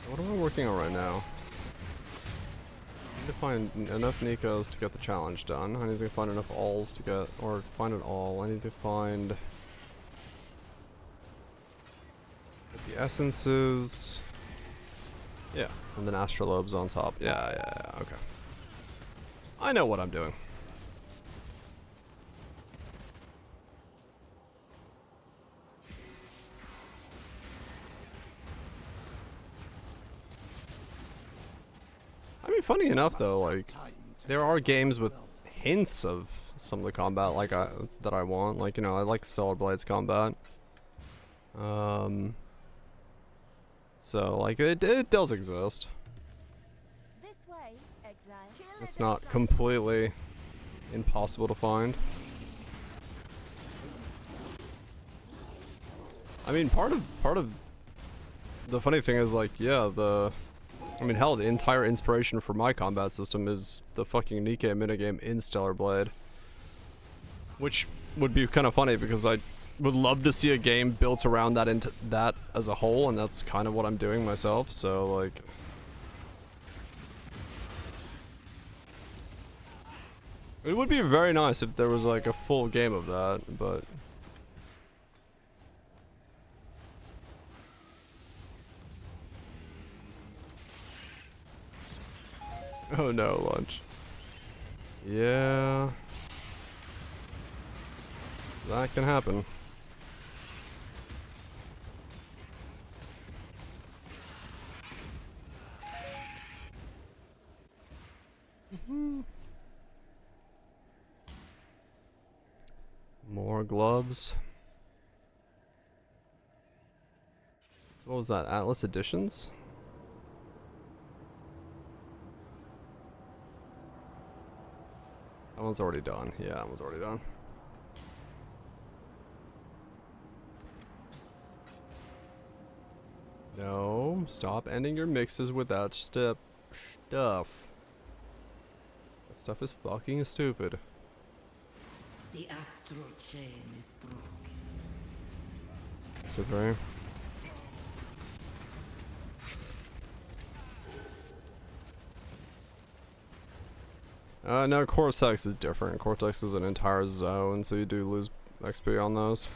What am I working on right now? I need to find enough Nikos to get the challenge done. I need to find enough alls to get, or find an all. I need to find the essences. Yeah, and then astrolobes on top. Yeah, okay. I know what I'm doing. I mean, funny enough though, like, there are games with hints of some of the combat like that I want. Like, you know, I like Stellar Blade's combat. So, like, it does exist. This way, exile. It's not completely impossible to find. I mean, part of the funny thing is, like, yeah, I mean, hell, the entire inspiration for my combat system is the fucking Nikke minigame in Stellar Blade. Which would be kind of funny because I would love to see a game built around that into that as a whole, and that's kind of what I'm doing myself, so, like... It would be very nice if there was, like, a full game of that, but... Oh no, lunch. Yeah. That can happen. More gloves. So what was that? Atlas Editions? That one's already done. Yeah, that one's already done. No, stop ending your mixes with that stuff. That stuff is fucking stupid. The astral chain is broken. Is it right? No, Cortex is different. Cortex is an entire zone, so you do lose XP on those.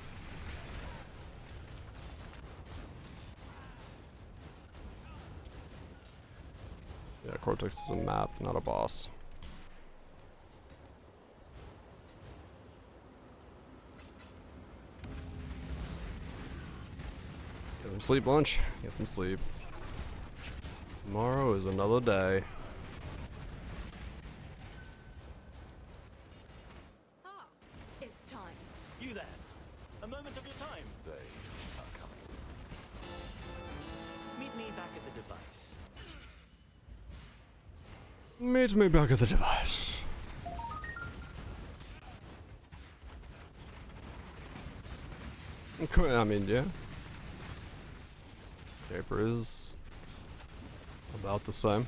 Yeah, Cortex is a map, not a boss. Get some sleep, lunch. Get some sleep. Tomorrow is another day. It's time. You there. A moment of your time. They are coming. Meet me back at the device. Meet me back at the device. Okay, I mean, yeah. Shaper is about the same.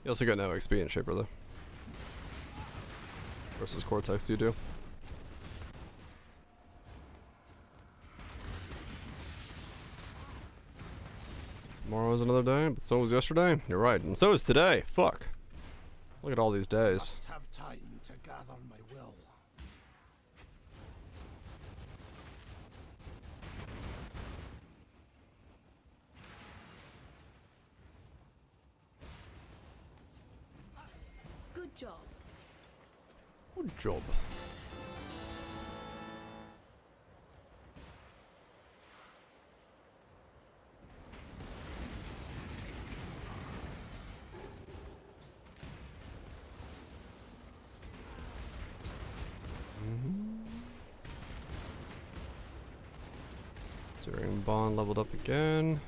You also got no XP in Shaper though. Versus Cortex, you do. Tomorrow is another day, but so was yesterday. You're right, and so is today. Fuck. Look at all these days. Must have time to gather my will. Good job. Good job. Searing Bond leveled up again.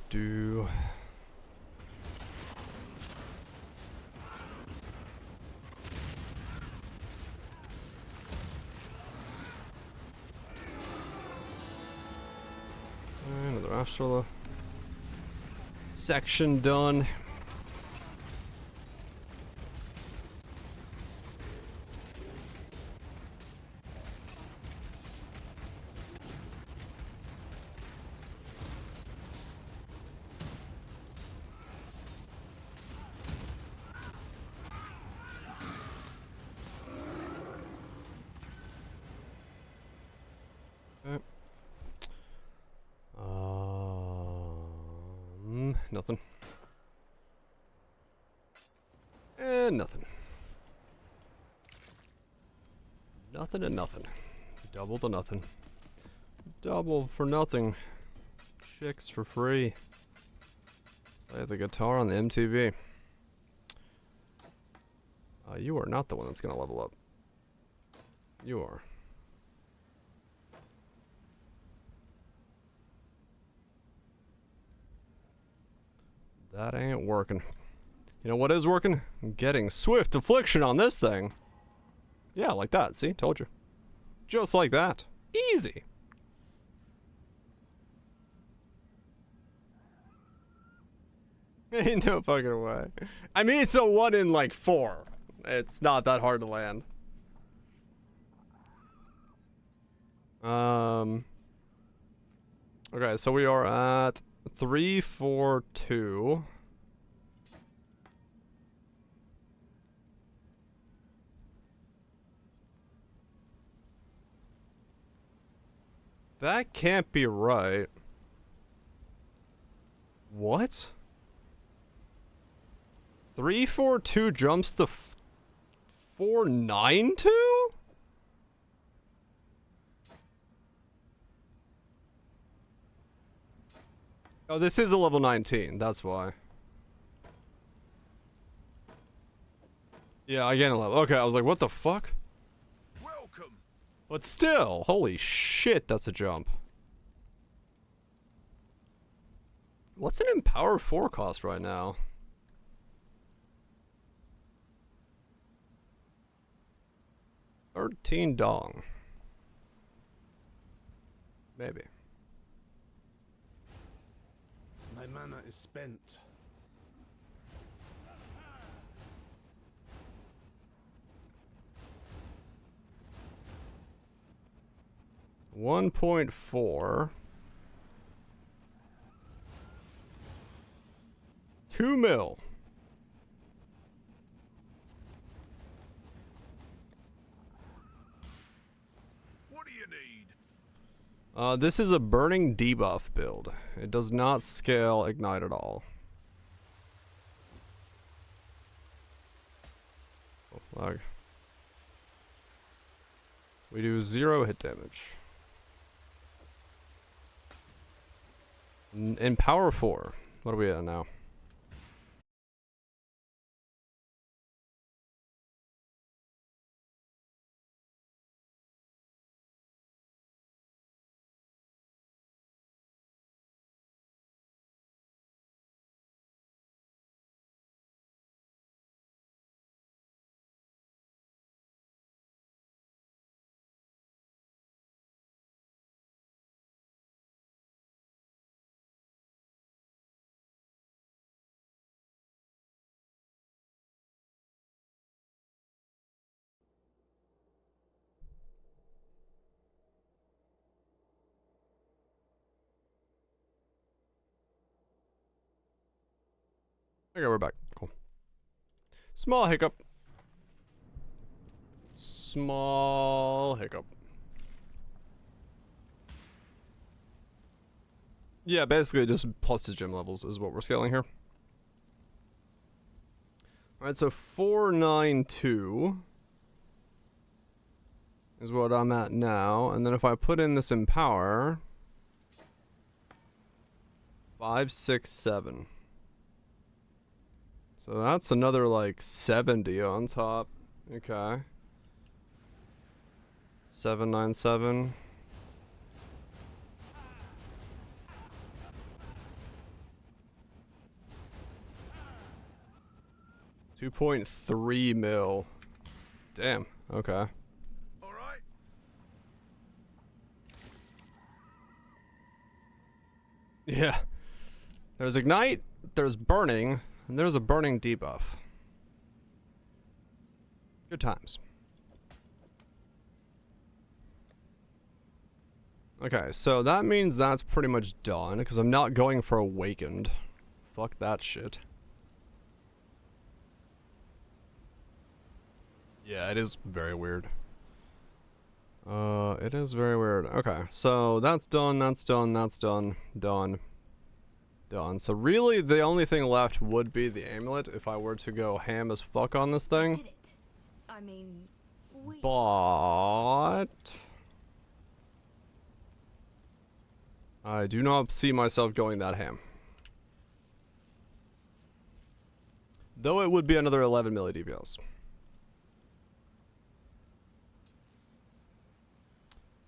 Do. Another Astral section done. Okay. Nothing. And nothing. Nothing and nothing. Double to nothing. Double for nothing. Chicks for free. Play the guitar on the MTV. You are not the one that's gonna level up. You are. That ain't working. You know what is working? Getting Swift Affliction on this thing. Yeah, like that. See? Told you. Just like that. Easy. Ain't no fucking way. I mean, it's a 1 in like 4. It's not that hard to land. Okay, so we are at 3, 4, 2. That can't be right. What? 3, 4, 2 jumps to 4, 9, 2? Oh, this is a level 19, that's why. Yeah, I gained a level. Okay, I was like, what the fuck? Welcome. But still, holy shit, that's a jump. What's an Empower 4 cost right now? $13. Maybe. My mana is spent. $1.4. 2 mil. What do you need? This is a burning debuff build. It does not scale ignite at all. Oh, lag. We do 0 hit damage. In power 4. What are we at now? Okay, we're back. Cool. Small hiccup. Small hiccup. Yeah, basically just plus his gym levels is what we're scaling here. Alright, so 492 is what I'm at now. And then if I put in this Empower, 567. So that's another like 70 on top. Okay. 797. $2.3 mil. Damn. Okay. All right. Yeah. There's Ignite, there's Burning, and there's a Burning debuff. Good times. Okay, so that means that's pretty much done, because I'm not going for Awakened. Fuck that shit. Yeah, it is very weird. It is very weird. Okay, so that's done, that's done, that's done, done. Done. So really, the only thing left would be the amulet if I were to go ham as fuck on this thing. Did it? I mean, But I do not see myself going that ham. Though it would be another 11 milli DPS.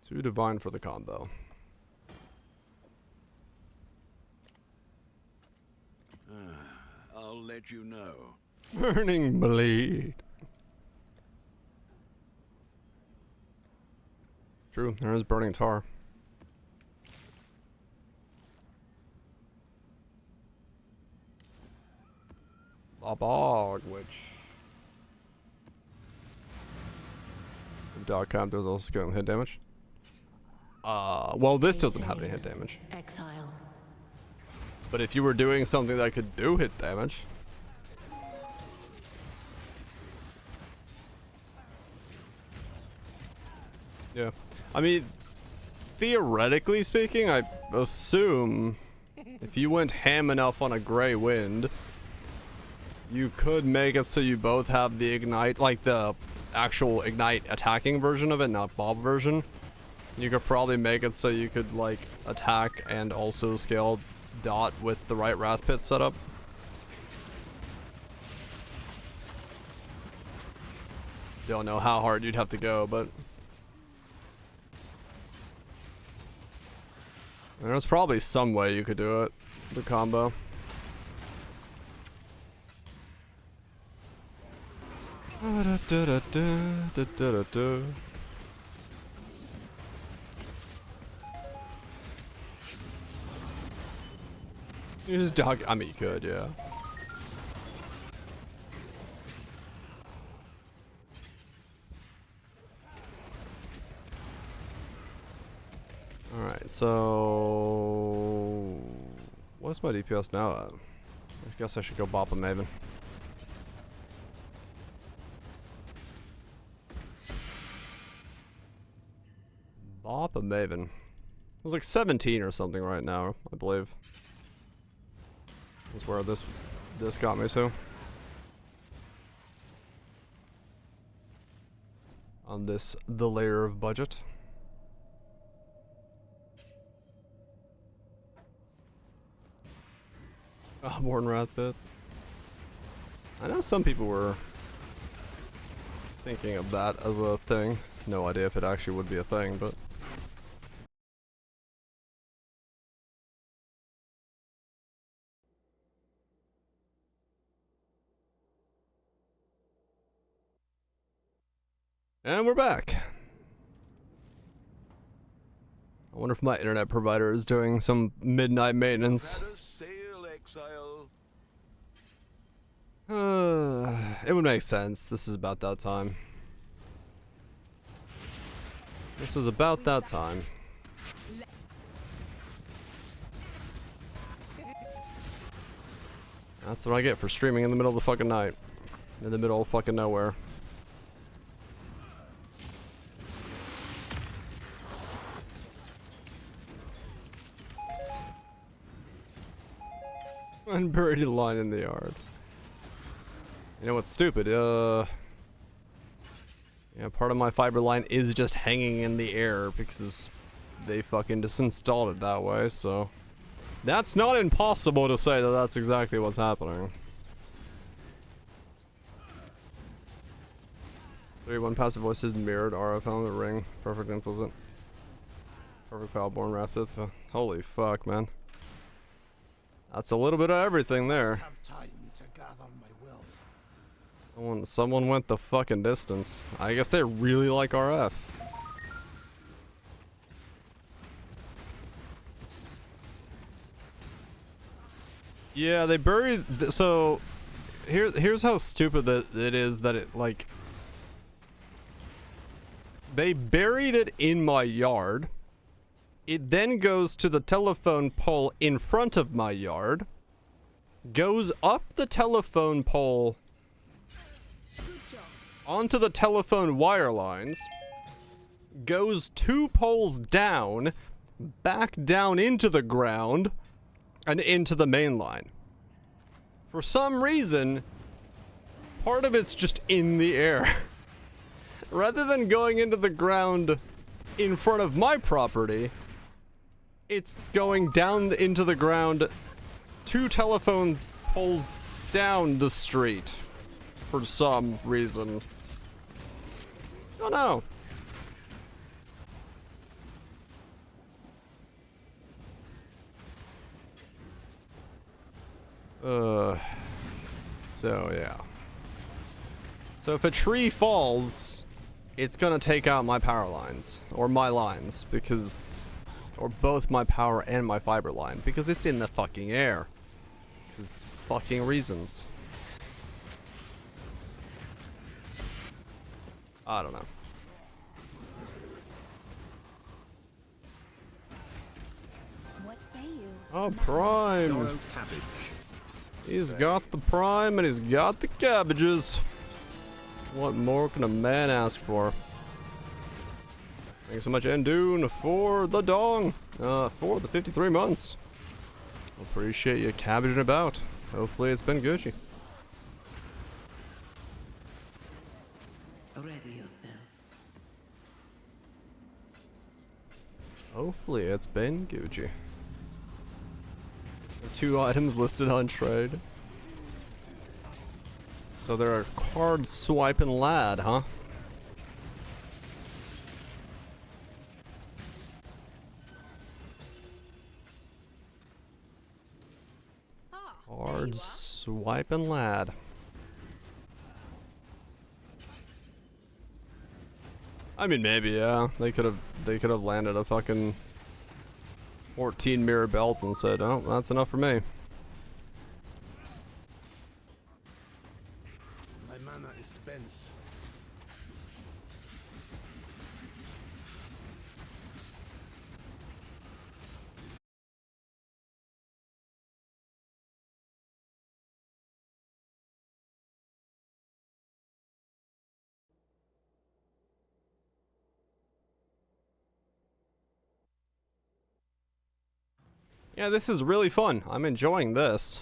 Too divine for the combo. I'll let you know. Burning Blade. True, there is Burning Tar. La Bog, which... Dog count does also go hit damage. Well, this doesn't have any hit damage. Exile. But if you were doing something that could do hit damage... Yeah. I mean, theoretically speaking, I assume if you went ham enough on a Grey Wind, you could make it so you both have the Ignite, like the actual Ignite attacking version of it, not Bob version. You could probably make it so you could, like, attack and also scale Dot with the right Wrath Pit setup. Don't know how hard you'd have to go, but... There's probably some way you could do it, the combo. You just dog. I mean, you could, yeah. Alright, so... What's my DPS now at? I guess I should go bop a Maven. Bop a Maven. It was like 17 or something right now, I believe. That's where this got me to. On this, the layer of budget. Born Wrath Pit. I know some people were thinking of that as a thing. No idea if it actually would be a thing, but... And we're back. I wonder if my internet provider is doing some midnight maintenance. It would make sense. This is about that time. This is about that time. That's what I get for streaming in the middle of the fucking night. In the middle of fucking nowhere. Unburied line in the yard. You know what's stupid? Yeah, part of my fiber line is just hanging in the air because they fucking just installed it that way, so... That's not impossible to say that that's exactly what's happening. 31 passive voices mirrored RF element ring. Perfect implicit. Perfect Foulborn Raptith. Holy fuck, man. That's a little bit of everything there. Have time to gather my will. Someone went the fucking distance. I guess they really like RF. Yeah, they buried. So, here's how stupid that it is that it like. They buried it in my yard. It then goes to the telephone pole in front of my yard. Goes up the telephone pole. Onto the telephone wire lines. Goes 2 poles down. Back down into the ground. And into the main line. For some reason, part of it's just in the air. Rather than going into the ground in front of my property, it's going down into the ground 2 telephone poles down the street. For some reason. Oh no. So yeah. So if a tree falls, it's gonna take out my power lines, or my lines, because, or both my power and my fiber line, because it's in the fucking air. Because fucking reasons. I don't know. What say you? Oh, Prime! He's got the Prime and he's got the cabbages. What more can a man ask for? Thanks so much, Endune, for the dong. For the 53 months. Appreciate you cabbaging about. Hopefully it's been Gucci. Ready yourself. Hopefully it's been Gucci. 2 items listed on trade. So they're a card swiping lad, huh? Card swiping lad. I mean, maybe, yeah. They could have landed a fucking 14 mirror belt and said, "Oh, that's enough for me." My mana is spent. Yeah, this is really fun. I'm enjoying this.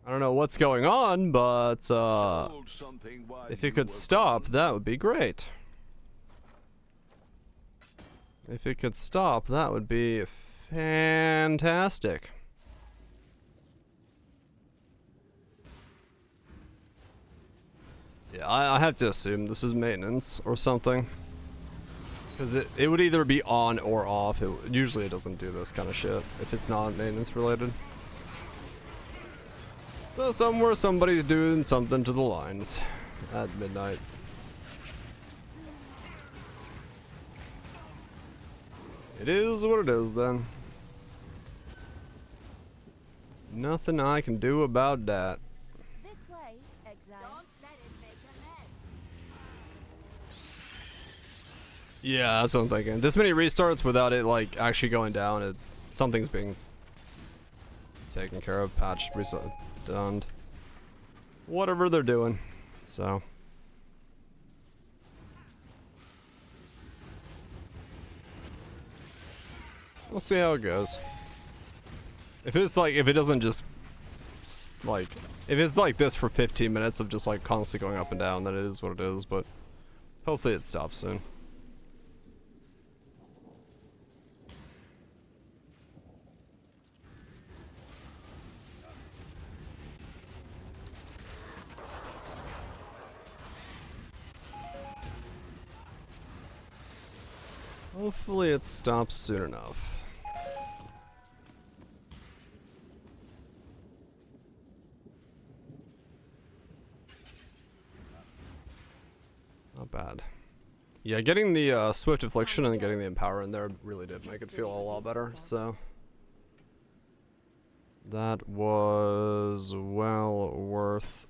I don't know what's going on, but if you could stop, that would be great. If it could stop, that would be fantastic. Yeah, I have to assume this is maintenance or something. Because it would either be on or off. Usually it doesn't do this kind of shit if it's not maintenance related. So somewhere somebody's doing something to the lines at midnight. It is what it is then. Nothing I can do about that. This way, exile. Don't let it make a mess. Yeah, that's what I'm thinking. This many restarts without it like actually going down, something's being taken care of, patched, reset, done. Whatever they're doing. So. We'll see how it goes. If it's like, if it doesn't just, like, if it's like this for 15 minutes of just like constantly going up and down, then it is what it is, but hopefully it stops soon. Hopefully it stops soon enough. Not bad. Yeah, getting the Swift Affliction and getting the Empower in there really did make it feel a lot better, so. That was well worth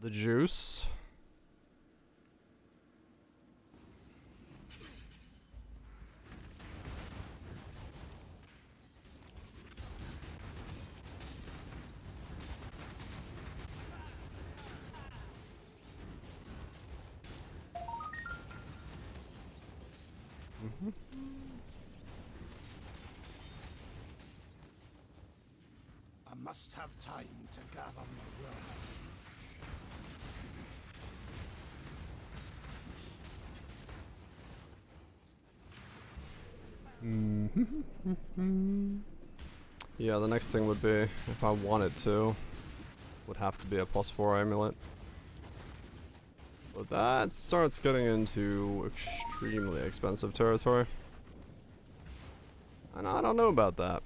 the juice. I must have time to gather my will. Yeah, the next thing would be, if I wanted to, would have to be a +4 amulet. But that starts getting into extremely expensive territory. And I don't know about that.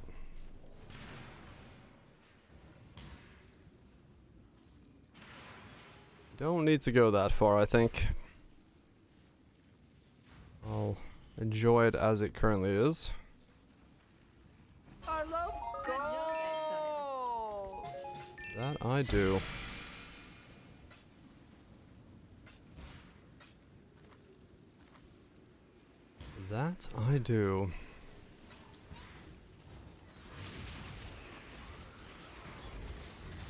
Don't need to go that far, I think. I'll enjoy it as it currently is. I love Good job, Exile. That I do. That I do.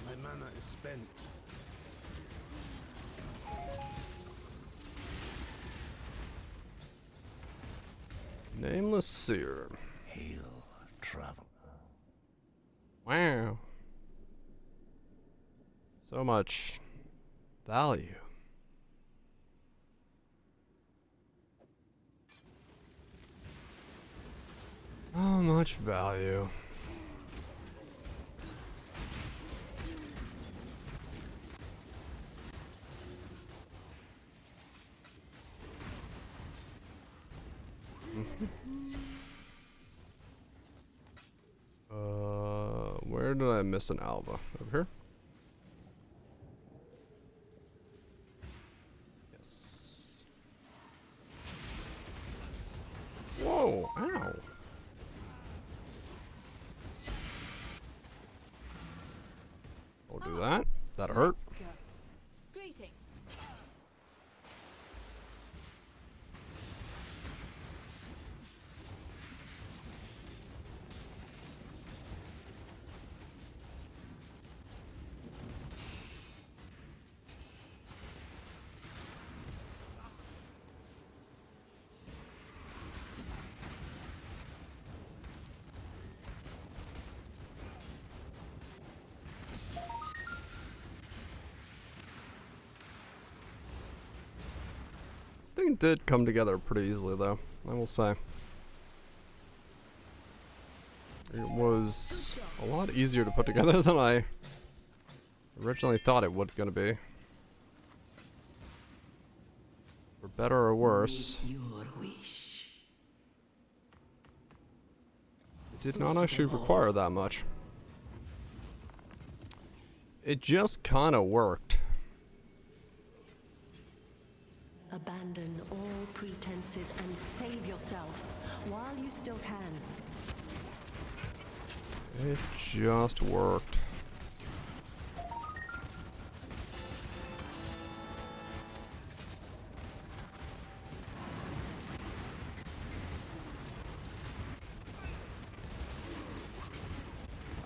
My mana is spent. Nameless Seer. Hail, traveler. Wow. So much value. So much value. Where did I miss an Alba? Over here? Yes. Whoa, ow. I'll do that. That hurt. Greeting. This thing did come together pretty easily, though, I will say. It was a lot easier to put together than I originally thought it was gonna be. For better or worse. Your wish. It did not actually require that much. It just kinda worked. Abandon all pretenses and save yourself while you still can. It just worked. I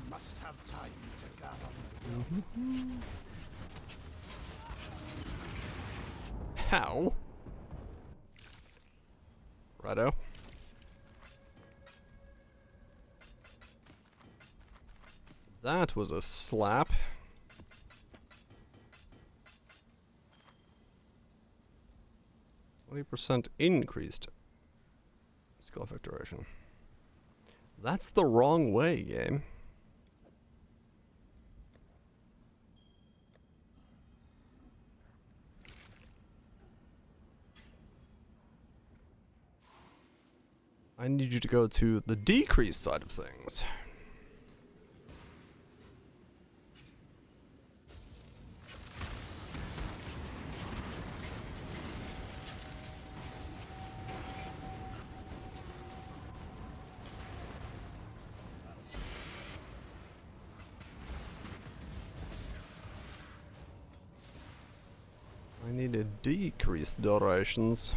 must have How? Righto. That was a slap. %20 increased skill effect duration. That's the wrong way, game. I need you to go to the decrease side of things. I need to decrease durations.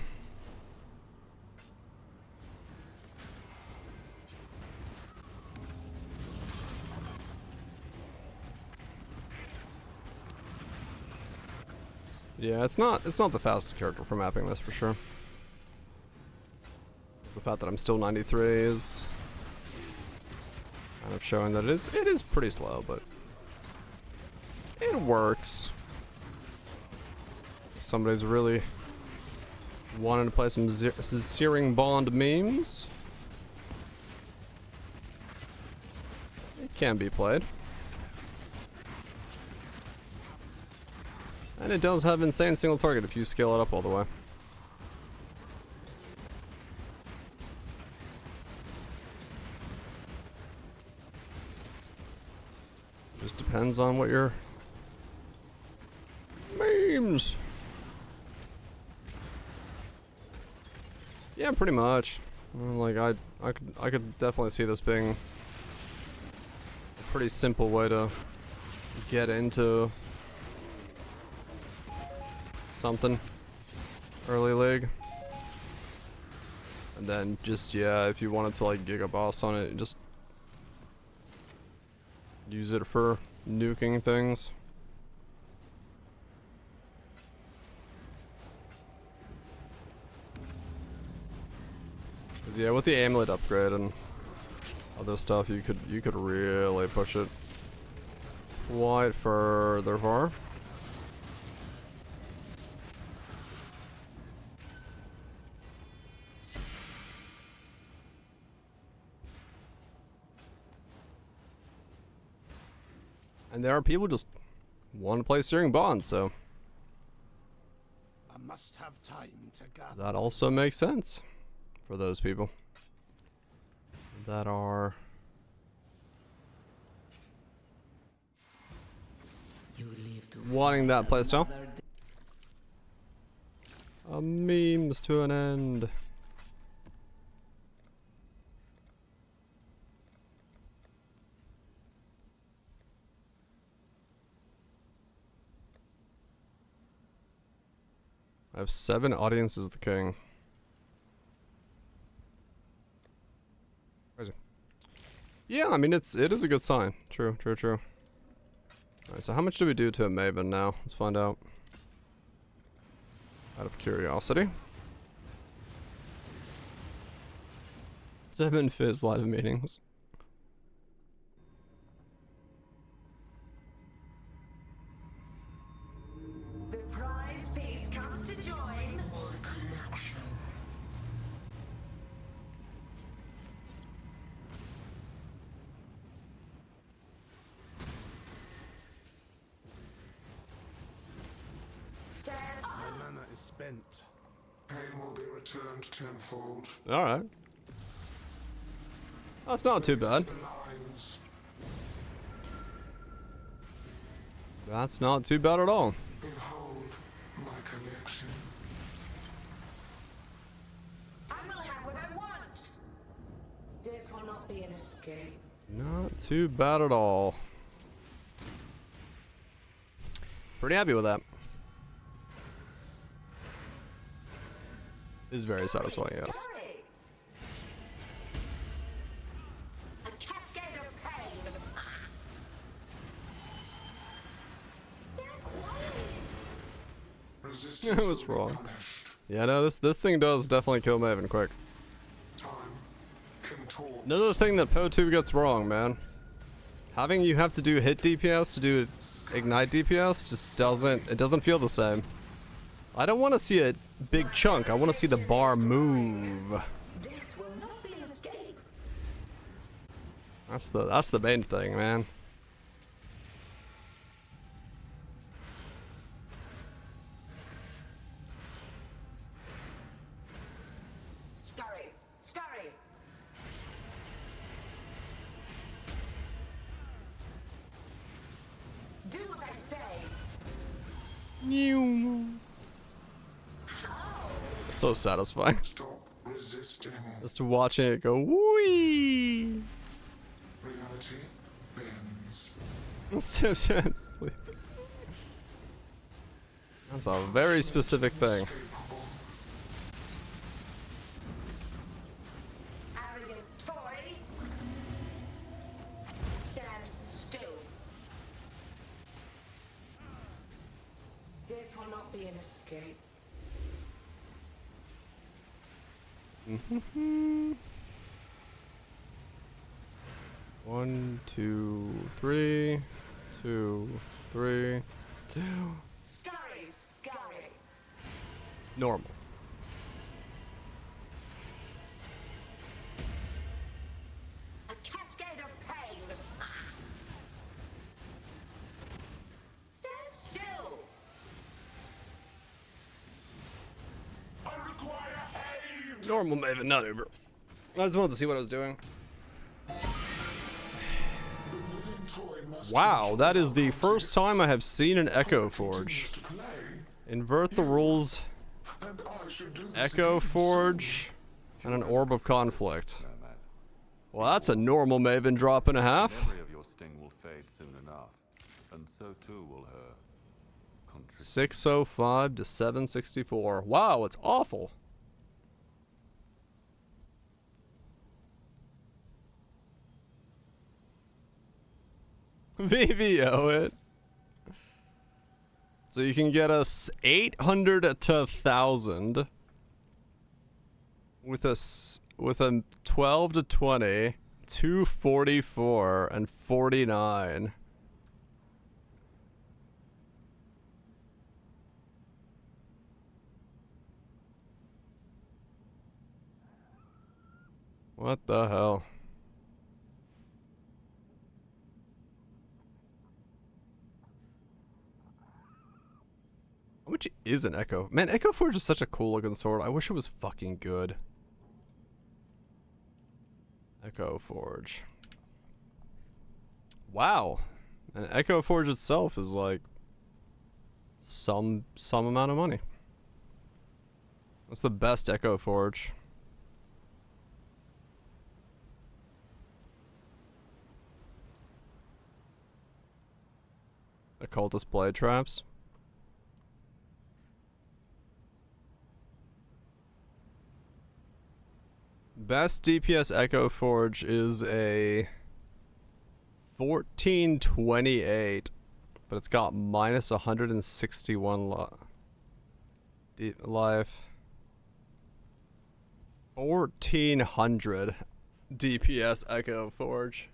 Yeah, it's not the fastest character for mapping this for sure. It's the fact that I'm still 93 is kind of showing that it is pretty slow, but it works. If somebody's really wanting to play some Searing Bond memes, it can be played. And it does have insane single target if you scale it up all the way. Just depends on what your memes. Yeah, pretty much. Like I could definitely see this being a pretty simple way to get into something early league. And then just, yeah, if you wanted to like Giga Boss on it, just use it for nuking things. Cause yeah, with the amulet upgrade and other stuff, you could really push it quite further far. And there are people who just want to play Searing Bond, so I must have time to gather. that also makes sense for those people that are wanting that playstyle. A memes to an end. I have 7 audiences of the king. Crazy. Yeah, I mean it is a good sign. True. Alright, so how much do we do to a Maven now? Let's find out. Out of curiosity. 7 Fizz live meetings. My mana is spent. Pain will be returned tenfold. Alright. That's not too bad. That's not too bad at all. Behold my collection. I will have what I want. Death will not be an escape. Not too bad at all. Pretty happy with that. Is very satisfying, yes. A cascade of pain. I was wrong. Yeah, no, this thing does definitely kill Maven quick. Another thing that Po2 gets wrong, man. Having you have to do hit DPS to do ignite DPS just doesn't feel the same. I don't want to see a big chunk. I want to see the bar move. Death will not be an escape. That's the main thing, man. Scurry, scurry. Do what I say. It's so satisfying. Stop resisting. Just watching it go wee. Reality bends. Sleep. That's a very specific thing. Arrogant toy. Stand still. Death will not be an escape. One, two, three, 2, 3, 2. Scurry, scurry. Normal. A cascade of pain. Stand still. I require aid. Normal Maven, not Uber. I just wanted to see what I was doing. Wow, that is the first time I have seen an Echo Forge. Invert the rules. Echo Forge and an Orb of Conflict. Well, that's a normal Maven drop and a half. Memory of your sting will fade soon enough, and so too will her. 605 to 764. Wow, it's awful. VVO it. So you can get us 800 to 1000 with a 12 to 20, 244 and 49. What the hell? How much is an Echo? Man, Echo Forge is such a cool looking sword. I wish it was fucking good. Echo Forge. Wow. And Echo Forge itself is like some amount of money. What's the best Echo Forge? Occultist Blade Traps. Best DPS Echo Forge is a 1428, but it's got minus 161 life. 1400 DPS Echo Forge.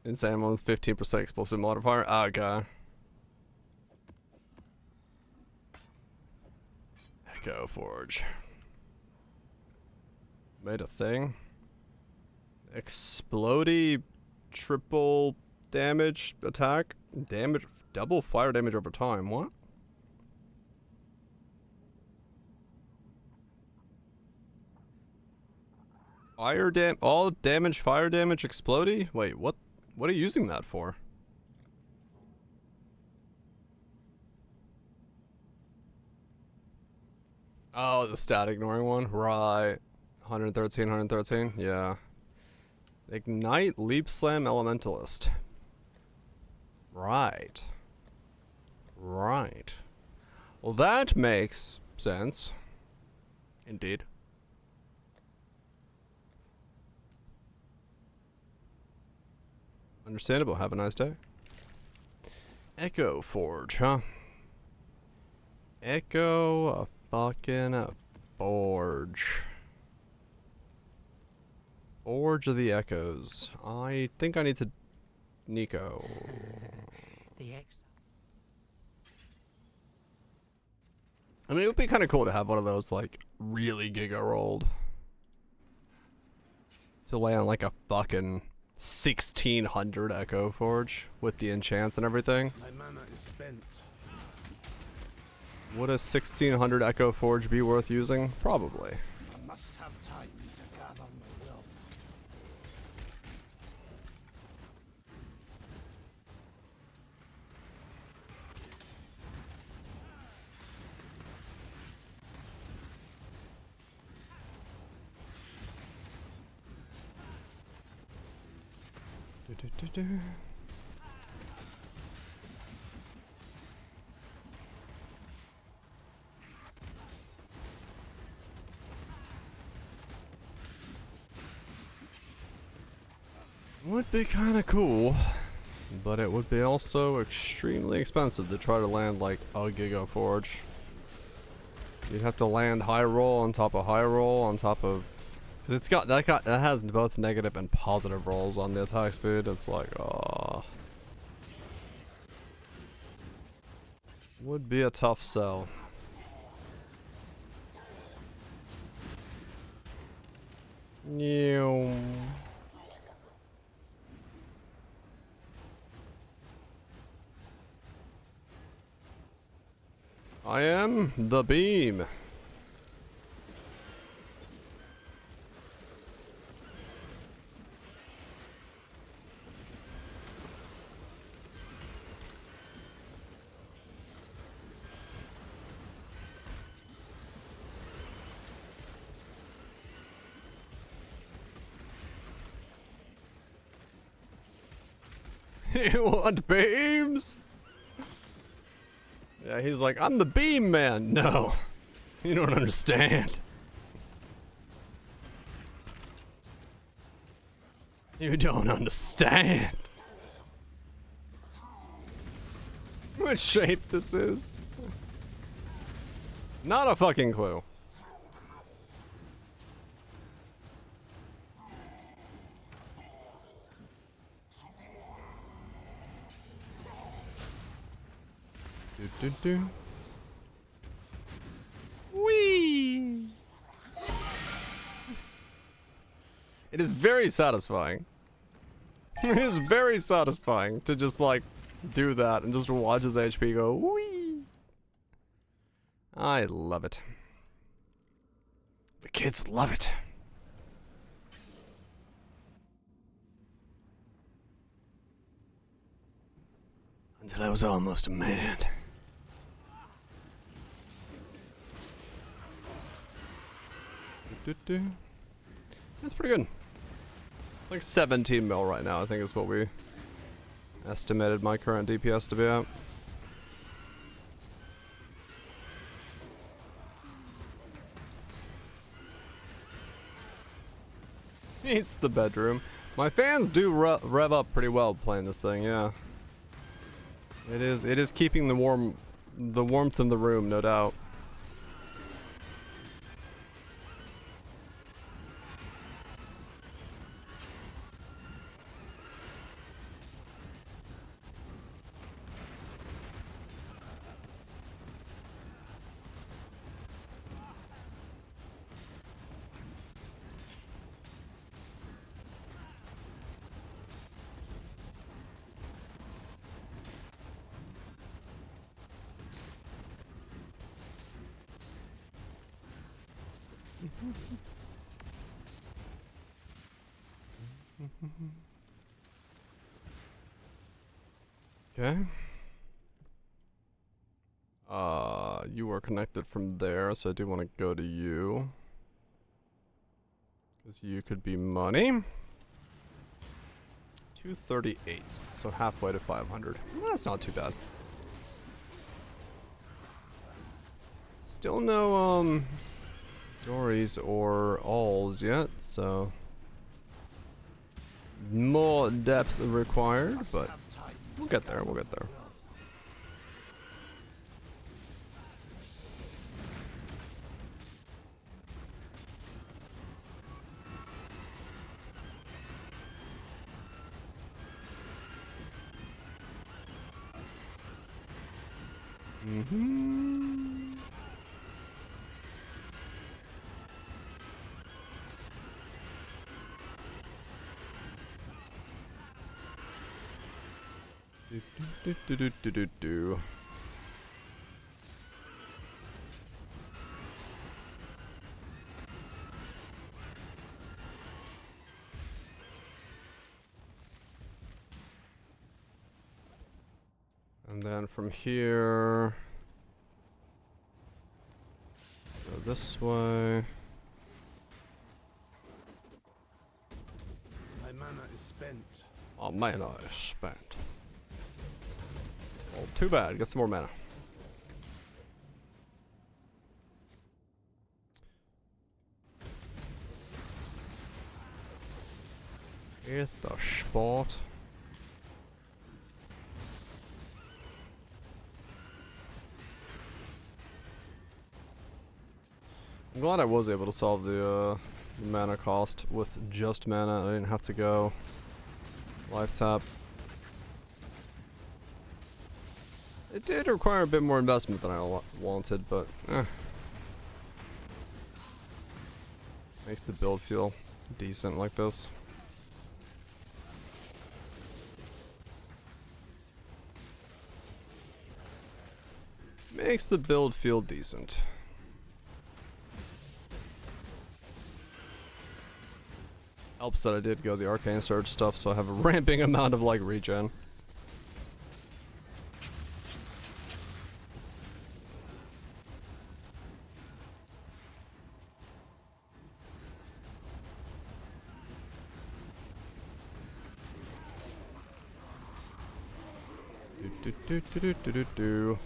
Insane one with 15% explosive modifier. Oh, god. Echo Forge. Made a thing. Explodey triple damage attack. Damage, double fire damage over time. What? All damage, fire damage, explodey? Wait, what? What are you using that for? Oh, the stat ignoring one? Right. 113, 113? Yeah. Ignite, Leap Slam, Elementalist. Right. Right. Well, that makes sense. Indeed. Understandable. Have a nice day. Echo Forge, huh? Echo a fucking forge. Forge of the Echoes. I think I need to... Nico. The X. I mean, it would be kind of cool to have one of those, like, really giga-rolled. To lay on, like, a fucking 1600 Echo Forge with the enchant and everything. My mana is spent. Would a 1600 Echo Forge be worth using? Probably. I must have time to gather my will. Would be kind of cool, but it would be also extremely expensive to try to land like a Giga Forge. You'd have to land high roll on top of high roll on top of, cause it's got that has both negative and positive rolls on the attack speed. It's like, oh, would be a tough sell. New. I am the beam. You want beams? Yeah, he's like, I'm the beam man. No, you don't understand. You don't understand. What shape this is? Not a fucking clue. Whee! It is very satisfying. It is very satisfying to just like do that and just watch his HP go whee. I love it. The kids love it. Until I was almost a man. That's pretty good. It's like 17 mil right now, I think is what we estimated my current DPS to be at. It's the bedroom. My fans do rev up pretty well playing this thing, yeah. It is keeping the warmth in the room, no doubt. Okay. You are connected from there, so I do want to go to you. Because you could be money. 238, so halfway to 500. That's not too bad. Still no, Dories or alls yet, so... more depth required, but we'll get there, we'll get there. Do. And then from here, go this way. My mana is spent. Oh, mana is spent. Well, too bad. Get some more mana. Hit the spot. I'm glad I was able to solve the mana cost with just mana. I didn't have to go life tap. It did require a bit more investment than I wanted, but makes the build feel decent like this. Makes the build feel decent. Helps that I did go the Arcane Surge stuff, so I have a ramping amount of like regen. Do.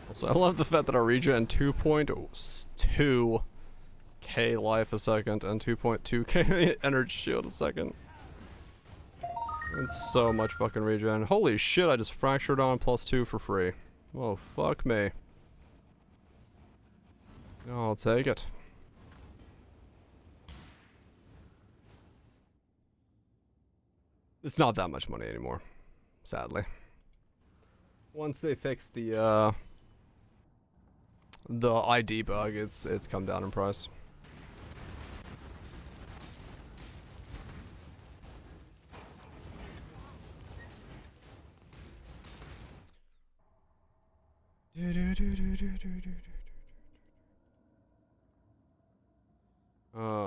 Also, I love the fact that I regen 2.2k life a second and 2.2k energy shield a second. It's so much fucking regen. Holy shit, I just fractured on +2 for free. Oh, fuck me. I'll take it. It's not that much money anymore, sadly. Once they fix the ID bug, it's come down in price.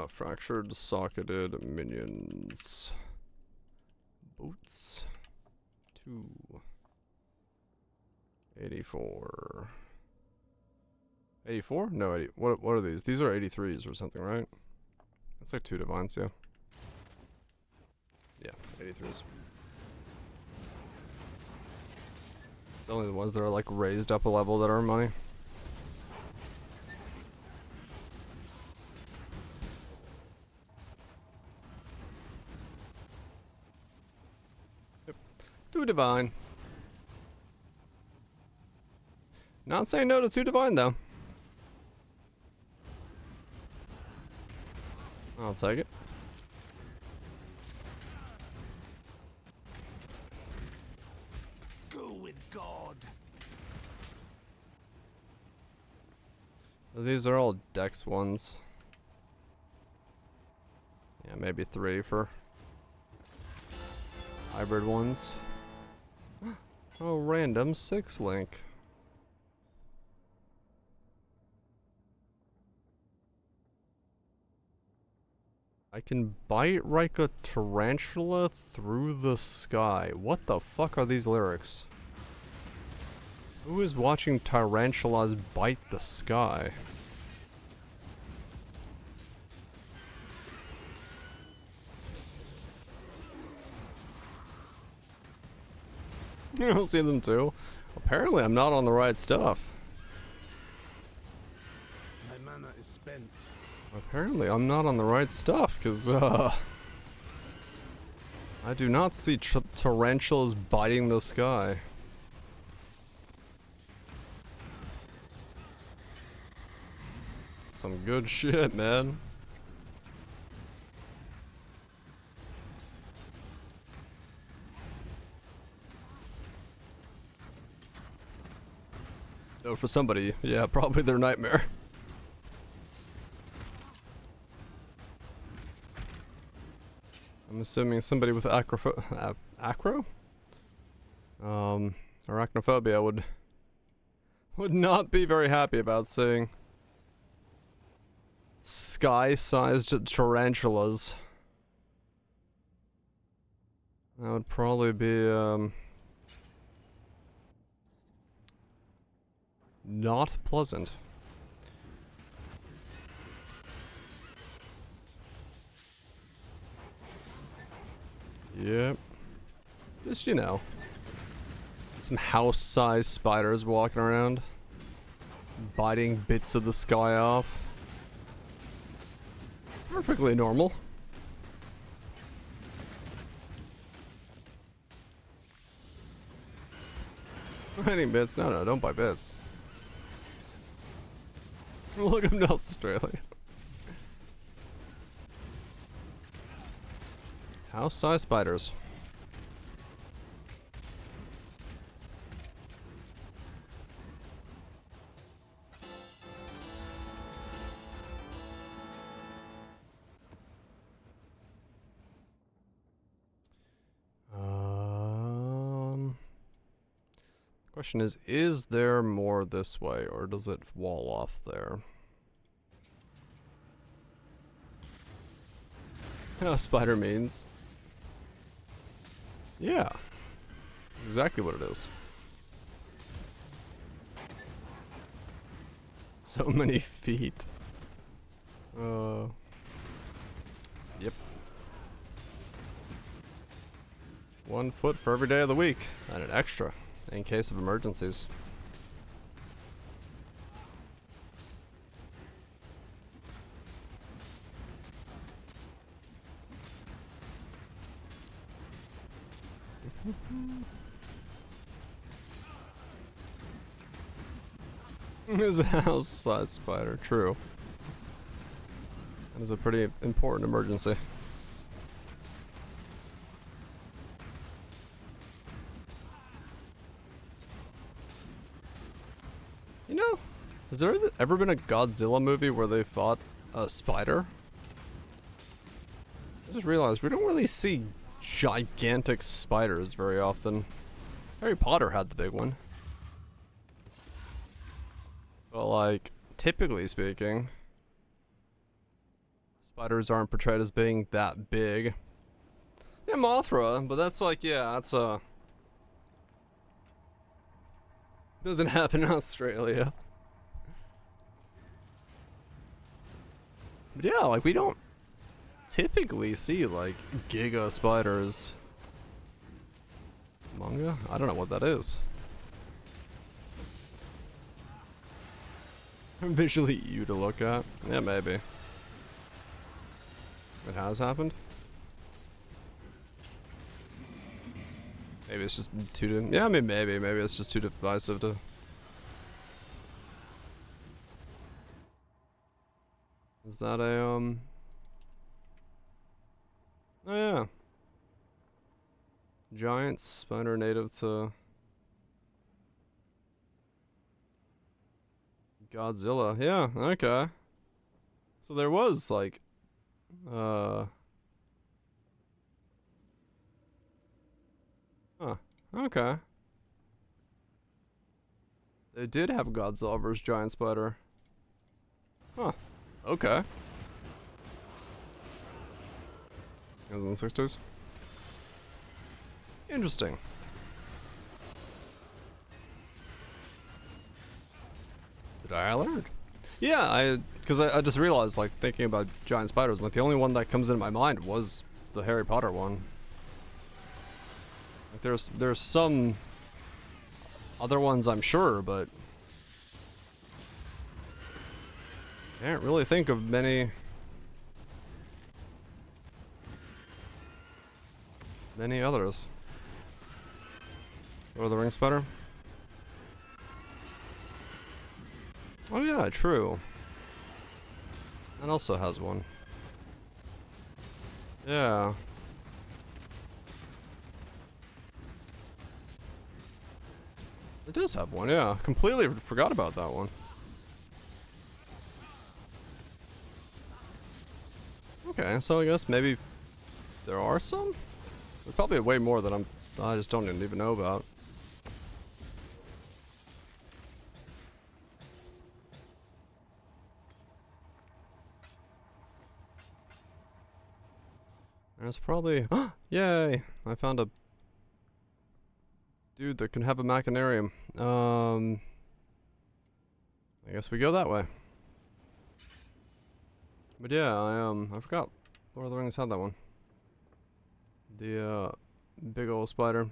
Fractured, socketed minions. Boots. 2. 84. 84? No, 80. What are these? These are 83s or something, right? That's like 2 divines, yeah. Yeah, 83s. It's only the ones that are like raised up a level that are money. Yep. 2 divine. Not saying no to 2 divine though. I'll take it. Go with God. These are all dex ones. Yeah, maybe 3 for hybrid ones. Oh, random 6 link. I can bite like a tarantula through the sky. What the fuck are these lyrics? Who is watching tarantulas bite the sky? You don't see them too? Apparently I'm not on the right stuff. My mana is spent. Apparently I'm not on the right stuff, because, I do not see tarantulas biting the sky. Some good shit, man. Though for somebody, yeah, probably their nightmare. I'm assuming somebody with acro? Arachnophobia would not be very happy about seeing sky-sized tarantulas. That would probably be, not pleasant. Yep. Just, you know, some house-sized spiders walking around, biting bits of the sky off. Perfectly normal. Biting bits? No, don't buy bits. Welcome to Australia. House-sized spiders. Question is there more this way, or does it wall off there? Spider means. Yeah. Exactly what it is. So many feet. Yep. 1 foot for every day of the week, and an extra in case of emergencies. It's a house-sized spider, true. That is a pretty important emergency. You know, has there ever been a Godzilla movie where they fought a spider? I just realized we don't really see gigantic spiders very often. Harry Potter had the big one. But like, typically speaking, spiders aren't portrayed as being that big. Yeah, Mothra, but that's like, yeah, that's doesn't happen in Australia. But yeah, like we don't typically see like giga spiders. Manga? I don't know what that is. Visually you to look at? Yeah, maybe. It has happened? Maybe it's just too yeah, I mean maybe it's just too divisive to. Is that a oh yeah. Giant spider native to Godzilla. Yeah, okay. So there was like huh. Okay. They did have Godzilla vs. Giant Spider. Huh. Okay. It was in the 60s. Interesting. Did I learn? Yeah, because I just realized, like, thinking about giant spiders, like, the only one that comes into my mind was the Harry Potter one. Like, there's some Other ones I'm sure, but can't really think of many others. Lord of the Rings spider? Oh yeah, true. That also has one. Yeah. It does have one, yeah. Completely forgot about that one. Okay, so I guess maybe there are some? There's probably way more that I just don't even know about. There's probably yay! I found a dude that can have a machinarium. I guess we go that way. But yeah, I forgot Lord of the Rings had that one. The big old spider.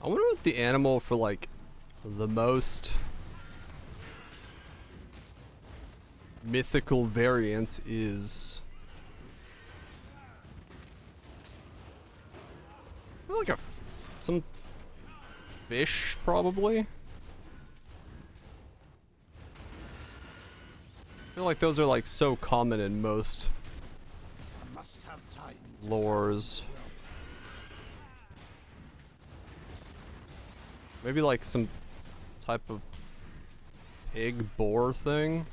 I wonder what the animal for like the most mythical variant is. I feel like some fish, probably. I feel like those are like so common in most lores. Maybe like some type of pig boar thing.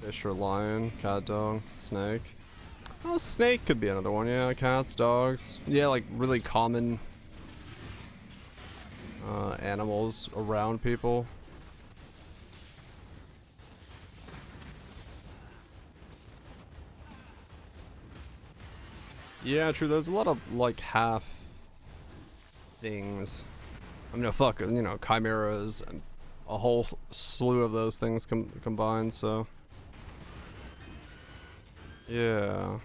Fish or lion, cat, dog, snake. Oh, snake could be another one. Yeah, cats, dogs. Yeah, like really common animals around people. Yeah, true. There's a lot of like half things. I mean, fuck, you know, chimeras and a whole slew of those things combined. So, yeah.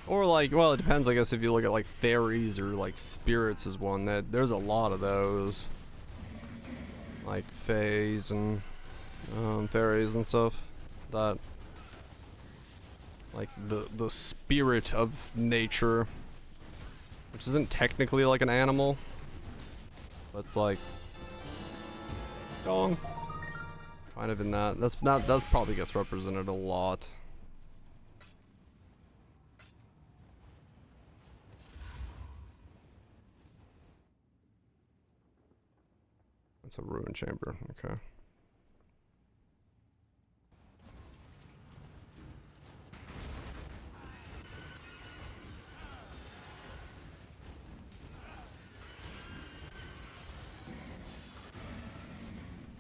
Or like, well, it depends. I guess if you look at like fairies or like spirits is one that there's a lot of those. Like fays and fairies and stuff, that like the spirit of nature, which isn't technically like an animal, but it's like dong, kind of in that. That probably gets represented a lot. That's a ruin chamber. Okay.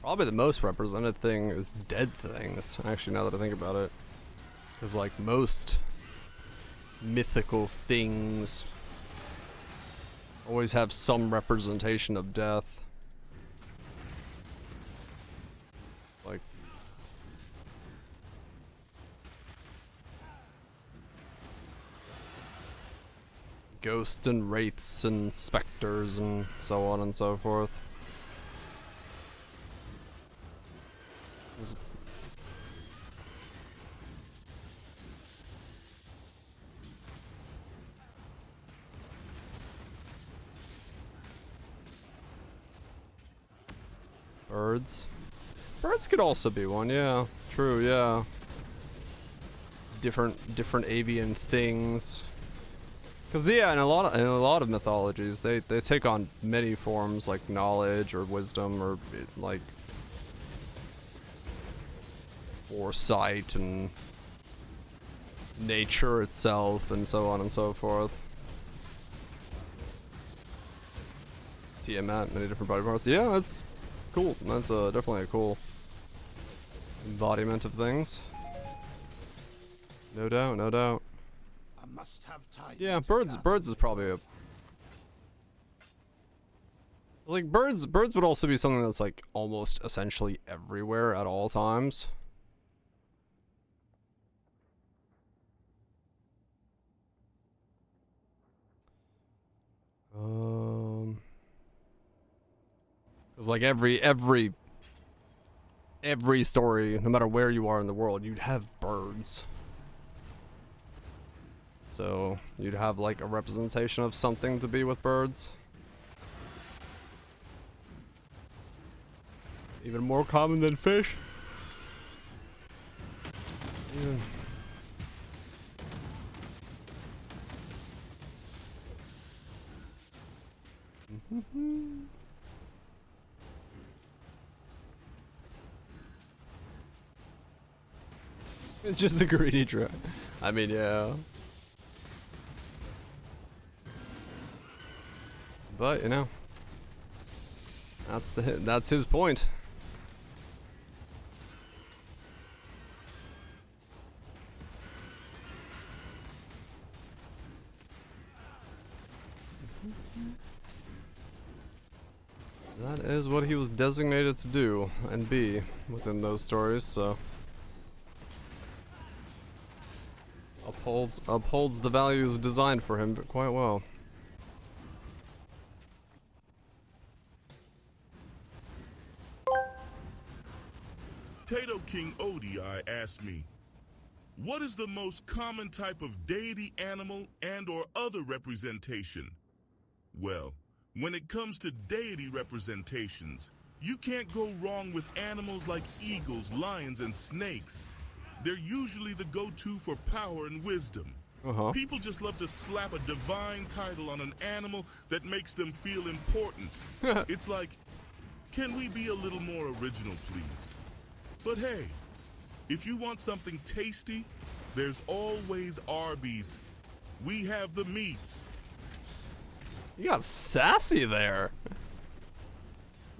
Probably the most represented thing is dead things, actually, now that I think about it. Because, like, most mythical things always have some representation of death. Like, ghosts and wraiths and specters and so on and so forth. Birds. Birds could also be one, yeah. True, yeah. Different avian things. Cause yeah, in a lot of mythologies, they take on many forms, like knowledge or wisdom or like foresight and nature itself and so on and so forth. Tiamat, many different body parts. Yeah, that's cool. That's definitely a cool embodiment of things. No doubt, no doubt. I must have time. Yeah, to birds gather is probably a like birds would also be something that's like almost essentially everywhere at all times. Cause like every story, no matter where you are in the world, you'd have birds. So you'd have like a representation of something to be with birds. Even more common than fish. Yeah. It's just a greedy try. I mean, yeah. But, you know, that's his point. That is what he was designated to do and be within those stories, so upholds the values designed for him quite well. Tato King Odi asked me, what is the most common type of deity, animal, and or other representation? Well, when it comes to deity representations, you can't go wrong with animals like eagles, lions, and snakes. They're usually the go-to for power and wisdom. People just love to slap a divine title on an animal that makes them feel important. It's like, can we be a little more original, please? But hey, if you want something tasty, there's always Arby's. We have the meats. You got sassy there.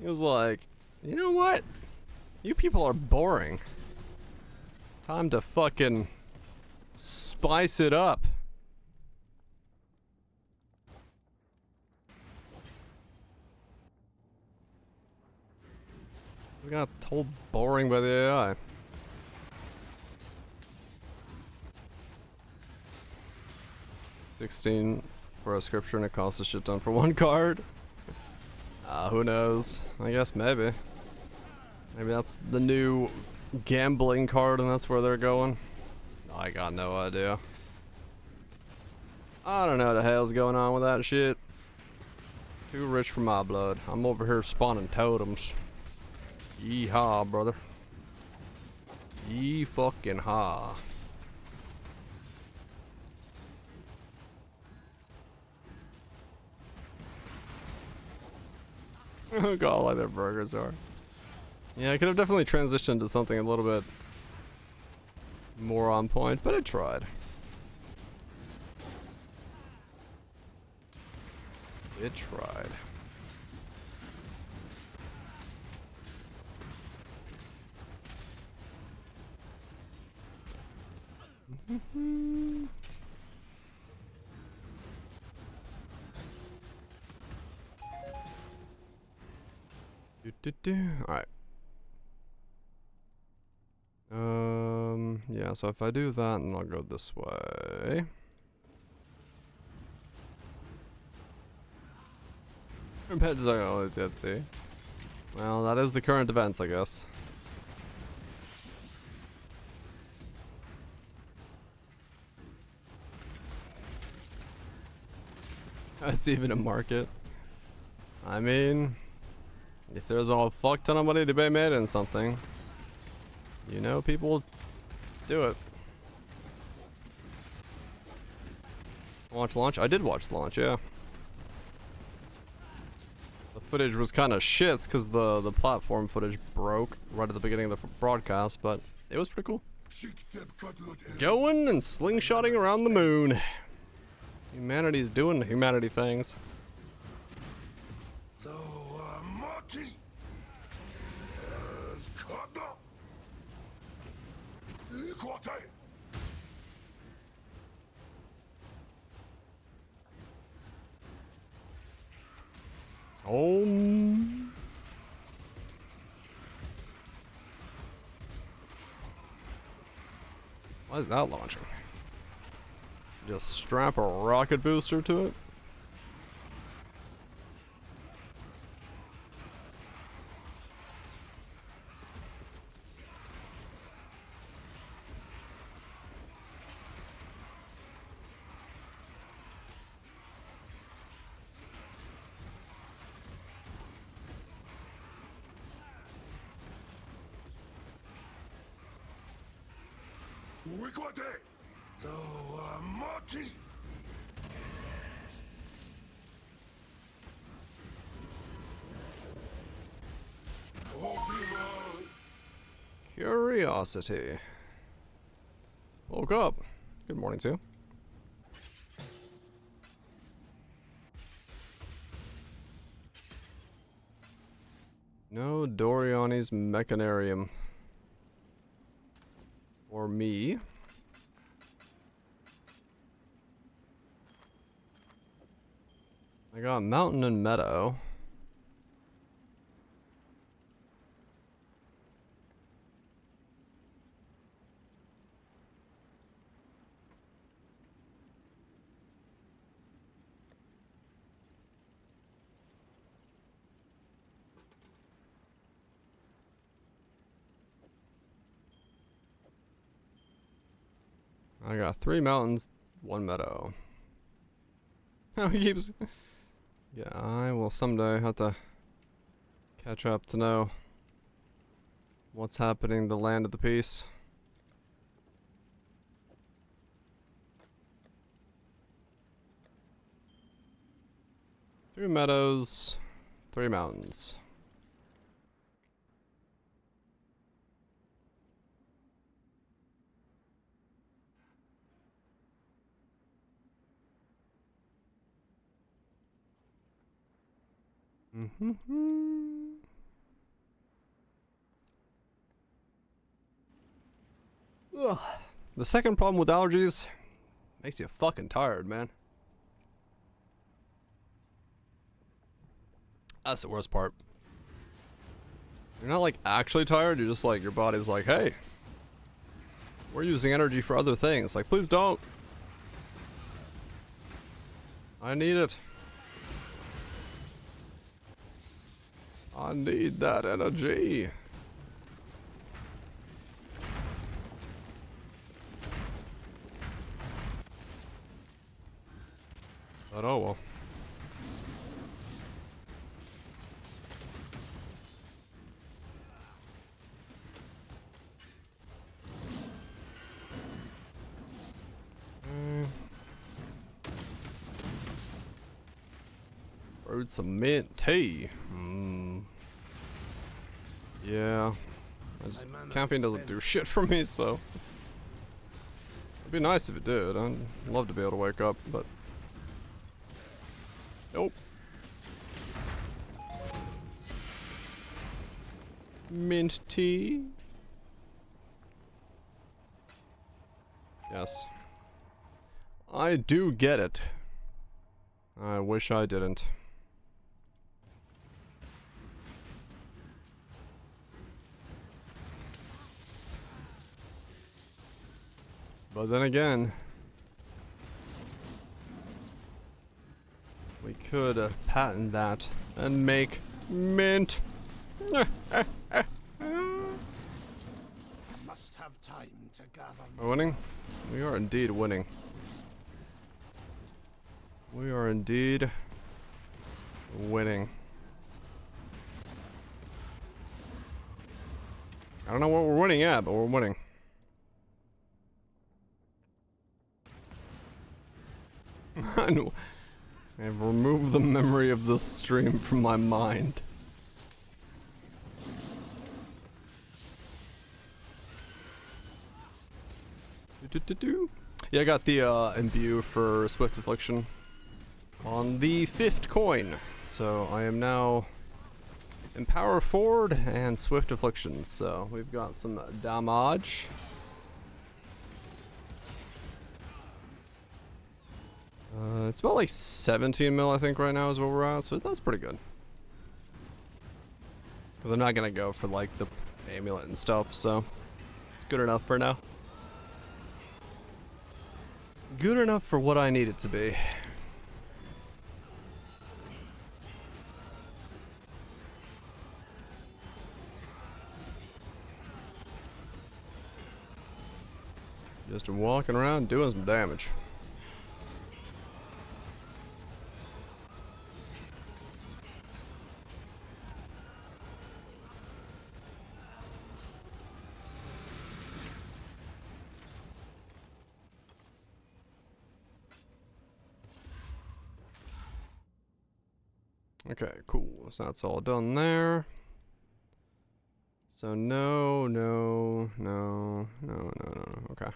He was like, you know what? You people are boring. Time to fucking spice it up. We got told boring by the AI. $16 for a scripture and it costs a shit ton for one card. Who knows? I guess maybe. Maybe that's the new gambling card and that's where they're going. I got no idea. I don't know what the hell's going on with that shit. Too rich for my blood. I'm over here spawning totems. Yeehaw, brother. Yee fucking ha. Oh god, like their burgers are. Yeah, I could have definitely transitioned to something a little bit more on point, but I tried. It tried. Alright. Yeah, so if I do that, then I'll go this way. Pets are only TFT. Well, that is the current events, I guess. That's even a market. I mean, if there's a fuck ton of money to be made in something, you know, people will do it. Watch launch? I did watch launch, yeah. The footage was kind of shit because the platform footage broke right at the beginning of the broadcast, but it was pretty cool. Going and slingshotting around the moon. Humanity's doing humanity things. Oh. Why is that launching? Just strap a rocket booster to it? Curiosity. Woke up. Good morning, too. No Doriani's Mechanarium. Or me. I got mountain and meadow. I got 3 mountains, 1 meadow. Oh, he keeps... Yeah, I will someday have to catch up to know what's happening in the land of the peace. Two meadows, 3 mountains. Ugh. The second problem with allergies makes you fucking tired, man. That's the worst part. You're not like actually tired, you're just like, your body's like, hey, we're using energy for other things. Like, please don't. I need it. I need that energy. But oh well. Brewed some mint tea. Yeah. Caffeine doesn't do shit for me, so. It'd be nice if it did. I'd love to be able to wake up, but. Nope. Mint tea. Yes. I do get it. I wish I didn't. But then again, we could patent that and make mint. Must have time to gather. We're winning? We are indeed winning. We are indeed winning. I don't know what we're winning at, but we're winning. I've removed the memory of this stream from my mind. Yeah, I got the imbue for Swift Affliction on the 5th coin. So I am now Empower Forward and Swift Affliction. So we've got some damage. It's about like 17 mil, I think, right now is what we're at, so that's pretty good. Because I'm not gonna go for like the amulet and stuff, so it's good enough for now. Good enough for what I need it to be. Just walking around doing some damage. Okay, cool. So that's all done there. So no. Okay.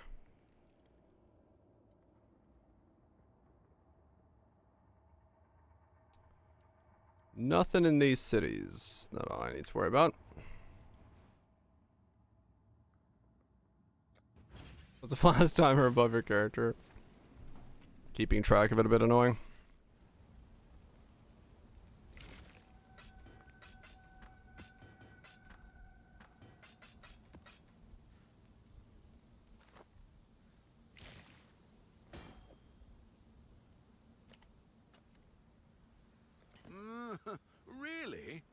Nothing in these cities that I need to worry about. What's the fastest timer above your character? Keeping track of it a bit annoying. Really?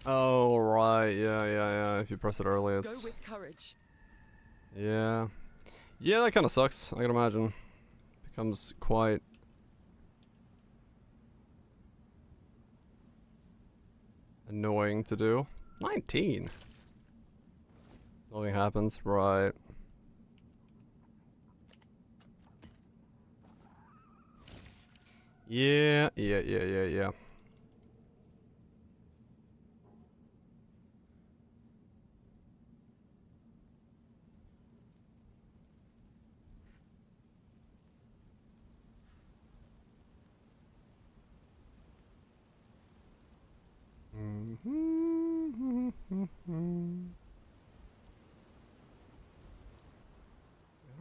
Oh, right. Yeah. If you press it early, it's... Go with courage. Yeah. Yeah, that kind of sucks, I can imagine. Becomes quite... annoying to do. 19? Nothing happens, right. Yeah. I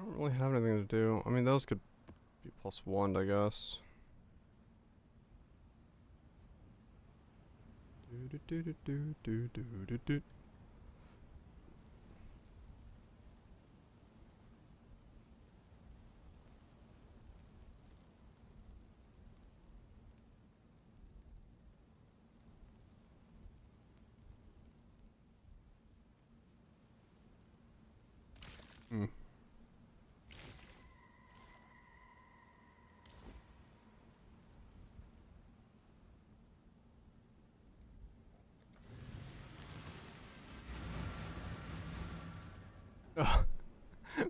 don't really have anything to do. I mean, those could be +1, I guess.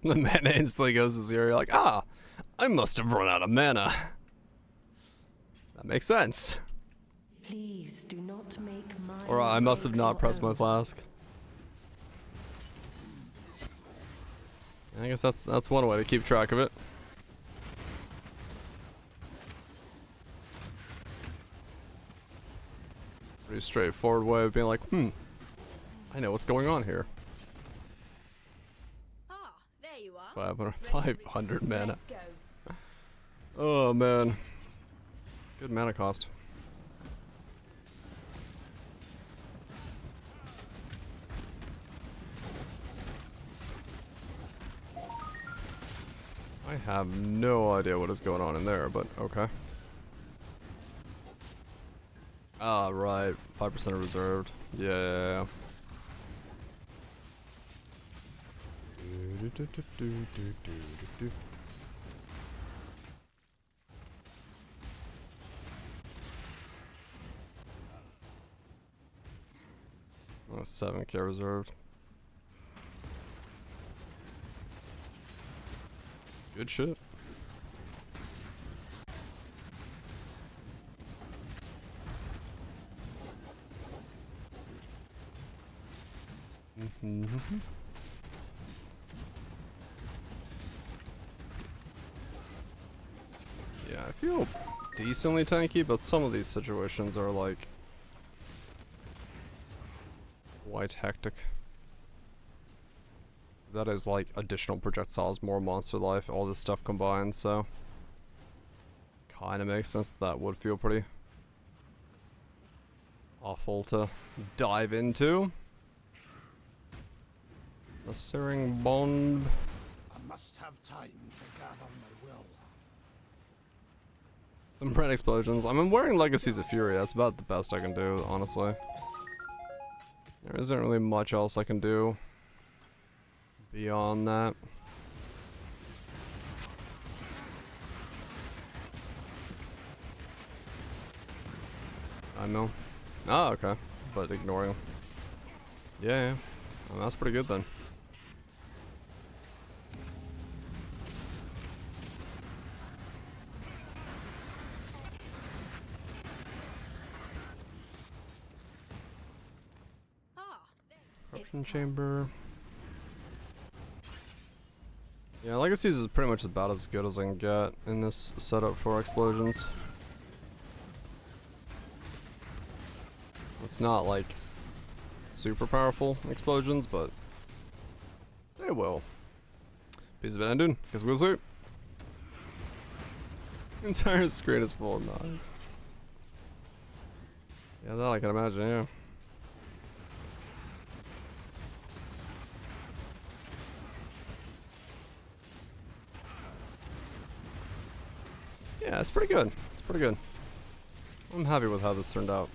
The mana instantly goes to 0. You're like, ah, I must have run out of mana. That makes sense. Please do not make my Or I must have not pressed my flask. I guess that's one way to keep track of it. Pretty straightforward way of being like, I know what's going on here. Ah, there you are. 500 mana. Let's go. Oh man. Good mana cost. I have no idea what is going on in there, but okay. Ah, right. 5% reserved. Yeah. Oh, 7k reserved. Good shit. Yeah, I feel decently tanky, but some of these situations are like quite hectic. That is like additional projectiles, more monster life, all this stuff combined, so kinda makes sense that would feel pretty awful to dive into. The Searing Bond. I must have time to gather my will. Some red explosions. I'm wearing Legacies of Fury. That's about the best I can do, honestly. There isn't really much else I can do beyond that. I know. Oh, okay. But ignoring him. Yeah. Well, that's pretty good then. Corruption chamber. Yeah, Legacies is pretty much about as good as I can get in this setup for explosions. It's not like super powerful explosions, but they will. Piece of abandoned, because we'll see. Entire screen is full of knives. Yeah, that I can imagine, yeah. Yeah, it's pretty good. It's pretty good. I'm happy with how this turned out.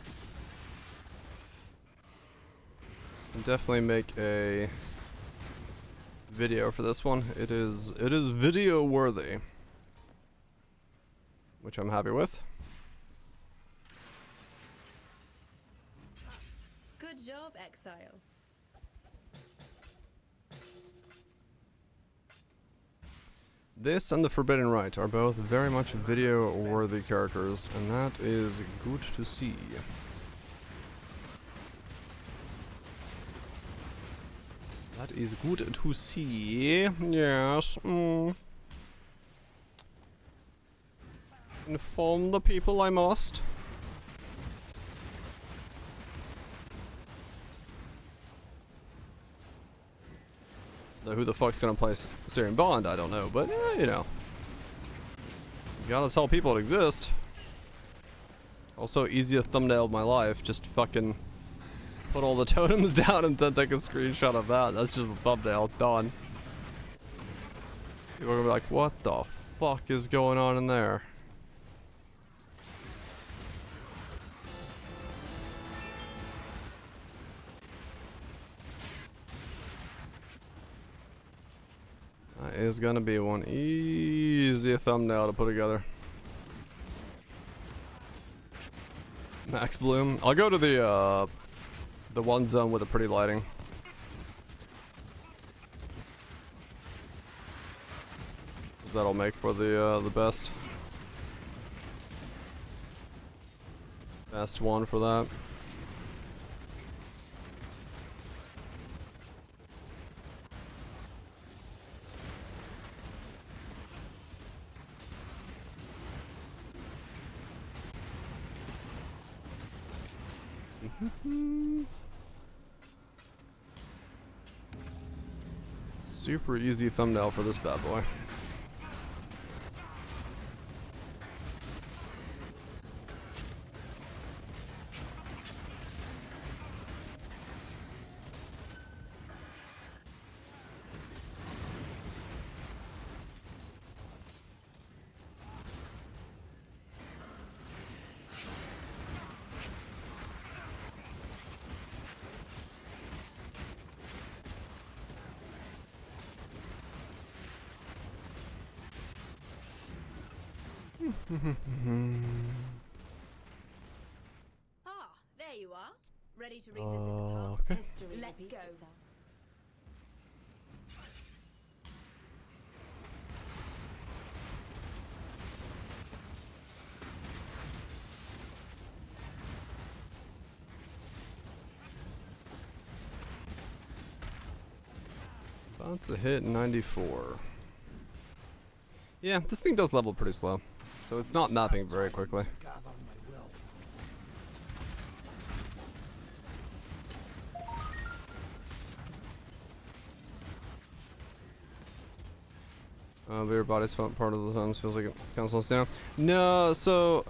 I'll definitely make a video for this one. It is video worthy, which I'm happy with. Good job, Exile. This and the Forbidden Rite are both very much video-worthy characters, and that is good to see. That is good to see. Yes. Inform the people I must. Who the fuck's gonna play Searing Bond? I don't know, but you know, you gotta tell people it exists. Also, easiest thumbnail of my life. Just fucking put all the totems down and then take a screenshot of that. That's just the thumbnail. Done. People are gonna be like, "What the fuck is going on in there?" That is gonna be one easy thumbnail to put together. Max Bloom. I'll go to the one zone with the pretty lighting. Cause that'll make for the best one for that. Super easy thumbnail for this bad boy. There you are. Ready to revisit the past. Okay. History Let's go. Itself. About to hit 94. Yeah, this thing does level pretty slow, so it's not mapping very quickly. But your body swap part of the times feels like it counts us down. No, so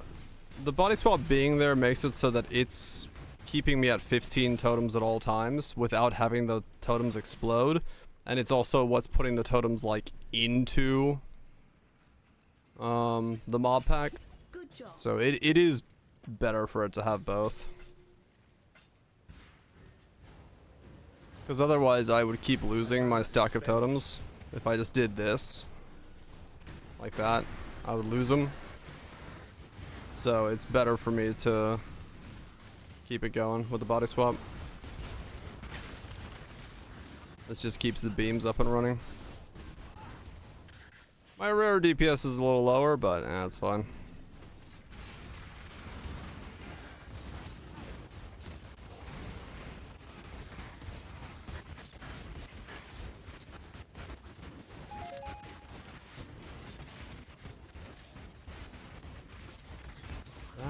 the body swap being there makes it so that it's keeping me at 15 totems at all times without having the totems explode. And it's also what's putting the totems like into the mob pack. Good job. So it is better for it to have both. Because otherwise I would keep losing my stack of totems. If I just did this like that, I would lose them. So it's better for me to keep it going with the body swap. This just keeps the beams up and running. My rare DPS is a little lower, but it's fine.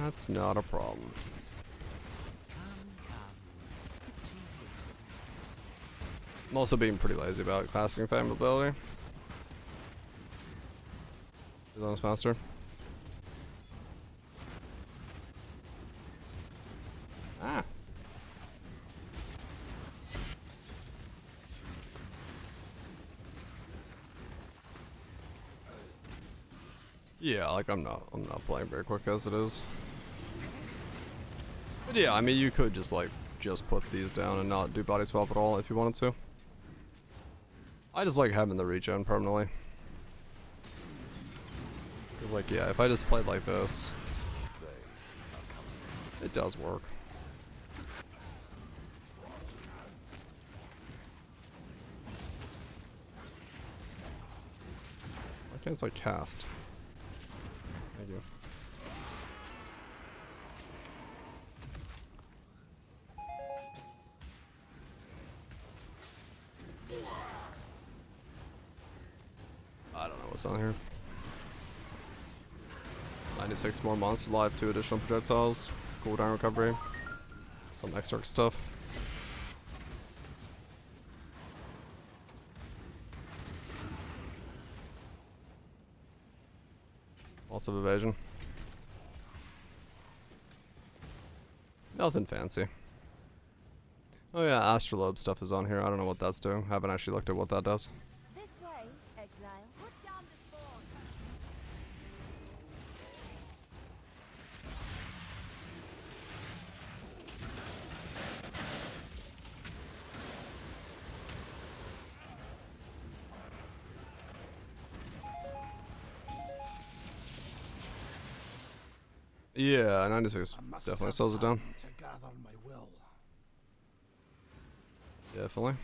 That's not a problem. I'm also being pretty lazy about classing fan ability. Is that faster? Ah. Yeah, like I'm not playing very quick as it is. But yeah, I mean you could just put these down and not do body swap at all if you wanted to. I just like having the regen permanently. Cause like yeah, if I just played like this, it does work. Why can't I cast? Thank you. I don't know what's on here. 96 more monster life, 2 additional projectiles, cooldown recovery, some extra stuff. Lots of evasion. Nothing fancy. Oh yeah, Astrolabe stuff is on here. I don't know what that's doing. Haven't actually looked at what that does. This way, exile. Put down the spawn. Yeah, 96 definitely slows it down. To gather my will. Definitely.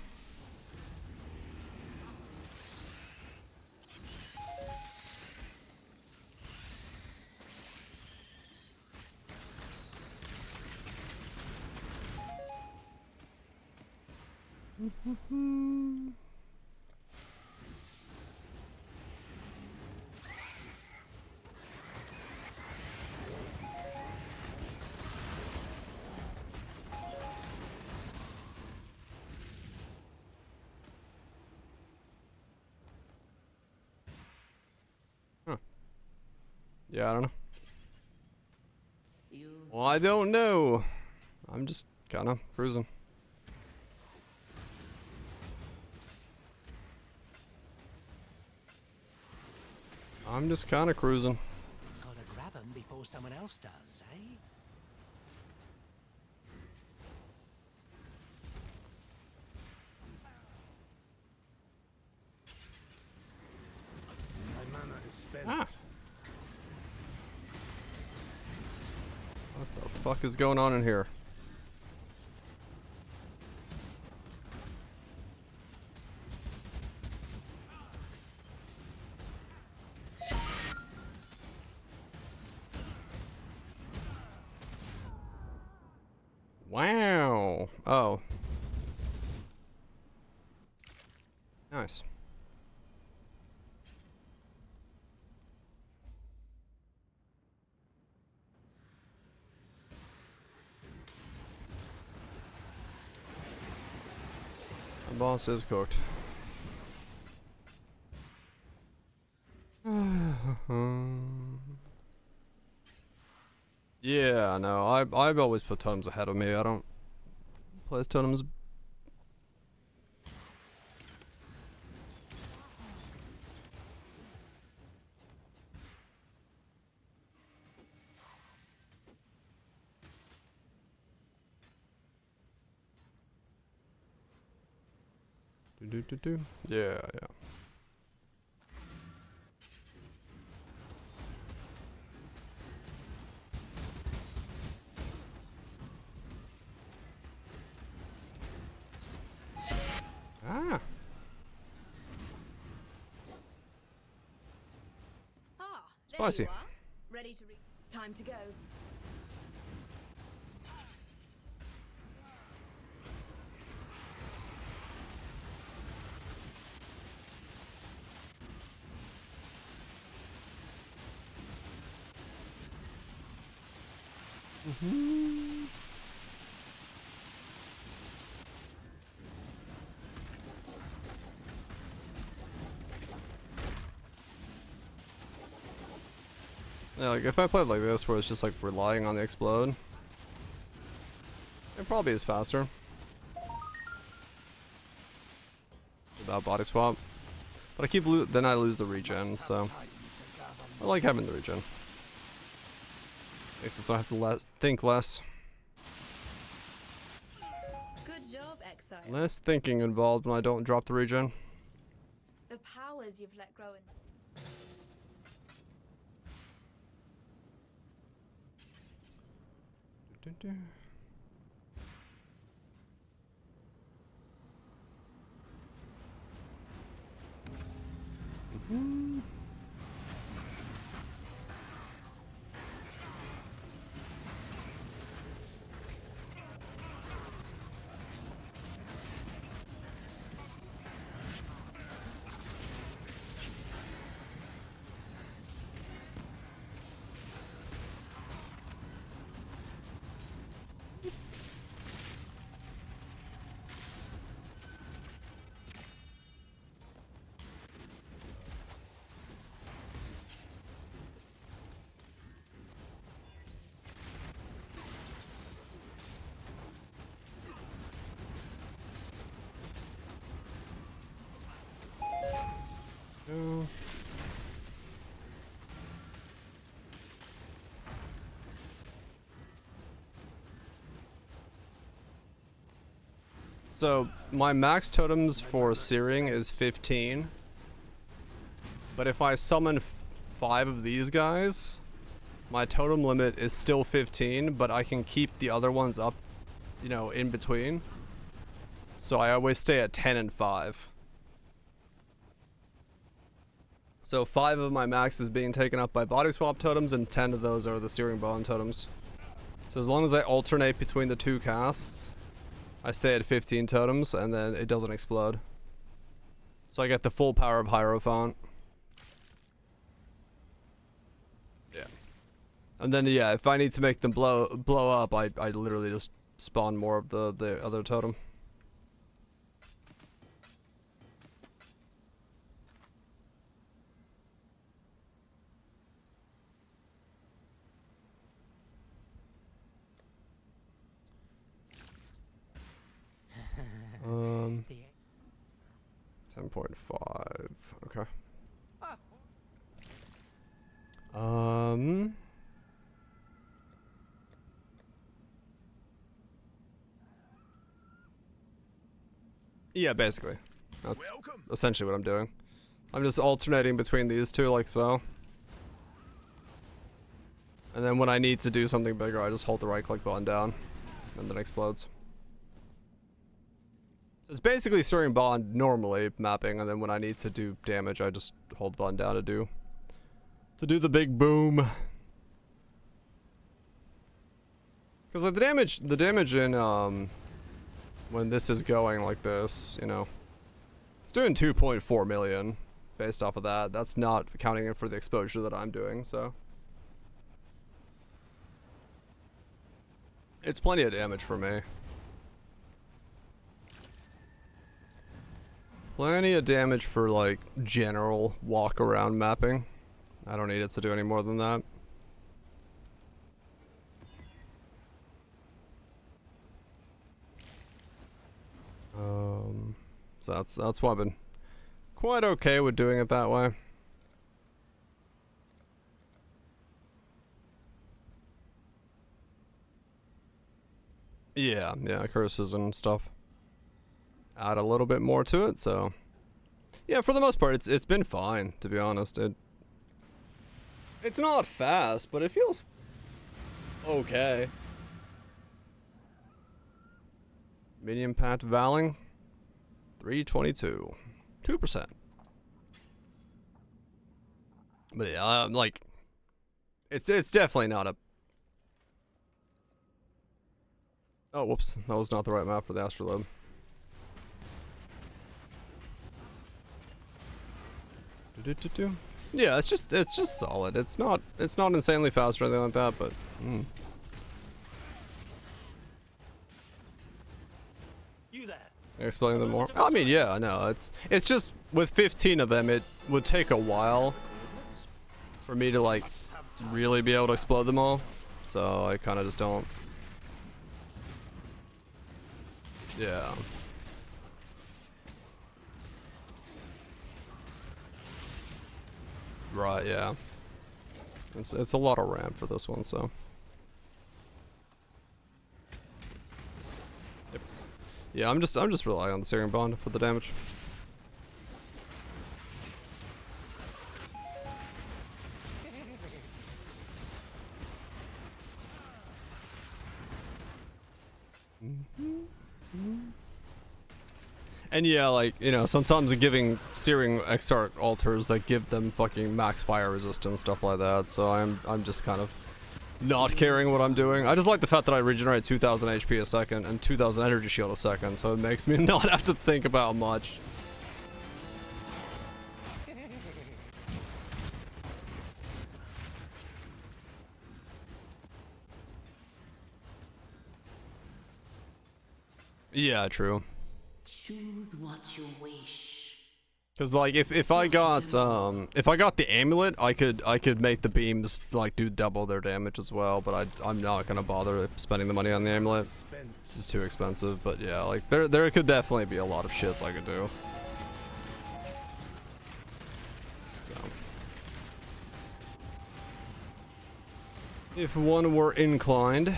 Huh. Yeah, I don't know. Well, I don't know. I'm just kind of cruising. I'm just kind of cruising. Gotta grab him before someone else does, eh? My mana is spent. Ah. What the fuck is going on in here? Wow. Oh. Nice. The boss is cooked. Yeah, no, I've always put totems ahead of me. I don't place totems. Yeah, yeah. Ah. Ah, there Spicy. you are. Ready to read. Time to go. Yeah, like if I played like this where it's just like relying on the explode, it probably is faster. Without body swap. But I keep then I lose the regen, so I like having the regen. Makes it so I have to think less. Good job, Exile. Less thinking involved when I don't drop the regen. The powers you've let grow in. Go. So my max totems for Searing is 15. But if I summon 5 of these guys, my totem limit is still 15, but I can keep the other ones up, you know, in between. So I always stay at 10 and 5. So 5 of my max is being taken up by body swap totems, and 10 of those are the Searing Bond totems. So as long as I alternate between the 2 casts, I stay at 15 totems, and then it doesn't explode. So I get the full power of Hierophant. Yeah. And then, yeah, if I need to make them blow up, I literally just spawn more of the other totem. Um, 10.5. Okay. Yeah, basically. That's essentially what I'm doing. I'm just alternating between these two like so. And then when I need to do something bigger, I just hold the right click button down. And then it explodes. It's basically Searing Bond normally mapping, and then when I need to do damage, I just hold the button down to do the big boom. Because like the damage in when this is going like this, you know, it's doing 2.4 million based off of that. That's not counting in for the exposure that I'm doing, so it's plenty of damage for me. Plenty of damage for like general walk around mapping. I don't need it to do any more than that. So that's why I've been quite okay with doing it that way. Yeah, curses and stuff. Add a little bit more to it, so yeah, for the most part, it's been fine, to be honest. It's not fast, but it feels okay. Medium pat valing, 322, 2%. But yeah, like, it's definitely not a. Oh, whoops, that was not the right map for the astrolabe. Yeah, it's just solid. It's not insanely fast or anything like that, but You there. Explain them more. I mean, yeah, no, it's just with 15 of them, it would take a while for me to like really be able to explode them all. So I kind of just don't. Yeah. Right, yeah. It's a lot of ramp for this one, so. Yep. Yeah, I'm just relying on the Searing Bond for the damage. And yeah, like, you know, sometimes giving Searing XR altars that give them fucking max fire resistance, stuff like that, so I'm just kind of not caring what I'm doing. I just like the fact that I regenerate 2000 HP a second and 2000 energy shield a second, so it makes me not have to think about much. Yeah, true. Choose what you wish. Cause like if I got the amulet, I could make the beams like do double their damage as well, but I'm not gonna bother spending the money on the amulet. It's just too expensive. But yeah, like there could definitely be a lot of shits I could do. So if one were inclined.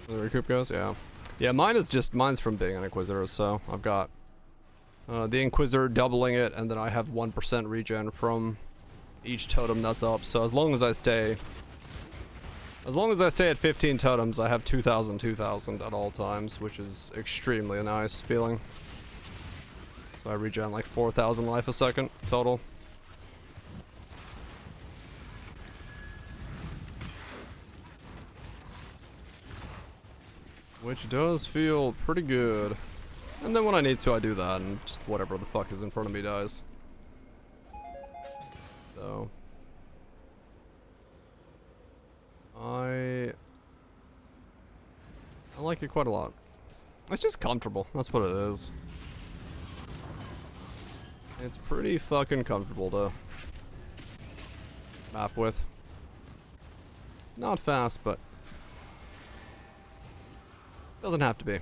The recoup goes, yeah. Yeah, mine's from being an Inquisitor, so I've got the Inquisitor doubling it, and then I have 1% regen from each totem that's up. So as long as I stay at 15 totems, I have 2000 at all times, which is extremely a nice feeling. So I regen like 4000 life a second total. Which does feel pretty good. And then when I need to, I do that, and just whatever the fuck is in front of me dies. So. I like it quite a lot. It's just comfortable, that's what it is. It's pretty fucking comfortable to map with. Not fast, but doesn't have to be.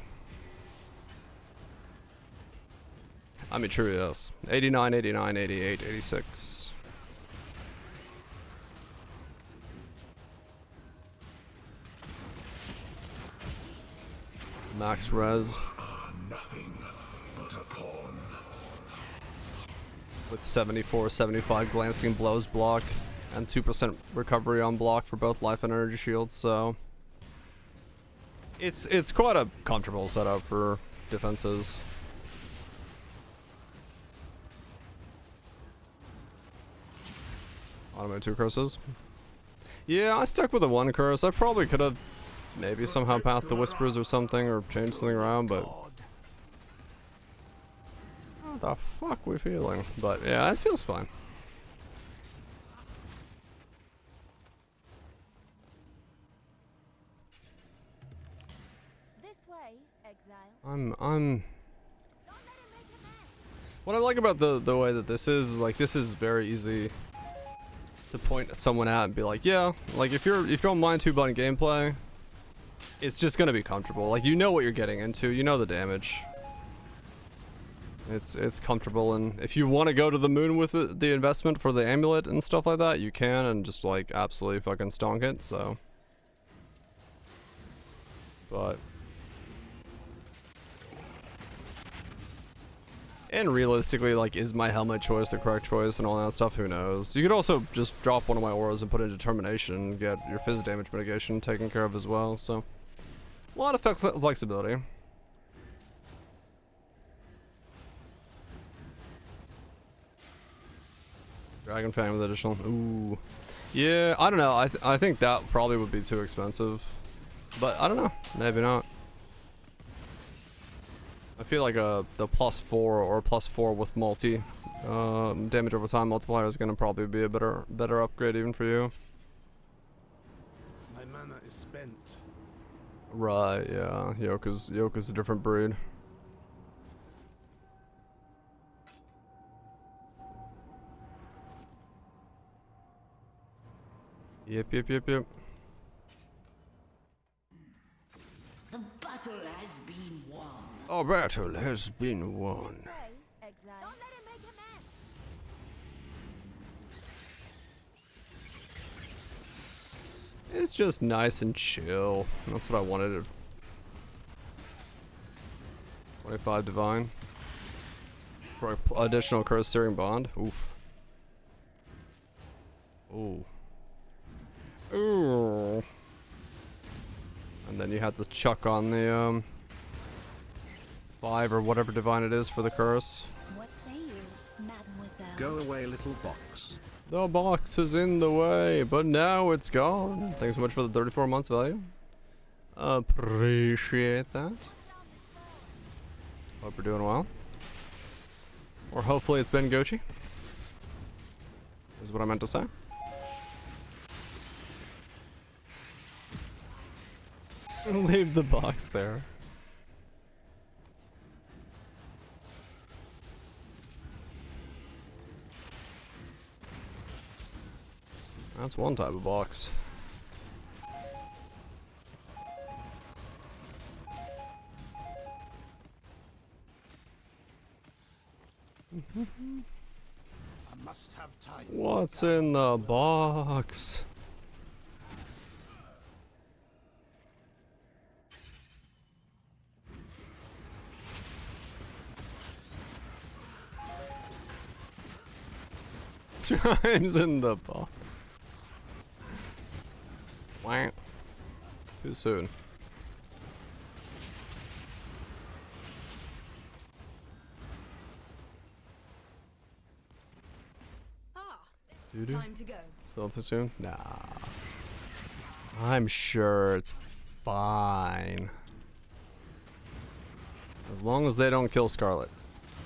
I mean, true, yes. 89, 89, 88, 86. Max res. Nothing but a pawn. With 74, 75 glancing blows block, and 2% recovery on block for both life and energy shields, so it's quite a comfortable setup for defenses. Automate 2 curses. Yeah, I stuck with the 1 curse. I probably could have maybe somehow pathed the whispers or something, or changed something around, but how the fuck we feeling? But yeah, it feels fine. I'm what I like about the way that this is like, this is very easy to point someone at and be like, yeah, like if you don't mind 2-button gameplay, it's just gonna be comfortable. Like, you know what you're getting into, you know the damage. It's comfortable, and if you want to go to the moon with the investment for the amulet and stuff like that, you can, and just like absolutely fucking stonk it. So, but and realistically, like, is my helmet choice the correct choice and all that stuff? Who knows? You could also just drop one of my auras and put in determination and get your phys damage mitigation taken care of as well. So, a lot of flexibility. Dragon Fang with additional. Ooh. Yeah, I don't know. I think that probably would be too expensive. But I don't know. Maybe not. I feel like the +4 or +4 with multi damage over time multiplier is gonna probably be a better upgrade even for you. My mana is spent. Right, yeah. Yoka's a different breed. Yep. The battle has been won. Our battle has been won. This way, exile. Don't let him make a mess. It's just nice and chill. That's what I wanted. 25 divine. For additional curse Searing Bond. Oof. Ooh. Ooh. And then you have to chuck on the 5 or whatever divine it is for the curse. What say you, mademoiselle? Go away, little box. The box is in the way, but now it's gone. Thanks so much for the 34 months value. Appreciate that. Hope you're doing well. Or hopefully it's been Gochi. Is what I meant to say. Leave the box there. That's one type of box. I must have time. What's in the box? Chimes in the box. Wow. Too soon. Time to go. Still too soon? Nah. I'm sure it's fine. As long as they don't kill Scarlet.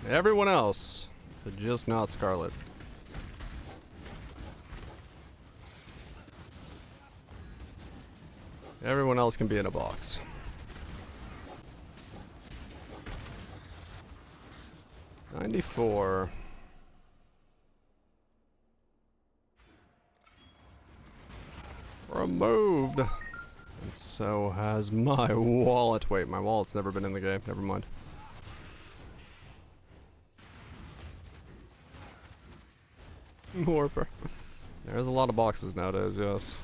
Everyone else, but just not Scarlet. Everyone else can be in a box. $94. Removed. And so has my wallet. Wait, my wallet's never been in the game. Never mind. Morpher. There's a lot of boxes nowadays, yes.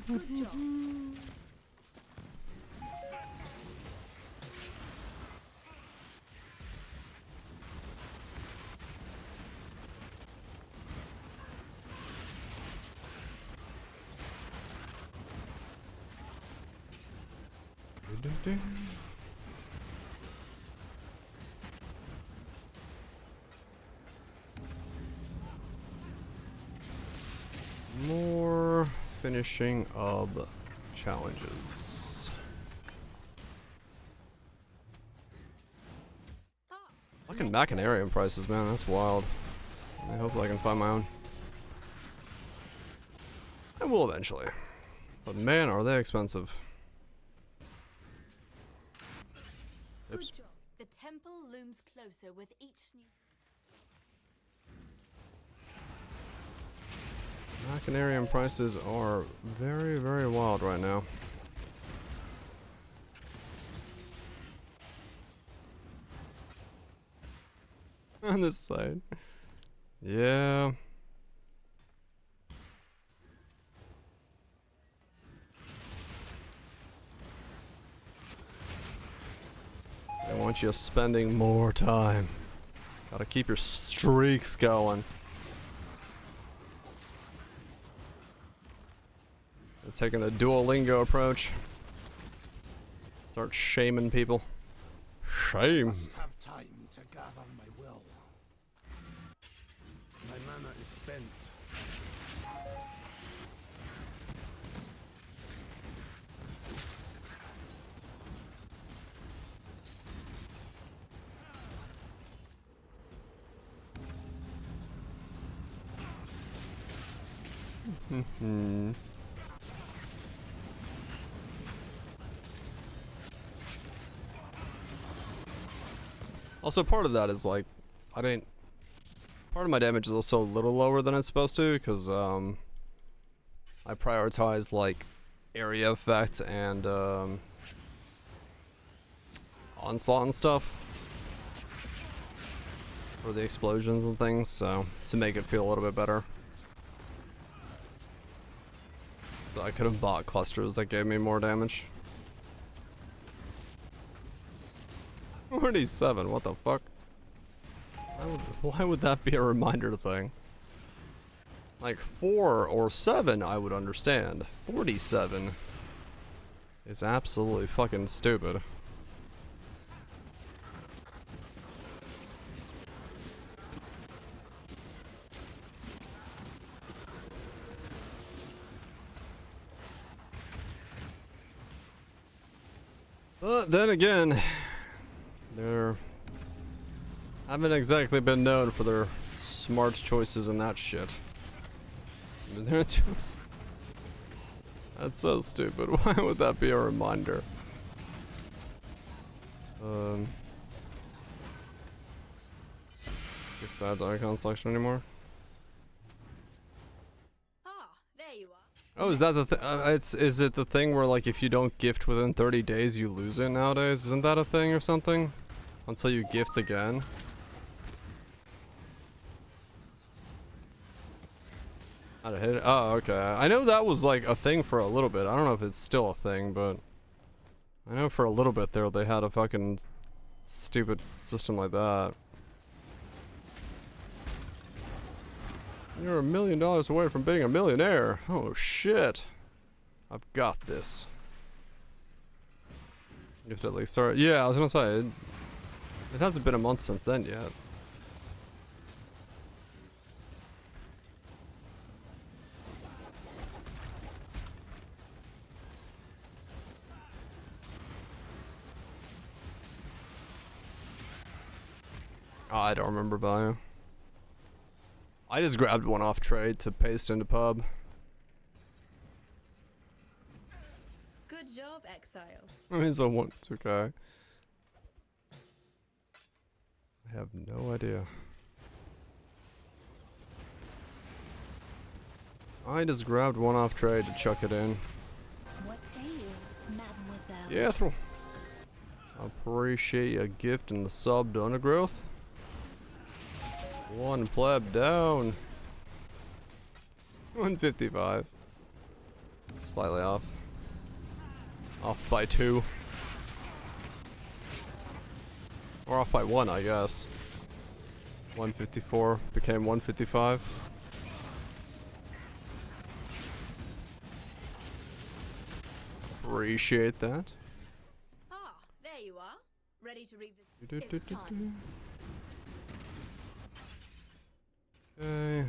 Good job. More finishing of challenges. Fucking Machinarium prices, man, that's wild. I hope I can find my own. I will eventually. But man, are they expensive. Good job. The temple looms looms closer with each new... Machinarium prices are very, very wild right now. On this side. Yeah. I want you spending more time. Gotta keep your streaks going. They're taking a Duolingo approach. Start shaming people. Shame. Must have time to gather my will. My mana is spent. Also, part of that is like, part of my damage is also a little lower than it's supposed to, because I prioritize like area effect and onslaught and stuff for the explosions and things, so to make it feel a little bit better. So I could have bought clusters that gave me more damage. 47, what the fuck? Why would that be a reminder thing? Like 4 or 7 I would understand. 47 is absolutely fucking stupid. But then again, they haven't exactly been known for their smart choices and that shit. That's so stupid. Why would that be a reminder? If that icon selection anymore. Oh, is that the thing? Is it the thing where like if you don't gift within 30 days you lose it nowadays? Isn't that a thing or something? Until you gift again? How'd I hit it? Oh, okay. I know that was like a thing for a little bit. I don't know if it's still a thing, but I know for a little bit there they had a fucking stupid system like that. You're $1 million away from being a millionaire. Oh shit. I've got this. Gift at least start. Yeah, I was gonna say it hasn't been a month since then yet. Oh, I don't remember value. I just grabbed one off trade to paste into pub. Good job, Exile. I mean, so what? It's okay. I have no idea. I just grabbed one off trade to chuck it in. What say you, Mademoiselle? Yeah, throw. Appreciate a gift and the sub to Undergrowth. One pleb down. 155. Slightly off. Off by 2. Or off by 1, I guess. 154 became 155. Appreciate that. Ah, there you are. Ready to revisit. It's time. Okay.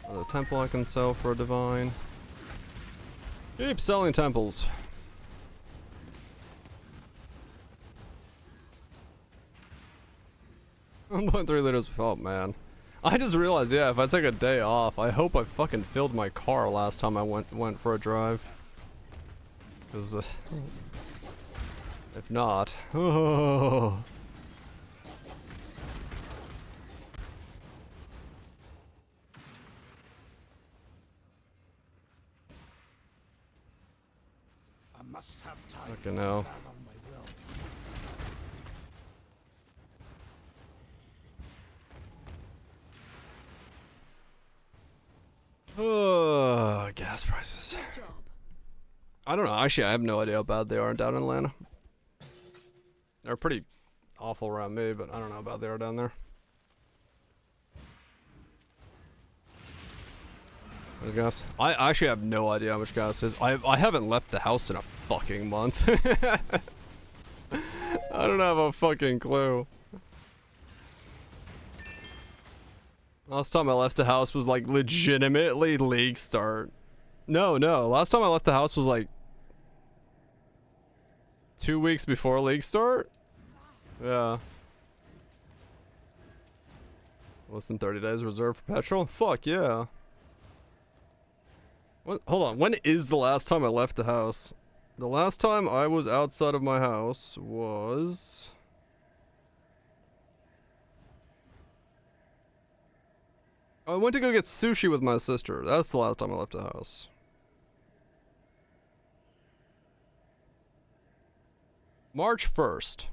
Another temple I can sell for a divine. Keep selling temples. 1.3 liters. Oh man. I just realized, yeah, if I take a day off, I hope I fucking filled my car last time I went for a drive. Cause if not, oh, must have time Fucking to hell. gather my will. Oh, gas prices. Good job. I don't know. Actually, I have no idea how bad they are down in Atlanta. They're pretty awful around me, but I don't know how bad they are down there. There's gas. I actually have no idea how much gas is. I haven't left the house in a fucking month. I don't have a fucking clue. Last time I left the house was like legitimately league start. No. Last time I left the house was like 2 weeks before league start. Yeah. Less than 30 days reserved for petrol? Fuck yeah. What? Hold on. When is the last time I left the house? The last time I was outside of my house was... I went to go get sushi with my sister. That's the last time I left the house. March 1st.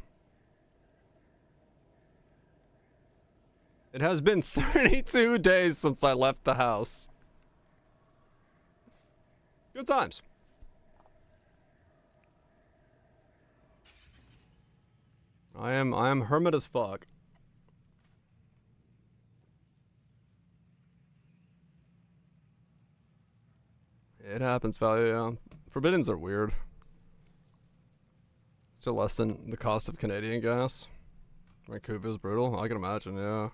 It has been 32 days since I left the house. Good times. I am hermit as fuck. It happens, value, yeah. Forbiddens are weird. Still less than the cost of Canadian gas. Vancouver's brutal. I can imagine, yeah.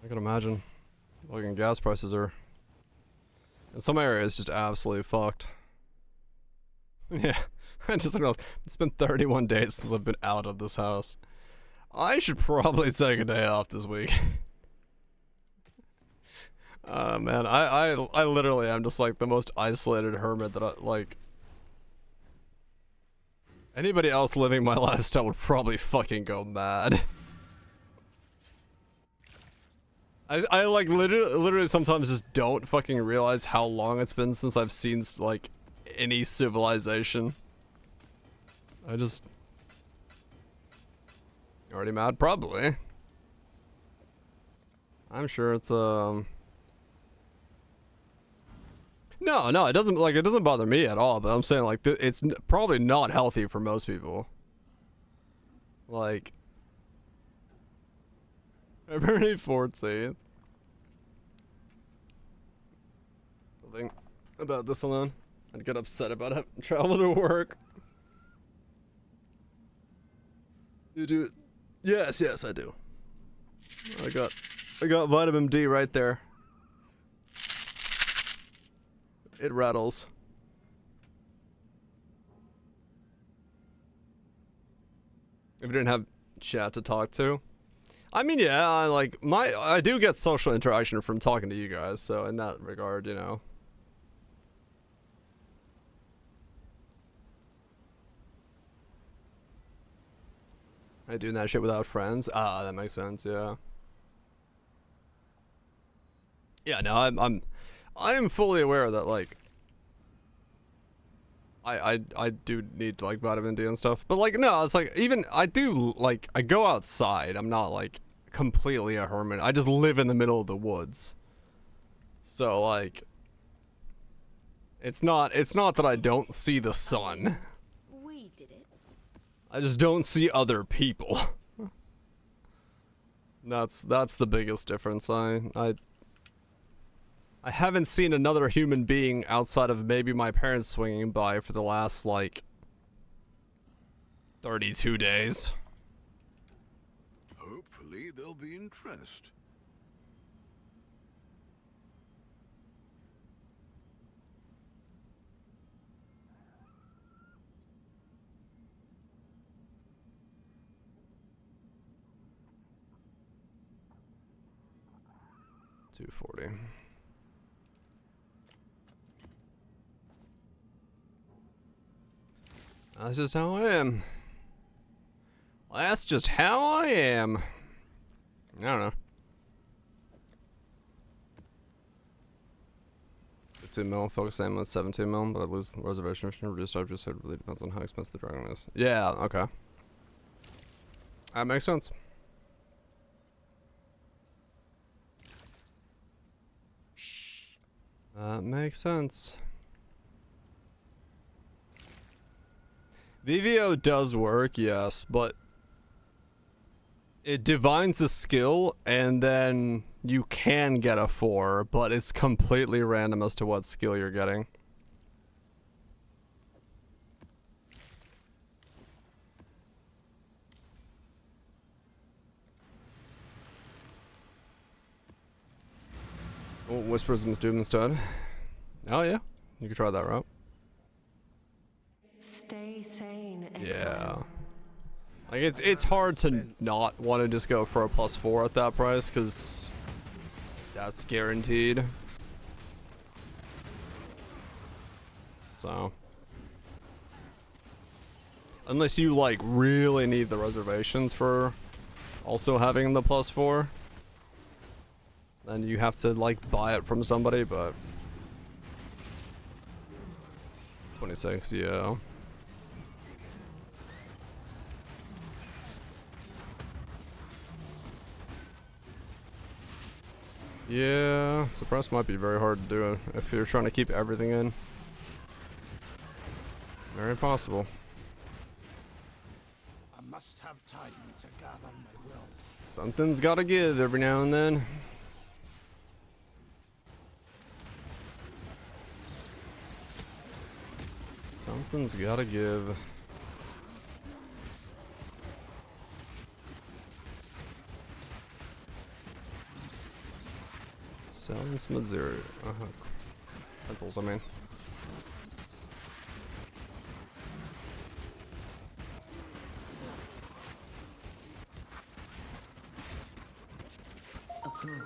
I can imagine. Fucking gas prices are... in some areas just absolutely fucked. Yeah. I just realized it's been 31 days since I've been out of this house. I should probably take a day off this week. Man, I literally am just like the most isolated hermit that I, like... anybody else living my lifestyle would probably fucking go mad. I like literally sometimes just don't fucking realize how long it's been since I've seen like any civilization. I just... You already mad? Probably. I'm sure it's No, it doesn't, like, it doesn't bother me at all, but I'm saying, like, it's probably not healthy for most people. Like, February 14th. Something about this alone. I'd get upset about having to travel to work. You do it? Yes, I do. I got vitamin D right there. It rattles. If you didn't have chat to talk to. I mean, yeah, I do get social interaction from talking to you guys, so in that regard, you know. I doing that shit without friends? Ah, that makes sense, yeah. Yeah, no, I am fully aware that, like, I do need, like, vitamin D and stuff. But, like, no, it's like, even, I do, like, I go outside. I'm not, like, completely a hermit. I just live in the middle of the woods. So, like, it's not that I don't see the sun. We did it. I just don't see other people. That's the biggest difference. I haven't seen another human being outside of maybe my parents swinging by for the last, like, 32 days. Hopefully there'll be interest. $240. That's just how I am. Well, that's just how I am. I don't know. 15 mil, focus aim with 17 mil, but I lose reservation if reduced objects, so it really depends on how expensive the dragon is. Yeah, okay. That makes sense. That makes sense. VVO does work, yes, but it divines the skill and then you can get a 4, but it's completely random as to what skill you're getting. Oh, Whispers of Doom instead. Oh yeah, you could try that route. Stay sane, Yeah. exile. Like it's hard to not want to just go for a +4 at that price, because that's guaranteed. So unless you like really need the reservations for also having the +4, then you have to like buy it from somebody, but 26, yeah. Yeah, suppress might be very hard to do if you're trying to keep everything in. Very possible. I must have time to gather my will. Something's gotta give every now and then. Something's gotta give. Selling some zero. Temples, I mean. Approach.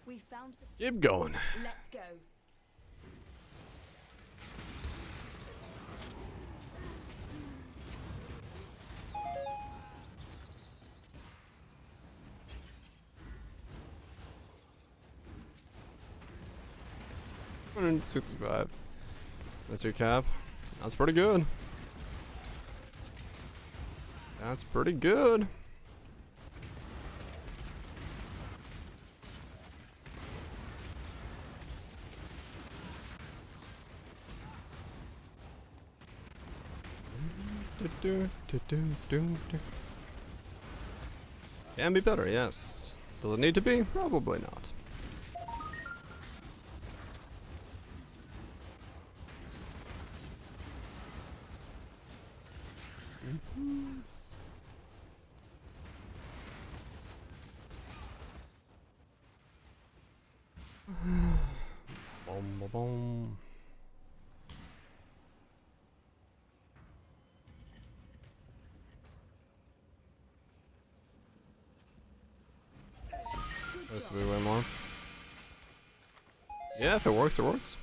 We found the... Keep going. Let's go. $165. That's your cap. That's pretty good. That's pretty good. Can be better, yes. Does it need to be? Probably not. Boom, boom, boom. This will be way more. Yeah, if it works, it works.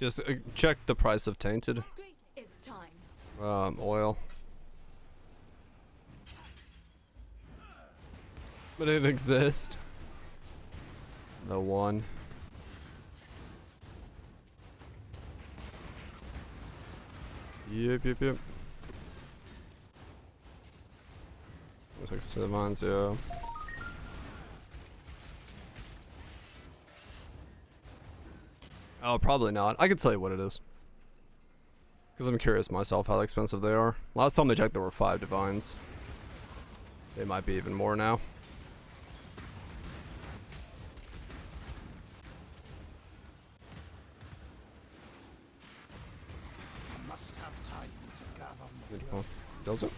Just check the price of tainted. It's time. Oil. But it exists. The one. Yep. Looks like 6 mines, yeah. Oh, probably not. I could tell you what it is. Because I'm curious myself how expensive they are. Last time I checked there were 5 divines. They might be even more now. time to gather my Beautiful. will. Does it?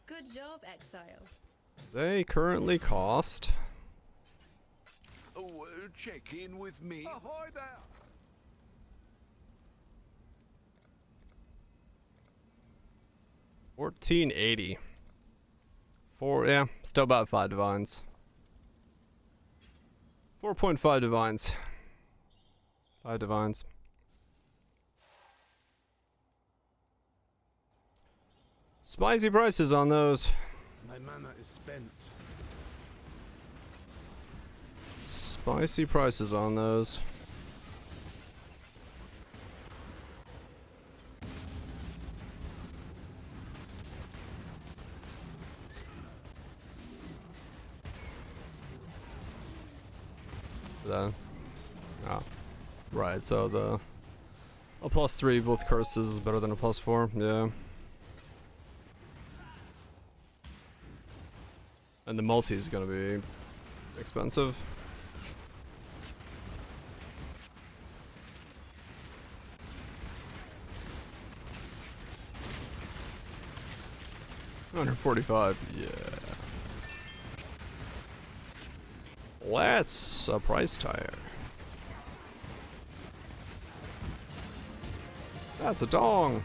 Good job, Exile. They currently cost. Oh, check in with me. Ahoy there! 1480. Yeah, still about 5 divines. 4.5 divines. 5 divines. Spicy prices on those. My mana is spent. Spicy prices on those. Then, oh, right. So a +3 both curses is better than a +4. Yeah. And the multi is gonna be expensive. $145, yeah. Let's a price tag. That's a dong.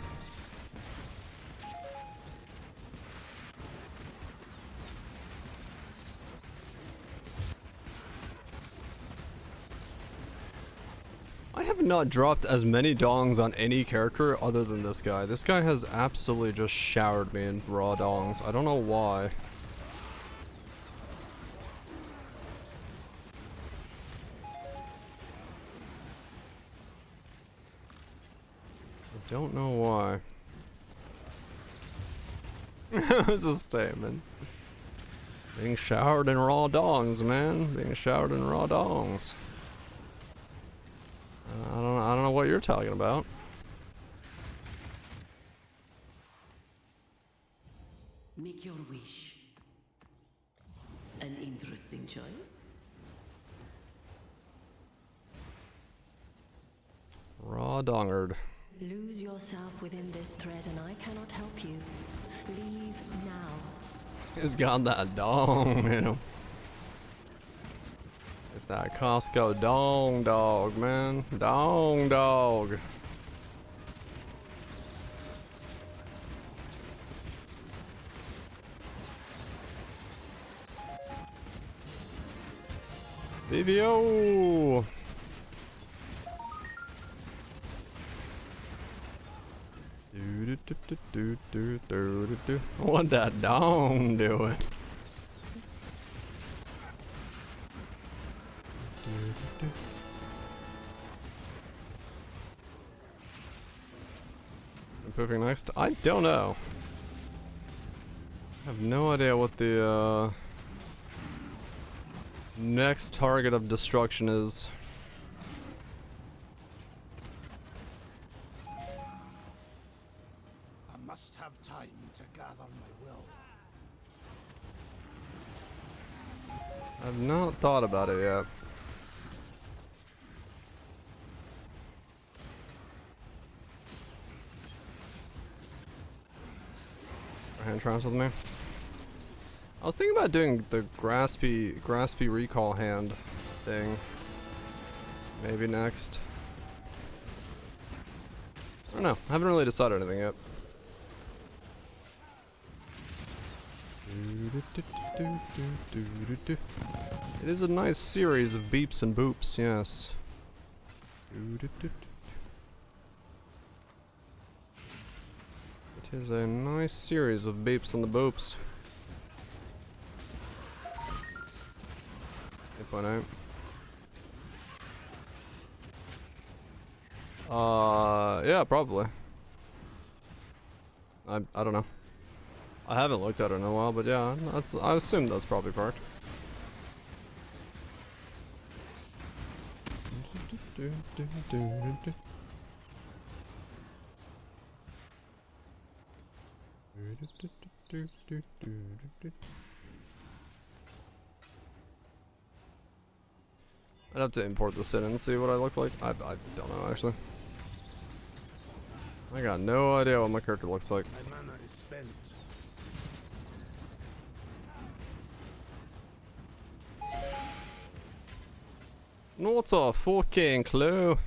I have not dropped as many dongs on any character other than this guy. This guy has absolutely just showered me in raw dongs. I don't know why. I don't know why. It's a statement. Being showered in raw dongs, man. Being showered in raw dongs. I don't know what you're talking about. Make your wish. An interesting choice. Raw dongard. Lose yourself within this thread and I cannot help you. Leave now. He's got that dong in him. Get that Costco dong dog, man. Dong dog. VVO. What that dong doing? Improving next? I don't know. I have no idea what the next target of destruction is. I must have time to gather my will. I've not thought about it yet. Hand traps with me. I was thinking about doing the graspy recall hand thing. Maybe next. I don't know. I haven't really decided anything yet. It is a nice series of beeps and boops, yes. It is a nice series of beeps and the boops. 8.8. Yeah, probably. I don't know. I haven't looked at it in a while, but yeah, I assume that's probably part. I'd have to import this in and see what I look like. I don't know, actually. I got no idea what my character looks like. My mana is spent. Not a fucking clue.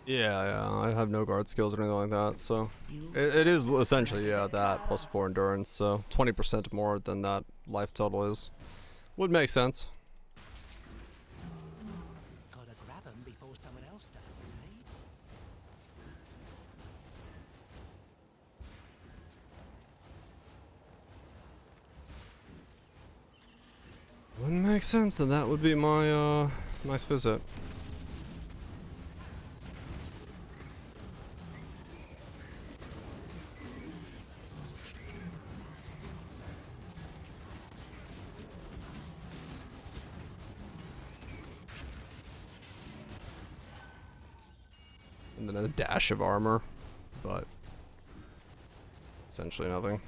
Yeah, I have no guard skills or anything like that, so it is essentially, yeah, that plus 4 endurance, so 20% more than that life total is. Would make sense. Gotta grab 'em before someone else does, eh? Wouldn't make sense, and that would be my nice visit. And then a dash of armor, but essentially nothing.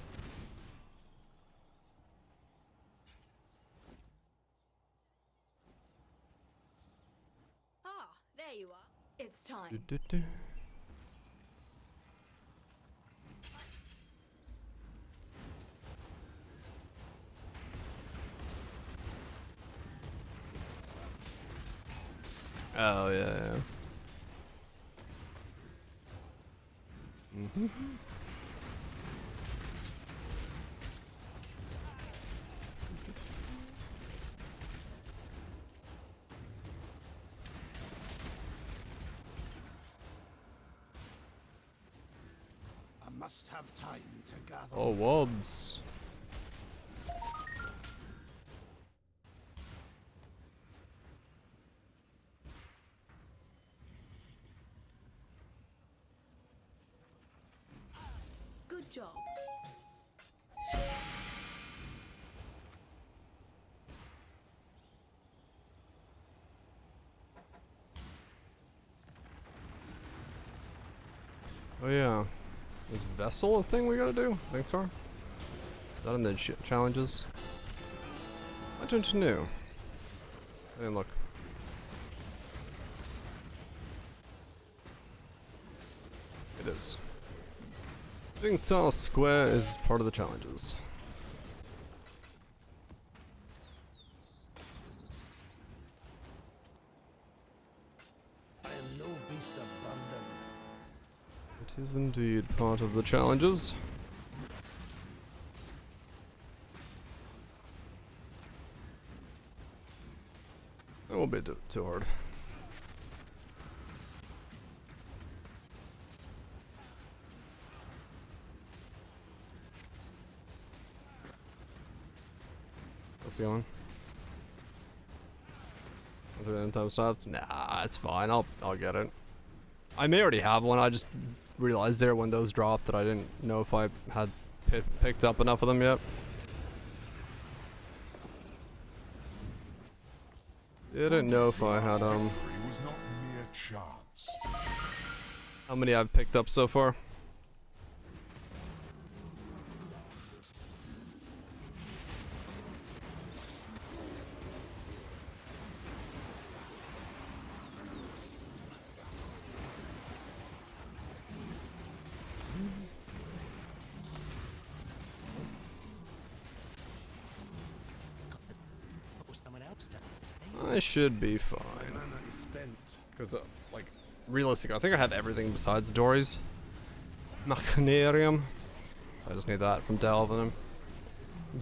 Ah, there you are. It's time. Oh yeah. Mm-hmm. I must have time to gather. Oh, wobs. Good job. Oh yeah. Is Vessel a thing we gotta do? Thanks, Tar? Is that in the challenges? I don't know. I didn't look. It is. Hitting Tile Square is part of the challenges. I am no beast of London. It is indeed part of the challenges. It won't be too hard. What's the one? Time stopped? Nah, it's fine. I'll get it. I may already have one. I just realized there when those dropped that I didn't know if I had picked up enough of them yet. Didn't know if I had how many I've picked up so far. I should be fine. Because, like, realistically, I think I have everything besides Dory's Machinarium. So I just need that from Delve, and I'm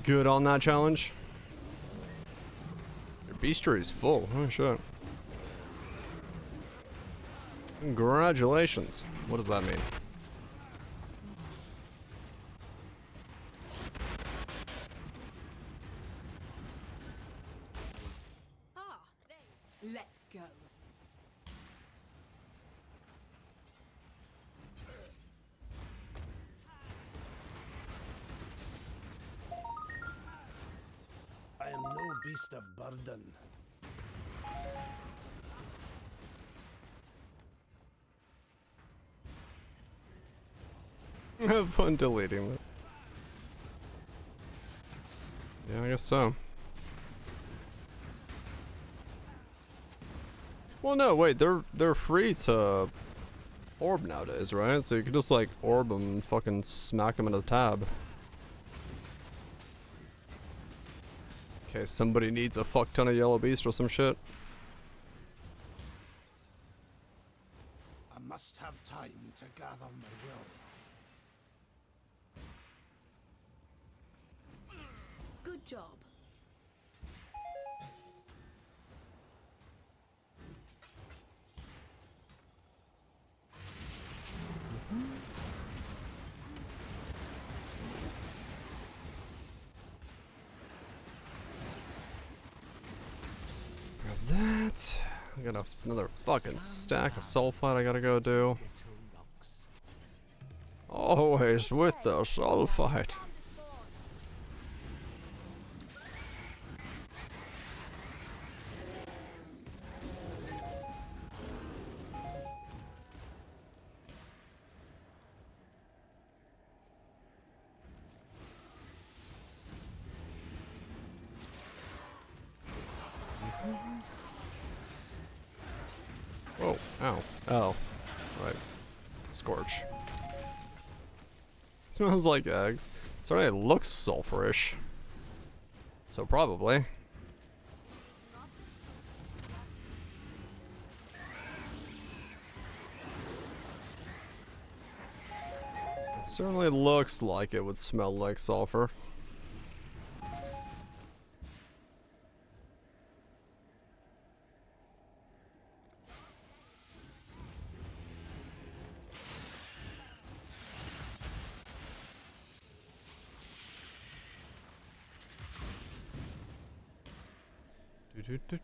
good on that challenge. Your bestiary is full. Oh, shit. Congratulations. What does that mean? Let's go. I am no beast of burden. Have fun deleting that. Yeah, I guess so. Well, no, wait, they're free to orb nowadays, right? So you can just like orb them and fucking smack them into the tab. Okay, somebody needs a fuck ton of yellow beast or some shit. I must have time to gather my will. Good job. Grab that. I got another fucking stack of sulfite I gotta go do. Always with the sulfite. Whoa, ow, oh, right, scorch. Smells like eggs. It already looks sulfurish. So probably. It certainly looks like it would smell like sulfur.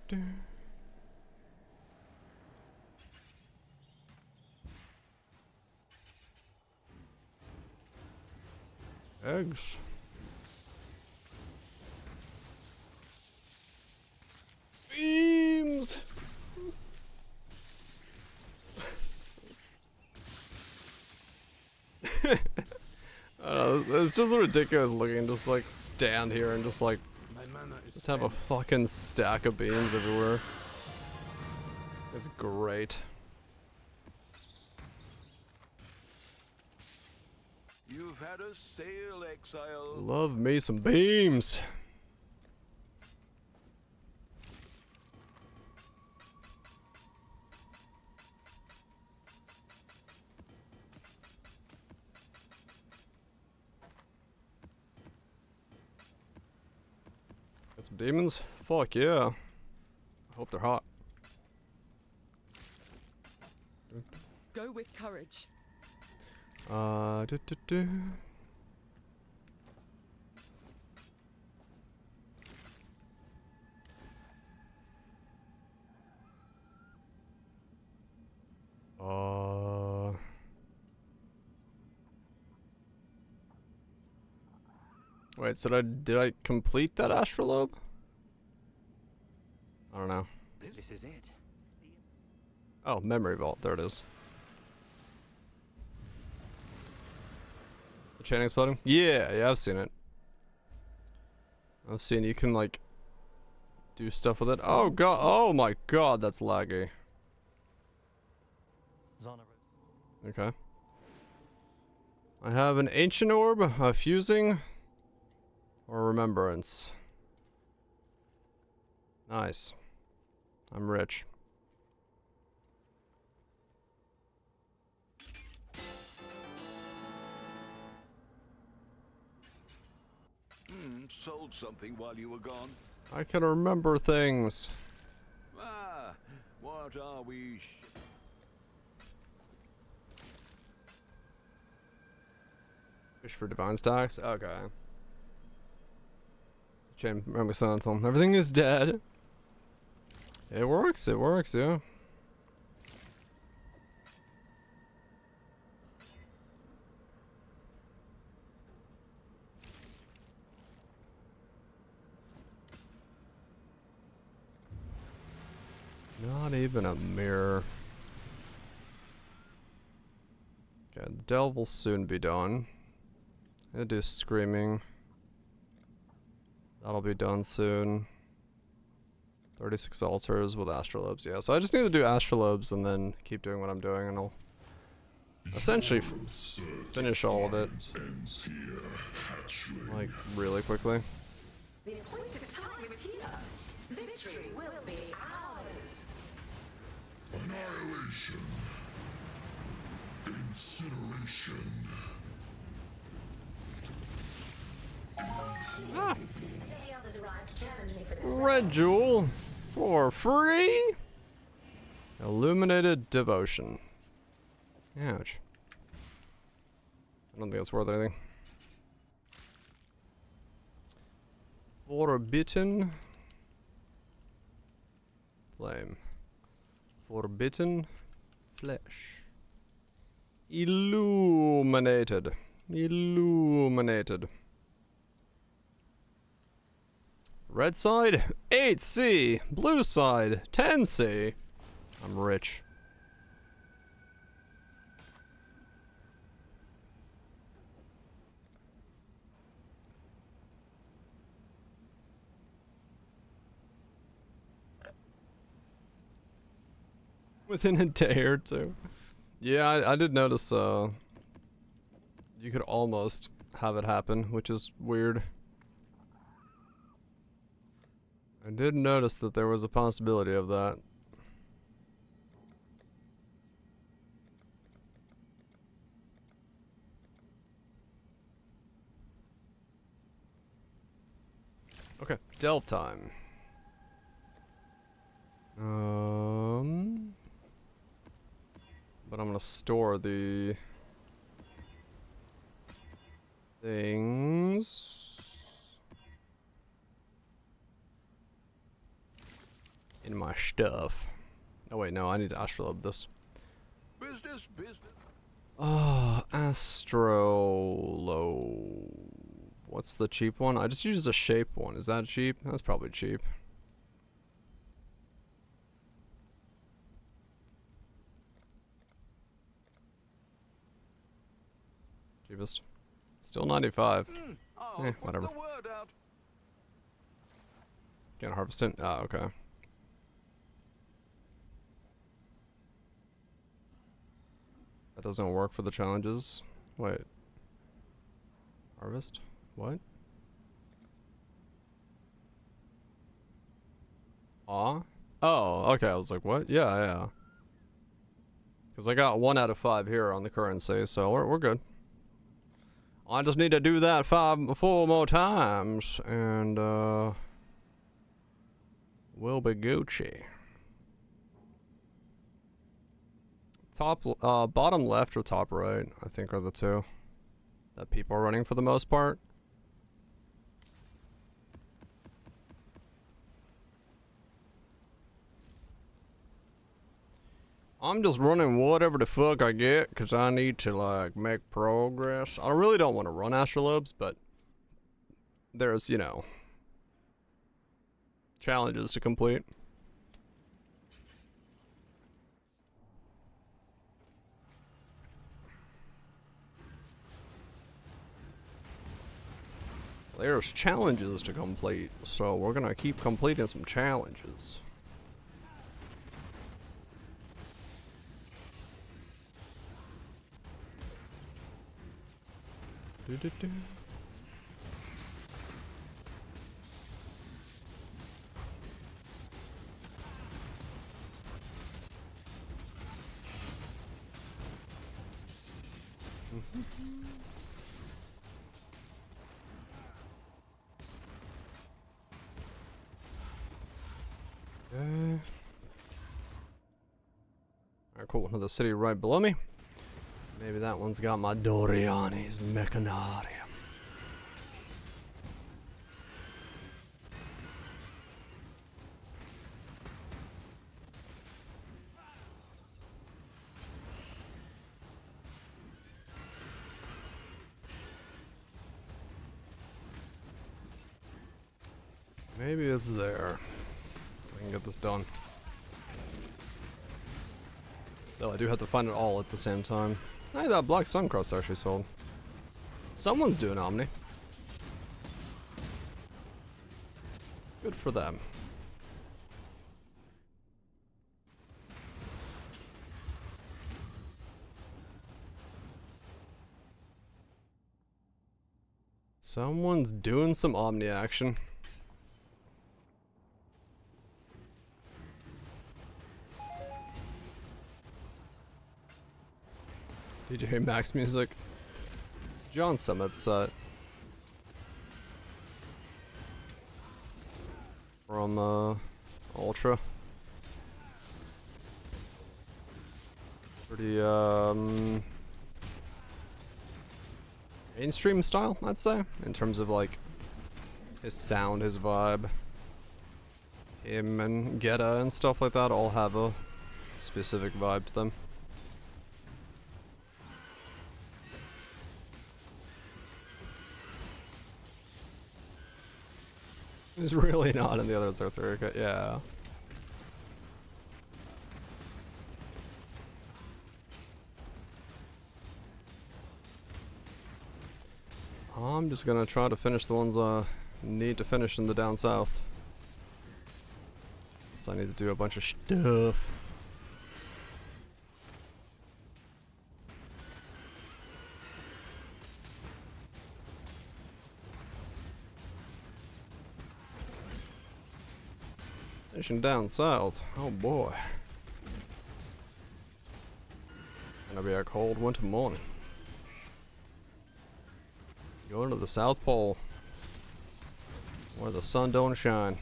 Do. Eggs. Beams. I don't know, it's just ridiculous looking, just like stand here and just like just have a fucking stack of beams everywhere. It's great. You've had a sail, exile. Love me some beams. Got some demons? Fuck yeah. I hope they're hot. Go with courage. Do. Wait, so did I complete that astrolabe? I don't know. This is it. Oh, memory vault. There it is. The chain exploding? Yeah, I've seen it. I've seen you can like do stuff with it. Oh god, oh my god, that's laggy. Okay. I have an ancient orb, a fusing, or remembrance. Nice. I'm rich. Sold something while you were gone. I can remember things. Ah, what are we? Fish for divine stacks? Okay. Chain memory sentinel. Everything is dead. It works, yeah. Not even a mirror. Okay, the delve will soon be done. I'm gonna do screaming. That'll be done soon. 36 altars with astrolobes, yeah. So I just need to do astrolobes and then keep doing what I'm doing, and I'll essentially finish all of it, like, really quickly. The appointed time is here. Victory will be ours. Annihilation. Incineration. Ah. The others arrived to challenge me for this. Red jewel for free. Illuminated devotion. Ouch. I don't think it's worth anything. Forbidden flame. Forbidden flesh. Illuminated. Illuminated. Red side, 8C. Blue side, 10C. I'm rich. Within a day or two. Yeah, I did notice, you could almost have it happen, which is weird. I did notice that there was a possibility of that. Okay, delve time. But I'm gonna store the things in my stuff. Oh wait, no, I need to astrolabe this. Business. Astrolobe. What's the cheap one? I just used a shape one. Is that cheap? That's probably cheap. Cheapest. Still 95. Whatever. Can't harvest it? Ah, okay. That doesn't work for the challenges. Wait. Harvest? What? Aw? Oh, okay, I was like, what? Yeah. Because I got 1 out of 5 here on the currency, so we're good. I just need to do that 4 more times, and we'll be Gucci. Top, bottom left or top right, I think are the two that people are running for the most part. I'm just running whatever the fuck I get, because I need to, like, make progress. I really don't want to run astrolobes, but there's, you know, challenges to complete. There's challenges to complete, so we're gonna keep completing some challenges. Do-do-do. Alright, cool. Another city right below me. Maybe that one's got my Doriani's Mechanarium. Maybe it's there. So I can get this done. Though I do have to find it all at the same time. Hey, that Black Sun Crust actually sold. Someone's doing Omni. Good for them. Someone's doing some Omni action. DJ Max music. It's John Summit's set. From Ultra. Pretty mainstream style, I'd say, in terms of like his sound, his vibe. Him and Geta and stuff like that all have a specific vibe to them. He's really not, and the others are 3. Yeah. I'm just gonna try to finish the ones I need to finish in the down south. So I need to do a bunch of stuff. Finishing down south. Oh boy. Gonna be a cold winter morning. Going to the South Pole, where the sun don't shine.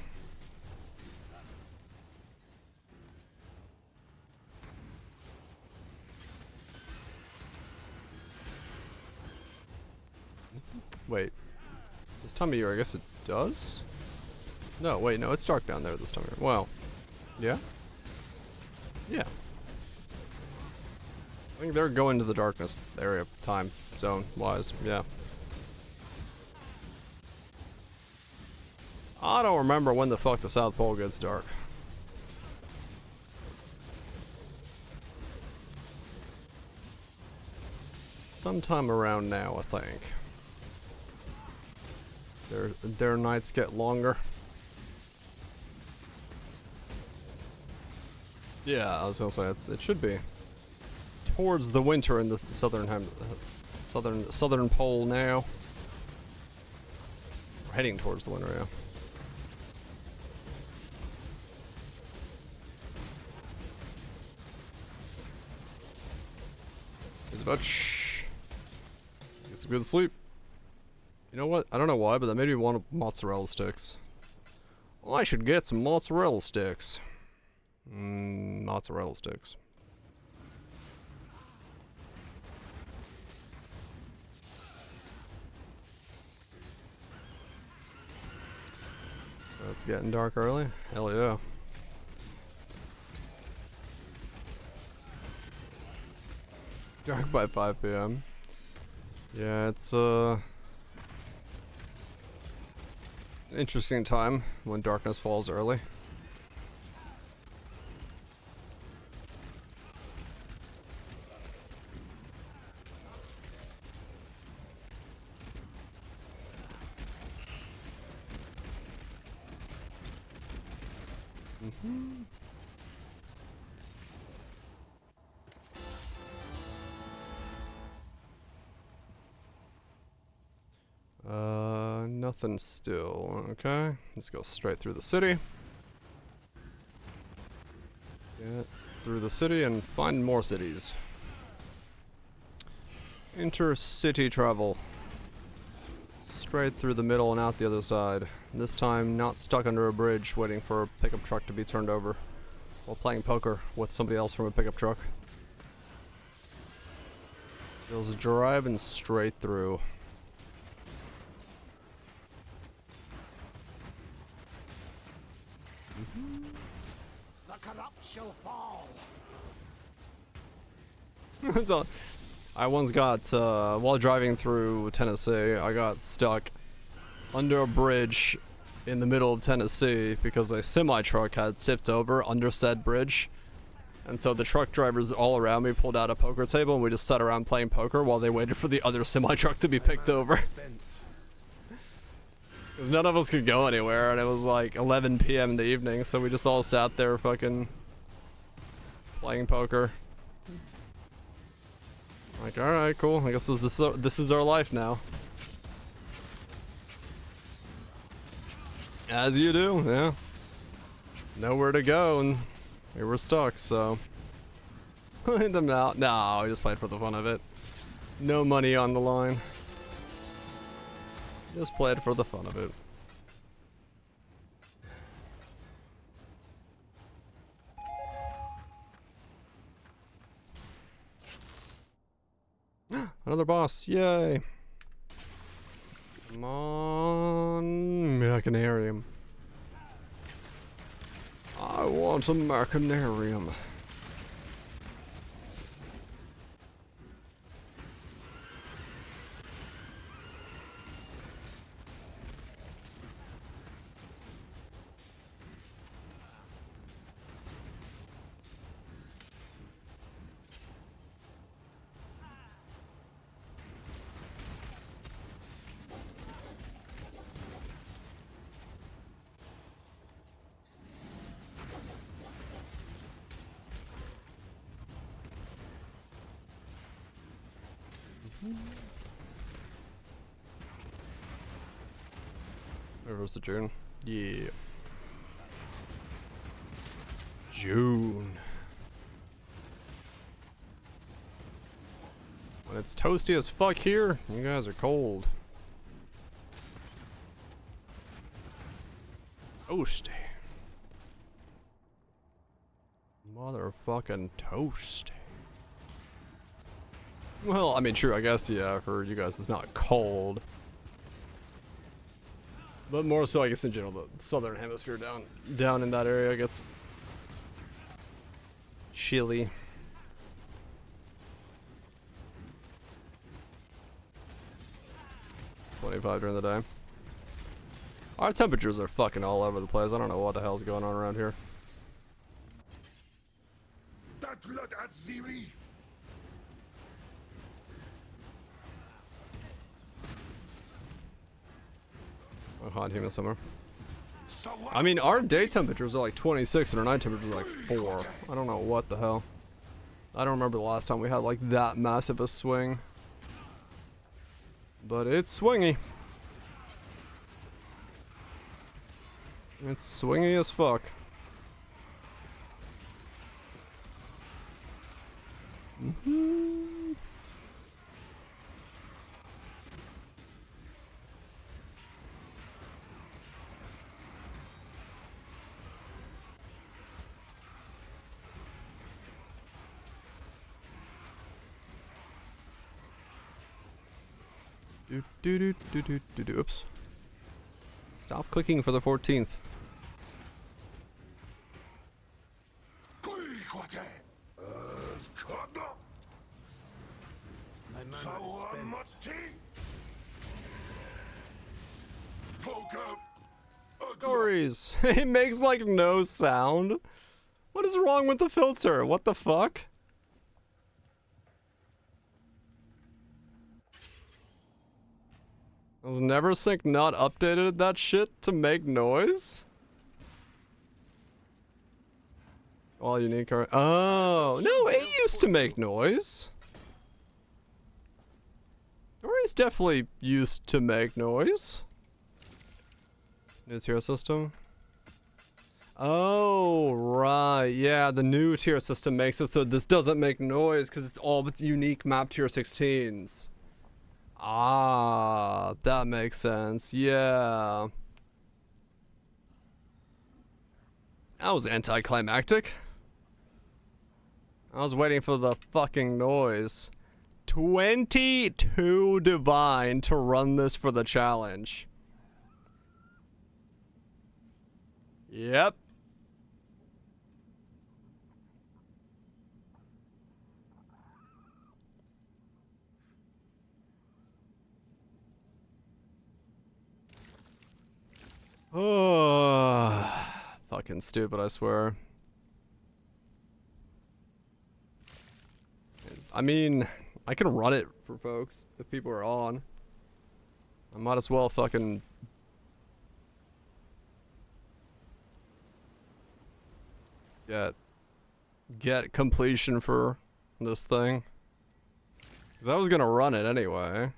Wait, this time of year, I guess it does? No, wait, no, it's dark down there this time of year. Well, yeah? Yeah. I think they're going to the darkness area, time zone wise, yeah. I don't remember when the fuck the South Pole gets dark. Sometime around now, I think. Their nights get longer. Yeah, I was gonna say it should be towards the winter in the southern pole now. We're heading towards the winter, yeah. It's about get some good sleep. You know what? I don't know why, but that made me want mozzarella sticks. Well, I should get some mozzarella sticks. Mozzarella sticks. So it's getting dark early? Hell yeah. Dark by 5 p.m. Yeah, it's interesting time when darkness falls early. Nothing still. Okay, let's go straight through the city. Get through the city and find more cities. Intercity travel. Straight through the middle and out the other side. This time not stuck under a bridge waiting for a pickup truck to be turned over while playing poker with somebody else from a pickup truck. Just driving straight through. The corrupt shall fall. So, I once got, while driving through Tennessee, I got stuck under a bridge in the middle of Tennessee because a semi-truck had tipped over under said bridge And so the truck drivers all around me pulled out a poker table and we just sat around playing poker while they waited for the other semi-truck to be picked over. Because none of us could go anywhere, and it was like 11 p.m. in the evening, so we just all sat there fucking playing poker. Like, alright, cool. I guess this is our life now. As you do, yeah. Nowhere to go, and we were stuck, so. Playing them out. No, we just played for the fun of it. No money on the line. Just played for the fun of it. Another boss, yay! Come on, Machinarium. I want a Machinarium. Where's the June? Yeah. June. When it's toasty as fuck here, you guys are cold. Toasty. Motherfucking toasty. Well, I mean, true, I guess, yeah, for you guys it's not cold. But more so, I guess, in general, the southern hemisphere down in that area gets chilly. $25 during the day. Our temperatures are fucking all over the place. I don't know what the hell's going on around here. A hot human summer. I mean, our day temperatures are like 26 and our night temperatures are like 4. I don't know what the hell. I don't remember the last time we had like that massive a swing. But it's swingy. It's swingy as fuck. Oops. Stop clicking for the 14th. Stories. It makes like no sound. What is wrong with the filter? What the fuck? Was NeverSync not updated that shit to make noise? All unique are— oh, no, it used to make noise. Dory's definitely used to make noise. New tier system. Oh, right. Yeah, the new tier system makes it so this doesn't make noise because it's all unique map tier 16s. Ah, that makes sense. Yeah. That was anticlimactic. I was waiting for the fucking noise. 22 divine to run this for the challenge. Yep. Oh, fucking stupid, I swear. I mean, I can run it for folks if people are on. I might as well fucking get completion for this thing. Cause I was gonna run it anyway.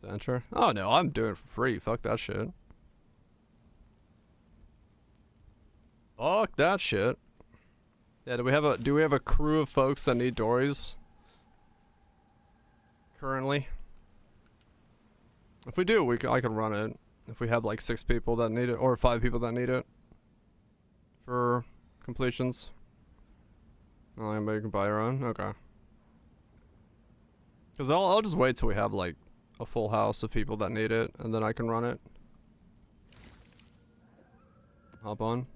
Enter. Oh no, I'm doing it for free. Fuck that shit. Fuck that shit. Yeah, do we have a crew of folks that need dories? Currently? If we do, I can run it. If we have like 6 people that need it, or 5 people that need it for completions. Oh, anybody can buy your own? Okay. Cause I'll just wait till we have like a full house of people that need it, and then I can run it. Hop on.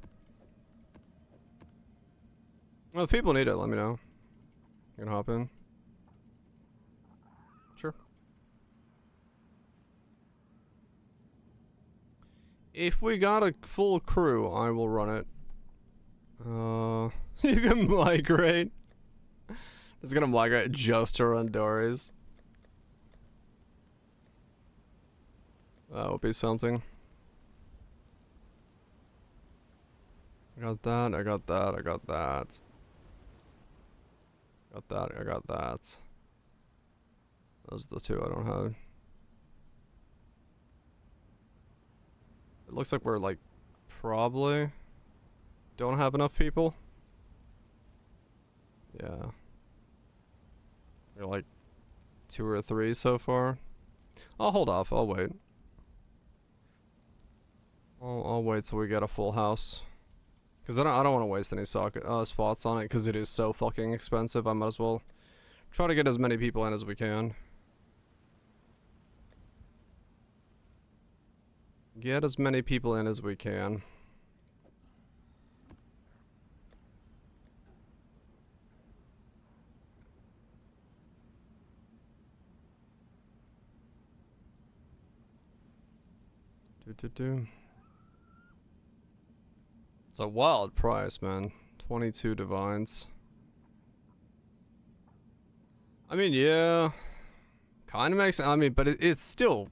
Well, if people need it, let me know. You can hop in. Sure. If we got a full crew, I will run it. You can migrate. It's gonna migrate just to run dories. That would be something. I got that, I got that, I got that. Got that, I got that. Those are the 2 I don't have. It looks like we're like probably don't have enough people. Yeah. We're like 2 or 3 so far. I'll hold off, I'll wait. I'll wait till we get a full house. Cause I don't want to waste any spots on it, cause it is so fucking expensive. I might as well try to get as many people in as we can. Get as many people in as we can. It's a wild price, man. 22 divines. I mean, yeah. Kind of makes... I mean, but it's still...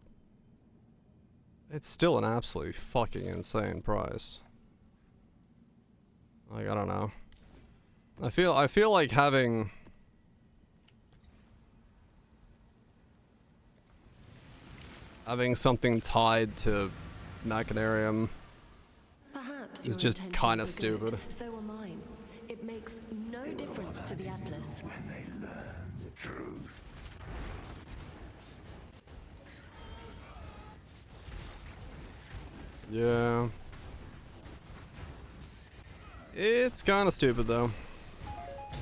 It's still an absolutely fucking insane price. Like, I don't know. I feel like having... Having something tied to Machinarium is just kind of stupid. So are mine. It makes no difference to the Atlas. When they learn the truth. Yeah. It's kind of stupid though.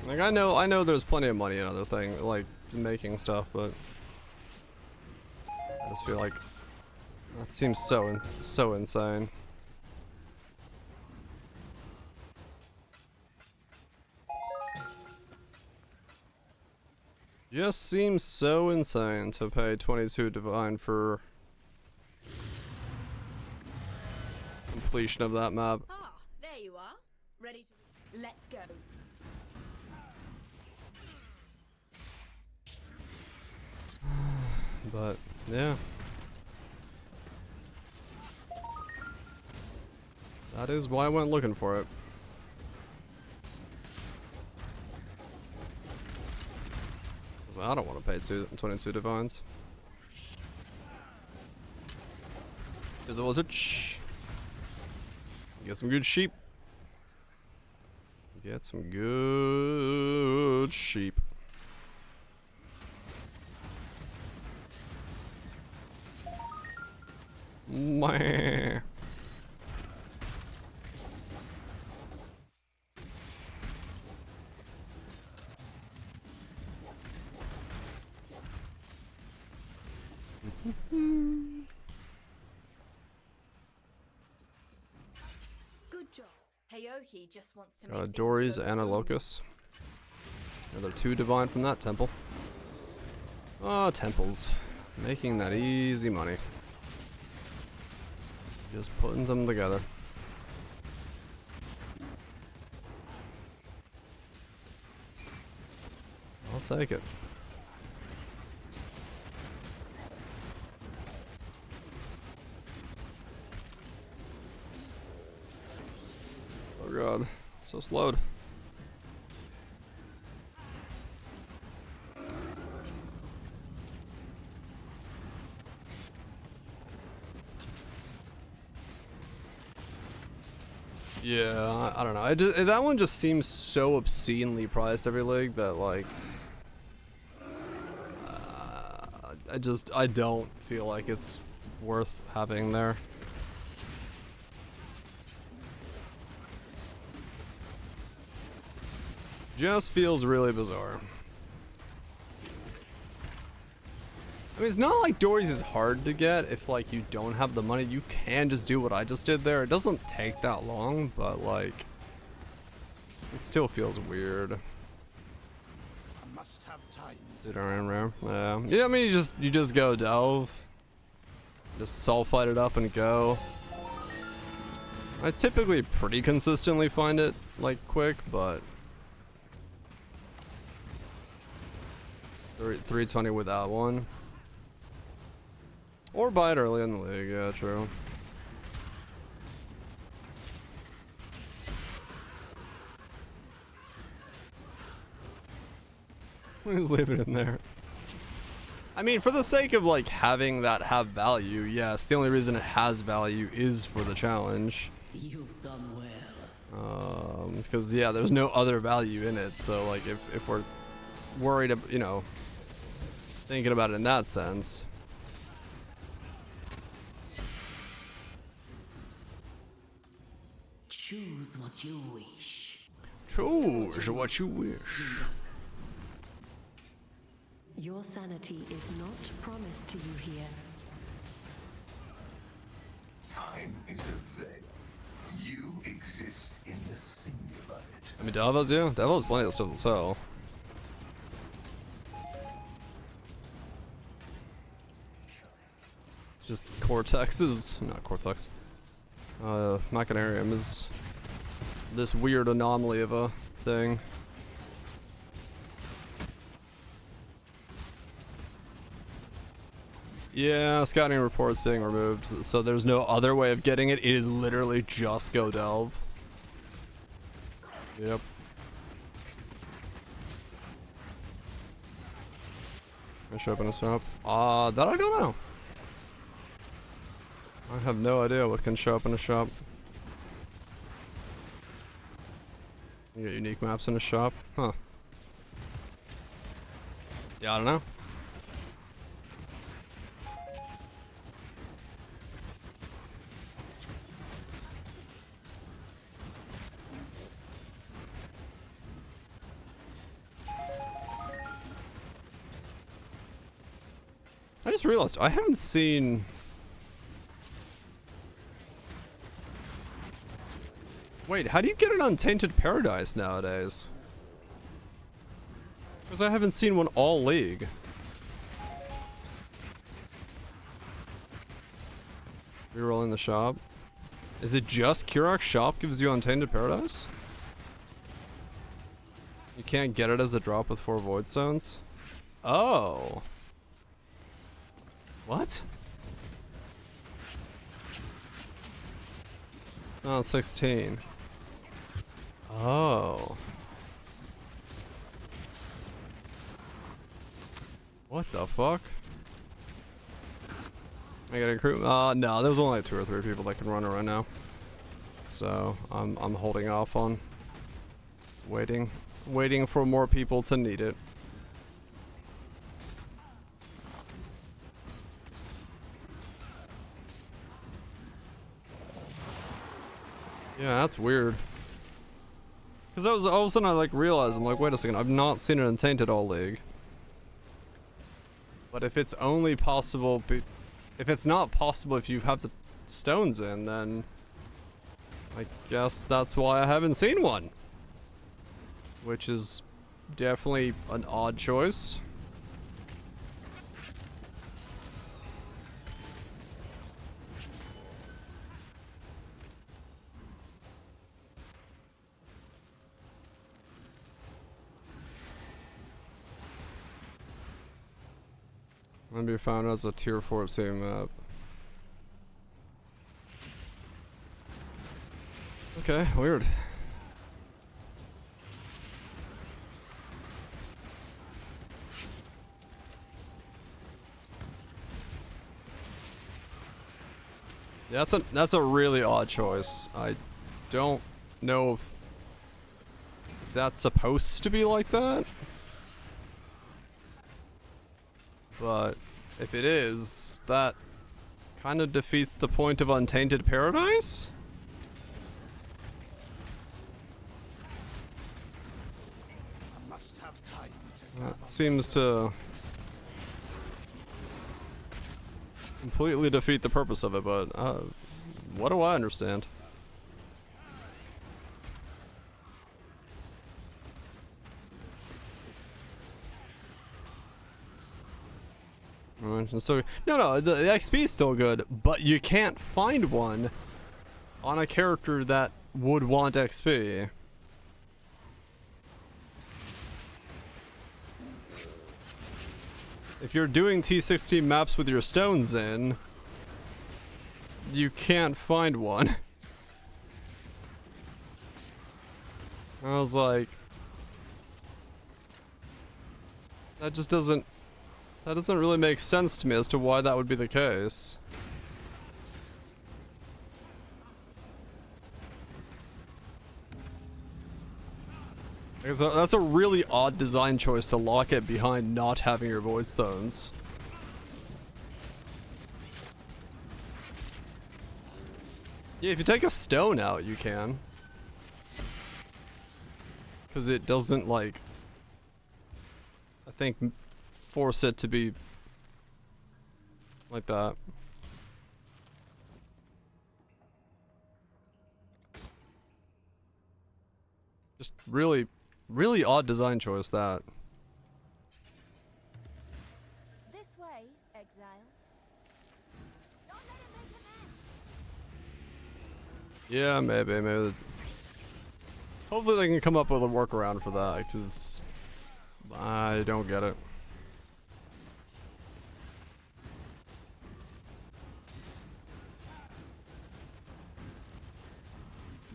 Like I know there's plenty of money in other things, like making stuff, but I just feel like that seems so insane. Just seems so insane to pay 22 divine for completion of that map. Ah, there you are. Ready to... Let's go. But, yeah. That is why I went looking for it. I don't want to pay 22 divines. Here's a voltage. Get some good sheep. Get some good sheep. Meh. Good job. Heyohi just wants to Got a make Dories and a Locust. Another 2 divine from that temple. Ah, temples. Making that easy money. Just putting them together. I'll take it. Oh god, so slowed. Yeah, I don't know. That one just seems so obscenely priced every league that like I don't feel like it's worth having there. Just feels really bizarre. I mean, it's not like Dory's is hard to get if like you don't have the money. You can just do what I just did there. It doesn't take that long, but like it still feels weird. I must have time. Sit around there. Yeah, I mean you just go delve. Just sulfite it up and go. I typically pretty consistently find it like quick, but 320 without one. Or buy it early in the league, yeah, true. Just leave it in there. I mean, for the sake of like having that have value, yes, the only reason it has value is for the challenge. You've done well. Because yeah, there's no other value in it, so like if we're worried about, you know, thinking about it in that sense. Choose what you wish. Choose what you wish. Your sanity is not promised to you here. Time is a veil. You exist in the singular. I mean, Davos, yeah. Davos has plenty of stuff to sell. Just Cortex is... not Cortex. Machinarium is this weird anomaly of a thing. Yeah, scouting reports being removed, so there's no other way of getting it. It is literally just go delve. Yep. I should open a shop. That I don't know. I have no idea what can show up in a shop. You get unique maps in a shop? Huh. Yeah, I don't know. I just realized I haven't seen... Wait, how do you get an Untainted Paradise nowadays? Because I haven't seen one all league. Reroll in the shop. Is it just Kurok's shop gives you Untainted Paradise? You can't get it as a drop with 4 Void Stones? Oh. What? Oh, 16. Oh. What the fuck? I gotta recruit. No, there's only 2 or 3 people that can run it right now. So I'm holding off on waiting for more people to need it. Yeah, that's weird. Because that was all of a sudden I like realized, I'm like, wait a second, I've not seen it Untainted all league. But if it's only possible, if it's not possible if you have the stones in, then I guess that's why I haven't seen one. Which is definitely an odd choice. Can be found as a tier 14 map. Okay, weird. Yeah, that's a really odd choice. I don't know if that's supposed to be like that. But if it is, that kind of defeats the point of Untainted Paradise? I must have time to That seems to completely defeat the purpose of it, but what do I understand? So no, the XP is still good, but you can't find one on a character that would want XP. If you're doing T16 maps with your stones in, you can't find one. I was like, that doesn't really make sense to me as to why that would be the case. That's a really odd design choice to lock it behind not having your void stones. Yeah, if you take a stone out, you can. Because it doesn't, like, I think, force it to be like that. Just really odd design choice, that. This way, exile. Don't let it make a mess. Yeah, maybe. Hopefully they can come up with a workaround for that, because I don't get it.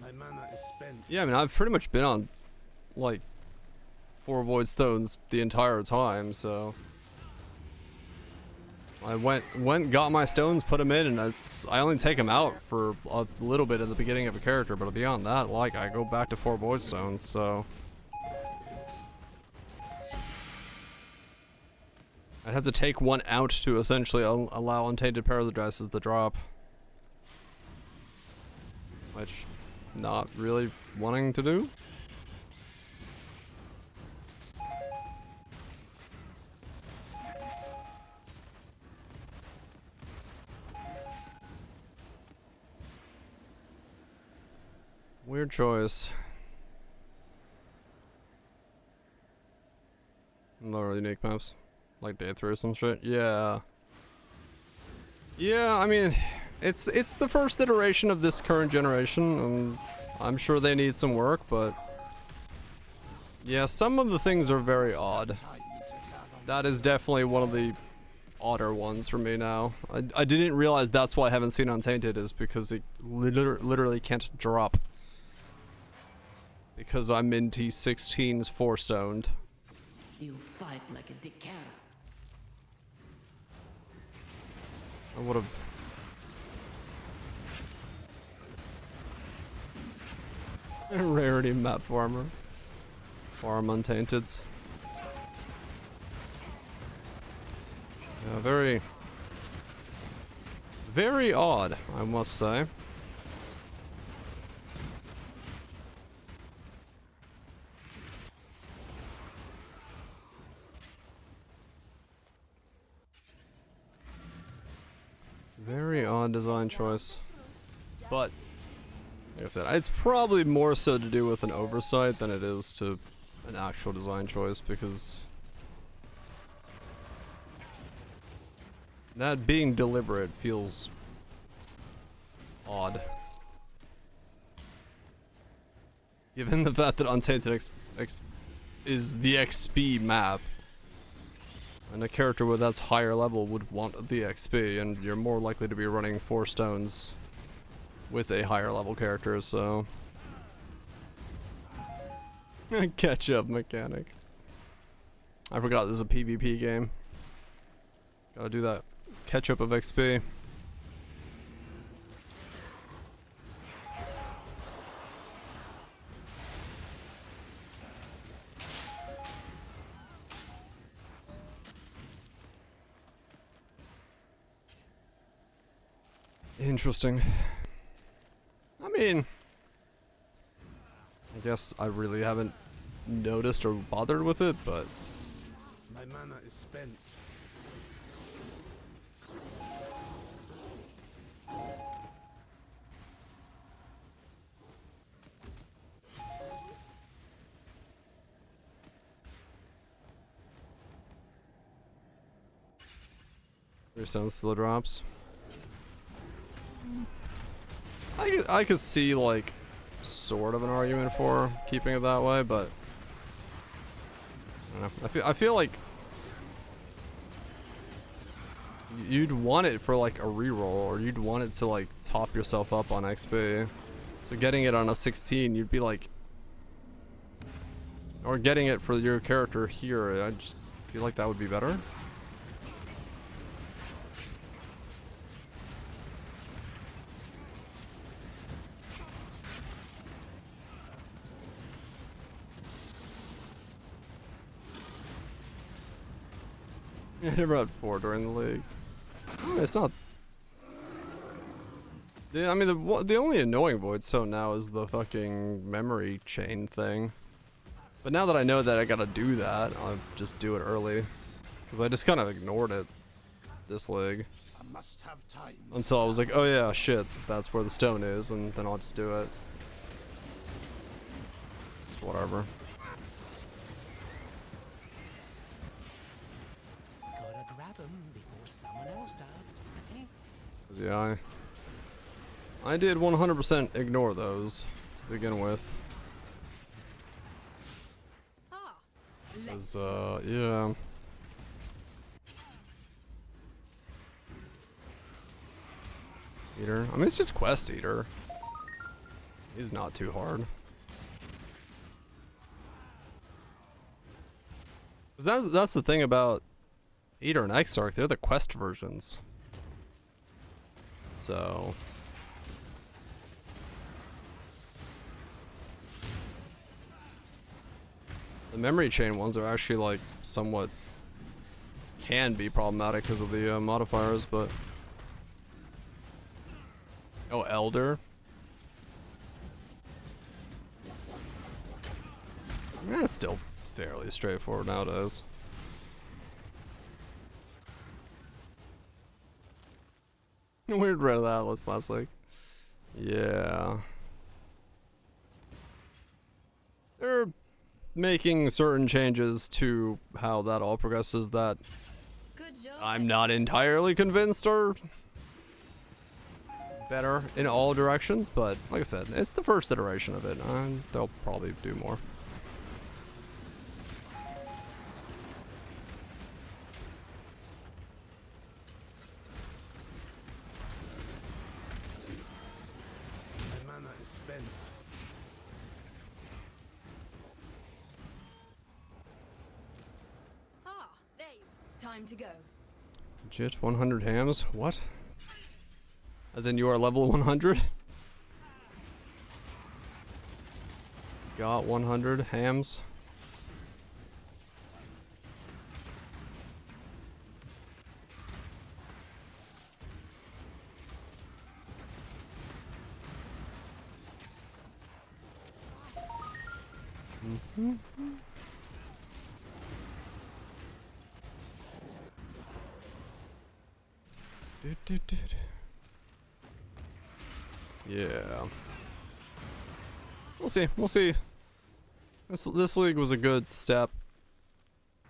My mana is spent. Yeah, I mean, I've pretty much been on, like, 4 void stones the entire time, so I went, got my stones, put them in, and I only take them out for a little bit at the beginning of a character, but beyond that, like, I go back to 4 void stones, so I'd have to take one out to essentially allow Untainted Paradises to drop, which not really wanting to do. Weird choice. Lower unique maps. Like day 3 or some shit. Yeah. Yeah, I mean, it's the first iteration of this current generation, and I'm sure they need some work, but yeah, some of the things are very odd. That is definitely one of the odder ones for me now. I didn't realize that's why I haven't seen Untainted, is because it literally can't drop. Because I'm in T16's 4-stoned. You fight like a dick carrot. I would've... Rarity map farmer. Farm Untainteds. Yeah, very odd, I must say. Very odd design choice. But, like I said, it's probably more so to do with an oversight than it is to an actual design choice, because that being deliberate feels odd. Given the fact that Untainted is the XP map, And a character with that's higher level would want the XP, and you're more likely to be running 4 stones with a higher level character, so... Catch-up mechanic. I forgot this is a PvP game. Gotta do that catch-up of XP. Interesting. I mean, I guess I really haven't noticed or bothered with it, but My mana is spent. there's some slow drops. I could see like sort of an argument for keeping it that way, but I don't know. I feel like you'd want it for like a reroll, or you'd want it to like top yourself up on XP. So getting it on a 16, you'd be like, or getting it for your character here, I just feel like that would be better. I never had 4 during the league. It's not. Yeah, I mean the only annoying void stone now is the fucking memory chain thing. But now that I know that I gotta do that, I'll just do it early, because I just kind of ignored it this league I must have time. until I was like, oh yeah, shit, that's where the stone is, and then I'll just do it. It's whatever. Gotta grab 'em before someone else does. 'Cause yeah, I did 100% ignore those to begin with. Cause, yeah. Eater. I mean, it's just Quest Eater. He's not too hard. 'Cause that's the thing about Eater and Exarch, they're the quest versions. So... the memory chain ones are actually like somewhat can be problematic because of the modifiers, but oh, Elder. That's still fairly straightforward nowadays. Weird Red Atlas last week. Yeah. They're making certain changes to how that all progresses that I'm not entirely convinced are better in all directions, but like I said, it's the first iteration of it, and they'll probably do more. My mana is spent. There you. Time to go. Legit 100 hams? What? As in you are level 100? Got 100 hams? Mm-hmm. Yeah. We'll see. We'll see. This league was a good step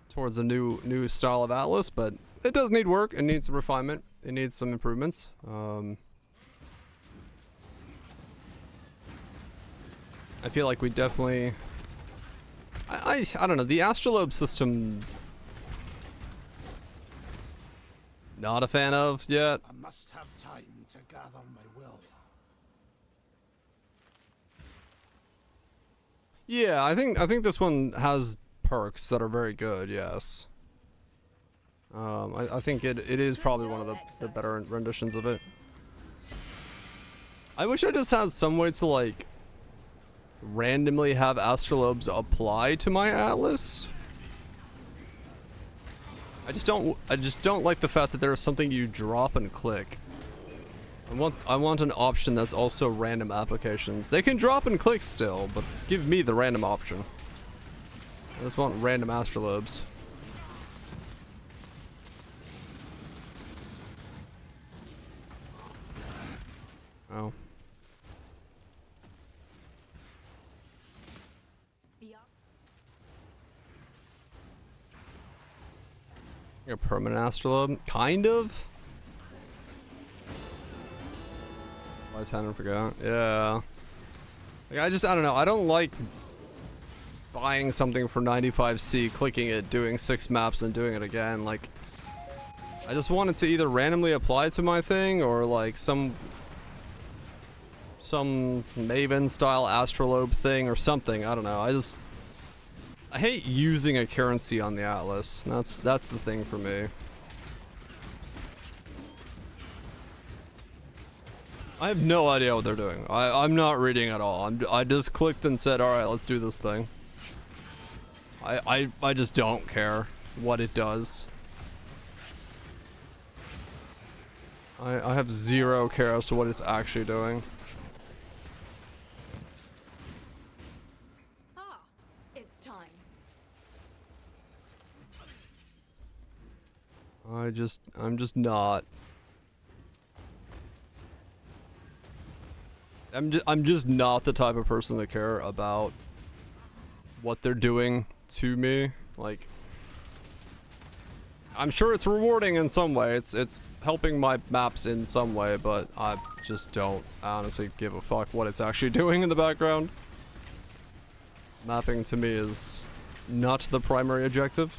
towards a new style of Atlas, but it does need work. It needs some refinement. It needs some improvements. I feel like we definitely... I don't know. The Astrolabe system not a fan of yet. I must have time to gather my will. Yeah, I think this one has perks that are very good. Yes. I think it is probably one of the better renditions of it. I wish I just had some way to like randomly have astrolobes apply to my atlas. I just don't like the fact that there's something you drop and click. I want an option that's also random applications. They can drop and click still, but give me the random option. I just want random astrolobes. Oh. You're a permanent astrolabe? Kind of? By time and forgot. Yeah. Like, I don't know. I don't like buying something for 95C, clicking it, doing 6 maps, and doing it again. Like, I just want it to either randomly apply to my thing, or like some Maven style astrolabe thing or something. I don't know. I hate using a currency on the atlas. That's the thing for me. I have no idea what they're doing. I'm not reading at all. I just clicked and said, all right, let's do this thing. I just don't care what it does. I have zero care as to what it's actually doing. It's time. I'm just not. I'm just not the type of person to care about what they're doing to me. Like, I'm sure it's rewarding in some way. It's helping my maps in some way, but I just don't honestly give a fuck what it's actually doing in the background. Mapping to me is not the primary objective.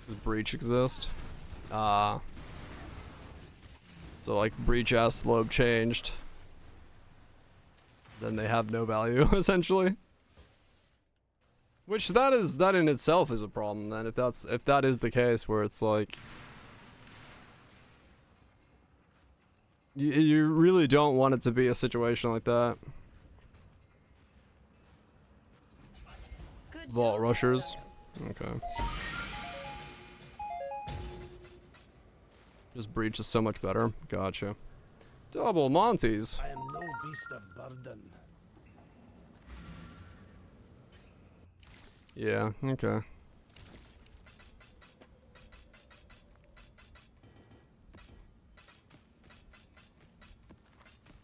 Does Breach exist? So like Breach Astrolabe changed. Then they have no value, essentially. Which that in itself is a problem then, if that is the case, where it's like you really don't want it to be a situation like that. Vault rushers. Okay. Just Breach is so much better. Gotcha. Double Monties. I am no beast of burden. Yeah, okay.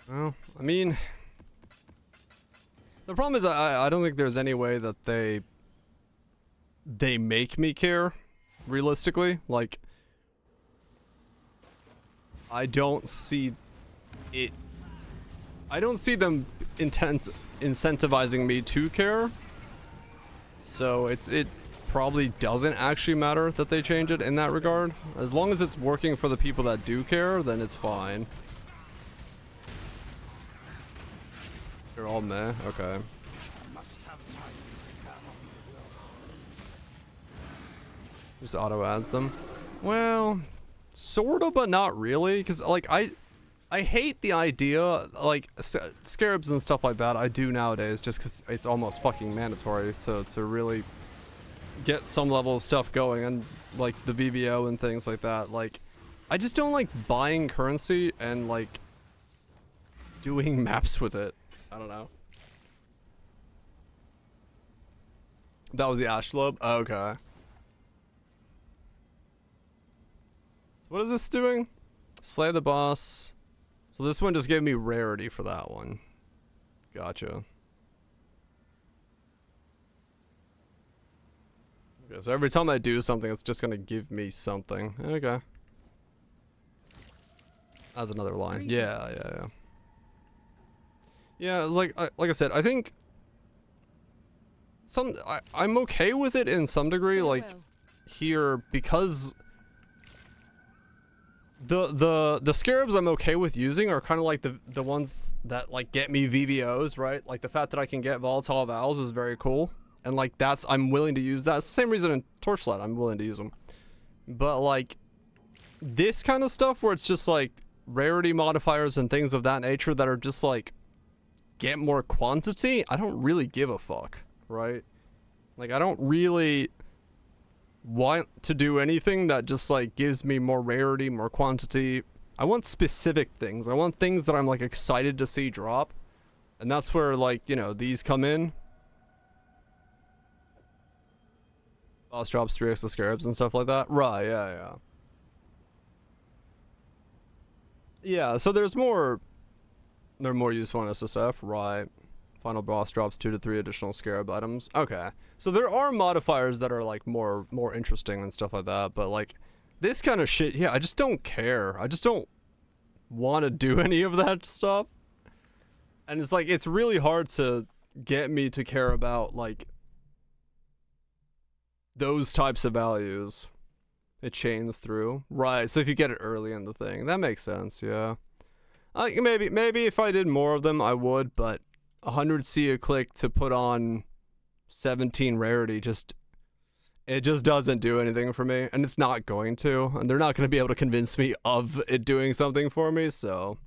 Well, I mean, the problem is I don't think there's any way that they make me care, realistically. Like, I don't see them incentivizing me to care. So it probably doesn't actually matter that they change it in that regard. As long as it's working for the people that do care, then it's fine. You're all meh? Okay. Just auto adds them. Well, sorta, but not really. Because, like, I hate the idea, like, scarabs and stuff like that I do nowadays just because it's almost fucking mandatory to really get some level of stuff going, and, like, the VVO and things like that. Like, I just don't like buying currency and, like, doing maps with it. I don't know. That was the Astrolabe? Oh, okay. So what is this doing? Slay the boss. So this one just gave me rarity for that one. Gotcha. Okay, so every time I do something, it's just gonna give me something. Okay. That's another line. Yeah. Yeah, it's like I said, I think I'm okay with it in some degree. Like, here because the scarabs I'm okay with using are kind of like the ones that like get me VVOs, right? Like the fact that I can get volatile vowels is very cool, and like I'm willing to use that. It's the same reason in Torchlight I'm willing to use them. But like this kind of stuff where it's just like rarity modifiers and things of that nature that are just like get more quantity, I don't really give a fuck, right? Like I don't really want to do anything that just like gives me more rarity, more quantity. I want specific things. I want things that I'm like excited to see drop, and that's where like, you know, these come in. Boss drops 3x the scarabs and stuff like that. Right, yeah. Yeah, so they're more useful on SSF, right? Final boss drops 2 to 3 additional scarab items. Okay, so there are modifiers that are like more interesting and stuff like that, but like this kind of shit, yeah, I just don't care. I just don't want to do any of that stuff, and it's like it's really hard to get me to care about like those types of values. It chains through, right? So if you get it early in the thing, that makes sense. Yeah, like maybe if I did more of them, I would, but 100C a click to put on 17 rarity it just doesn't do anything for me, and it's not going to, and they're not going to be able to convince me of it doing something for me. So,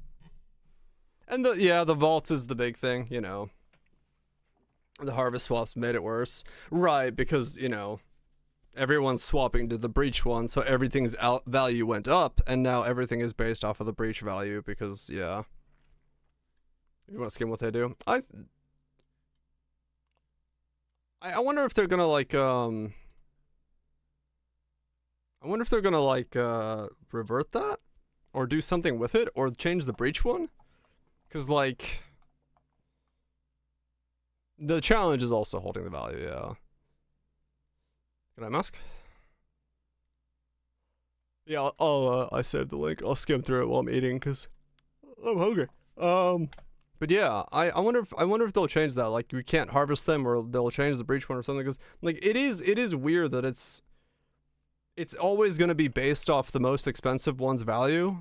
and the vault is the big thing, you know. The harvest swaps made it worse, right? Because, you know, everyone's swapping to the breach one, so everything's value went up, and now everything is based off of the breach value because, yeah. You want to skim what they do? I wonder if they're gonna like I wonder if they're gonna like revert that or do something with it or change the breach one, because like the challenge is also holding the value. Yeah. Can I mask? Yeah, I saved the link. I'll skim through it while I'm eating because I'm hungry. But yeah, I wonder if they'll change that. Like we can't harvest them, or they'll change the breach one or something. Because like it is weird that it's always gonna be based off the most expensive one's value,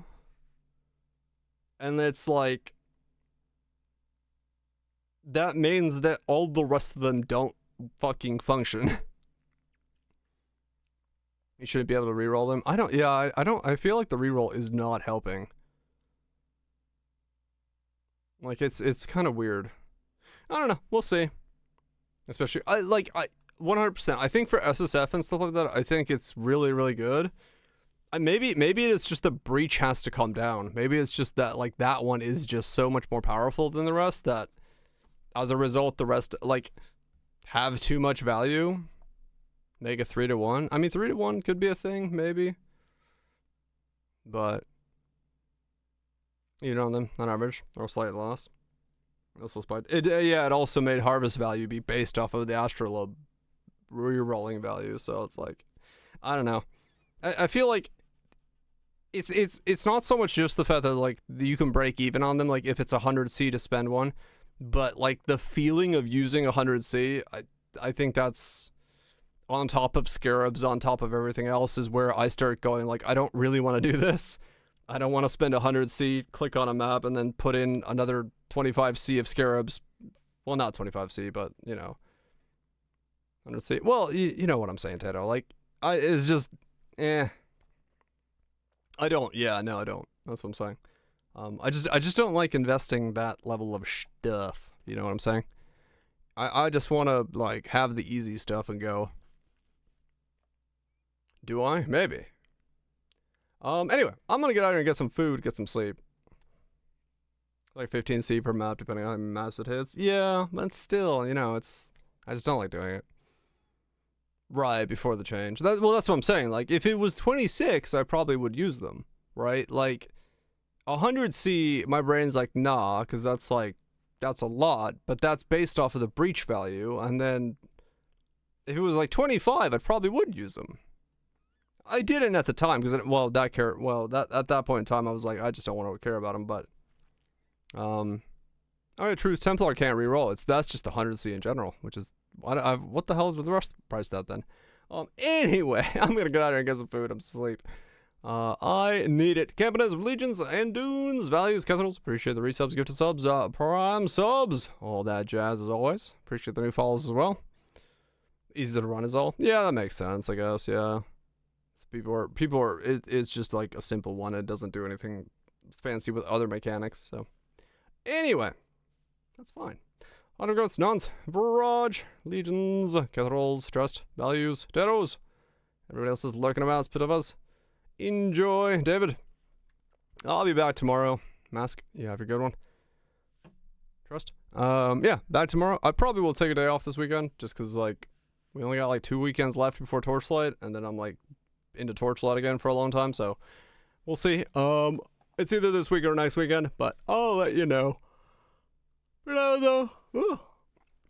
and it's like that means that all the rest of them don't fucking function. You shouldn't be able to reroll them. I don't. Yeah, I don't. I feel like the reroll is not helping. Like it's kind of weird. I don't know. We'll see. Especially I 100%. I think for SSF and stuff like that, I think it's really good. Maybe it's just the breach has to come down. Maybe it's just that like that one is just so much more powerful than the rest that as a result the rest like have too much value. Make a 3-to-1. I mean 3-to-1 could be a thing maybe. But even on them, on average, or slight loss. Also spiked. It also made harvest value be based off of the Astrolabe re-rolling value, so it's like, I don't know. I feel like it's not so much just the fact that like you can break even on them, like if it's 100C to spend one, but like the feeling of using 100C, I think that's on top of scarabs, on top of everything else, is where I start going like, I don't really want to do this. I don't want to spend 100C, click on a map, and then put in another 25C of scarabs. Well, not 25C, but, you know, 100C. Well, you know what I'm saying, Tato. Like, it's just, I don't. Yeah, no, I don't. That's what I'm saying. I just don't like investing that level of stuff. You know what I'm saying? I just want to, like, have the easy stuff and go. Do I? Maybe. Anyway, I'm gonna get out here and get some food, get some sleep. Like 15C per map, depending on how many maps it hits. Yeah, but still, you know, I just don't like doing it. Right, before the change. Well, that's what I'm saying. Like, if it was 26, I probably would use them, right? Like, 100C, my brain's like, nah, because that's a lot, but that's based off of the breach value, and then if it was like 25, I probably would use them. I didn't at the time because at that point in time I was like, I just don't want to care about them. But alright, Truth Templar can't reroll. That's just 100C in general, which is what the hell is the rest price that then? Anyway, I'm gonna get out here and get some food. I'm asleep. I need it. Campiness of Legions and Dunes. Values, Cathedrals. Appreciate the resubs, gifted subs, prime subs. All that jazz as always. Appreciate the new follows as well. Easy to run is all. Yeah, that makes sense, I guess, yeah. So people are, it's just like a simple one. It doesn't do anything fancy with other mechanics, so. Anyway, that's fine. Undergrowths, Nuns, Barrage, Legions, Cathedrals, Trust, Values, Potatoes. Everybody else is lurking about, spit of us. Enjoy, David. I'll be back tomorrow. Mask, you have a good one. Trust. Yeah, back tomorrow. I probably will take a day off this weekend, just because, like, we only got, like, 2 weekends left before Torchlight, and then I'm, like, into Torchlight again for a long time, so we'll see. It's either this week or next weekend, but I'll let you know. For now, though,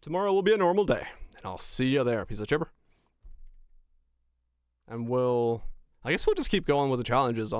tomorrow will be a normal day, and I'll see you there, piece of chipper. And I guess we'll just keep going with the challenges.